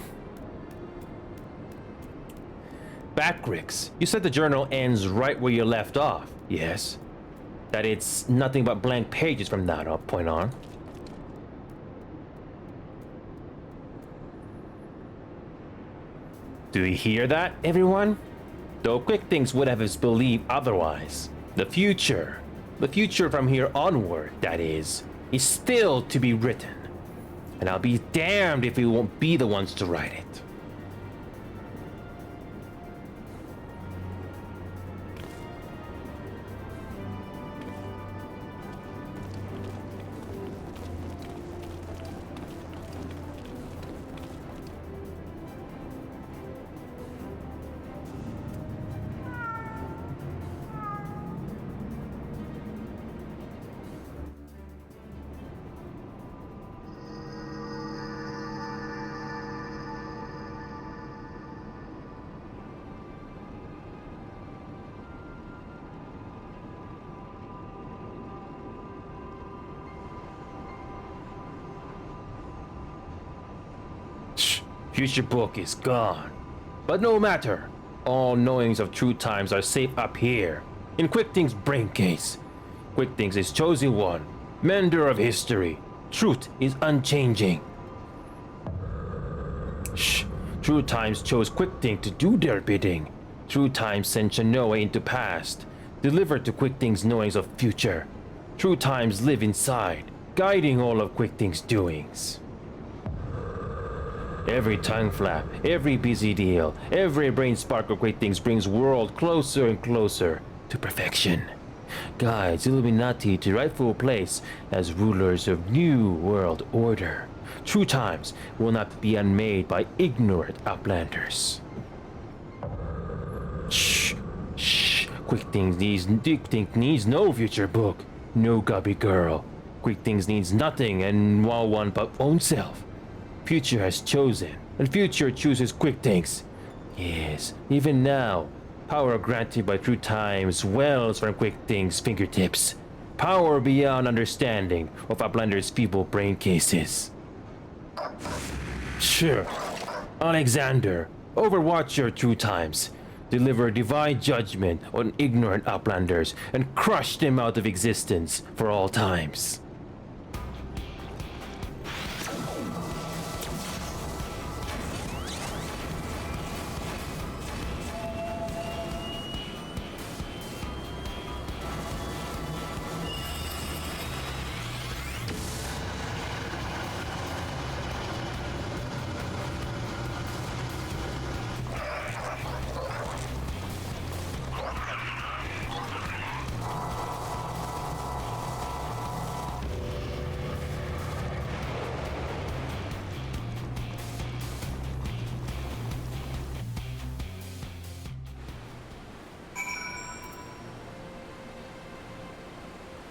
Backrix, you said the journal ends right where you left off, yes? That it's nothing but blank pages from that point on. Do you hear that, everyone? Though Quicktings would have us believe otherwise. The future from here onward, that is still to be written. And I'll be damned if we won't be the ones to write it. Future Book is gone. But no matter. All knowings of true times are safe up here, in Quicktings' brain case. Quicktings is chosen one, mender of history. Truth is unchanging. Shh. True times chose Quicktings to do their bidding. True times sent Shanoa into past, delivered to Quicktings' knowings of future. True times live inside, guiding all of Quicktings' doings. Every tongue flap, every busy deal, every brain spark of great things brings world closer and closer to perfection. Guides Illuminati to rightful place as rulers of new world order. True times will not be unmade by ignorant outlanders. Shh, shh. Quick Things needs no future book, no gubby girl. Quick Things needs nothing and while one but own self. Future has chosen, and future chooses Quick Things. Yes, even now, power granted by true times wells from Quick Things' fingertips. Power beyond understanding of Outlander's feeble brain cases. Sure, Alexander, overwatch your true times. Deliver divine judgment on ignorant Outlanders and crush them out of existence for all times.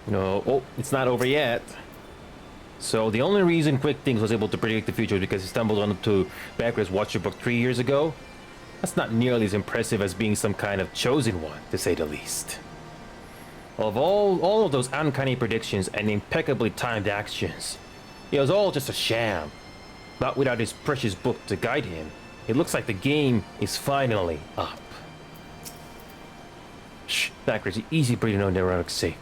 No, oh, it's not over yet. So the only reason Quick Things was able to predict the future is because he stumbled onto Backra's Watcher book 3 years ago. That's not nearly as impressive as being some kind of chosen one, to say the least. Of all of those uncanny predictions and impeccably timed actions, it was all just a sham. But without his precious book to guide him, it looks like the game is finally up. Shh, Backwards, easy breathing on neurotic safe.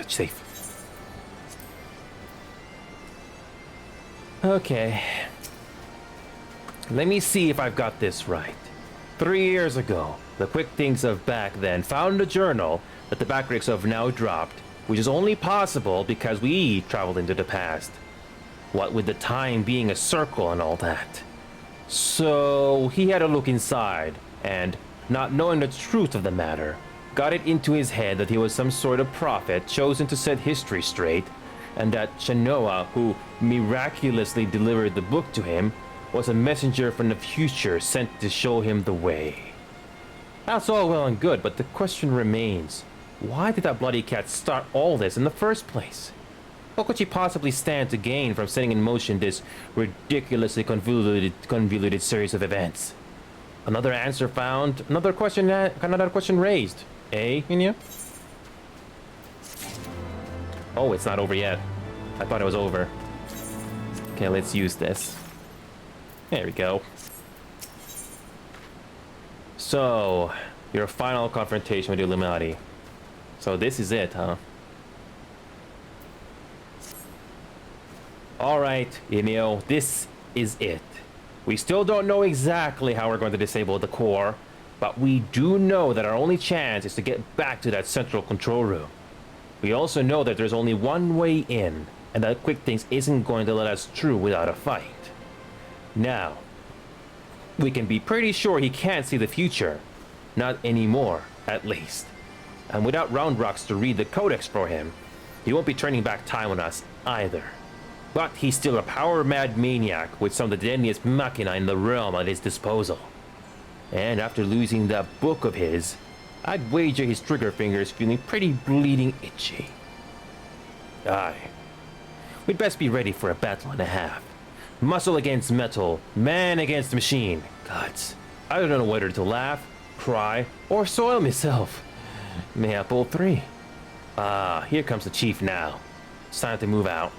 Safe. Okay. Let me see if I've got this right. 3 years ago, the Quick Things of back then found a journal that the Backricks have now dropped, which is only possible because we traveled into the past. What with the time being a circle and all that. So he had a look inside, and not knowing the truth of the matter, got it into his head that he was some sort of prophet chosen to set history straight, and that Chenoa, who miraculously delivered the book to him, was a messenger from the future sent to show him the way. That's all well and good, but the question remains, why did that bloody cat start all this in the first place? What could she possibly stand to gain from setting in motion this ridiculously convoluted series of events? Another answer found, another question raised. Eh, Minya? Oh, it's not over yet. I thought it was over. Okay, let's use this. There we go. So, your final confrontation with the Illuminati. So this is it, huh? Alright, Emil, this is it. We still don't know exactly how we're going to disable the core, but we do know that our only chance is to get back to that central control room. We also know that there's only one way in, and that Quick Things isn't going to let us through without a fight. Now, we can be pretty sure he can't see the future. Not anymore, at least. And without Round Rocks to read the codex for him, he won't be turning back time on us either. But he's still a power-mad maniac with some of the deadliest machina in the realm at his disposal. And after losing that book of his, I'd wager his trigger finger is feeling pretty bleeding itchy. Aye. We'd best be ready for a battle and a half. Muscle against metal, man against machine. Gods, I don't know whether to laugh, cry, or soil myself. May I pull 3? Ah, here comes the chief now. It's time to move out.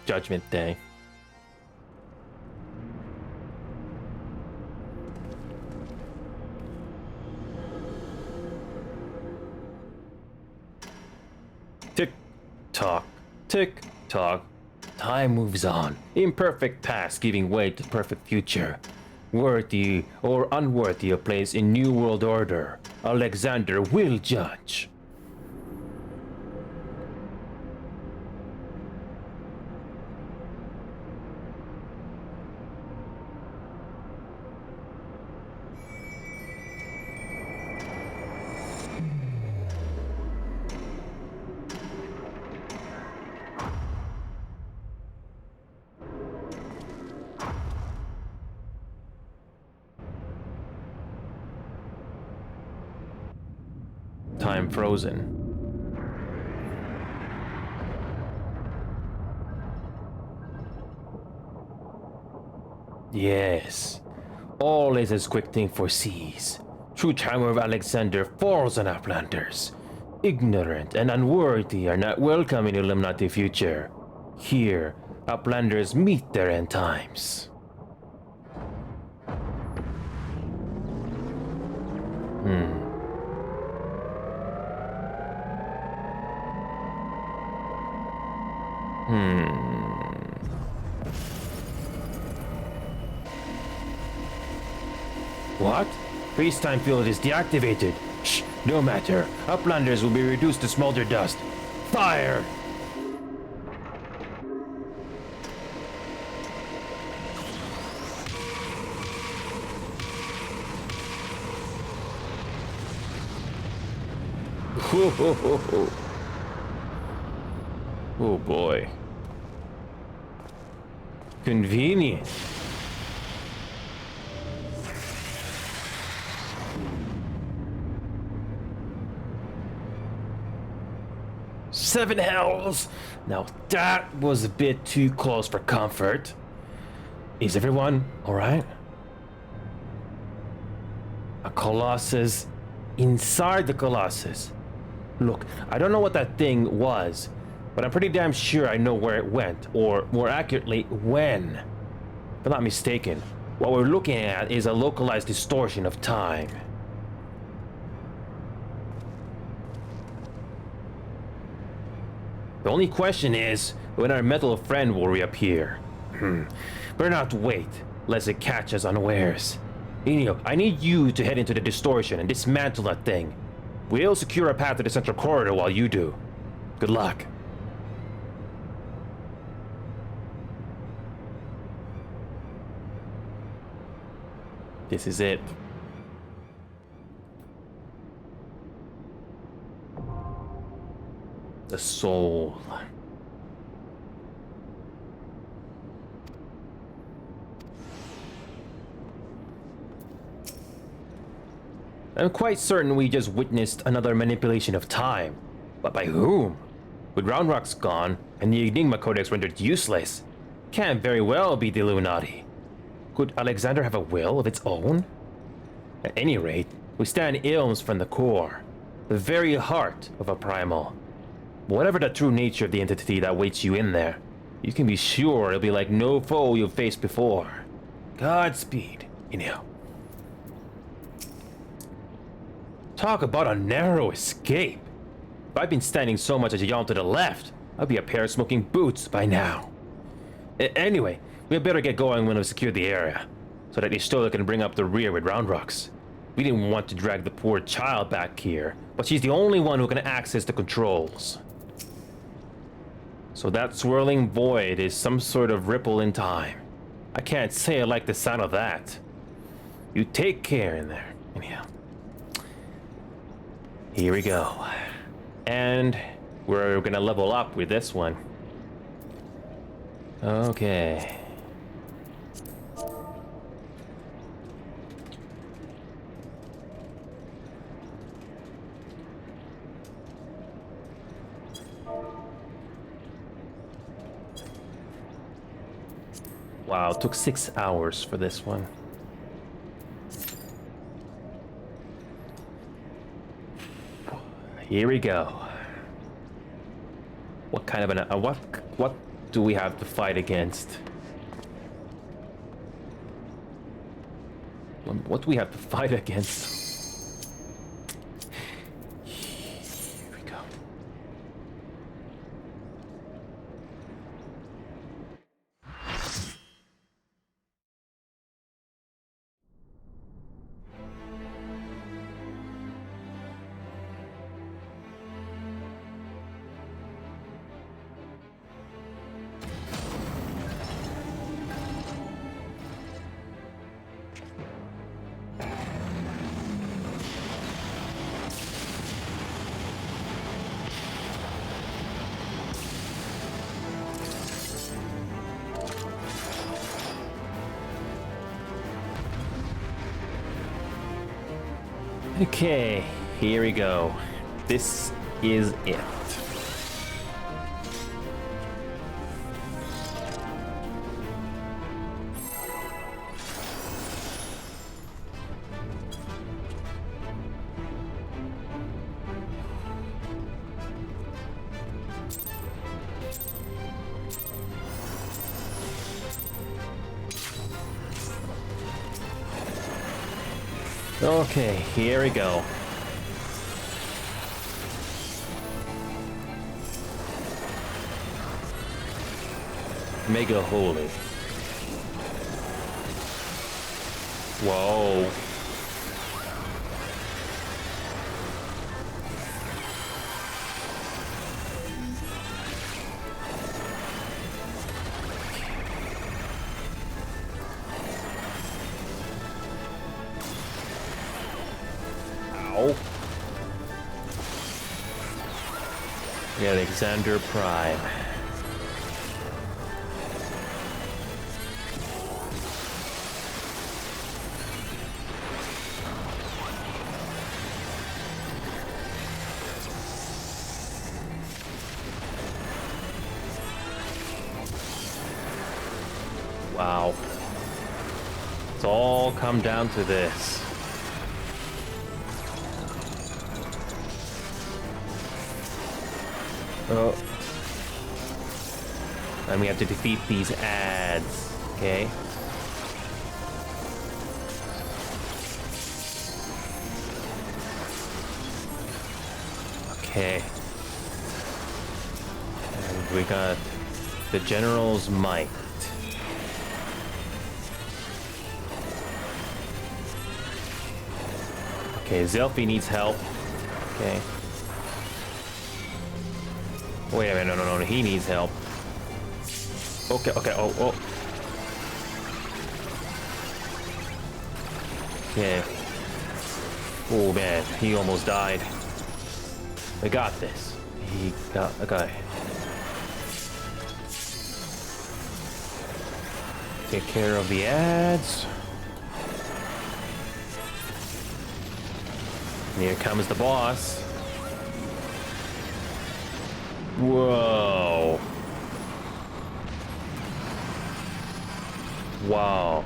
Judgment Day. Tick tock, tick tock. Time moves on. Imperfect past giving way to perfect future. Worthy or unworthy of place in New World Order, Alexander will judge. time frozen. Yes, all is as Quickthing foresees. True charmer of Alexander falls on Uplanders. Ignorant and unworthy are not welcome in Illuminati future. Here, Uplanders meet their end times. What? Freeze-time field is deactivated. Shh, no matter. Uplanders will be reduced to smolder dust. Fire! Oh boy. Convenient. Seven hells! Now that was a bit too close for comfort. Is everyone alright? A Colossus inside the Colossus. Look, I don't know what that thing was, but I'm pretty damn sure I know where it went, or more accurately, when. If I'm not mistaken, what we're looking at is a localized distortion of time. The only question is when our metal friend will reappear. Better not wait, lest it catch us unawares. Enio, I need you to head into the distortion and dismantle that thing. We'll secure a path to the central corridor while you do. Good luck. This is it. The soul. I'm quite certain we just witnessed another manipulation of time. But by whom? With Round Rocks gone, and the Enigma Codex rendered useless, can't very well be the Illuminati. Could Alexander have a will of its own? At any rate, we stand ilms from the core, the very heart of a primal. Whatever the true nature of the entity that waits you in there, you can be sure it'll be like no foe you've faced before. Godspeed, Enio. Talk about a narrow escape. If I'd been standing so much as a yawn to the left, I'd be a pair of smoking boots by now. Anyway, we had better get going when we secure the area, so that Istola can bring up the rear with Round Rocks. We didn't want to drag the poor child back here, but she's the only one who can access the controls. So that swirling void is some sort of ripple in time. I can't say I like the sound of that. You take care in there, anyhow. Here we go. And we're gonna level up with this one. Okay. Wow, it took 6 hours for this one. Here we go. What kind of an what do we have to fight against? What do we have to fight against? Here we go. Okay, here we go. this is it. Okay, here we go. Mega Holy. Whoa. Ow. Yeah, Alexander Prime. Wow. It's all come down to this. Oh. And we have to defeat these ads. Okay. Okay. And we got the General's Might. Okay, Zelfie needs help. Okay. Wait a minute, no, he needs help. Okay, oh. Okay. Oh man, he almost died. We got this. He got, okay. Take care of the ads. And here comes the boss. Whoa. Wow.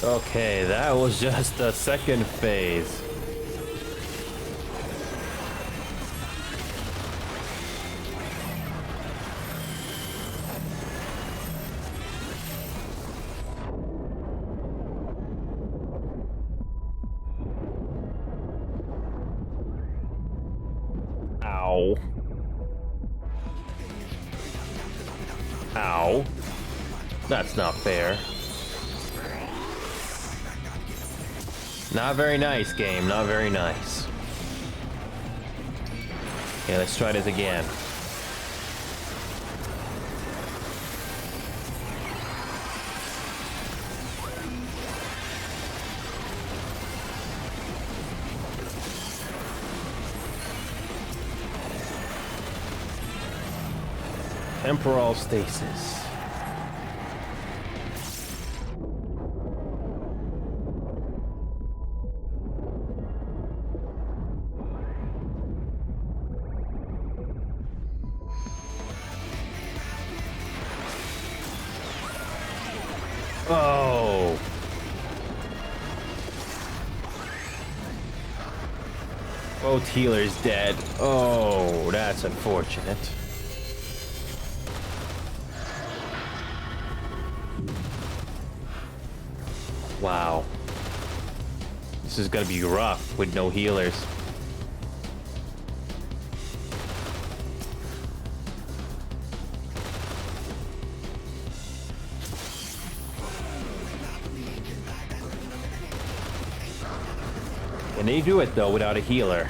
Okay, that was just the second phase. Ow. Ow. That's not fair. Not very nice, game. Not very nice. Okay, let's try this again. Temporal stasis. Oh. Both healers dead. Oh, that's unfortunate. Wow. This is gonna be rough with no healers. Can they do it though without a healer?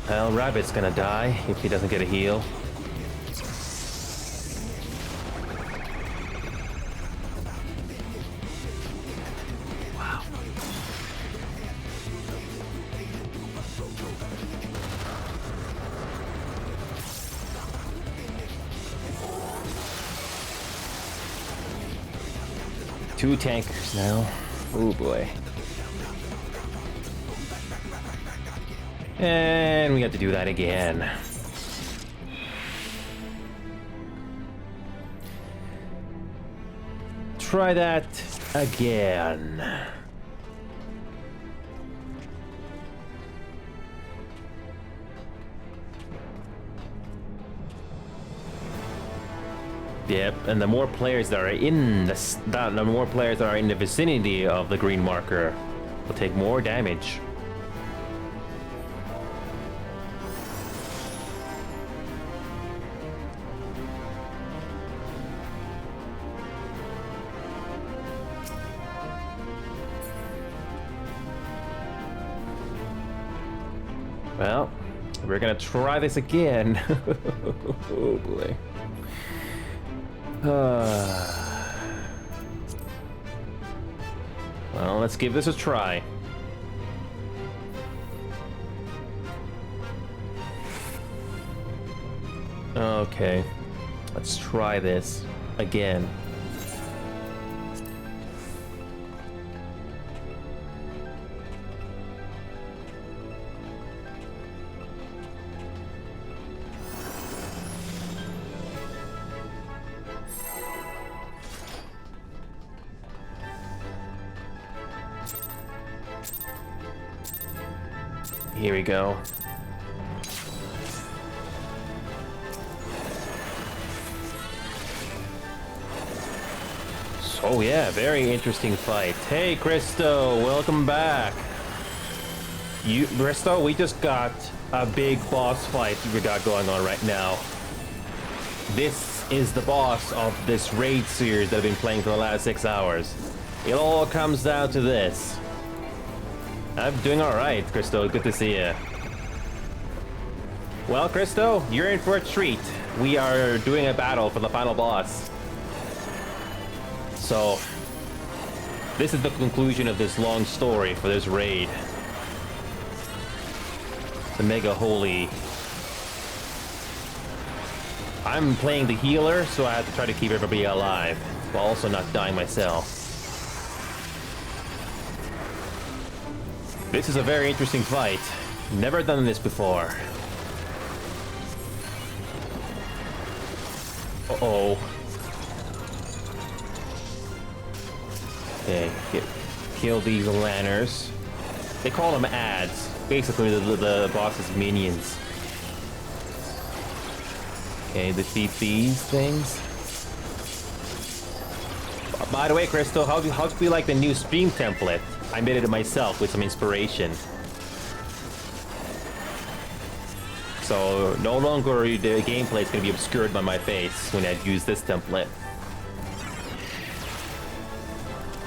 Well, Rabbit's gonna die if he doesn't get a heal. Wow. Two tankers now. Oh boy. And we have to do that again. Try that again. Yep, and the more players that are in the more players that are in the vicinity of the green marker will take more damage. Well, we're gonna try this again. Oh boy. Well, let's give this a try. Okay, let's try this again. Here we go. So yeah, very interesting fight. Hey Christo, welcome back. Christo, we just got a big boss fight we got going on right now. This is the boss of this raid series that I've been playing for the last 6 hours. It all comes down to this. I'm doing alright, Christo. Good to see you. Well, Christo, you're in for a treat. We are doing a battle for the final boss. So, this is the conclusion of this long story for this raid. The Mega Holy. I'm playing the healer, so I have to try to keep everybody alive, while also not dying myself. This is a very interesting fight. Never done this before. Uh-oh. Okay, kill these lanners. They call them ads. Basically, the boss's minions. Okay, defeat these things. By the way, Crystal, how do you like the new stream template? I made it myself with some inspiration. So no longer the gameplay is going to be obscured by my face when I use this template.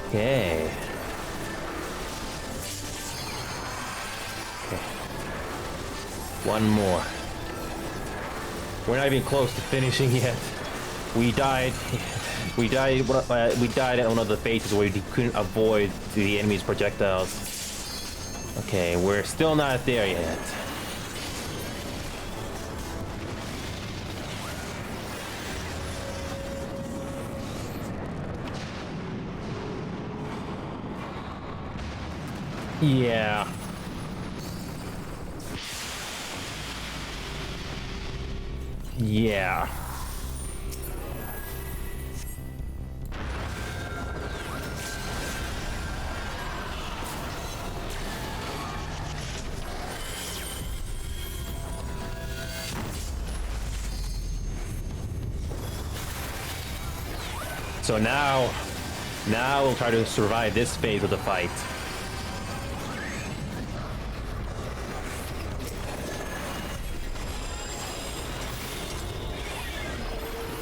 Okay. One more. We're not even close to finishing yet. We died at one of the phases where we couldn't avoid the enemy's projectiles. Okay, we're still not there yet. Yeah. Yeah. So now we'll try to survive this phase of the fight.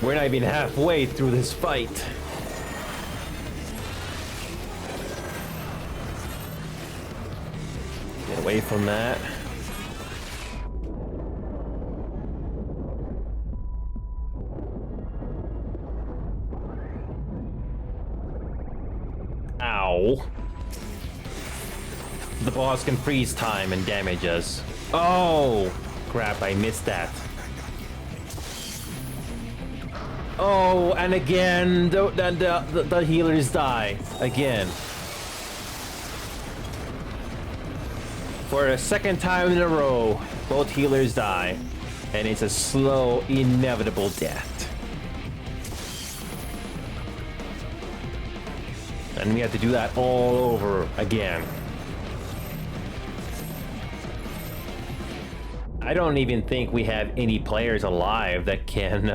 We're not even halfway through this fight. away from that. Ow. The boss can freeze time and damage us. Oh, crap, I missed that. Oh, and again, the healers die. Again. For a second time in a row, both healers die. And it's a slow, inevitable death. And we have to do that all over again. I don't even think we have any players alive that can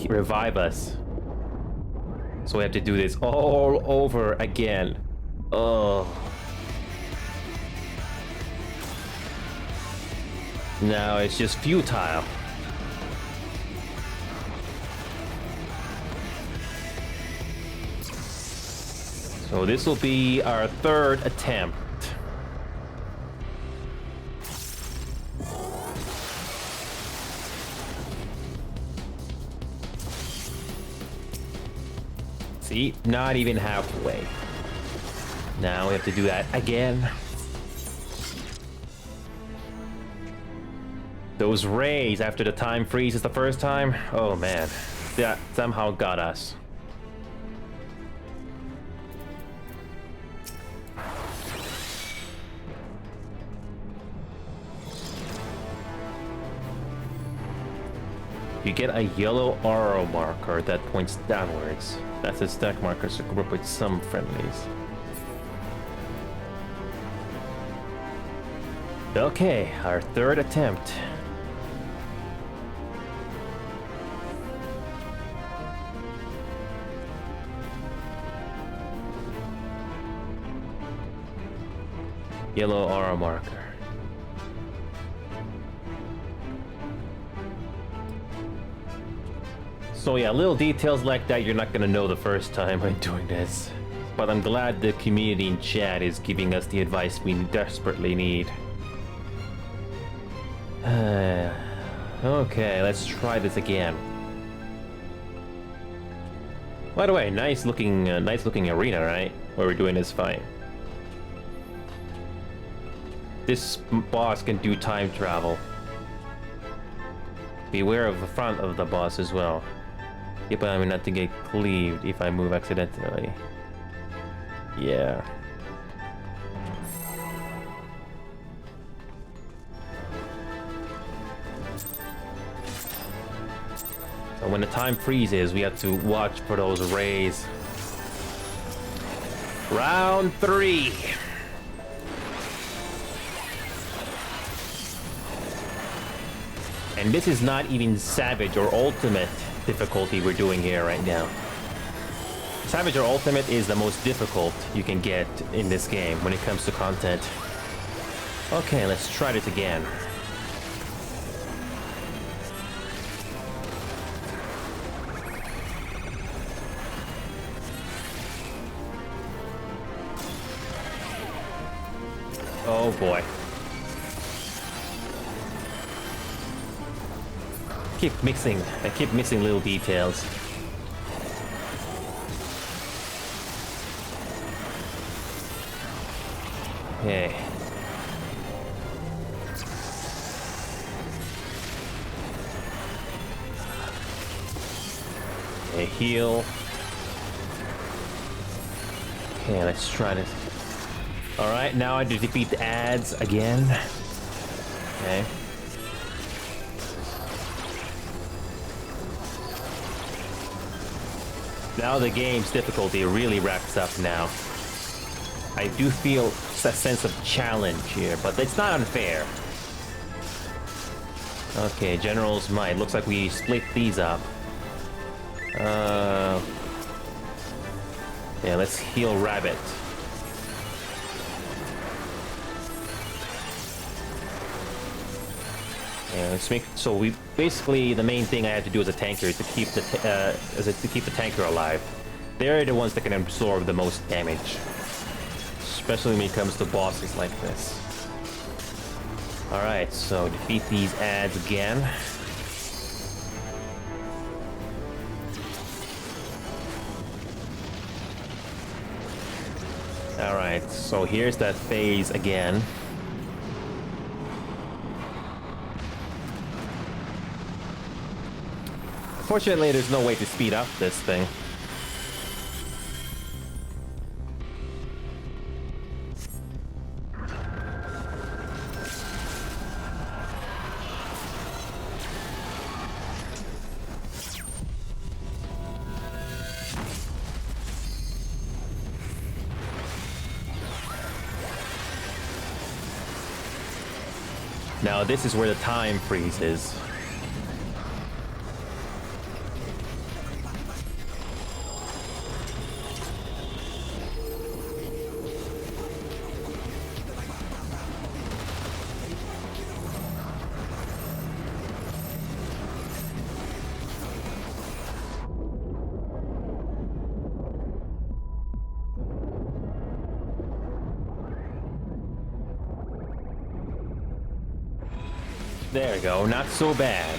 revive us. So we have to do this all over again. Oh. Now it's just futile. So this will be our third attempt. See, not even halfway. Now we have to do that again. Those rays after the time freezes the first time, oh man, that somehow got us. You get a yellow arrow marker that points downwards. That's a stack marker to group with some friendlies. Okay, our third attempt. Yellow arrow marker. So yeah, little details like that you're not gonna know the first time I'm doing this. But I'm glad the community in chat is giving us the advice we desperately need. Okay, let's try this again. By the way, nice looking arena, right? Where we're doing this fight. This boss can do time travel. Beware of the front of the boss as well. Keep on not to get cleaved if I move accidentally. Yeah. So when the time freezes, we have to watch for those rays. Round 3. And this is not even Savage or Ultimate difficulty we're doing here right now. Savage or Ultimate is the most difficult you can get in this game when it comes to content. Okay, let's try this again. Oh boy. I keep missing little details. Okay. Okay, heal. Okay, let's try this. Alright, now I have to defeat the ads again. Okay. Now the game's difficulty really racks up now. I do feel a sense of challenge here, but it's not unfair. Okay, General's Might. Looks like we split these up. Yeah, let's heal Rabbit. Yeah, let's make so we basically the main thing I have to do as a tanker is to keep the tanker alive. They're the ones that can absorb the most damage, especially when it comes to bosses like this. Alright, so defeat these ads again. Alright, so here's that phase again. Unfortunately, there's no way to speed up this thing. Now this is where the time freezes. There we go, not so bad.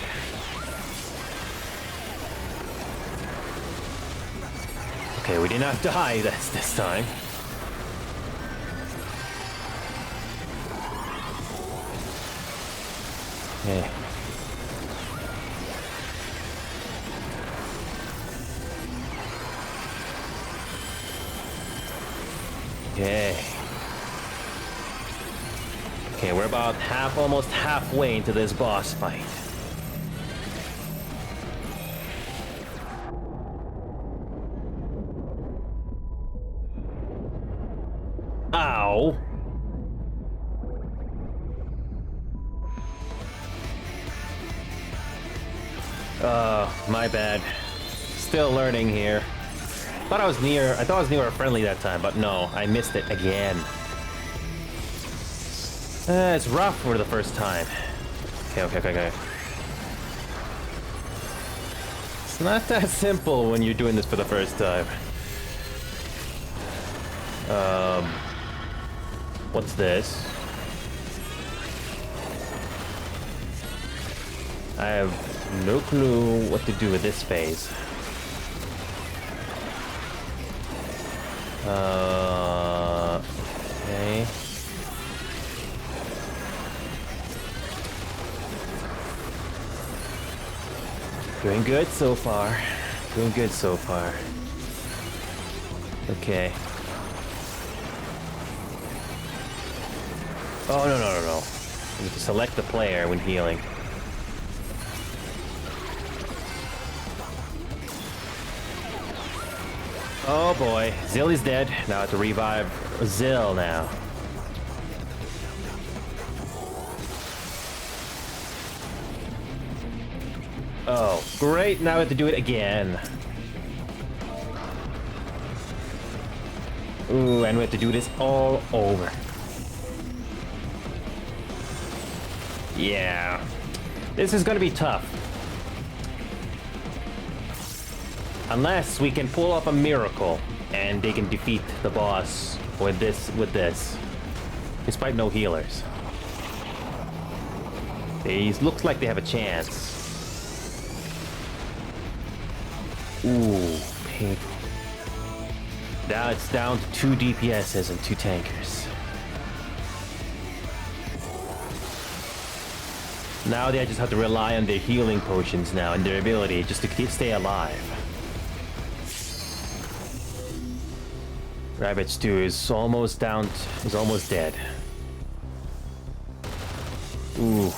Okay, we did not die this time. Okay. Okay. Okay, we're about almost halfway into this boss fight. Ow! My bad. Still learning here. I thought I was near a friendly that time, but no, I missed it again. It's rough for the first time. Okay. It's not that simple when you're doing this for the first time. What's this? I have no clue what to do with this phase. Okay. Doing good so far. Okay. Oh, no. You need to select the player when healing. Oh boy, Zill is dead. Now I have to revive Zill now. Oh, great, now I have to do it again. Ooh, and we have to do this all over. Yeah. This is gonna be tough. Unless we can pull off a miracle and they can defeat the boss with this. Despite no healers. These looks like they have a chance. Ooh, painful. Now it's down to 2 DPSs and 2 tankers. Now they just have to rely on their healing potions now and their ability just to stay alive. Rabbit Stew is almost down, is almost dead. Ooh.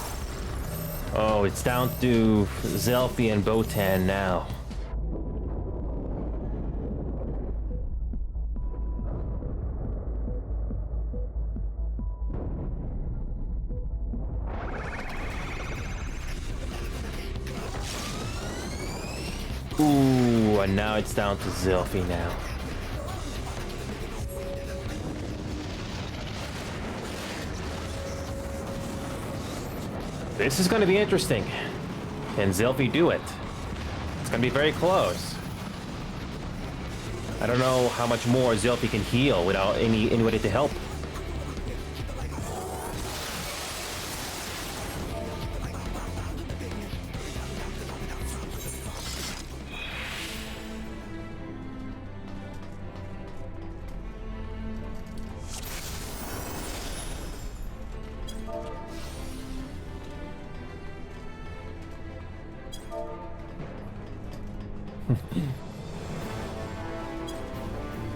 Oh, it's down to Zelfie and Botan now. Ooh, and now it's down to Zelfie now. This is going to be interesting. Can Zelfie do it? It's going to be very close. I don't know how much more Zelfie can heal without anybody to help.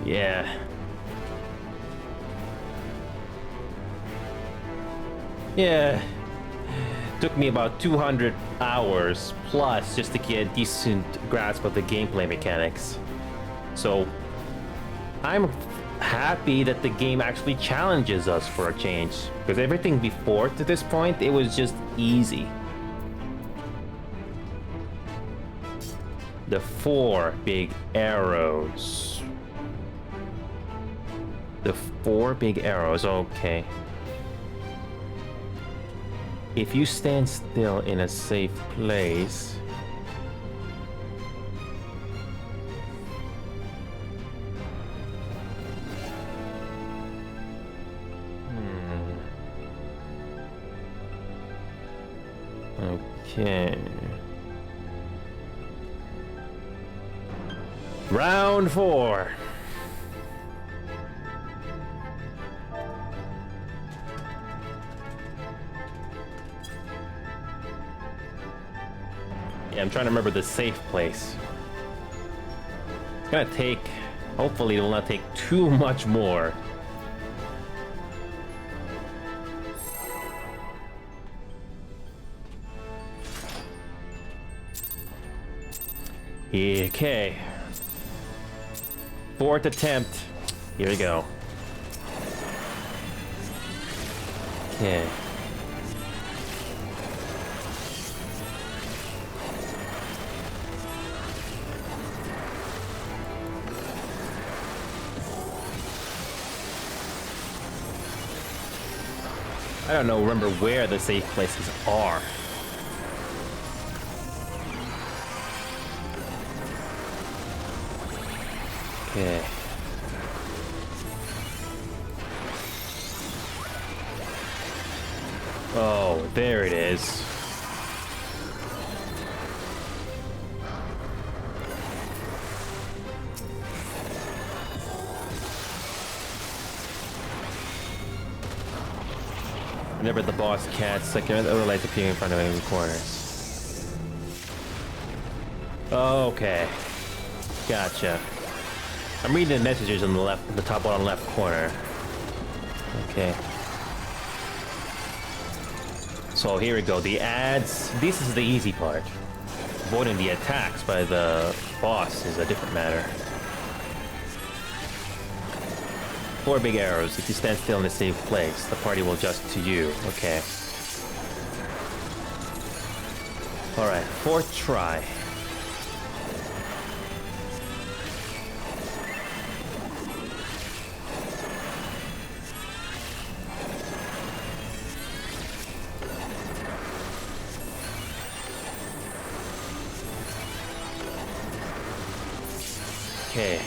Yeah. Yeah. Took me about 200 hours plus just to get a decent grasp of the gameplay mechanics. So I'm happy that the game actually challenges us for a change, because everything before to this point, it was just easy. The 4 big arrows. The 4 big arrows, okay. If you stand still in a safe place... Okay. Round 4. Yeah, I'm trying to remember the safe place. It's gonna take... Hopefully it will not take too much more. Okay. 4th attempt. Here we go. Okay. I don't know, remember where the safe places are. Okay. Oh, there it is. Whenever the boss cats, like other lights appearing in front of him in the corners. Okay. Gotcha. I'm reading the messages on the left, the top bottom left corner. Okay. So here we go. The ads. This is the easy part. Avoiding the attacks by the boss is a different matter. 4 big arrows. If you stand still in a safe place, the party will adjust to you. Okay. Alright, 4th try. Okay.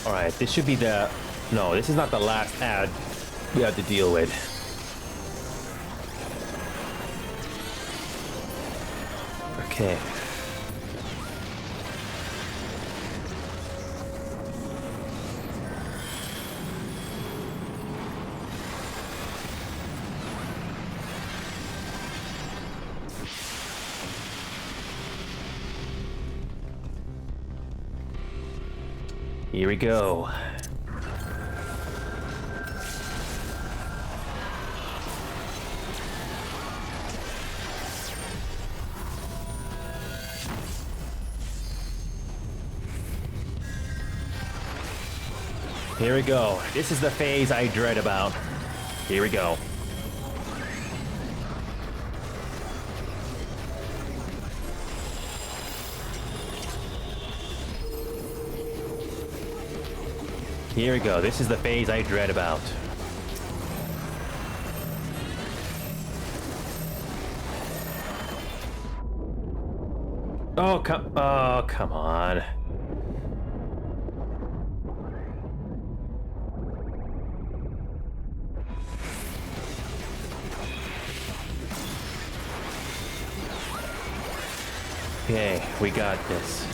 Alright, this should be the... No, this is not the last ad we have to deal with. Okay. Here we go. Here we go. This is the phase I dread about. Here we go. Here we go. This is the phase I dread about. Oh, come on. Okay, we got this.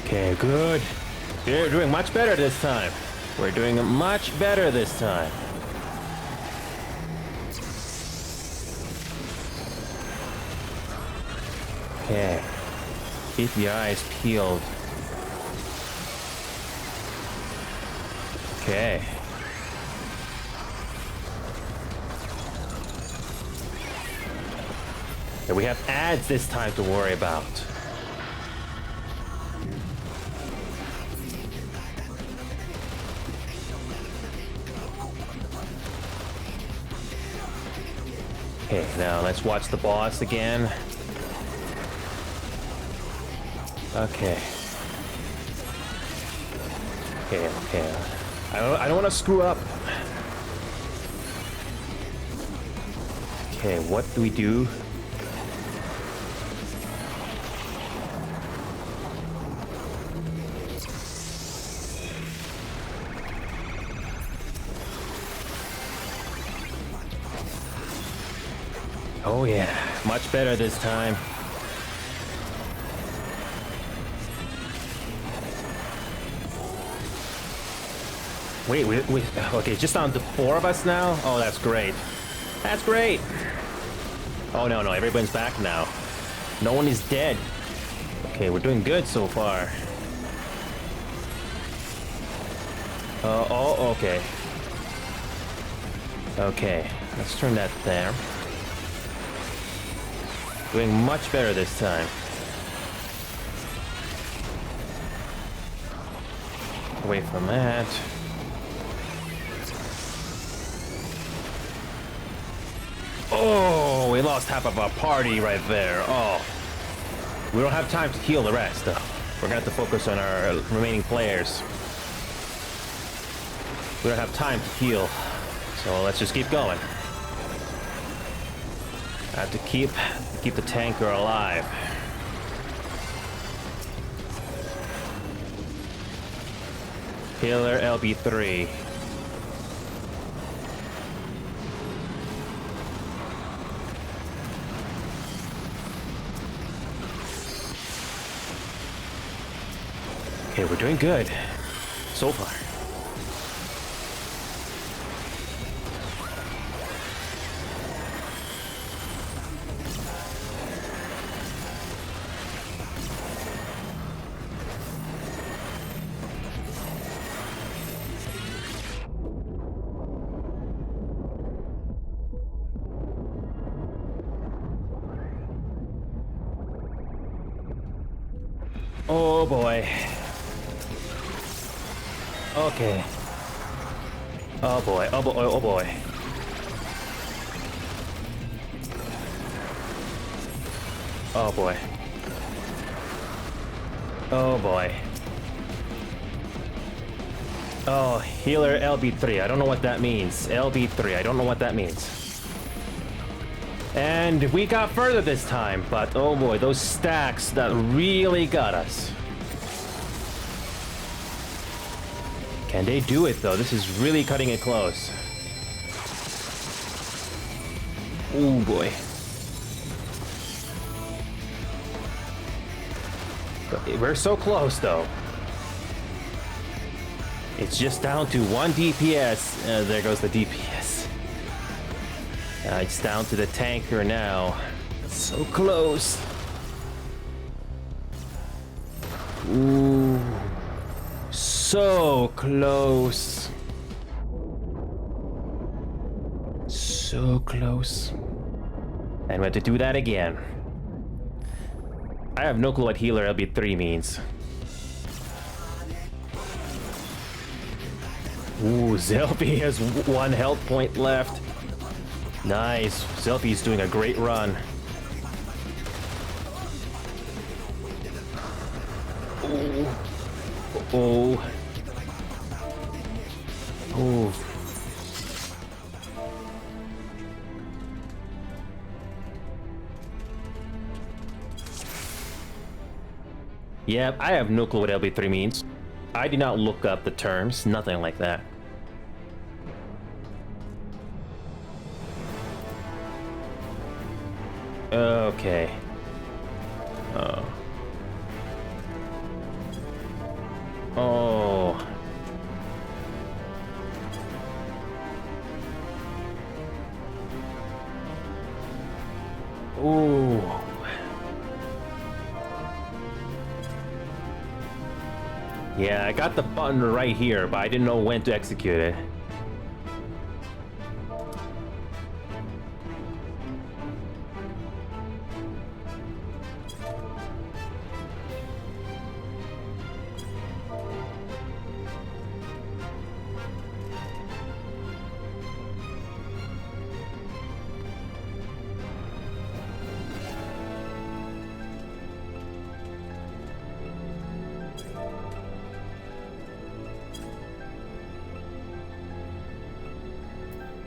Okay, good. We're doing much better this time. We're doing much better this time. Okay. Keep your eyes peeled. Okay. And we have ads this time to worry about. Okay, now let's watch the boss again. Okay. Okay. I don't want to screw up. Okay, what do we do? Oh yeah, much better this time. Wait, okay, just down to 4 of us now? Oh, that's great. That's great! Oh no, everyone's back now. No one is dead. Okay, we're doing good so far. Oh, okay. Okay, let's turn that there. Doing much better this time. Away from that. Oh, we lost half of our party right there. Oh. We don't have time to heal the rest, though. We're gonna have to focus on our remaining players. We don't have time to heal. So let's just keep going. I have to keep the tanker alive. Healer LB3. Okay, we're doing good so far. Oh boy. Okay. Oh boy, oh boy, oh boy. Oh boy. Oh boy. Oh, healer LB3. I don't know what that means. LB3. I don't know what that means. And we got further this time, but oh boy, those stacks that really got us. Can they do it though? This is really cutting it close. Oh boy. We're so close though. It's just down to 1 DPS. There goes the DPS. It's down to the tanker now. So close. Ooh. So close. So close. And we have to do that again. I have no clue what healer LB3 means. Ooh, Zelfie has 1 health point left. Nice. Zelfie's doing a great run. Ooh. Oh. Oh. Yeah, I have no clue what LB3 means. I did not look up the terms, nothing like that. Okay. Oh. Oh. Ooh. Yeah, I got the button right here, but I didn't know when to execute it.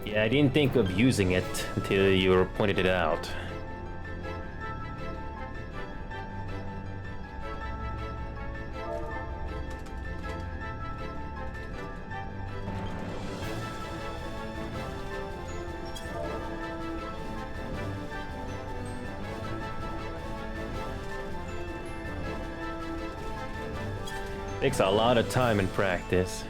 Yeah, I didn't think of using it until you pointed it out. Takes a lot of time and practice.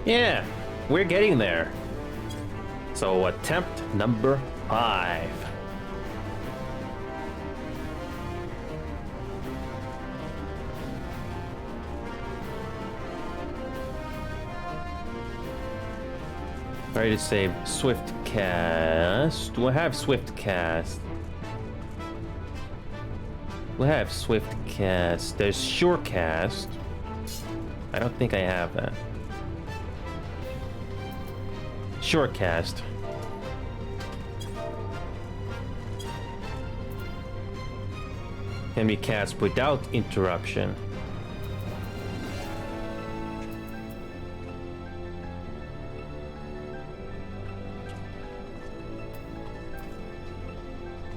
Yeah, we're getting there. So attempt number 5. Ready to save Swift Cast. Do I have Swift Cast? We have Swift Cast. There's Sure Cast. I don't think I have that. Shortcast. Can be cast without interruption.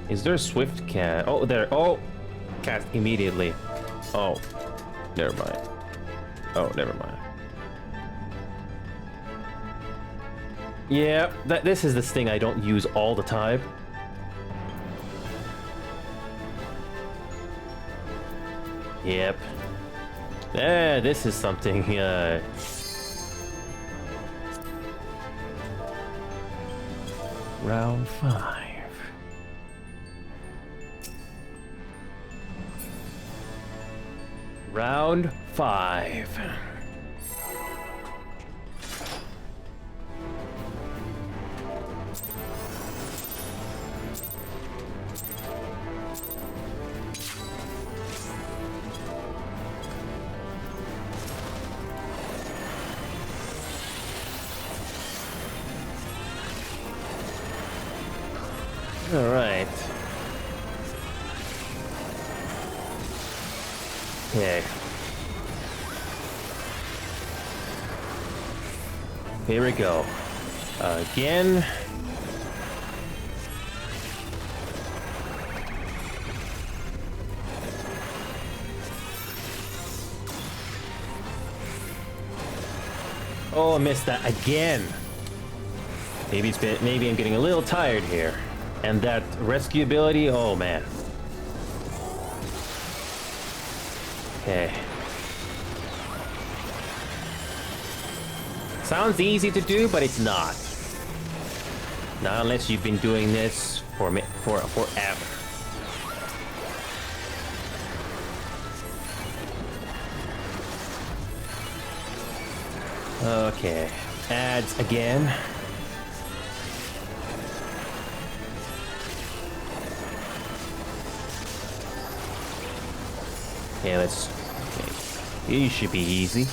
Is there a swift cast? Oh, there. Oh, cast immediately. Oh, never mind. Oh, never mind. Yeah, this is this thing I don't use all the time. Yep. Yeah, this is something, Round 5. Round 5. All right. Okay. Here we go. Again. Oh, I missed that again. Maybe I'm getting a little tired here. And that rescue ability, oh man. Okay. Sounds easy to do, but it's not. Not unless you've been doing this for forever. Okay. Ads again. Okay, let's... Okay. These should be easy.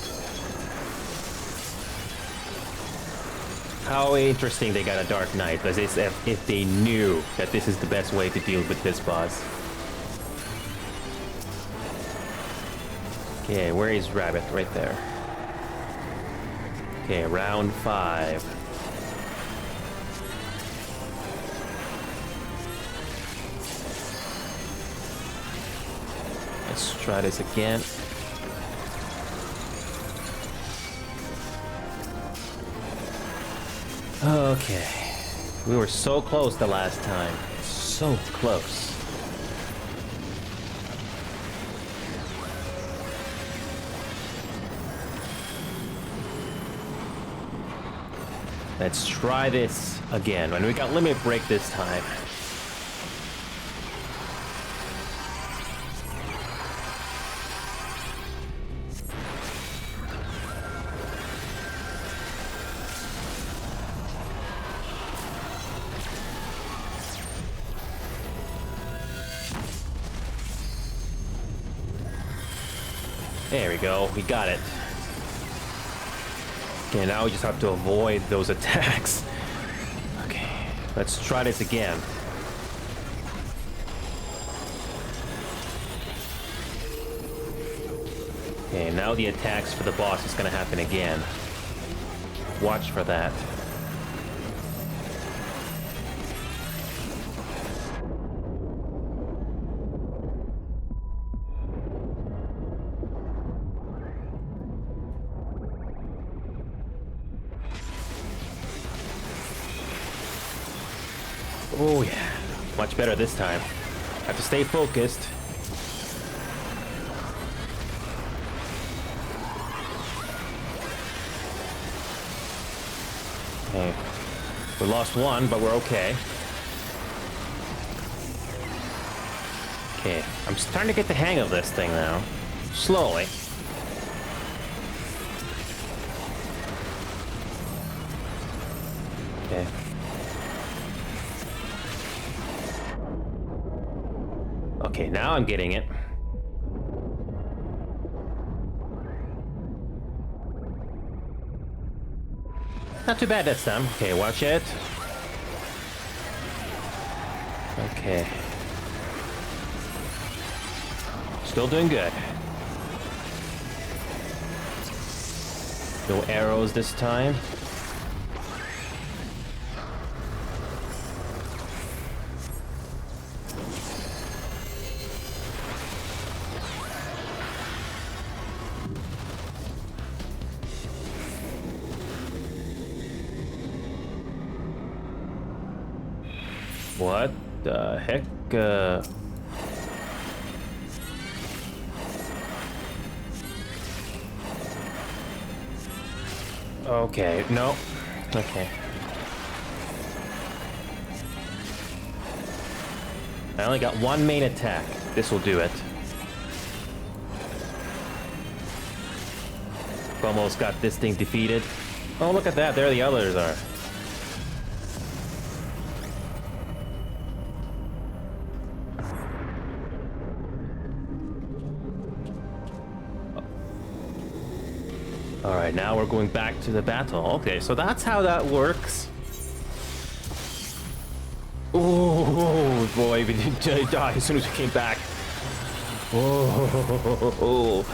How interesting they got a Dark Knight, as if they knew that this is the best way to deal with this boss. Okay, where is Rabbit? Right there. Okay, round 5. let's try this again. Okay. We were so close the last time. So close. Let's try this again. When we got limit break this time. There we go, we got it. Okay, now we just have to avoid those attacks. Okay, let's try this again. Okay, now the attacks for the boss is gonna happen again. Watch for that. Oh yeah, much better this time. Have to stay focused. Okay, we lost one, but we're okay. Okay, I'm starting to get the hang of this thing now. Slowly. Okay. Okay, now I'm getting it. Not too bad this time. Okay, watch it. Okay. Still doing good. No arrows this time. What the heck? Okay, no. Okay. I only got one main attack. This will do it. Almost got this thing defeated. Oh, look at that. There the others are. Alright, now we're going back to the battle. Okay, so that's how that works. Oh boy, we didn't die as soon as we came back. Oh,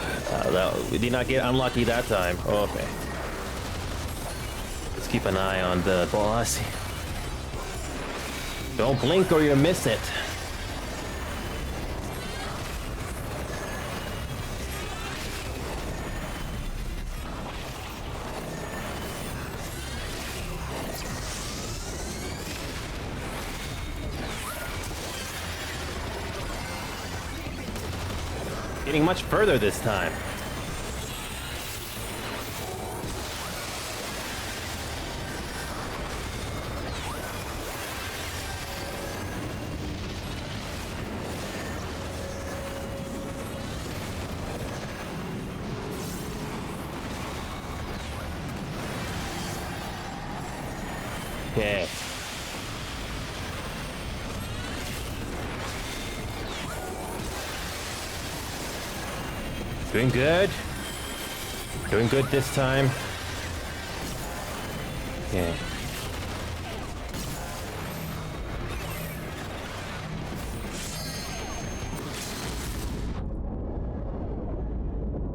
we did not get unlucky that time. Okay. Let's keep an eye on the boss. Don't blink or you'll miss it. Getting much further this time. Okay. Doing good. Doing good this time. Okay.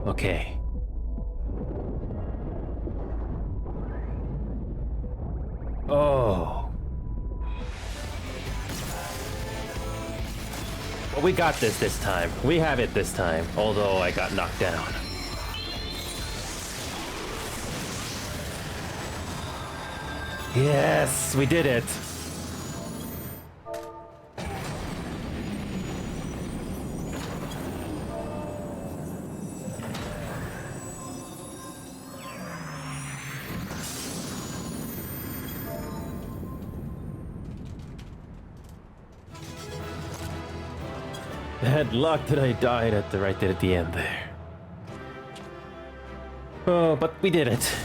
Okay. Oh. We got this time. We have it this time, although I got knocked down. Yes, we did it. Bad luck that I died right at the end there. Oh, but we did it.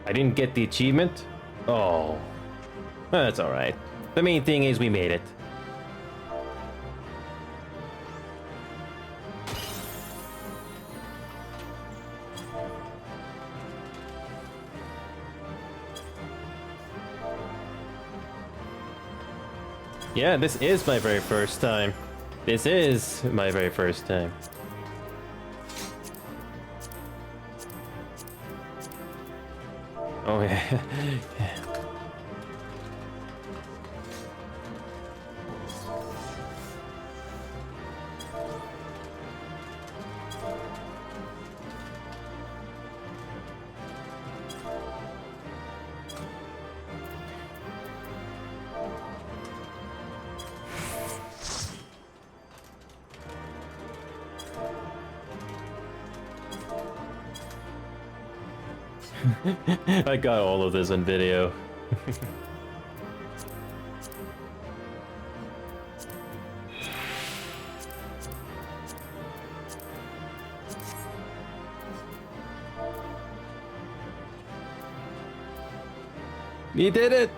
I didn't get the achievement? Oh. That's alright. The main thing is we made it. Yeah, this is my very first time. This is my very first time. Oh yeah. I got all of this on video. You did it!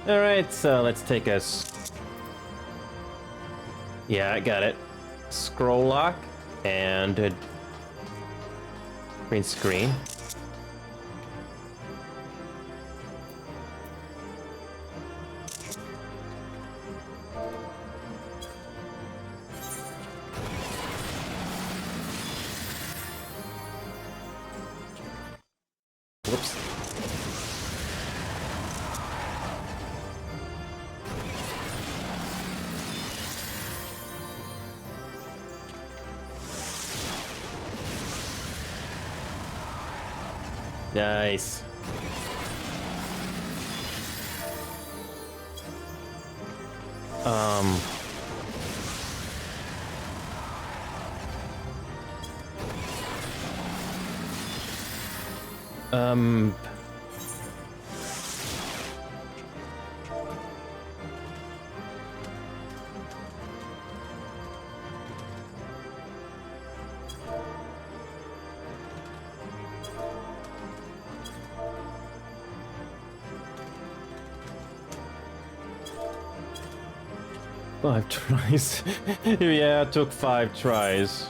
Alright, so let's take us. Yeah, I got it. Scroll lock and green screen. Whoops. Nice. Um. Five tries. Yeah, it took 5 tries.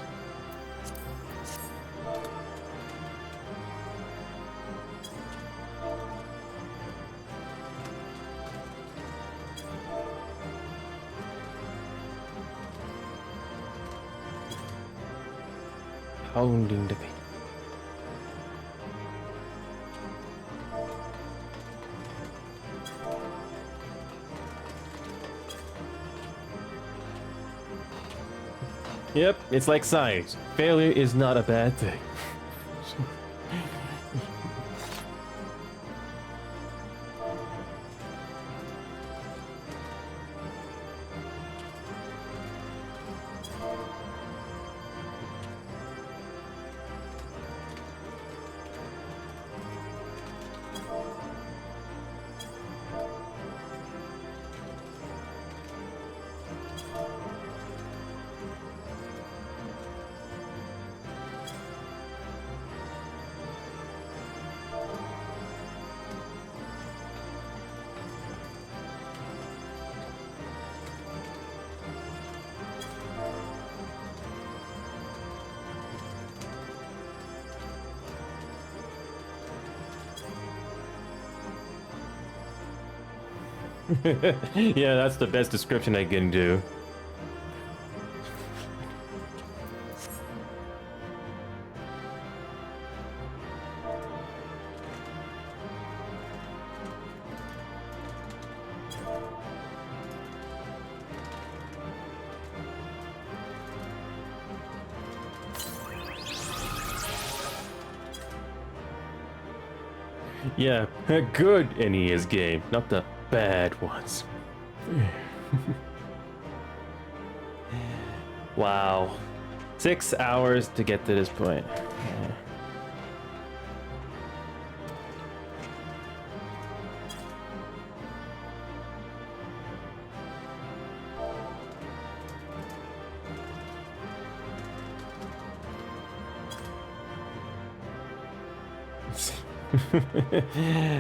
Hounding the pain. Yep, it's like science. Failure is not a bad thing. Yeah, that's the best description I can do. Yeah, a good NES game, not the bad ones. Wow. 6 hours to get to this point.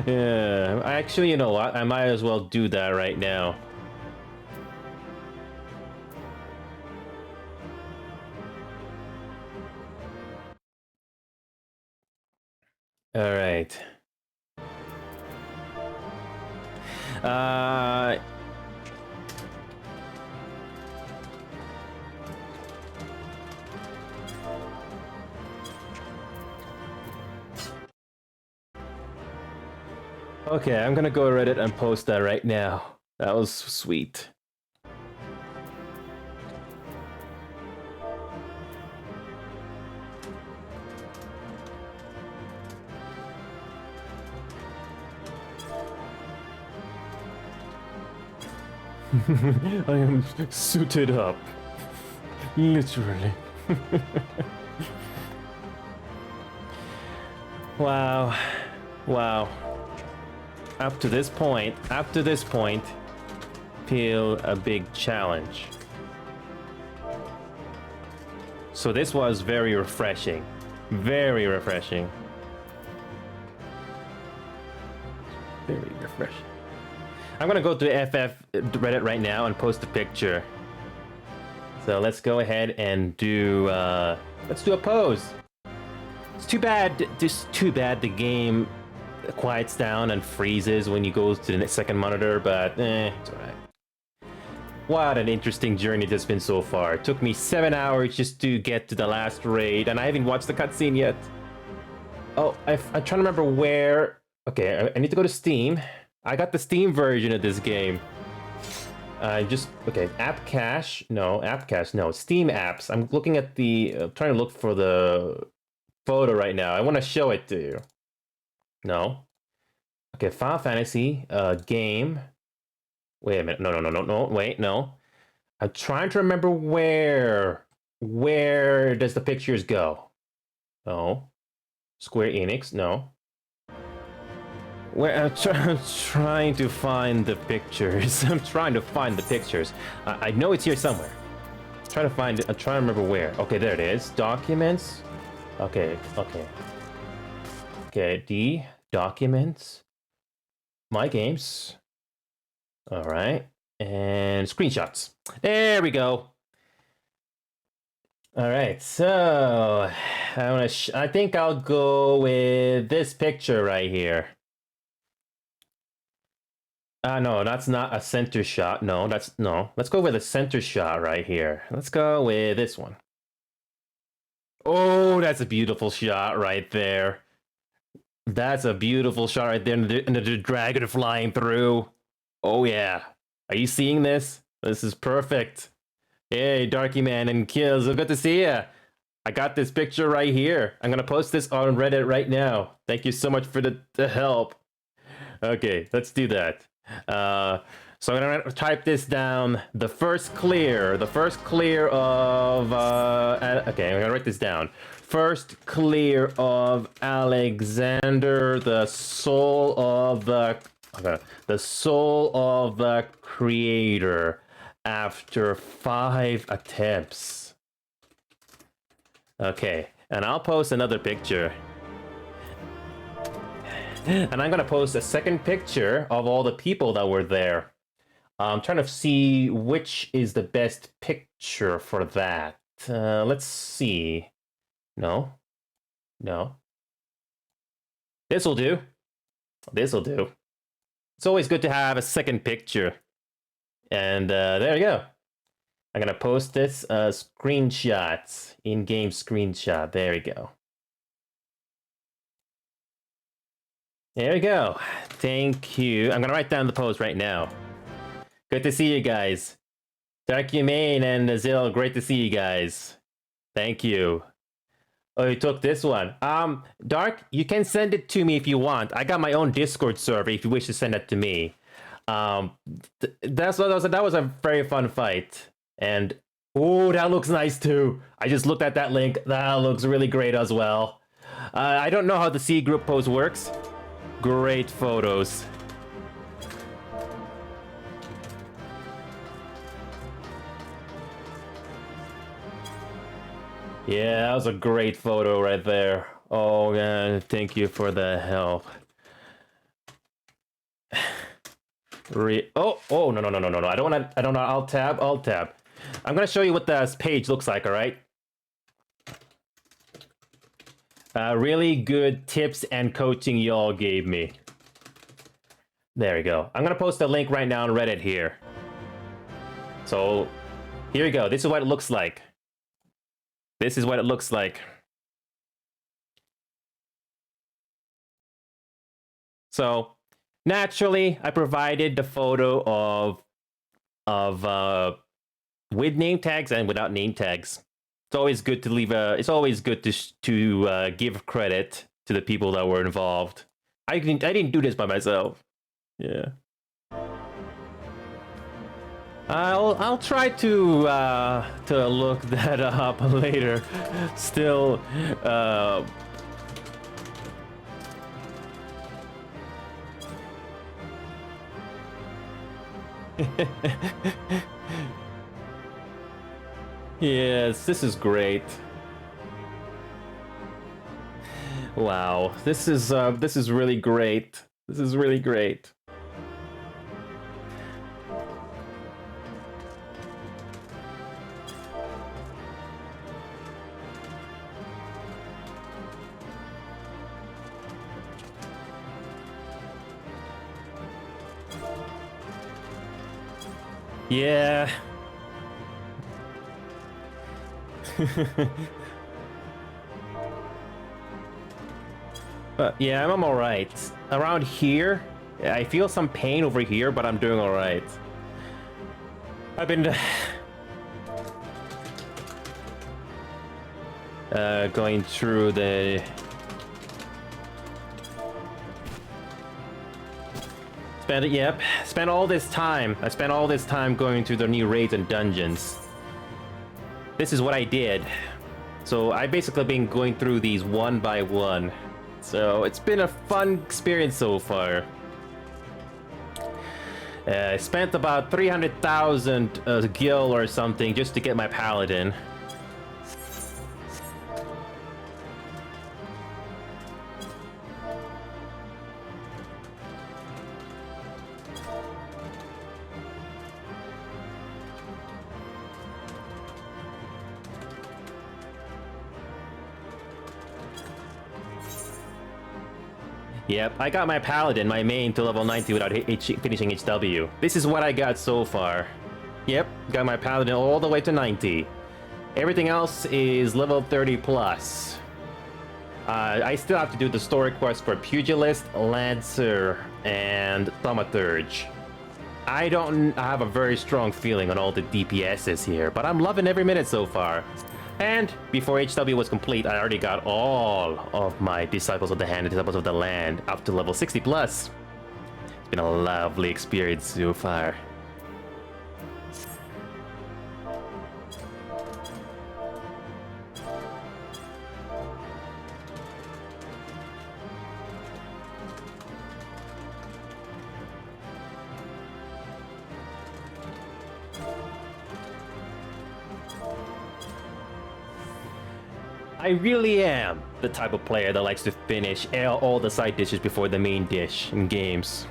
Yeah, actually, you know what? I might as well do that right now. All right. Uh, okay, I'm gonna go Reddit and post that right now. That was sweet. I am suited up. Literally. Wow. Wow. Up to this point, feel a big challenge. So this was very refreshing. Very refreshing. Very refreshing. I'm gonna go to FF Reddit right now and post a picture. So let's go ahead and do let's do a pose. It's too bad, just too bad the game quiets down and freezes when you go to the second monitor, but it's alright. What an interesting journey that's been so far. It took me 7 hours just to get to the last raid, and I haven't watched the cutscene yet. Oh, I'm trying to remember where... Okay, I need to go to Steam. I got the Steam version of this game. Okay, App Cache. No, App Cache. No, Steam apps. I'm looking at trying to look for the photo right now. I want to show it to you. No. Okay, Final Fantasy, game. Wait a minute. No, wait, no. I'm trying to remember where. Where does the pictures go? No. Square Enix, no. Where I'm trying to find the pictures. I'm trying to find the pictures. I know it's here somewhere. I'm trying to find it. I'm trying to remember where. Okay, there it is. Documents. Okay. Okay, D. Documents. My games. All right. And screenshots. There we go. All right. So I think I'll go with this picture right here. No, that's not a center shot. No. Let's go with a center shot right here. Let's go with this one. Oh, that's a beautiful shot right there. That's a beautiful shot right there, and the dragon flying through. Oh yeah. Are you seeing this? This is perfect. Hey, Darky Man and Kills, good to see ya. I got this picture right here. I'm gonna post this on Reddit right now. Thank you so much for the help. Okay, let's do that. So I'm gonna type this down. The first clear of okay, I'm gonna write this down. First clear of Alexander, the soul of the creator, after 5 attempts. Okay, and I'll post another picture. And I'm gonna post a second picture of all the people that were there. I'm trying to see which is the best picture for that. Let's see. No. This'll do. It's always good to have a second picture. And there you go. I'm gonna post this screenshot, in-game screenshot. There we go. There we go. Thank you. I'm gonna write down the post right now. Good to see you guys. Dark Humane and Azil, great to see you guys. Thank you. Oh, you took this one. Dark, you can send it to me if you want. I got my own Discord server if you wish to send it to me. That was a very fun fight. And oh, that looks nice too. I just looked at that link. That looks really great as well. I don't know how the C group pose works. Great photos. Yeah, that was a great photo right there. Oh, man, thank you for the help. Oh, no. I don't want to, Alt tab. I'm going to show you what this page looks like, all right? Really good tips and coaching y'all gave me. There we go. I'm going to post a link right now on Reddit here. So, here we go. This is what it looks like. This is what it looks like. So, naturally, I provided the photo of with name tags and without name tags. It's always good to leave a. It's always good to give credit to the people that were involved. I didn't do this by myself. Yeah. I'll try to look that up later. Still, yes, this is great. Wow, this is really great. This is really great. Yeah. But yeah, I'm all right. Around here, I feel some pain over here, but I'm doing all right. I've been going through the spent all this time. I spent all this time going through the new raids and dungeons. This is what I did. So I basically been going through these one by one. So it's been a fun experience so far. I spent about 300,000 gil or something just to get my paladin. Yep, I got my paladin, my main, to level 90 without finishing HW. This is what I got so far. Yep, got my paladin all the way to 90. Everything else is level 30 plus. I still have to do the story quest for Pugilist, Lancer, and Thaumaturge. I have a very strong feeling on all the DPSs here, but I'm loving every minute so far. And before HW was complete, I already got all of my Disciples of the Hand and Disciples of the Land up to level 60 plus. It's been a lovely experience so far. I really am the type of player that likes to finish all the side dishes before the main dish in games.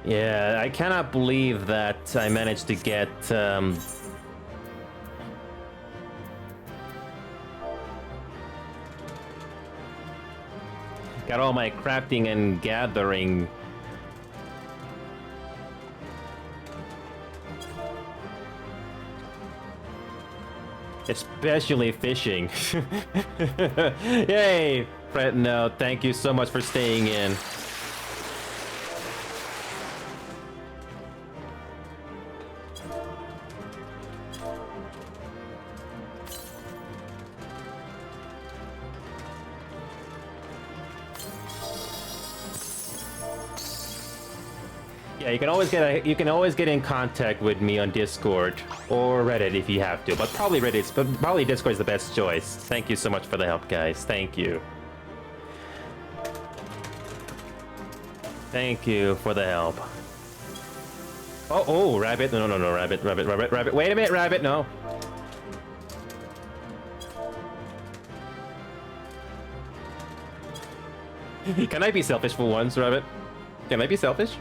Yeah, I cannot believe that I managed to get Got all my crafting and gathering. Especially fishing. Yay! Fred, no, thank you so much for staying in. Yeah, you can always get in contact with me on Discord or Reddit if you have to, but probably Discord is the best choice. Thank you so much for the help, guys. Thank you. Thank you for the help. Oh, rabbit. No, rabbit. Wait a minute, rabbit, no. Can I be selfish for once, rabbit? Can I be selfish?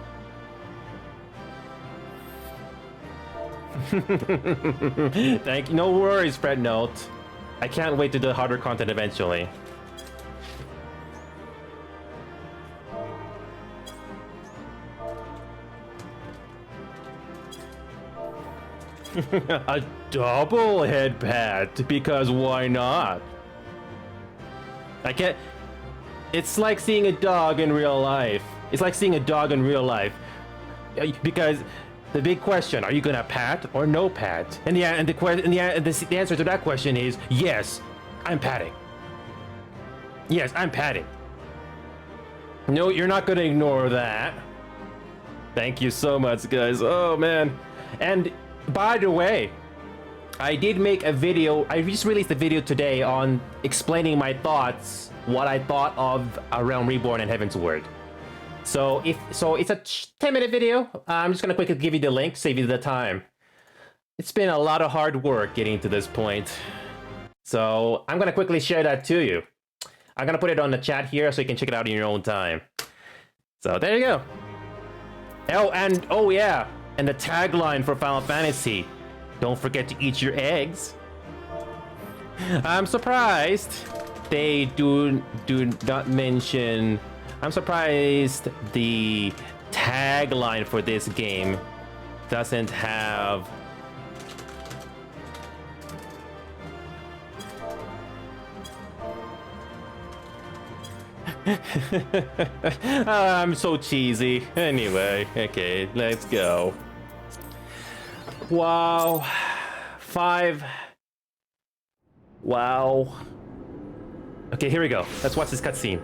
Thank you. No worries, Fred Note. I can't wait to do harder content eventually. A double head pat, because why not? I can't. It's like seeing a dog in real life. It's like seeing a dog in real life. Because the big question, are you gonna pat or no pat? And the answer to that question is yes, I'm patting. Yes, I'm patting. No, you're not gonna ignore that. Thank you so much, guys. Oh man. And by the way, I did make a video. I just released a video today on explaining my thoughts, what I thought of A Realm Reborn and Heavensward. So it's a 10-minute video. I'm just gonna quickly give you the link, save you the time. It's been a lot of hard work getting to this point. So I'm gonna quickly share that to you. I'm gonna put it on the chat here so you can check it out in your own time. So there you go. Oh yeah, and the tagline for Final Fantasy: don't forget to eat your eggs. I'm surprised they do not mention. I'm surprised the tagline for this game doesn't have. I'm so cheesy. Anyway, okay, let's go. Wow. 5. Wow. Okay, here we go. Let's watch this cutscene.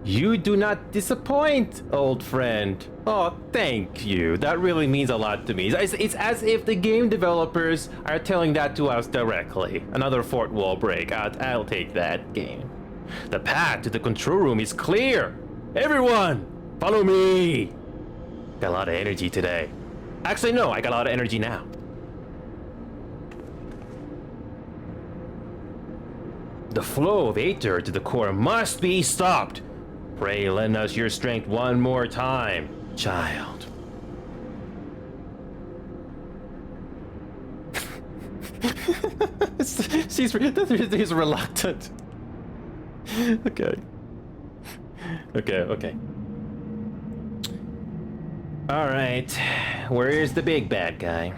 You do not disappoint, old friend. Oh, thank you. That really means a lot to me. It's as if the game developers are telling that to us directly. Another fourth wall break. I'll take that game. The path to the control room is clear. Everyone, follow me. Got a lot of energy today. Actually, no, I got a lot of energy now. The flow of Aether to the core must be stopped. Pray lend us your strength one more time, child. He's reluctant. Okay. Okay. All right. Where is the big bad guy?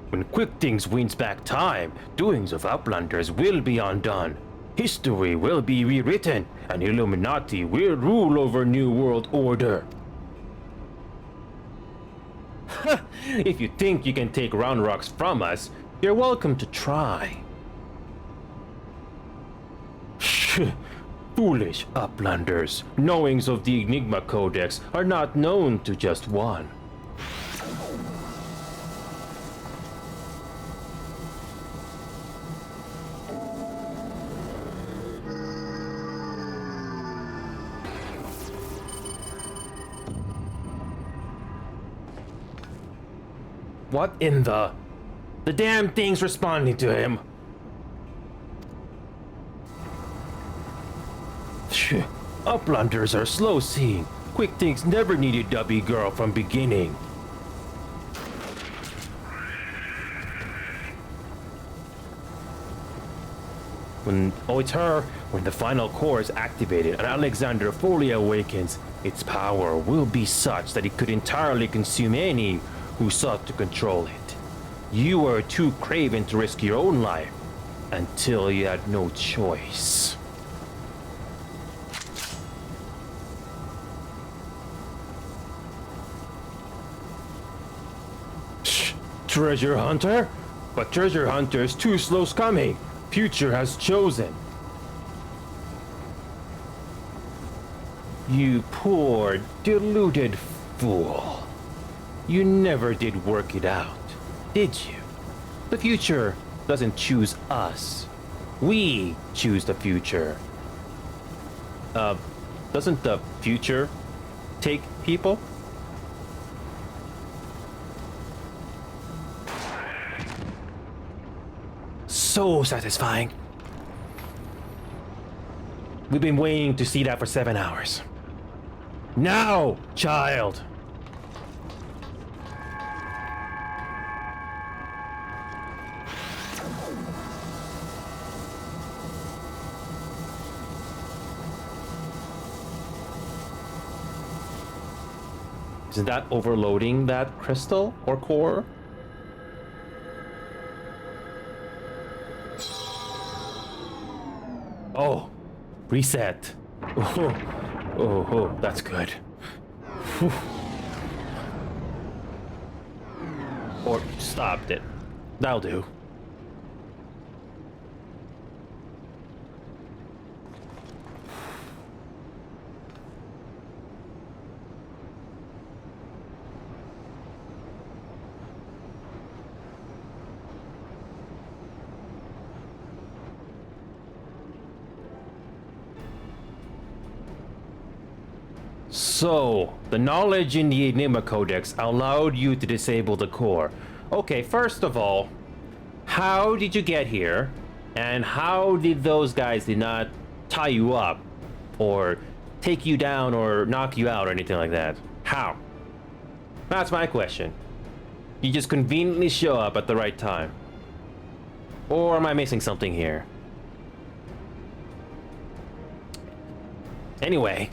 When Quick Things wins back time, doings of Outlanders will be undone. History will be rewritten, and Illuminati will rule over New World Order. If you think you can take Round Rocks from us, you're welcome to try. Foolish Uplanders, knowings of the Enigma Codex are not known to just one. What in the... The damn thing's responding to him. Phew. Uplanders are slow-seeing. Quick things never needed Dubby Girl from beginning. It's her. When the final core is activated and Alexander fully awakens, its power will be such that it could entirely consume any who sought to control it. You were too craven to risk your own life until you had no choice. Treasure Hunter? But Treasure Hunter is too slow coming. Future has chosen. You poor, deluded fool. You never did work it out, did you? The future doesn't choose us. We choose the future. Doesn't the future take people? So satisfying. We've been waiting to see that for 7 hours. Now, child! Isn't that overloading that crystal or core? Oh, reset. Oh, that's good. Whew. Or stopped it. That'll do. So, the knowledge in the Enigma Codex allowed you to disable the core. Okay, first of all, how did you get here? And how did those guys did not tie you up? Or take you down or knock you out or anything like that? How? That's my question. You just conveniently show up at the right time. Or am I missing something here? Anyway.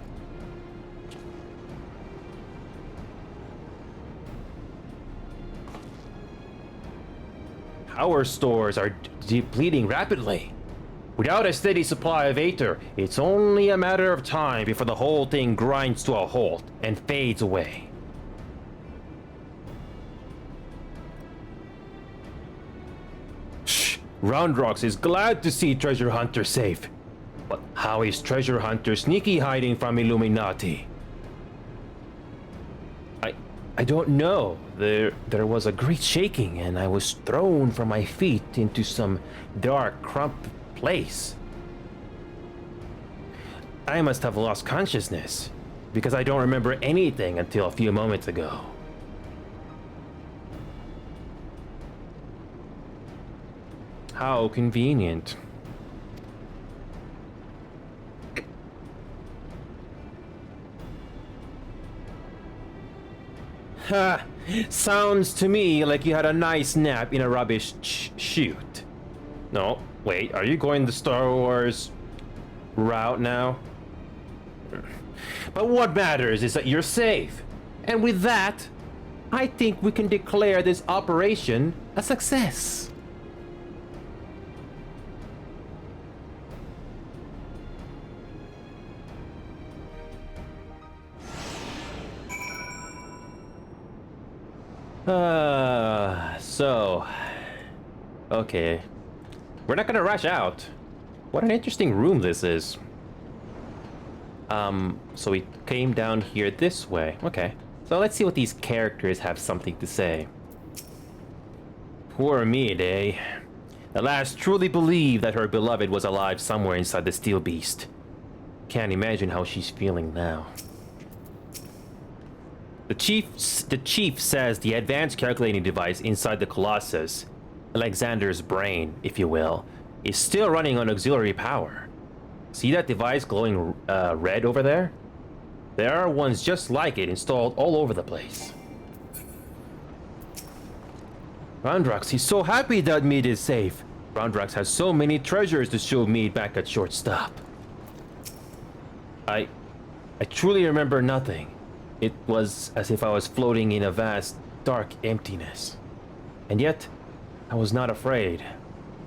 Power stores are depleting rapidly. Without a steady supply of Aether, it's only a matter of time before the whole thing grinds to a halt and fades away. Shh! Roundrocks is glad to see Treasure Hunter safe. But how is Treasure Hunter sneaky hiding from Illuminati? I don't know. There was a great shaking and I was thrown from my feet into some dark, cramped place. I must have lost consciousness because I don't remember anything until a few moments ago. How convenient. Ha! Sounds to me like you had a nice nap in a rubbish chute. No, wait, are you going the Star Wars route now? But what matters is that you're safe. And with that, I think we can declare this operation a success. Okay. We're not gonna rush out. What an interesting room this is. So we came down here this way. Okay. So let's see what these characters have something to say. Poor Mead, eh? At last truly believed that her beloved was alive somewhere inside the Steel Beast. Can't imagine how she's feeling now. The chief says the advanced calculating device inside the Colossus, Alexander's brain, if you will, is still running on auxiliary power. See that device glowing red over there? There are ones just like it installed all over the place. Roundrox, he's so happy that Mead is safe. Roundrox has so many treasures to show Mead back at Shortstop. I truly remember nothing. It was as if I was floating in a vast, dark emptiness. And yet, I was not afraid,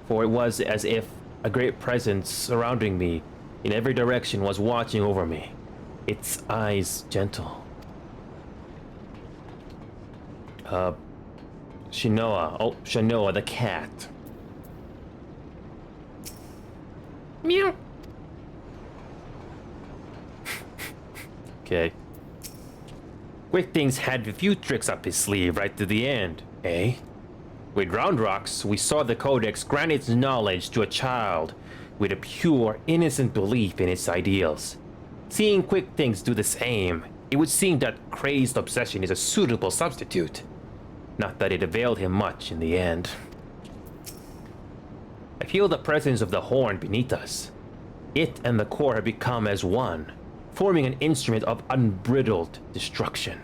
for it was as if a great presence surrounding me in every direction was watching over me, its eyes gentle. Shanoa the cat. Meow. Okay. Quick Things had a few tricks up his sleeve right to the end, eh? With Roundrox, we saw the Codex grant its knowledge to a child with a pure, innocent belief in its ideals. Seeing Quick Things do the same, it would seem that crazed obsession is a suitable substitute. Not that it availed him much in the end. I feel the presence of the horn beneath us. It and the core have become as one, forming an instrument of unbridled destruction.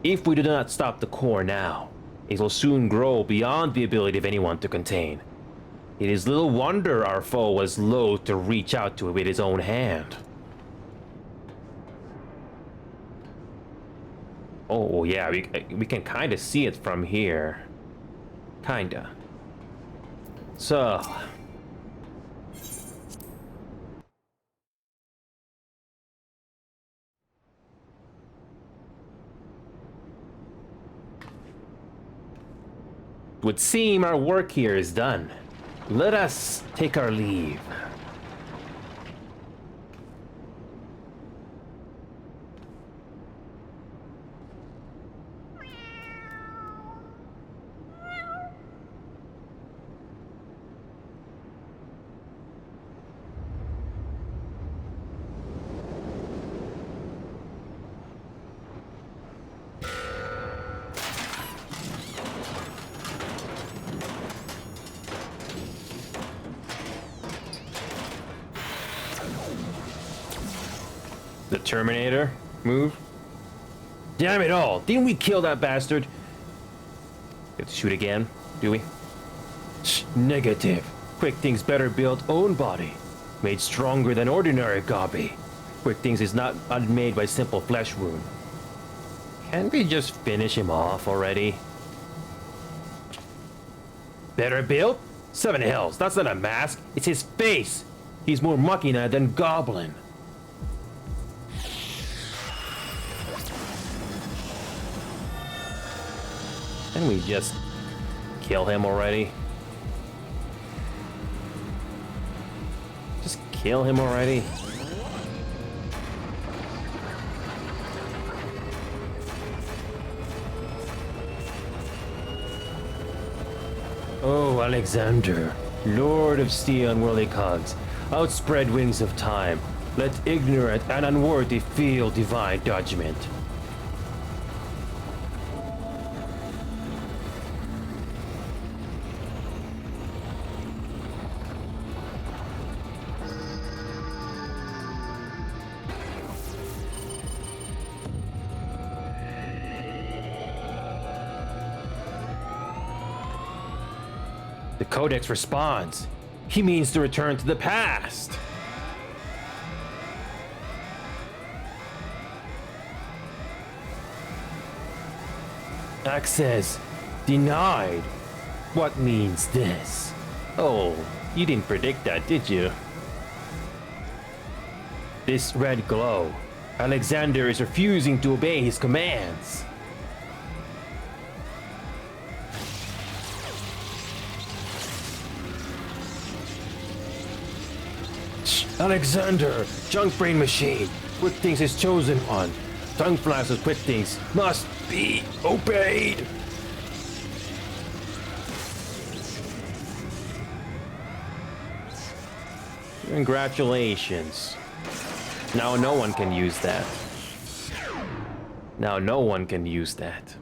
If we do not stop the core now, it will soon grow beyond the ability of anyone to contain. It is little wonder our foe was loath to reach out to it with his own hand. Oh yeah, we can kind of see it from here. Kinda. So... would seem our work here is done. Let us take our leave. The Terminator move? Damn it all! Didn't we kill that bastard? Get to shoot again, do we? Negative. Quick Things better build own body. Made stronger than ordinary Gobby. Quick Things is not unmade by simple flesh wound. Can't we just finish him off already? Better built? Seven hells, that's not a mask. It's his face. He's more machina than goblin. Can we just kill him already? Just kill him already? Oh, Alexander, Lord of Steel and Whirly Cogs, outspread wings of time, let ignorant and unworthy feel divine judgment. The Codex responds. He means to return to the past. Access denied. What means this? Oh, you didn't predict that, did you? This red glow. Alexander is refusing to obey his commands. Alexander, Junk Brain Machine, Quick Things is chosen one. Tongue Flash of Quick Things must be obeyed. Congratulations. Now no one can use that. Now no one can use that.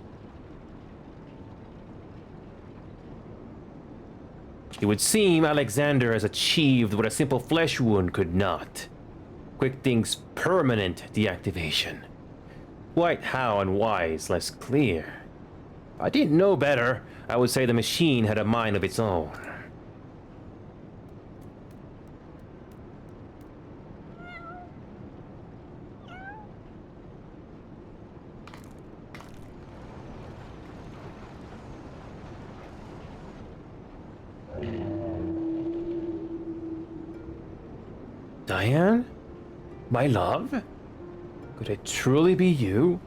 It would seem Alexander has achieved what a simple flesh wound could not. Quick Thing's permanent deactivation. Quite how and why is less clear. If I didn't know better, I would say the machine had a mind of its own. Diane? My love? Could it truly be you?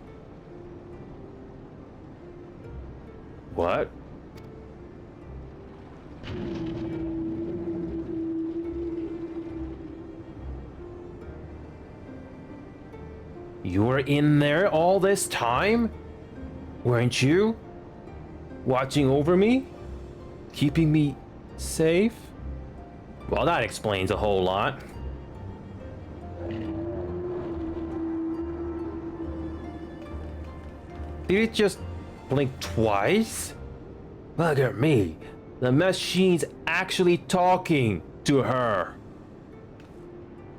What? You were in there all this time? Weren't you? Watching over me? Keeping me safe? Well, that explains a whole lot. Did it just blink twice? Bugger me. The machine's actually talking to her.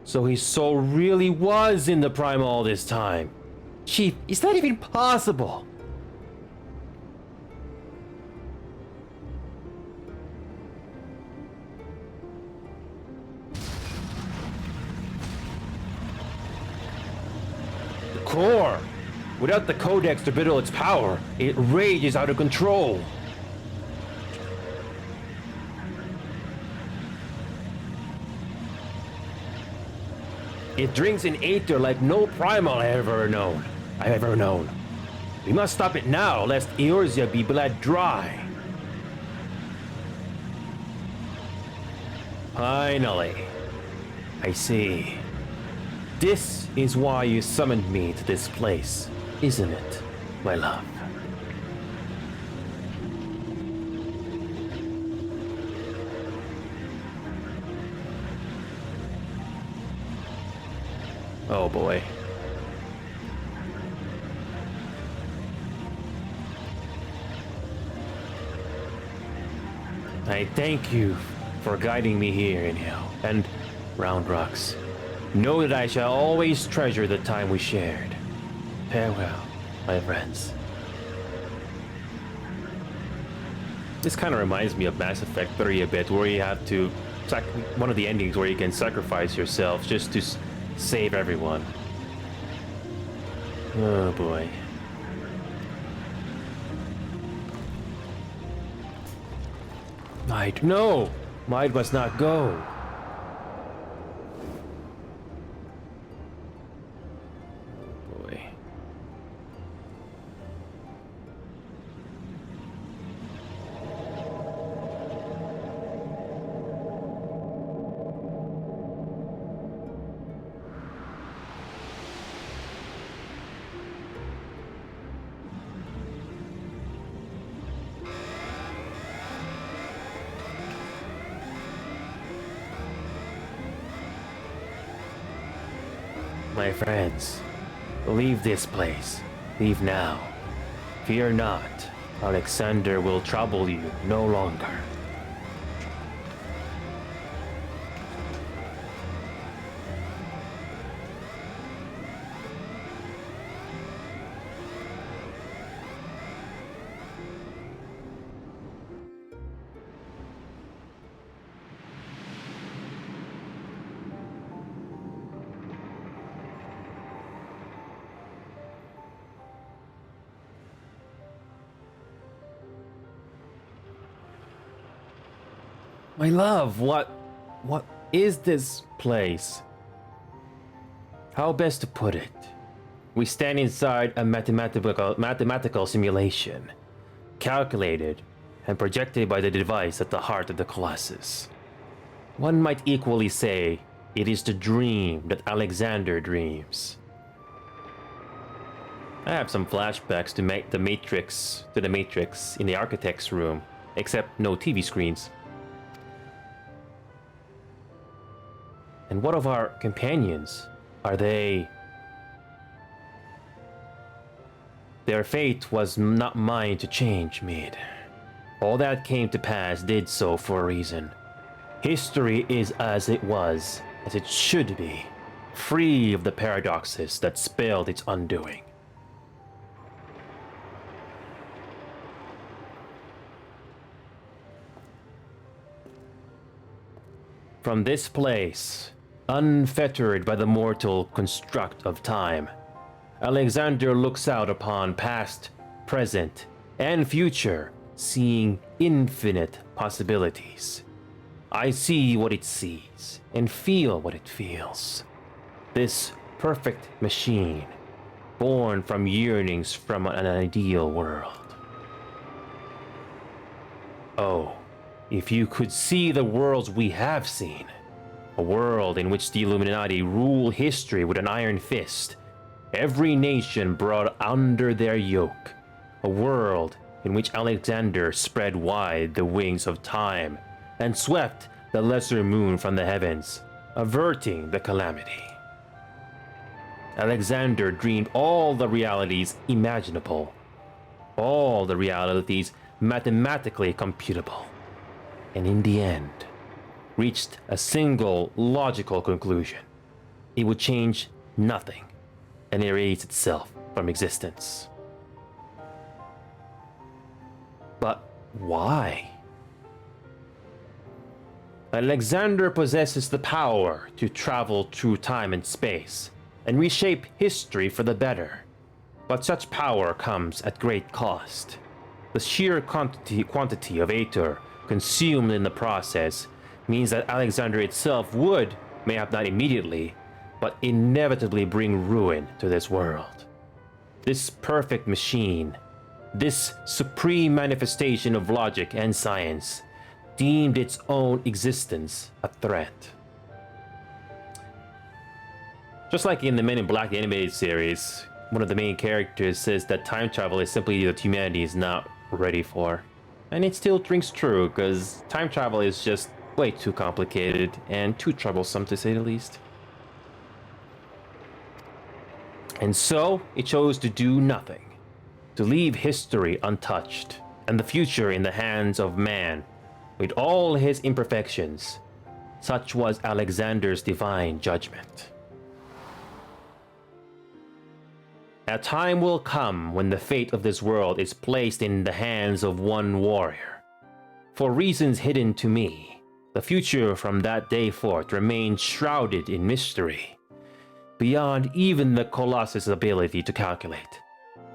So he so really was in the Prime all this time. Chief, is that even possible? The core. Without the codex to bridle its power, it rages out of control. It drinks in aether like no primal I've ever known. We must stop it now, lest Eorzea be bled dry. Finally. I see. This is why you summoned me to this place, isn't it, my love? Oh boy. I thank you for guiding me here in Hell and Round Rocks. Know that I shall always treasure the time we shared. Farewell, my friends. This kind of reminds me of Mass Effect 3 a bit, where you have to... one of the endings where you can sacrifice yourself just to save everyone. Oh boy. Might, no! Might must not go. Oh boy. My friends, leave this place. Leave now. Fear not. Alexander will trouble you no longer. My love, what is this place? How best to put it? We stand inside a mathematical simulation, calculated and projected by the device at the heart of the Colossus. One might equally say it is the dream that Alexander dreams. I have some flashbacks to the Matrix in the architect's room, except no TV screens. And what of our companions? Are they... Their fate was not mine to change, Mid. All that came to pass did so for a reason. History is as it was, as it should be, free of the paradoxes that spelled its undoing. From this place, unfettered by the mortal construct of time, Alexander looks out upon past, present, and future, seeing infinite possibilities. I see what it sees, and feel what it feels. This perfect machine, born from yearnings from an ideal world. Oh, if you could see the worlds we have seen, a world in which the Illuminati rule history with an iron fist, every nation brought under their yoke, a world in which Alexander spread wide the wings of time and swept the lesser moon from the heavens, averting the calamity. Alexander dreamed all the realities imaginable, all the realities mathematically computable, and in the end, reached a single logical conclusion. It would change nothing and erase itself from existence. But why? Alexander possesses the power to travel through time and space and reshape history for the better. But such power comes at great cost. The sheer quantity of Aether consumed in the process means that Alexander itself would, mayhap not immediately, but inevitably bring ruin to this world. This perfect machine, this supreme manifestation of logic and science, deemed its own existence a threat. Just like in the Men in Black animated series, one of the main characters says that time travel is simply that humanity is not ready for. And it still rings true, because time travel is just way too complicated and too troublesome, to say the least. And so, it chose to do nothing, to leave history untouched, and the future in the hands of man, with all his imperfections. Such was Alexander's divine judgment. A time will come when the fate of this world is placed in the hands of one warrior. For reasons hidden to me, the future from that day forth remains shrouded in mystery, beyond even the Colossus' ability to calculate.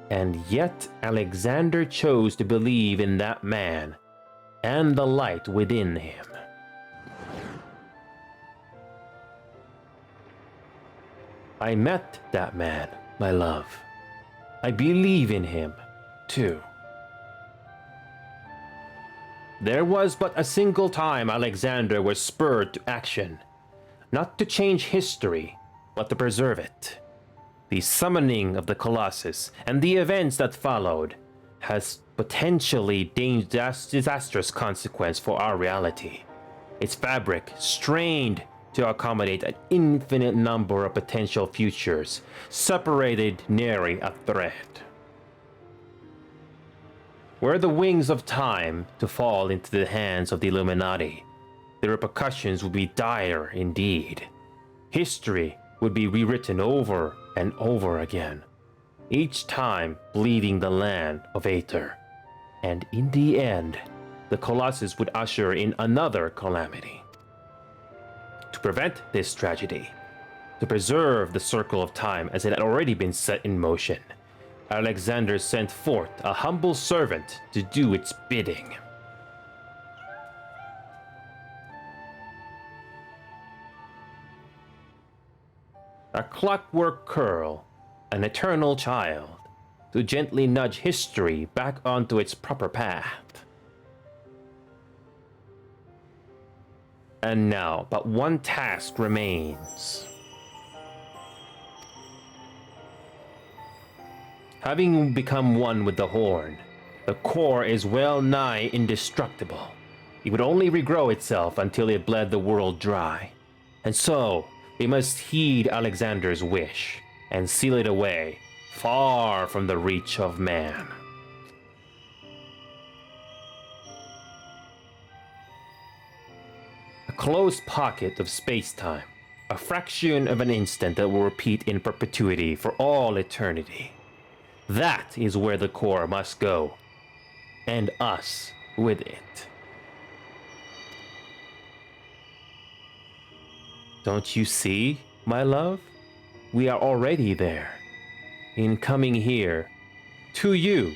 And yet Alexander chose to believe in that man and the light within him. I met that man, my love. I believe in him, too. There was but a single time Alexander was spurred to action, not to change history, but to preserve it. The summoning of the Colossus and the events that followed has potentially disastrous consequence for our reality. Its fabric strained to accommodate an infinite number of potential futures, separated nary a thread. Were the wings of time to fall into the hands of the Illuminati, the repercussions would be dire indeed. History would be rewritten over and over again, each time bleeding the land of Aether. And in the end, the Colossus would usher in another calamity. To prevent this tragedy, to preserve the circle of time as it had already been set in motion, Alexander sent forth a humble servant to do its bidding. A clockwork curl, an eternal child, to gently nudge history back onto its proper path. And now, but one task remains. Having become one with the Horn, the core is well nigh indestructible. It would only regrow itself until it bled the world dry. And so, we must heed Alexander's wish, and seal it away, far from the reach of man. A closed pocket of space-time, a fraction of an instant that will repeat in perpetuity for all eternity. That is where the core must go, and us with it. Don't you see, my love? We are already there. In coming here, to you,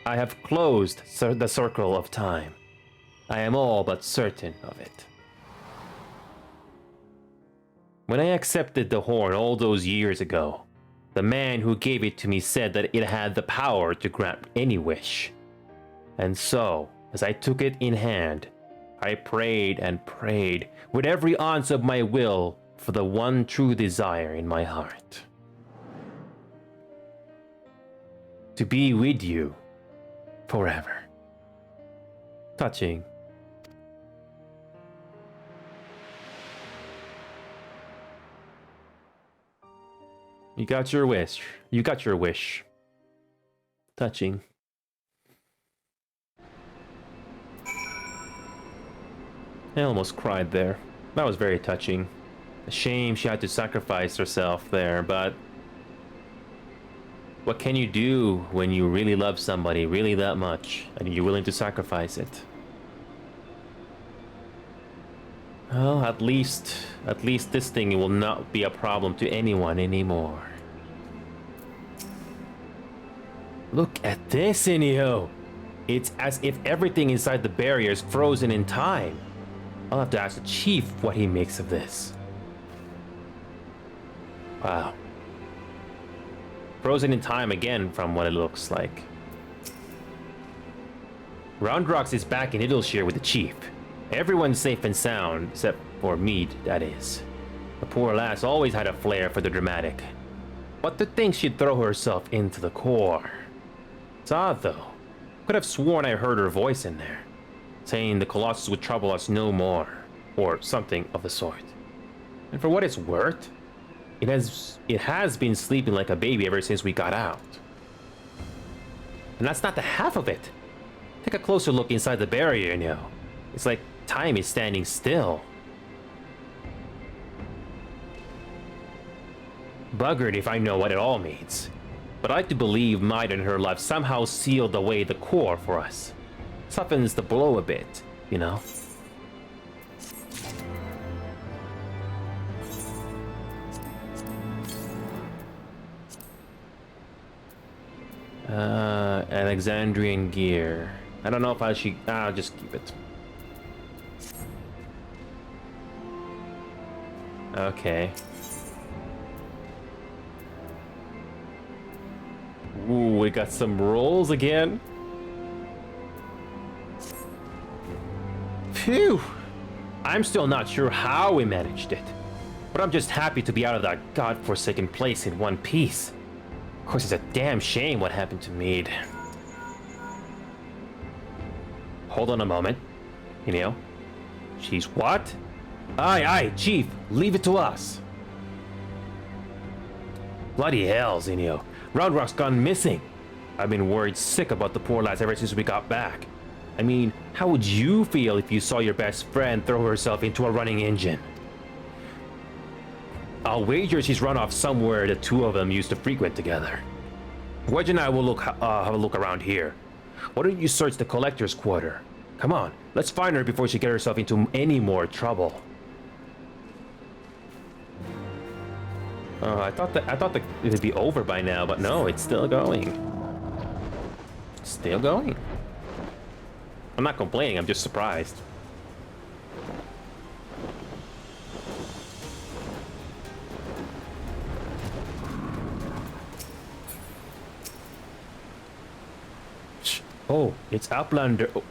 I have closed the circle of time. I am all but certain of it. When I accepted the horn all those years ago, the man who gave it to me said that it had the power to grant any wish. And so, as I took it in hand, I prayed and prayed with every ounce of my will for the one true desire in my heart. To be with you forever. Touching. You got your wish. You got your wish. Touching. I almost cried there. That was very touching. A shame she had to sacrifice herself there, but what can you do when you really love somebody really that much and you're willing to sacrifice it? Well, at least this thing will not be a problem to anyone anymore. Look at this, Inio! It's as if everything inside the barrier is frozen in time. I'll have to ask the chief what he makes of this. Wow. Frozen in time again from what it looks like. Roundrox is back in Idleshire with the chief. Everyone's safe and sound, except for Mead, that is. The poor lass always had a flair for the dramatic. But to think she'd throw herself into the core. It's odd, though. Could have sworn I heard her voice in there, saying the Colossus would trouble us no more, or something of the sort. And for what it's worth, it has been sleeping like a baby ever since we got out. And that's not the half of it. Take a closer look inside the barrier, you know. It's like time is standing still. Buggered if I know what it all means. But I like to believe Maid and her life somehow sealed away the core for us. Softens the blow a bit, you know? Alexandrian gear. I don't know if I'll just keep it. Okay. Ooh, we got some rolls again. Phew! I'm still not sure how we managed it. But I'm just happy to be out of that godforsaken place in one piece. Of course, it's a damn shame what happened to Mead. Hold on a moment. Inio. She's what? Aye, Chief. Leave it to us. Bloody hell, Zinio. Roundrock's gone missing. I've been worried sick about the poor lads ever since we got back. I mean, how would you feel if you saw your best friend throw herself into a running engine? I'll wager she's run off somewhere the two of them used to frequent together. Wedge and I will have a look around here. Why don't you search the collector's quarter? Come on, let's find her before she gets herself into any more trouble. I thought that it would be over by now, but no, it's still going. Still going. I'm not complaining, I'm just surprised. Oh, it's Outlander. Oh.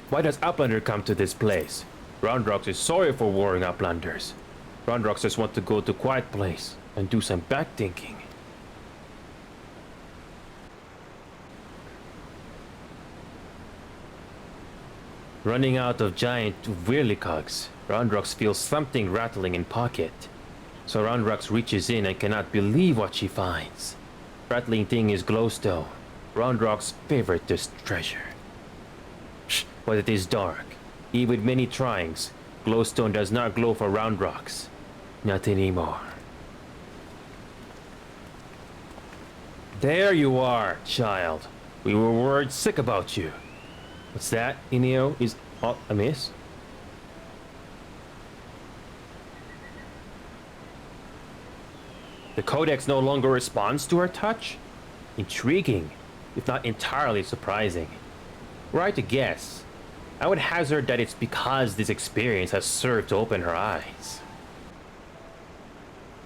Why does Outlander come to this place? Roundrox is sorry for warring Outlanders. Roundrox just wants to go to a quiet place and do some backthinking. Running out of giant whirlicogs, Roundrox feels something rattling in pocket. So Roundrux reaches in and cannot believe what she finds. Rattling thing is glowstone, Roundrux's favorite treasure. But it is dark. Even with many tryings, glowstone does not glow for Roundrux. Not anymore. There you are, child. We were worried sick about you. What's that, Inio? Is aught amiss? The Codex no longer responds to her touch? Intriguing, if not entirely surprising. Were I to guess, I would hazard that it's because this experience has served to open her eyes.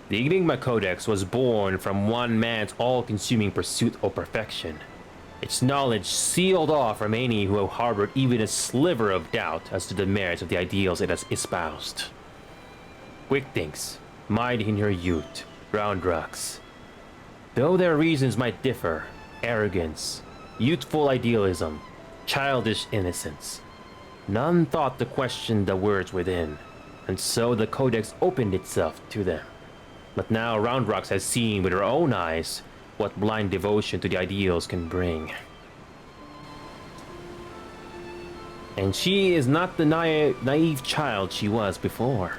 The Enigma Codex was born from one man's all-consuming pursuit of perfection. Its knowledge sealed off from any who harbored even a sliver of doubt as to the merits of the ideals it has espoused. Quick thinks, mind in her youth, Roundrux. Though their reasons might differ, arrogance, youthful idealism, childish innocence, none thought to question the words within, and so the Codex opened itself to them. But now Roundrux has seen with her own eyes what blind devotion to the ideals can bring. And she is not the naive child she was before.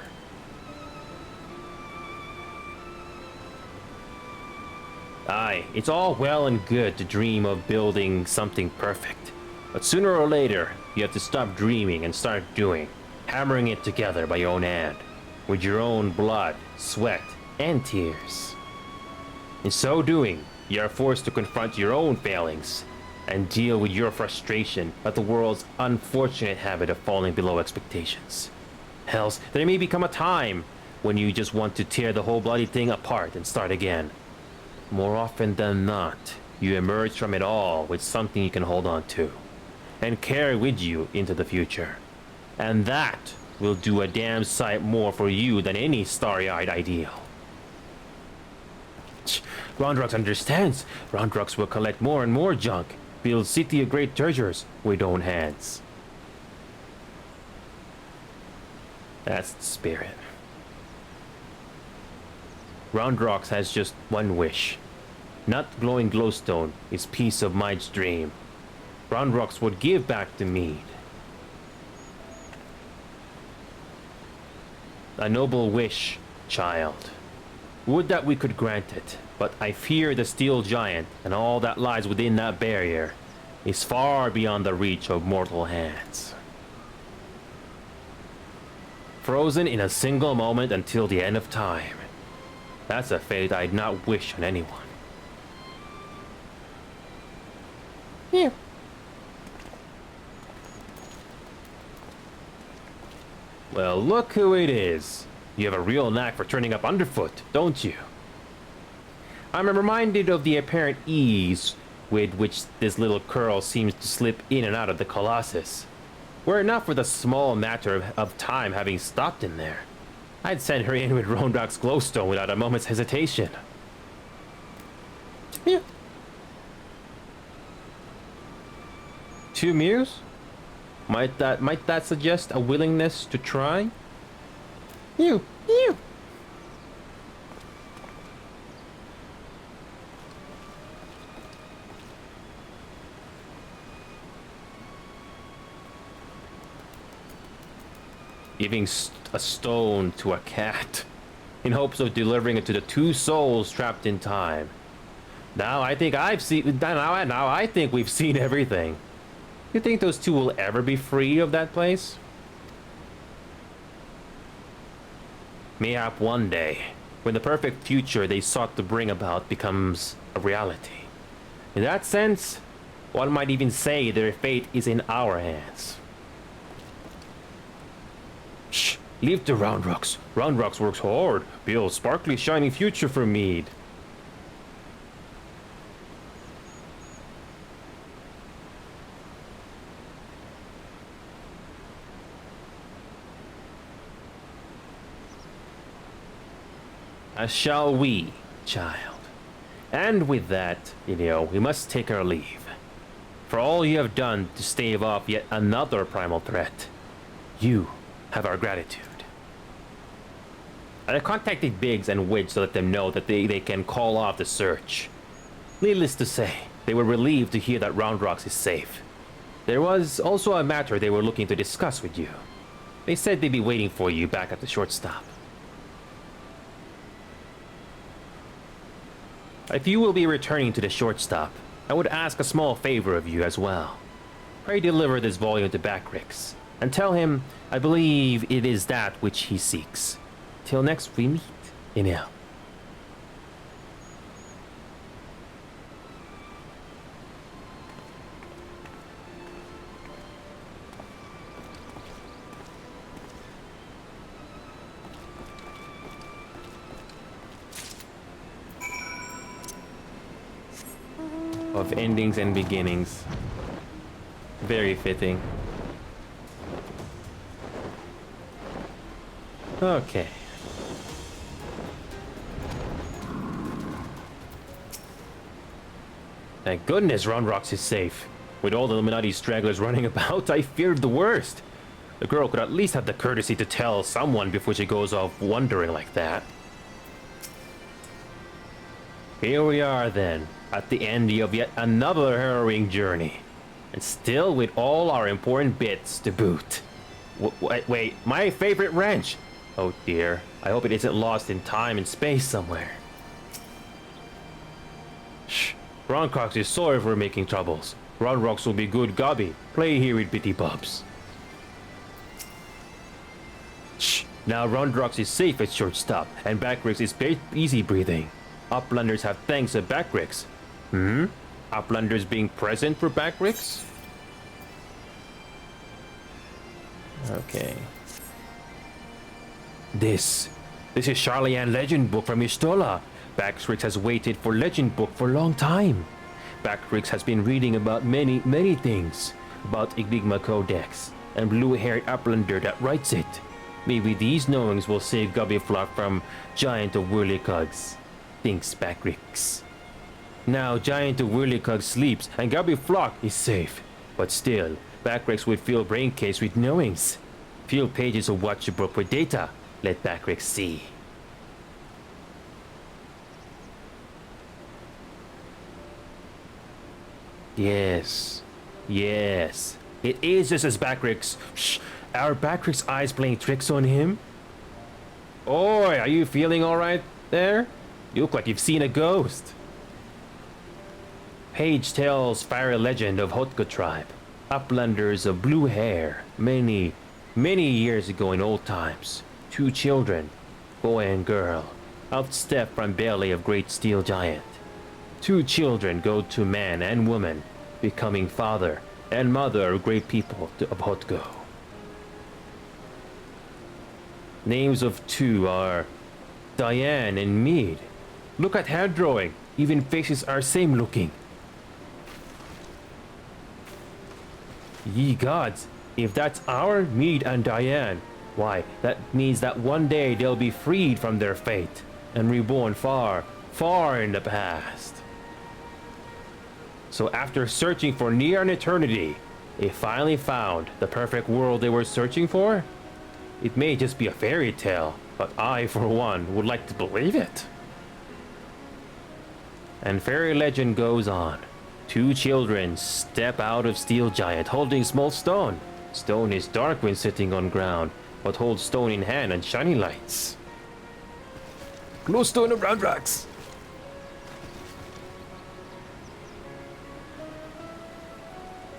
Aye, it's all well and good to dream of building something perfect. But sooner or later, you have to stop dreaming and start doing, hammering it together by your own hand, with your own blood, sweat, and tears. In so doing, you are forced to confront your own failings and deal with your frustration at the world's unfortunate habit of falling below expectations. Else, there may become a time when you just want to tear the whole bloody thing apart and start again. More often than not, you emerge from it all with something you can hold on to and carry with you into the future. And that will do a damn sight more for you than any starry-eyed ideal. Roundrux understands. Roundrux will collect more and more junk, build city of great treasures with own hands. That's the spirit. Roundrux has just one wish. Not glowing glowstone, his piece of Mide's dream. Roundrux would give back to Mead. A noble wish, child. Would that we could grant it, but I fear the steel giant and all that lies within that barrier is far beyond the reach of mortal hands. Frozen in a single moment until the end of time. That's a fate I'd not wish on anyone. Yeah. Well, look who it is. You have a real knack for turning up underfoot, don't you? I'm reminded of the apparent ease with which this little curl seems to slip in and out of the Colossus. Were it not for the small matter of time having stopped in there, I'd send her in with Roundrux's glowstone without a moment's hesitation. Yeah. 2 Mews? Might that suggest a willingness to try? You. Giving a stone to a cat in hopes of delivering it to the 2 souls trapped in time. Now I think we've seen everything. You think those 2 will ever be free of that place? Mayhap one day, when the perfect future they sought to bring about becomes a reality. In that sense, one might even say their fate is in our hands. Shh, leave to Roundrux. Roundrux works hard, builds sparkly shiny future for Mead. As shall we, child. And with that, we must take our leave. For all you have done to stave off yet another primal threat, you have our gratitude. I contacted Biggs and Widge to let them know that they can call off the search. Needless to say, they were relieved to hear that Round Rocks is safe. There was also a matter they were looking to discuss with you. They said they'd be waiting for you back at the shortstop. If you will be returning to the shortstop, I would ask a small favor of you as well. Pray deliver this volume to Backrix, and tell him I believe it is that which he seeks. Till next we meet, Inel. Of endings and beginnings. Very fitting. Okay. Thank goodness Round Rocks is safe. With all the Illuminati stragglers running about, I feared the worst. The girl could at least have the courtesy to tell someone before she goes off wandering like that. Here we are then, at the end of yet another harrowing journey. And still with all our important bits to boot. Wait, my favorite wrench! Oh dear, I hope it isn't lost in time and space somewhere. Shh, Round Rocks is sorry for making troubles. Round Rocks will be good gobby. Play here with Bitty Bubs. Shh, now Round Rocks is safe at shortstop, and Backrix is easy breathing. Uplanders have thanks to Backrix. Uplanders being present for Backrix? Okay. This is Charlian Legend Book from Istola. Backrix has waited for Legend Book for a long time. Backrix has been reading about many things. About Enigma Codex and blue-haired Uplander that writes it. Maybe these knowings will save Gubbyflock from Giant of Whirlycugs. Thinks Backrix. Now Giant of Whirlycug sleeps and Gubbyflock is safe. But still, Backrix would fill Braincase with knowings. Fill pages of Watcher Book with data. Let Backrix see. Yes. It is just as Backrix. Shh. Are Backrix eyes playing tricks on him? Oi, are you feeling alright there? You look like you've seen a ghost. Page tells fiery legend of Hotko tribe. Uplanders of blue hair. Many years ago in old times. 2 children, boy and girl, outstep from belly of great steel giant. 2 children go to man and woman, becoming father and mother of great people of Hotko. Names of 2 are Diane and Mead. Look at hair drawing, even faces are same looking. Ye gods, if that's our Mead and Diane, why, that means that one day they'll be freed from their fate and reborn far in the past. So after searching for near an eternity, they finally found the perfect world they were searching for? It may just be a fairy tale, but I, for one, would like to believe it. And fairy legend goes on. 2 children step out of steel giant holding small stone. Stone is dark when sitting on ground, but holds stone in hand and shiny lights. Glowstone of Round Rocks.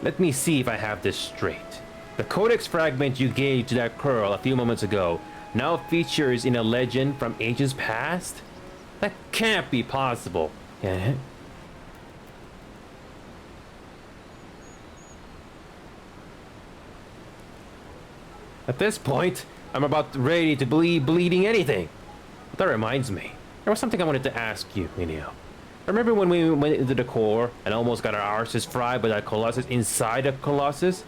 Let me see if I have this straight. The codex fragment you gave to that girl a few moments ago now features in a legend from ages past? That can't be possible. Can it? At this point, I'm about ready to believe bleeding anything. But that reminds me, there was something I wanted to ask you, Minio. Remember when we went into the core and almost got our arses fried by that Colossus inside a Colossus?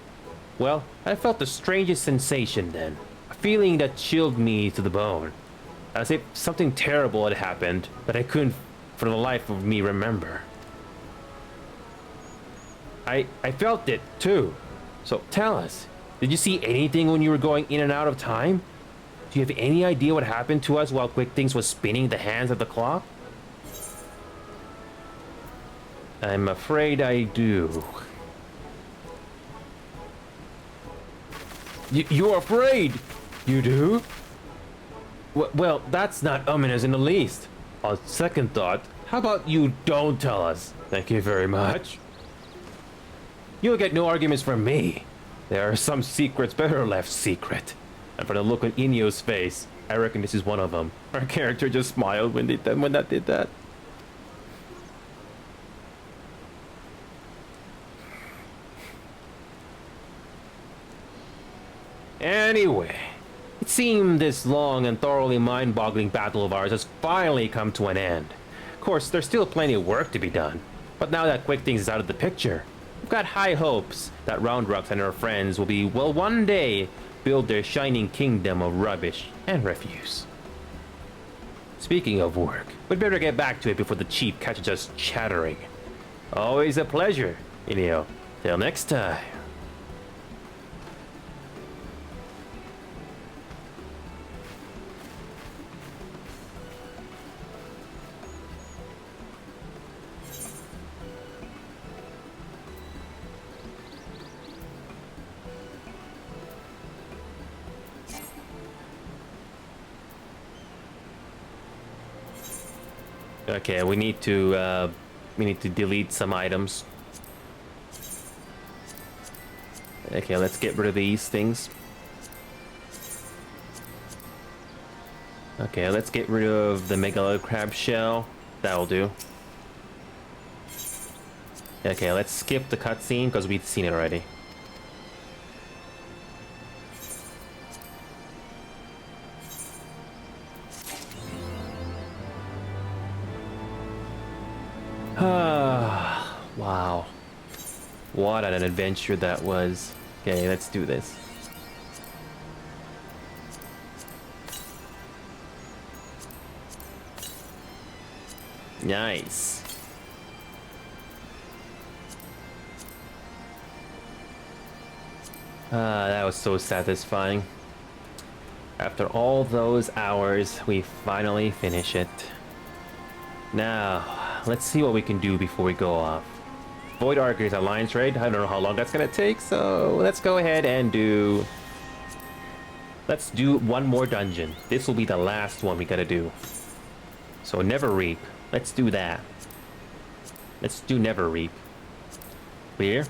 Well, I felt the strangest sensation then. A feeling that chilled me to the bone. As if something terrible had happened that I couldn't for the life of me remember. I felt it too. So tell us, did you see anything when you were going in and out of time? Do you have any idea what happened to us while Quick Things was spinning the hands of the clock? I'm afraid I do. You're afraid? You do? Well, that's not ominous in the least. On second thought, how about you don't tell us? Thank you very much. You'll get no arguments from me. There are some secrets better left secret. And for the look on Inyo's face, I reckon this is one of them. Our character just smiled when that did that. Anyway, it seemed this long and thoroughly mind-boggling battle of ours has finally come to an end. Of course, there's still plenty of work to be done, but now that Quick Things is out of the picture, we've got high hopes that Roundrux and her friends will be, well, one day, build their shining kingdom of rubbish and refuse. Speaking of work, we'd better get back to it before the chief catches us chattering. Always a pleasure, Inyo. Till next time. Okay, we need to delete some items. Okay, let's get rid of these things. Okay, let's get rid of the Megalo crab shell. That'll do. Okay, let's skip the cutscene because we've seen it already. Wow. What an adventure that was. Okay, let's do this. Nice. That was so satisfying. After all those hours, we finally finish it. Now, let's see what we can do before we go off. Void Archer's Alliance raid. I don't know how long that's gonna take, so let's go ahead and do... Let's do one more dungeon. This will be the last one we gotta do. So Neverreap. Let's do that. Let's do Neverreap. Clear?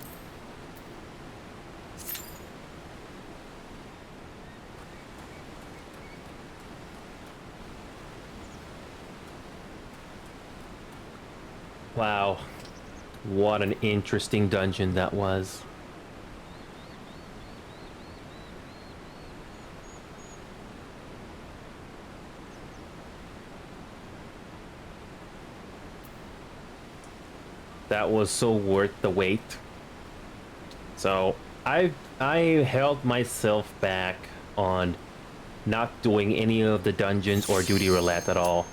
Wow. What an interesting dungeon that was. That was so worth the wait. So I held myself back on not doing any of the dungeons or duty roulette at all,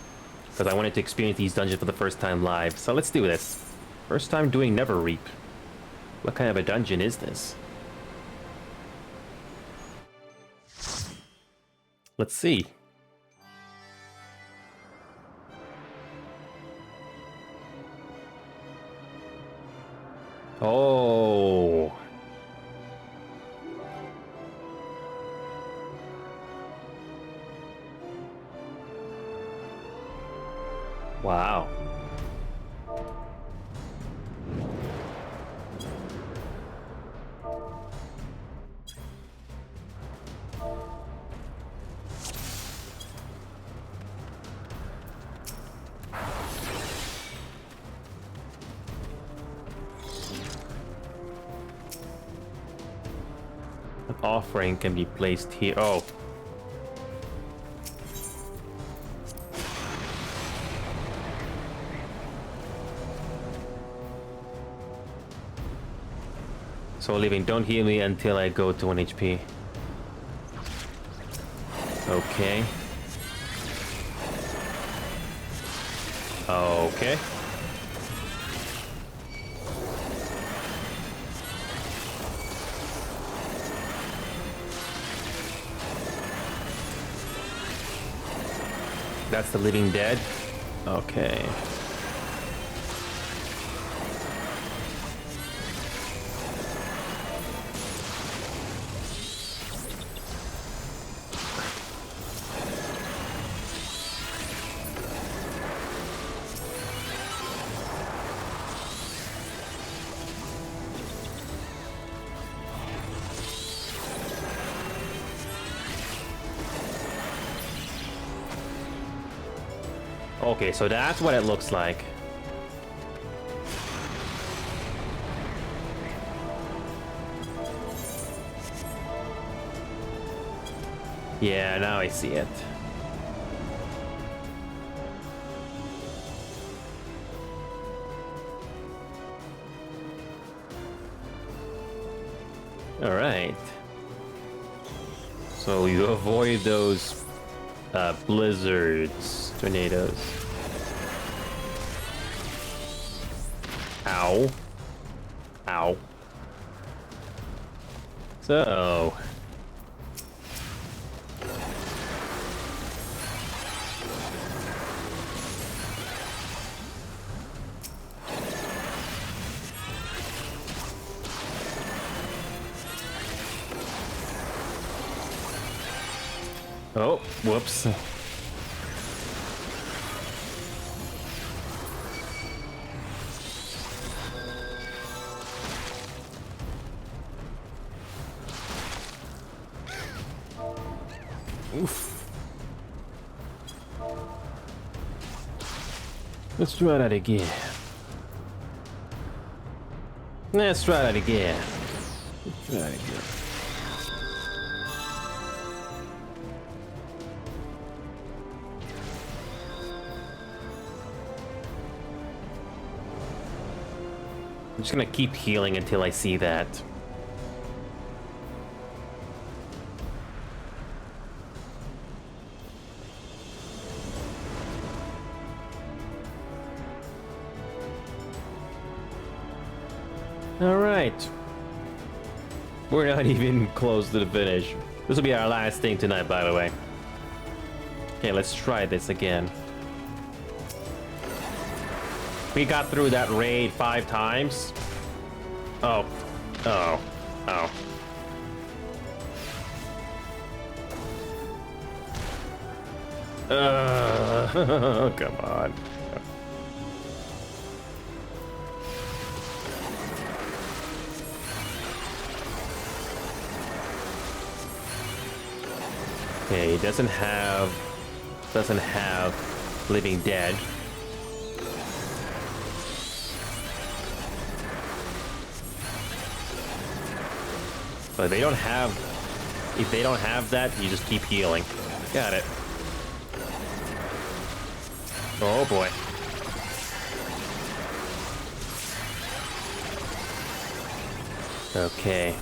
because I wanted to experience these dungeons for the first time live. So let's do this. First time doing Neverreap. What kind of a dungeon is this? Let's see. Oh. Wow. An offering can be placed here. Oh. So Living, don't heal me until I go to 1 HP. Okay. Okay. That's the living dead. Okay. Okay, so that's what it looks like. Yeah, now I see it. All right. So you avoid those blizzards, tornadoes. Ow. Ow. So. Oh, whoops. Oof. Let's try that again. Let's try that again. Let's try that again. I'm just gonna keep healing until I see that. All right. We're not even close to the finish. This will be our last thing tonight, by the way. Okay, let's try this again. We got through that raid 5 times. Oh. Oh. Oh. Come on. Okay, he doesn't have living dead. But they don't have, if they don't have that, you just keep healing. Got it. Oh boy. Okay.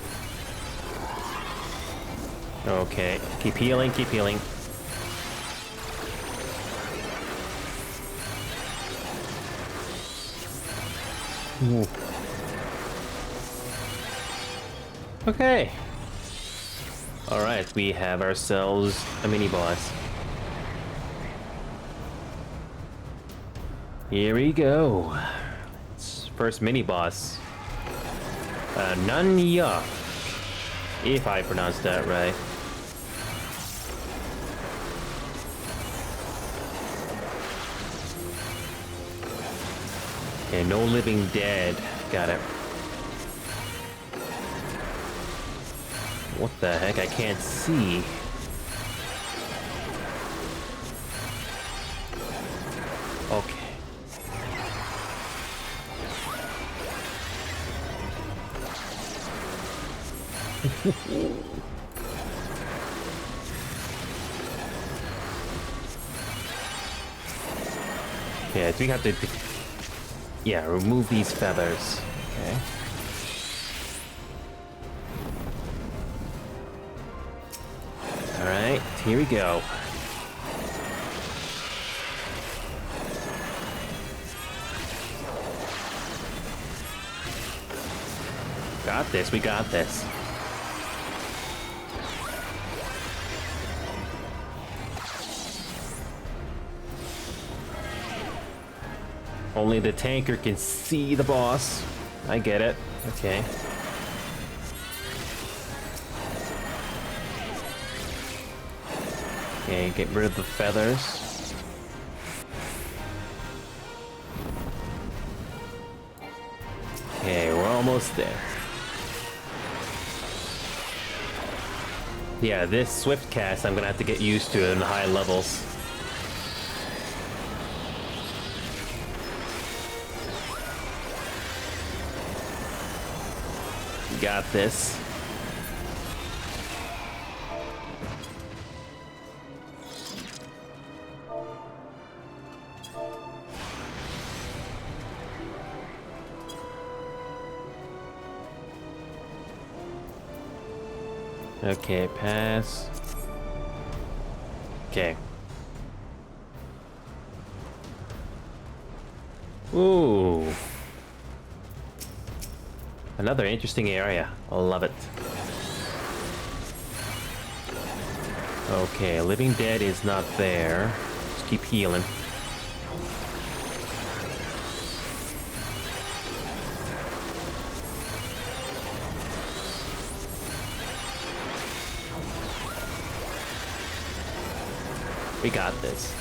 Okay. Keep healing, keep healing. Ooh. Okay. All right, we have ourselves a mini boss. Here we go. First mini boss. Nanya. If I pronounced that right. Okay, no living dead. Got it. What the heck? I can't see. Okay. Yeah, we have to... Yeah, remove these feathers. Okay. Alright, here we go. Got this, we got this. Only the tanker can see the boss. I get it. Okay. Okay, get rid of the feathers. Okay, we're almost there. Yeah, this swift cast I'm gonna have to get used to in the high levels. Got this. Okay, pass. Okay. Ooh. Another interesting area. I love it. Okay, Living Dead is not there. Just keep healing. We got this.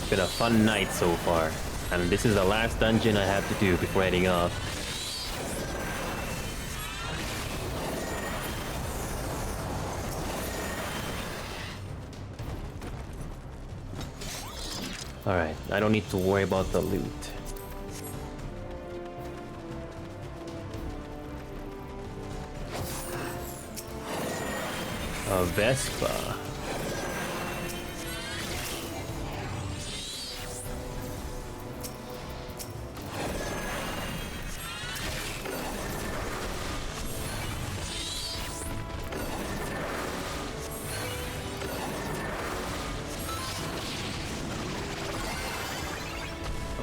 It's been a fun night so far. And this is the last dungeon I have to do before heading off. Alright, I don't need to worry about the loot. A Vespa.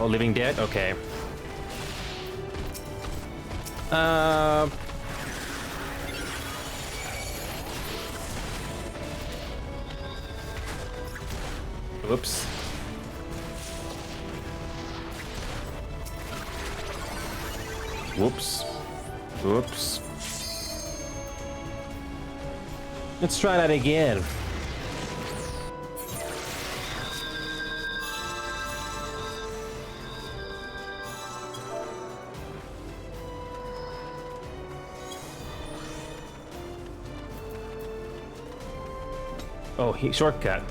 Oh, Living Dead? Okay. Oops. Whoops. Whoops. Let's try that again. Oh, shortcut.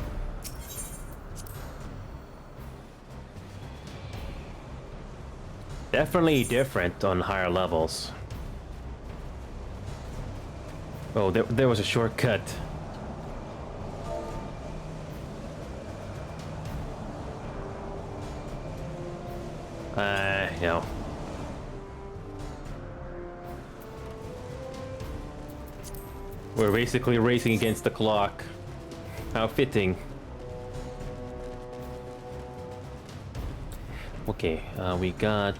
Definitely different on higher levels. Oh, there was a shortcut. No. We're basically racing against the clock. How fitting. Okay, we got...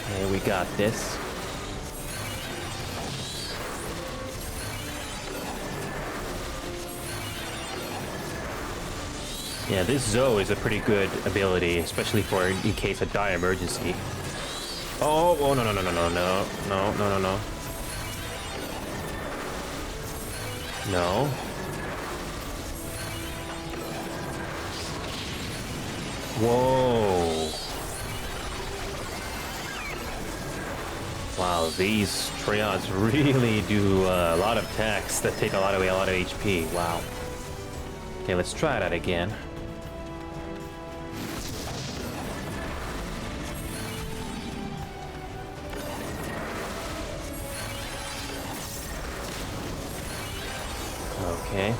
Okay, we got this. Yeah, this Zoe is a pretty good ability, especially for in case of dire emergency. Oh, oh no no no no no no no no no no. No. Whoa. Wow, these triads really do a lot of attacks that take a lot of HP. Wow. Okay, let's try that again. Okay.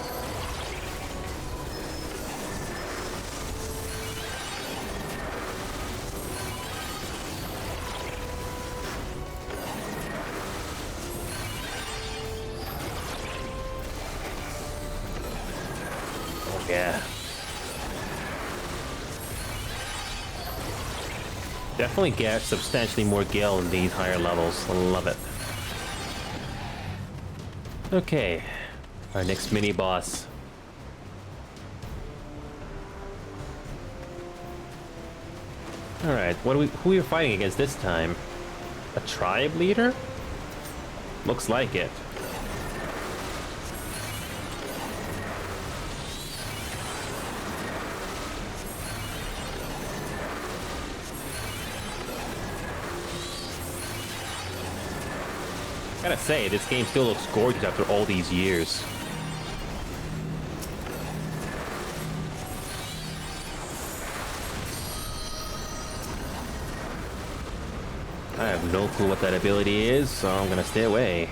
Oh, yeah. Definitely get substantially more gil in these higher levels. I love it. Okay, our next mini boss. All right, who are we fighting against this time? A tribe leader? Looks like it. Gotta say, this game still looks gorgeous after all these years. I have no clue what that ability is, so I'm gonna stay away.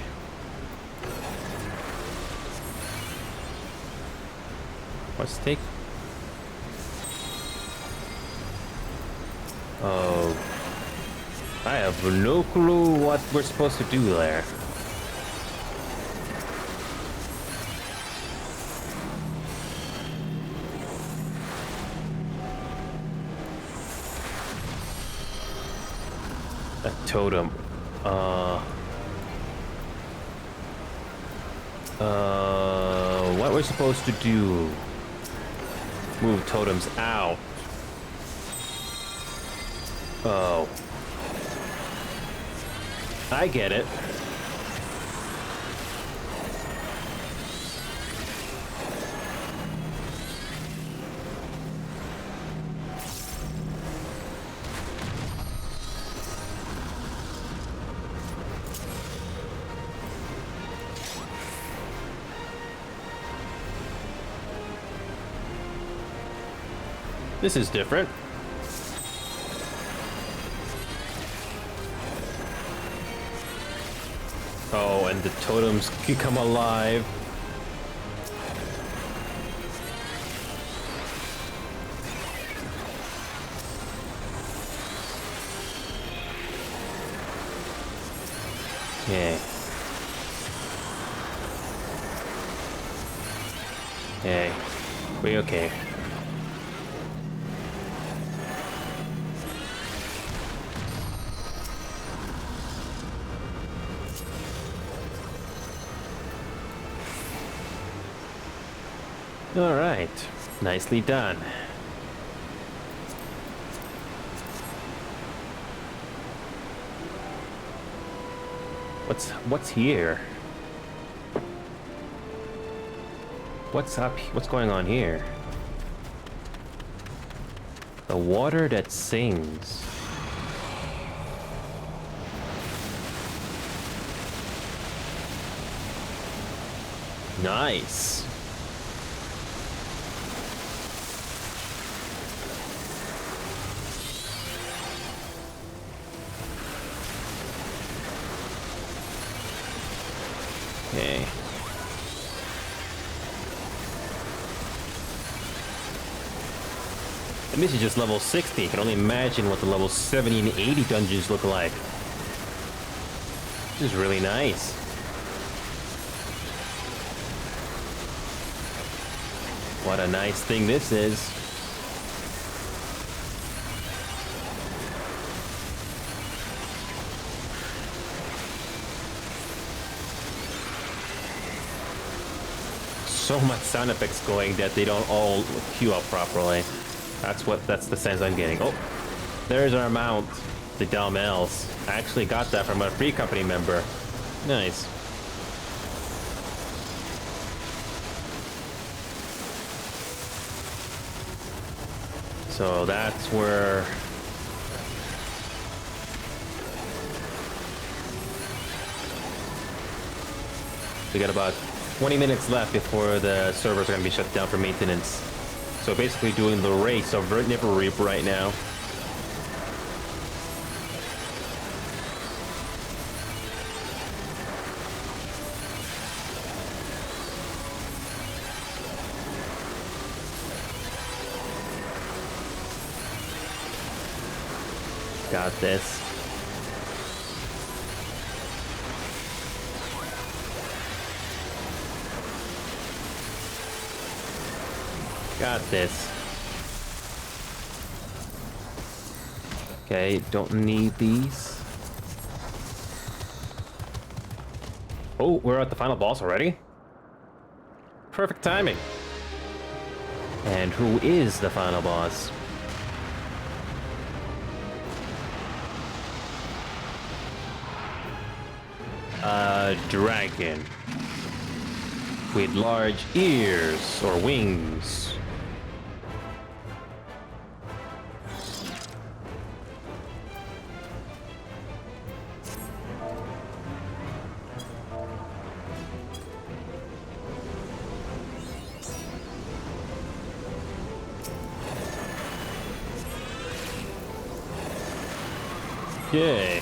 Let's take... Oh... I have no clue what we're supposed to do there. A totem. What we're supposed to do? Move totems out. Oh. I get it. This is different. Oh, and the totems can come alive. Yeah. Hey, we okay. All right, nicely done. What's here? What's up? What's going on here? The water that sings. Nice. Okay. And this is just level 60. I can only imagine what the level 70 and 80 dungeons look like. This is really nice. What a nice thing this is. So much sound effects going that they don't all queue up properly. That's the sense I'm getting. Oh, there's our mount, the Dalmels. I actually got that from a Free Company member. Nice. So that's where... We got about 20 minutes left before the servers are going to be shut down for maintenance. So basically doing the race of Nipplereap right now. Got this. Got this. Okay, don't need these. Oh, we're at the final boss already? Perfect timing. And who is the final boss? A dragon. With large ears or wings. Yay.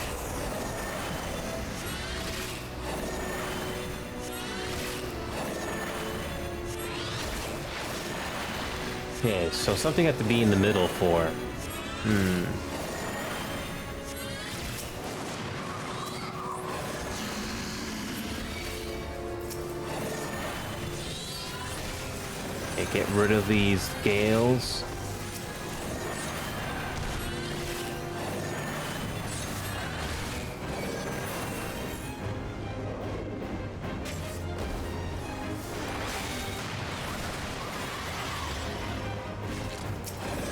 Okay, so something had to be in the middle for. Okay, get rid of these scales.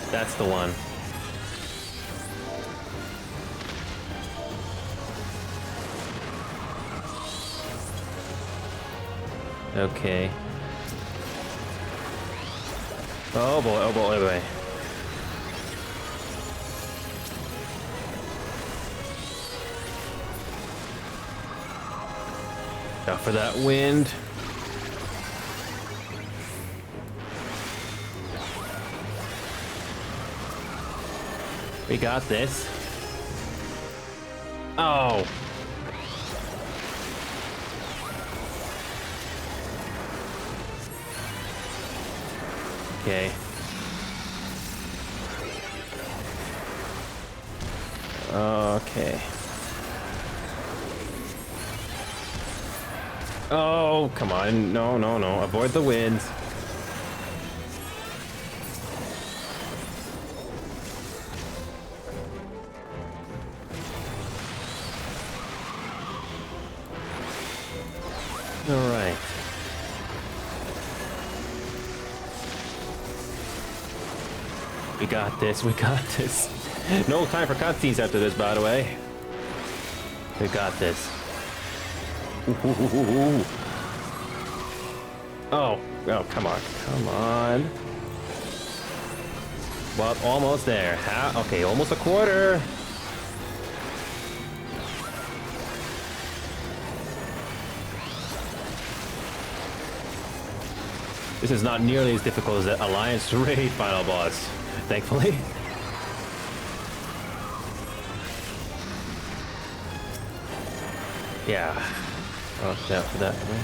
That's the one. Okay. Oh boy, oh boy, oh boy. Out for that wind. We got this. Oh. Okay. Okay. Oh, come on. No, no, no. Avoid the winds. All right. We got this. We got this. No time for cutscenes after this, by the way. We got this. Ooh. Oh, oh, come on. Come on. Well, almost there. Okay, almost a quarter. This is not nearly as difficult as the Alliance Raid final boss, thankfully. Yeah. Watch out for that one.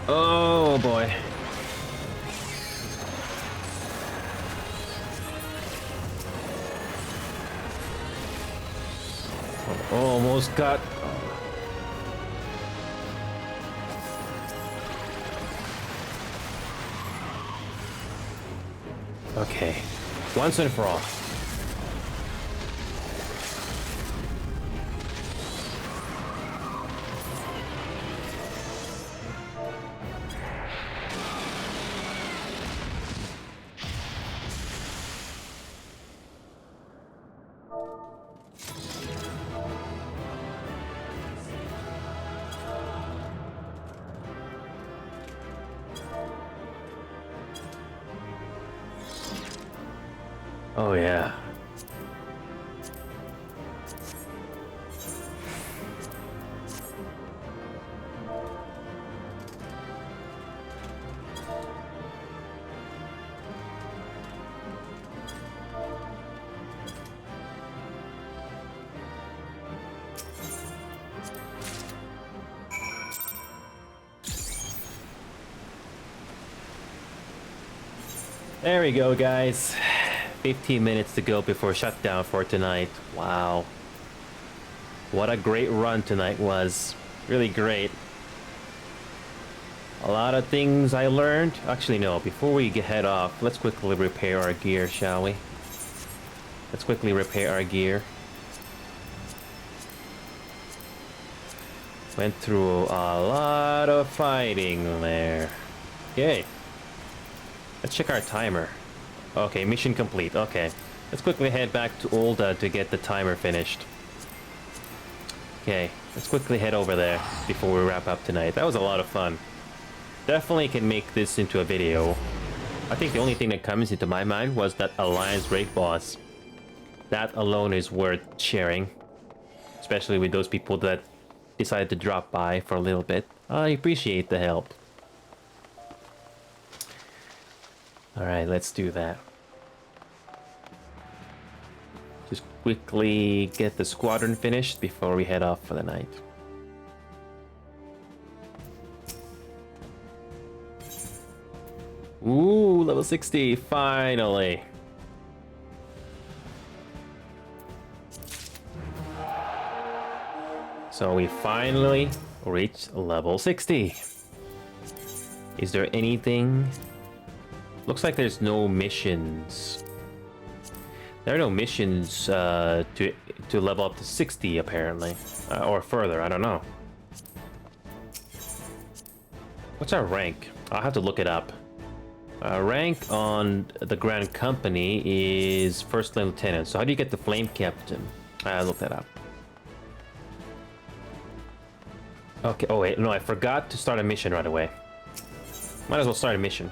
Oh boy. Almost got. Okay. Once and for all. Oh yeah. There we go, guys. 15 minutes to go before shutdown for tonight. Wow. What a great run tonight was. Really great. A lot of things I learned. Actually, no. Before we head off, let's quickly repair our gear, shall we? Let's quickly repair our gear. Went through a lot of fighting there. Okay. Let's check our timer. Okay, mission complete. Okay. Let's quickly head back to Ul'dah to get the timer finished. Okay, let's quickly head over there before we wrap up tonight. That was a lot of fun. Definitely can make this into a video. I think the only thing that comes into my mind was that Alliance raid boss. That alone is worth sharing. Especially with those people that decided to drop by for a little bit. I appreciate the help. Alright, let's do that. Just quickly get the squadron finished before we head off for the night. Ooh, level 60, finally. So we finally reached level 60. Is there anything? Looks like there's no missions. There are no missions to level up to 60 apparently, or further. I don't know. What's our rank? I'll have to look it up. Rank on the Grand Company is First Lieutenant. So how do you get the Flame Captain? I'll look that up. Okay. Oh wait, no, I forgot to start a mission right away. Might as well start a mission.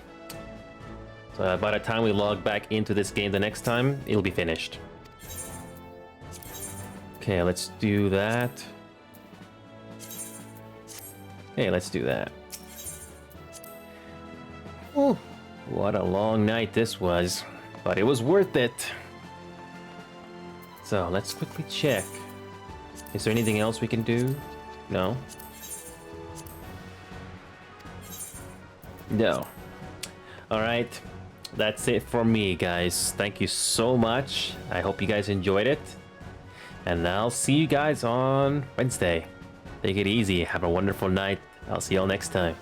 So by the time we log back into this game the next time, it'll be finished. Okay, let's do that. Okay, let's do that. Oh, what a long night this was, but it was worth it. So let's quickly check. Is there anything else we can do? No. No. All right. That's it for me, guys. Thank you so much. I hope you guys enjoyed it. And I'll see you guys on Wednesday. Take it easy. Have a wonderful night. I'll see y'all next time.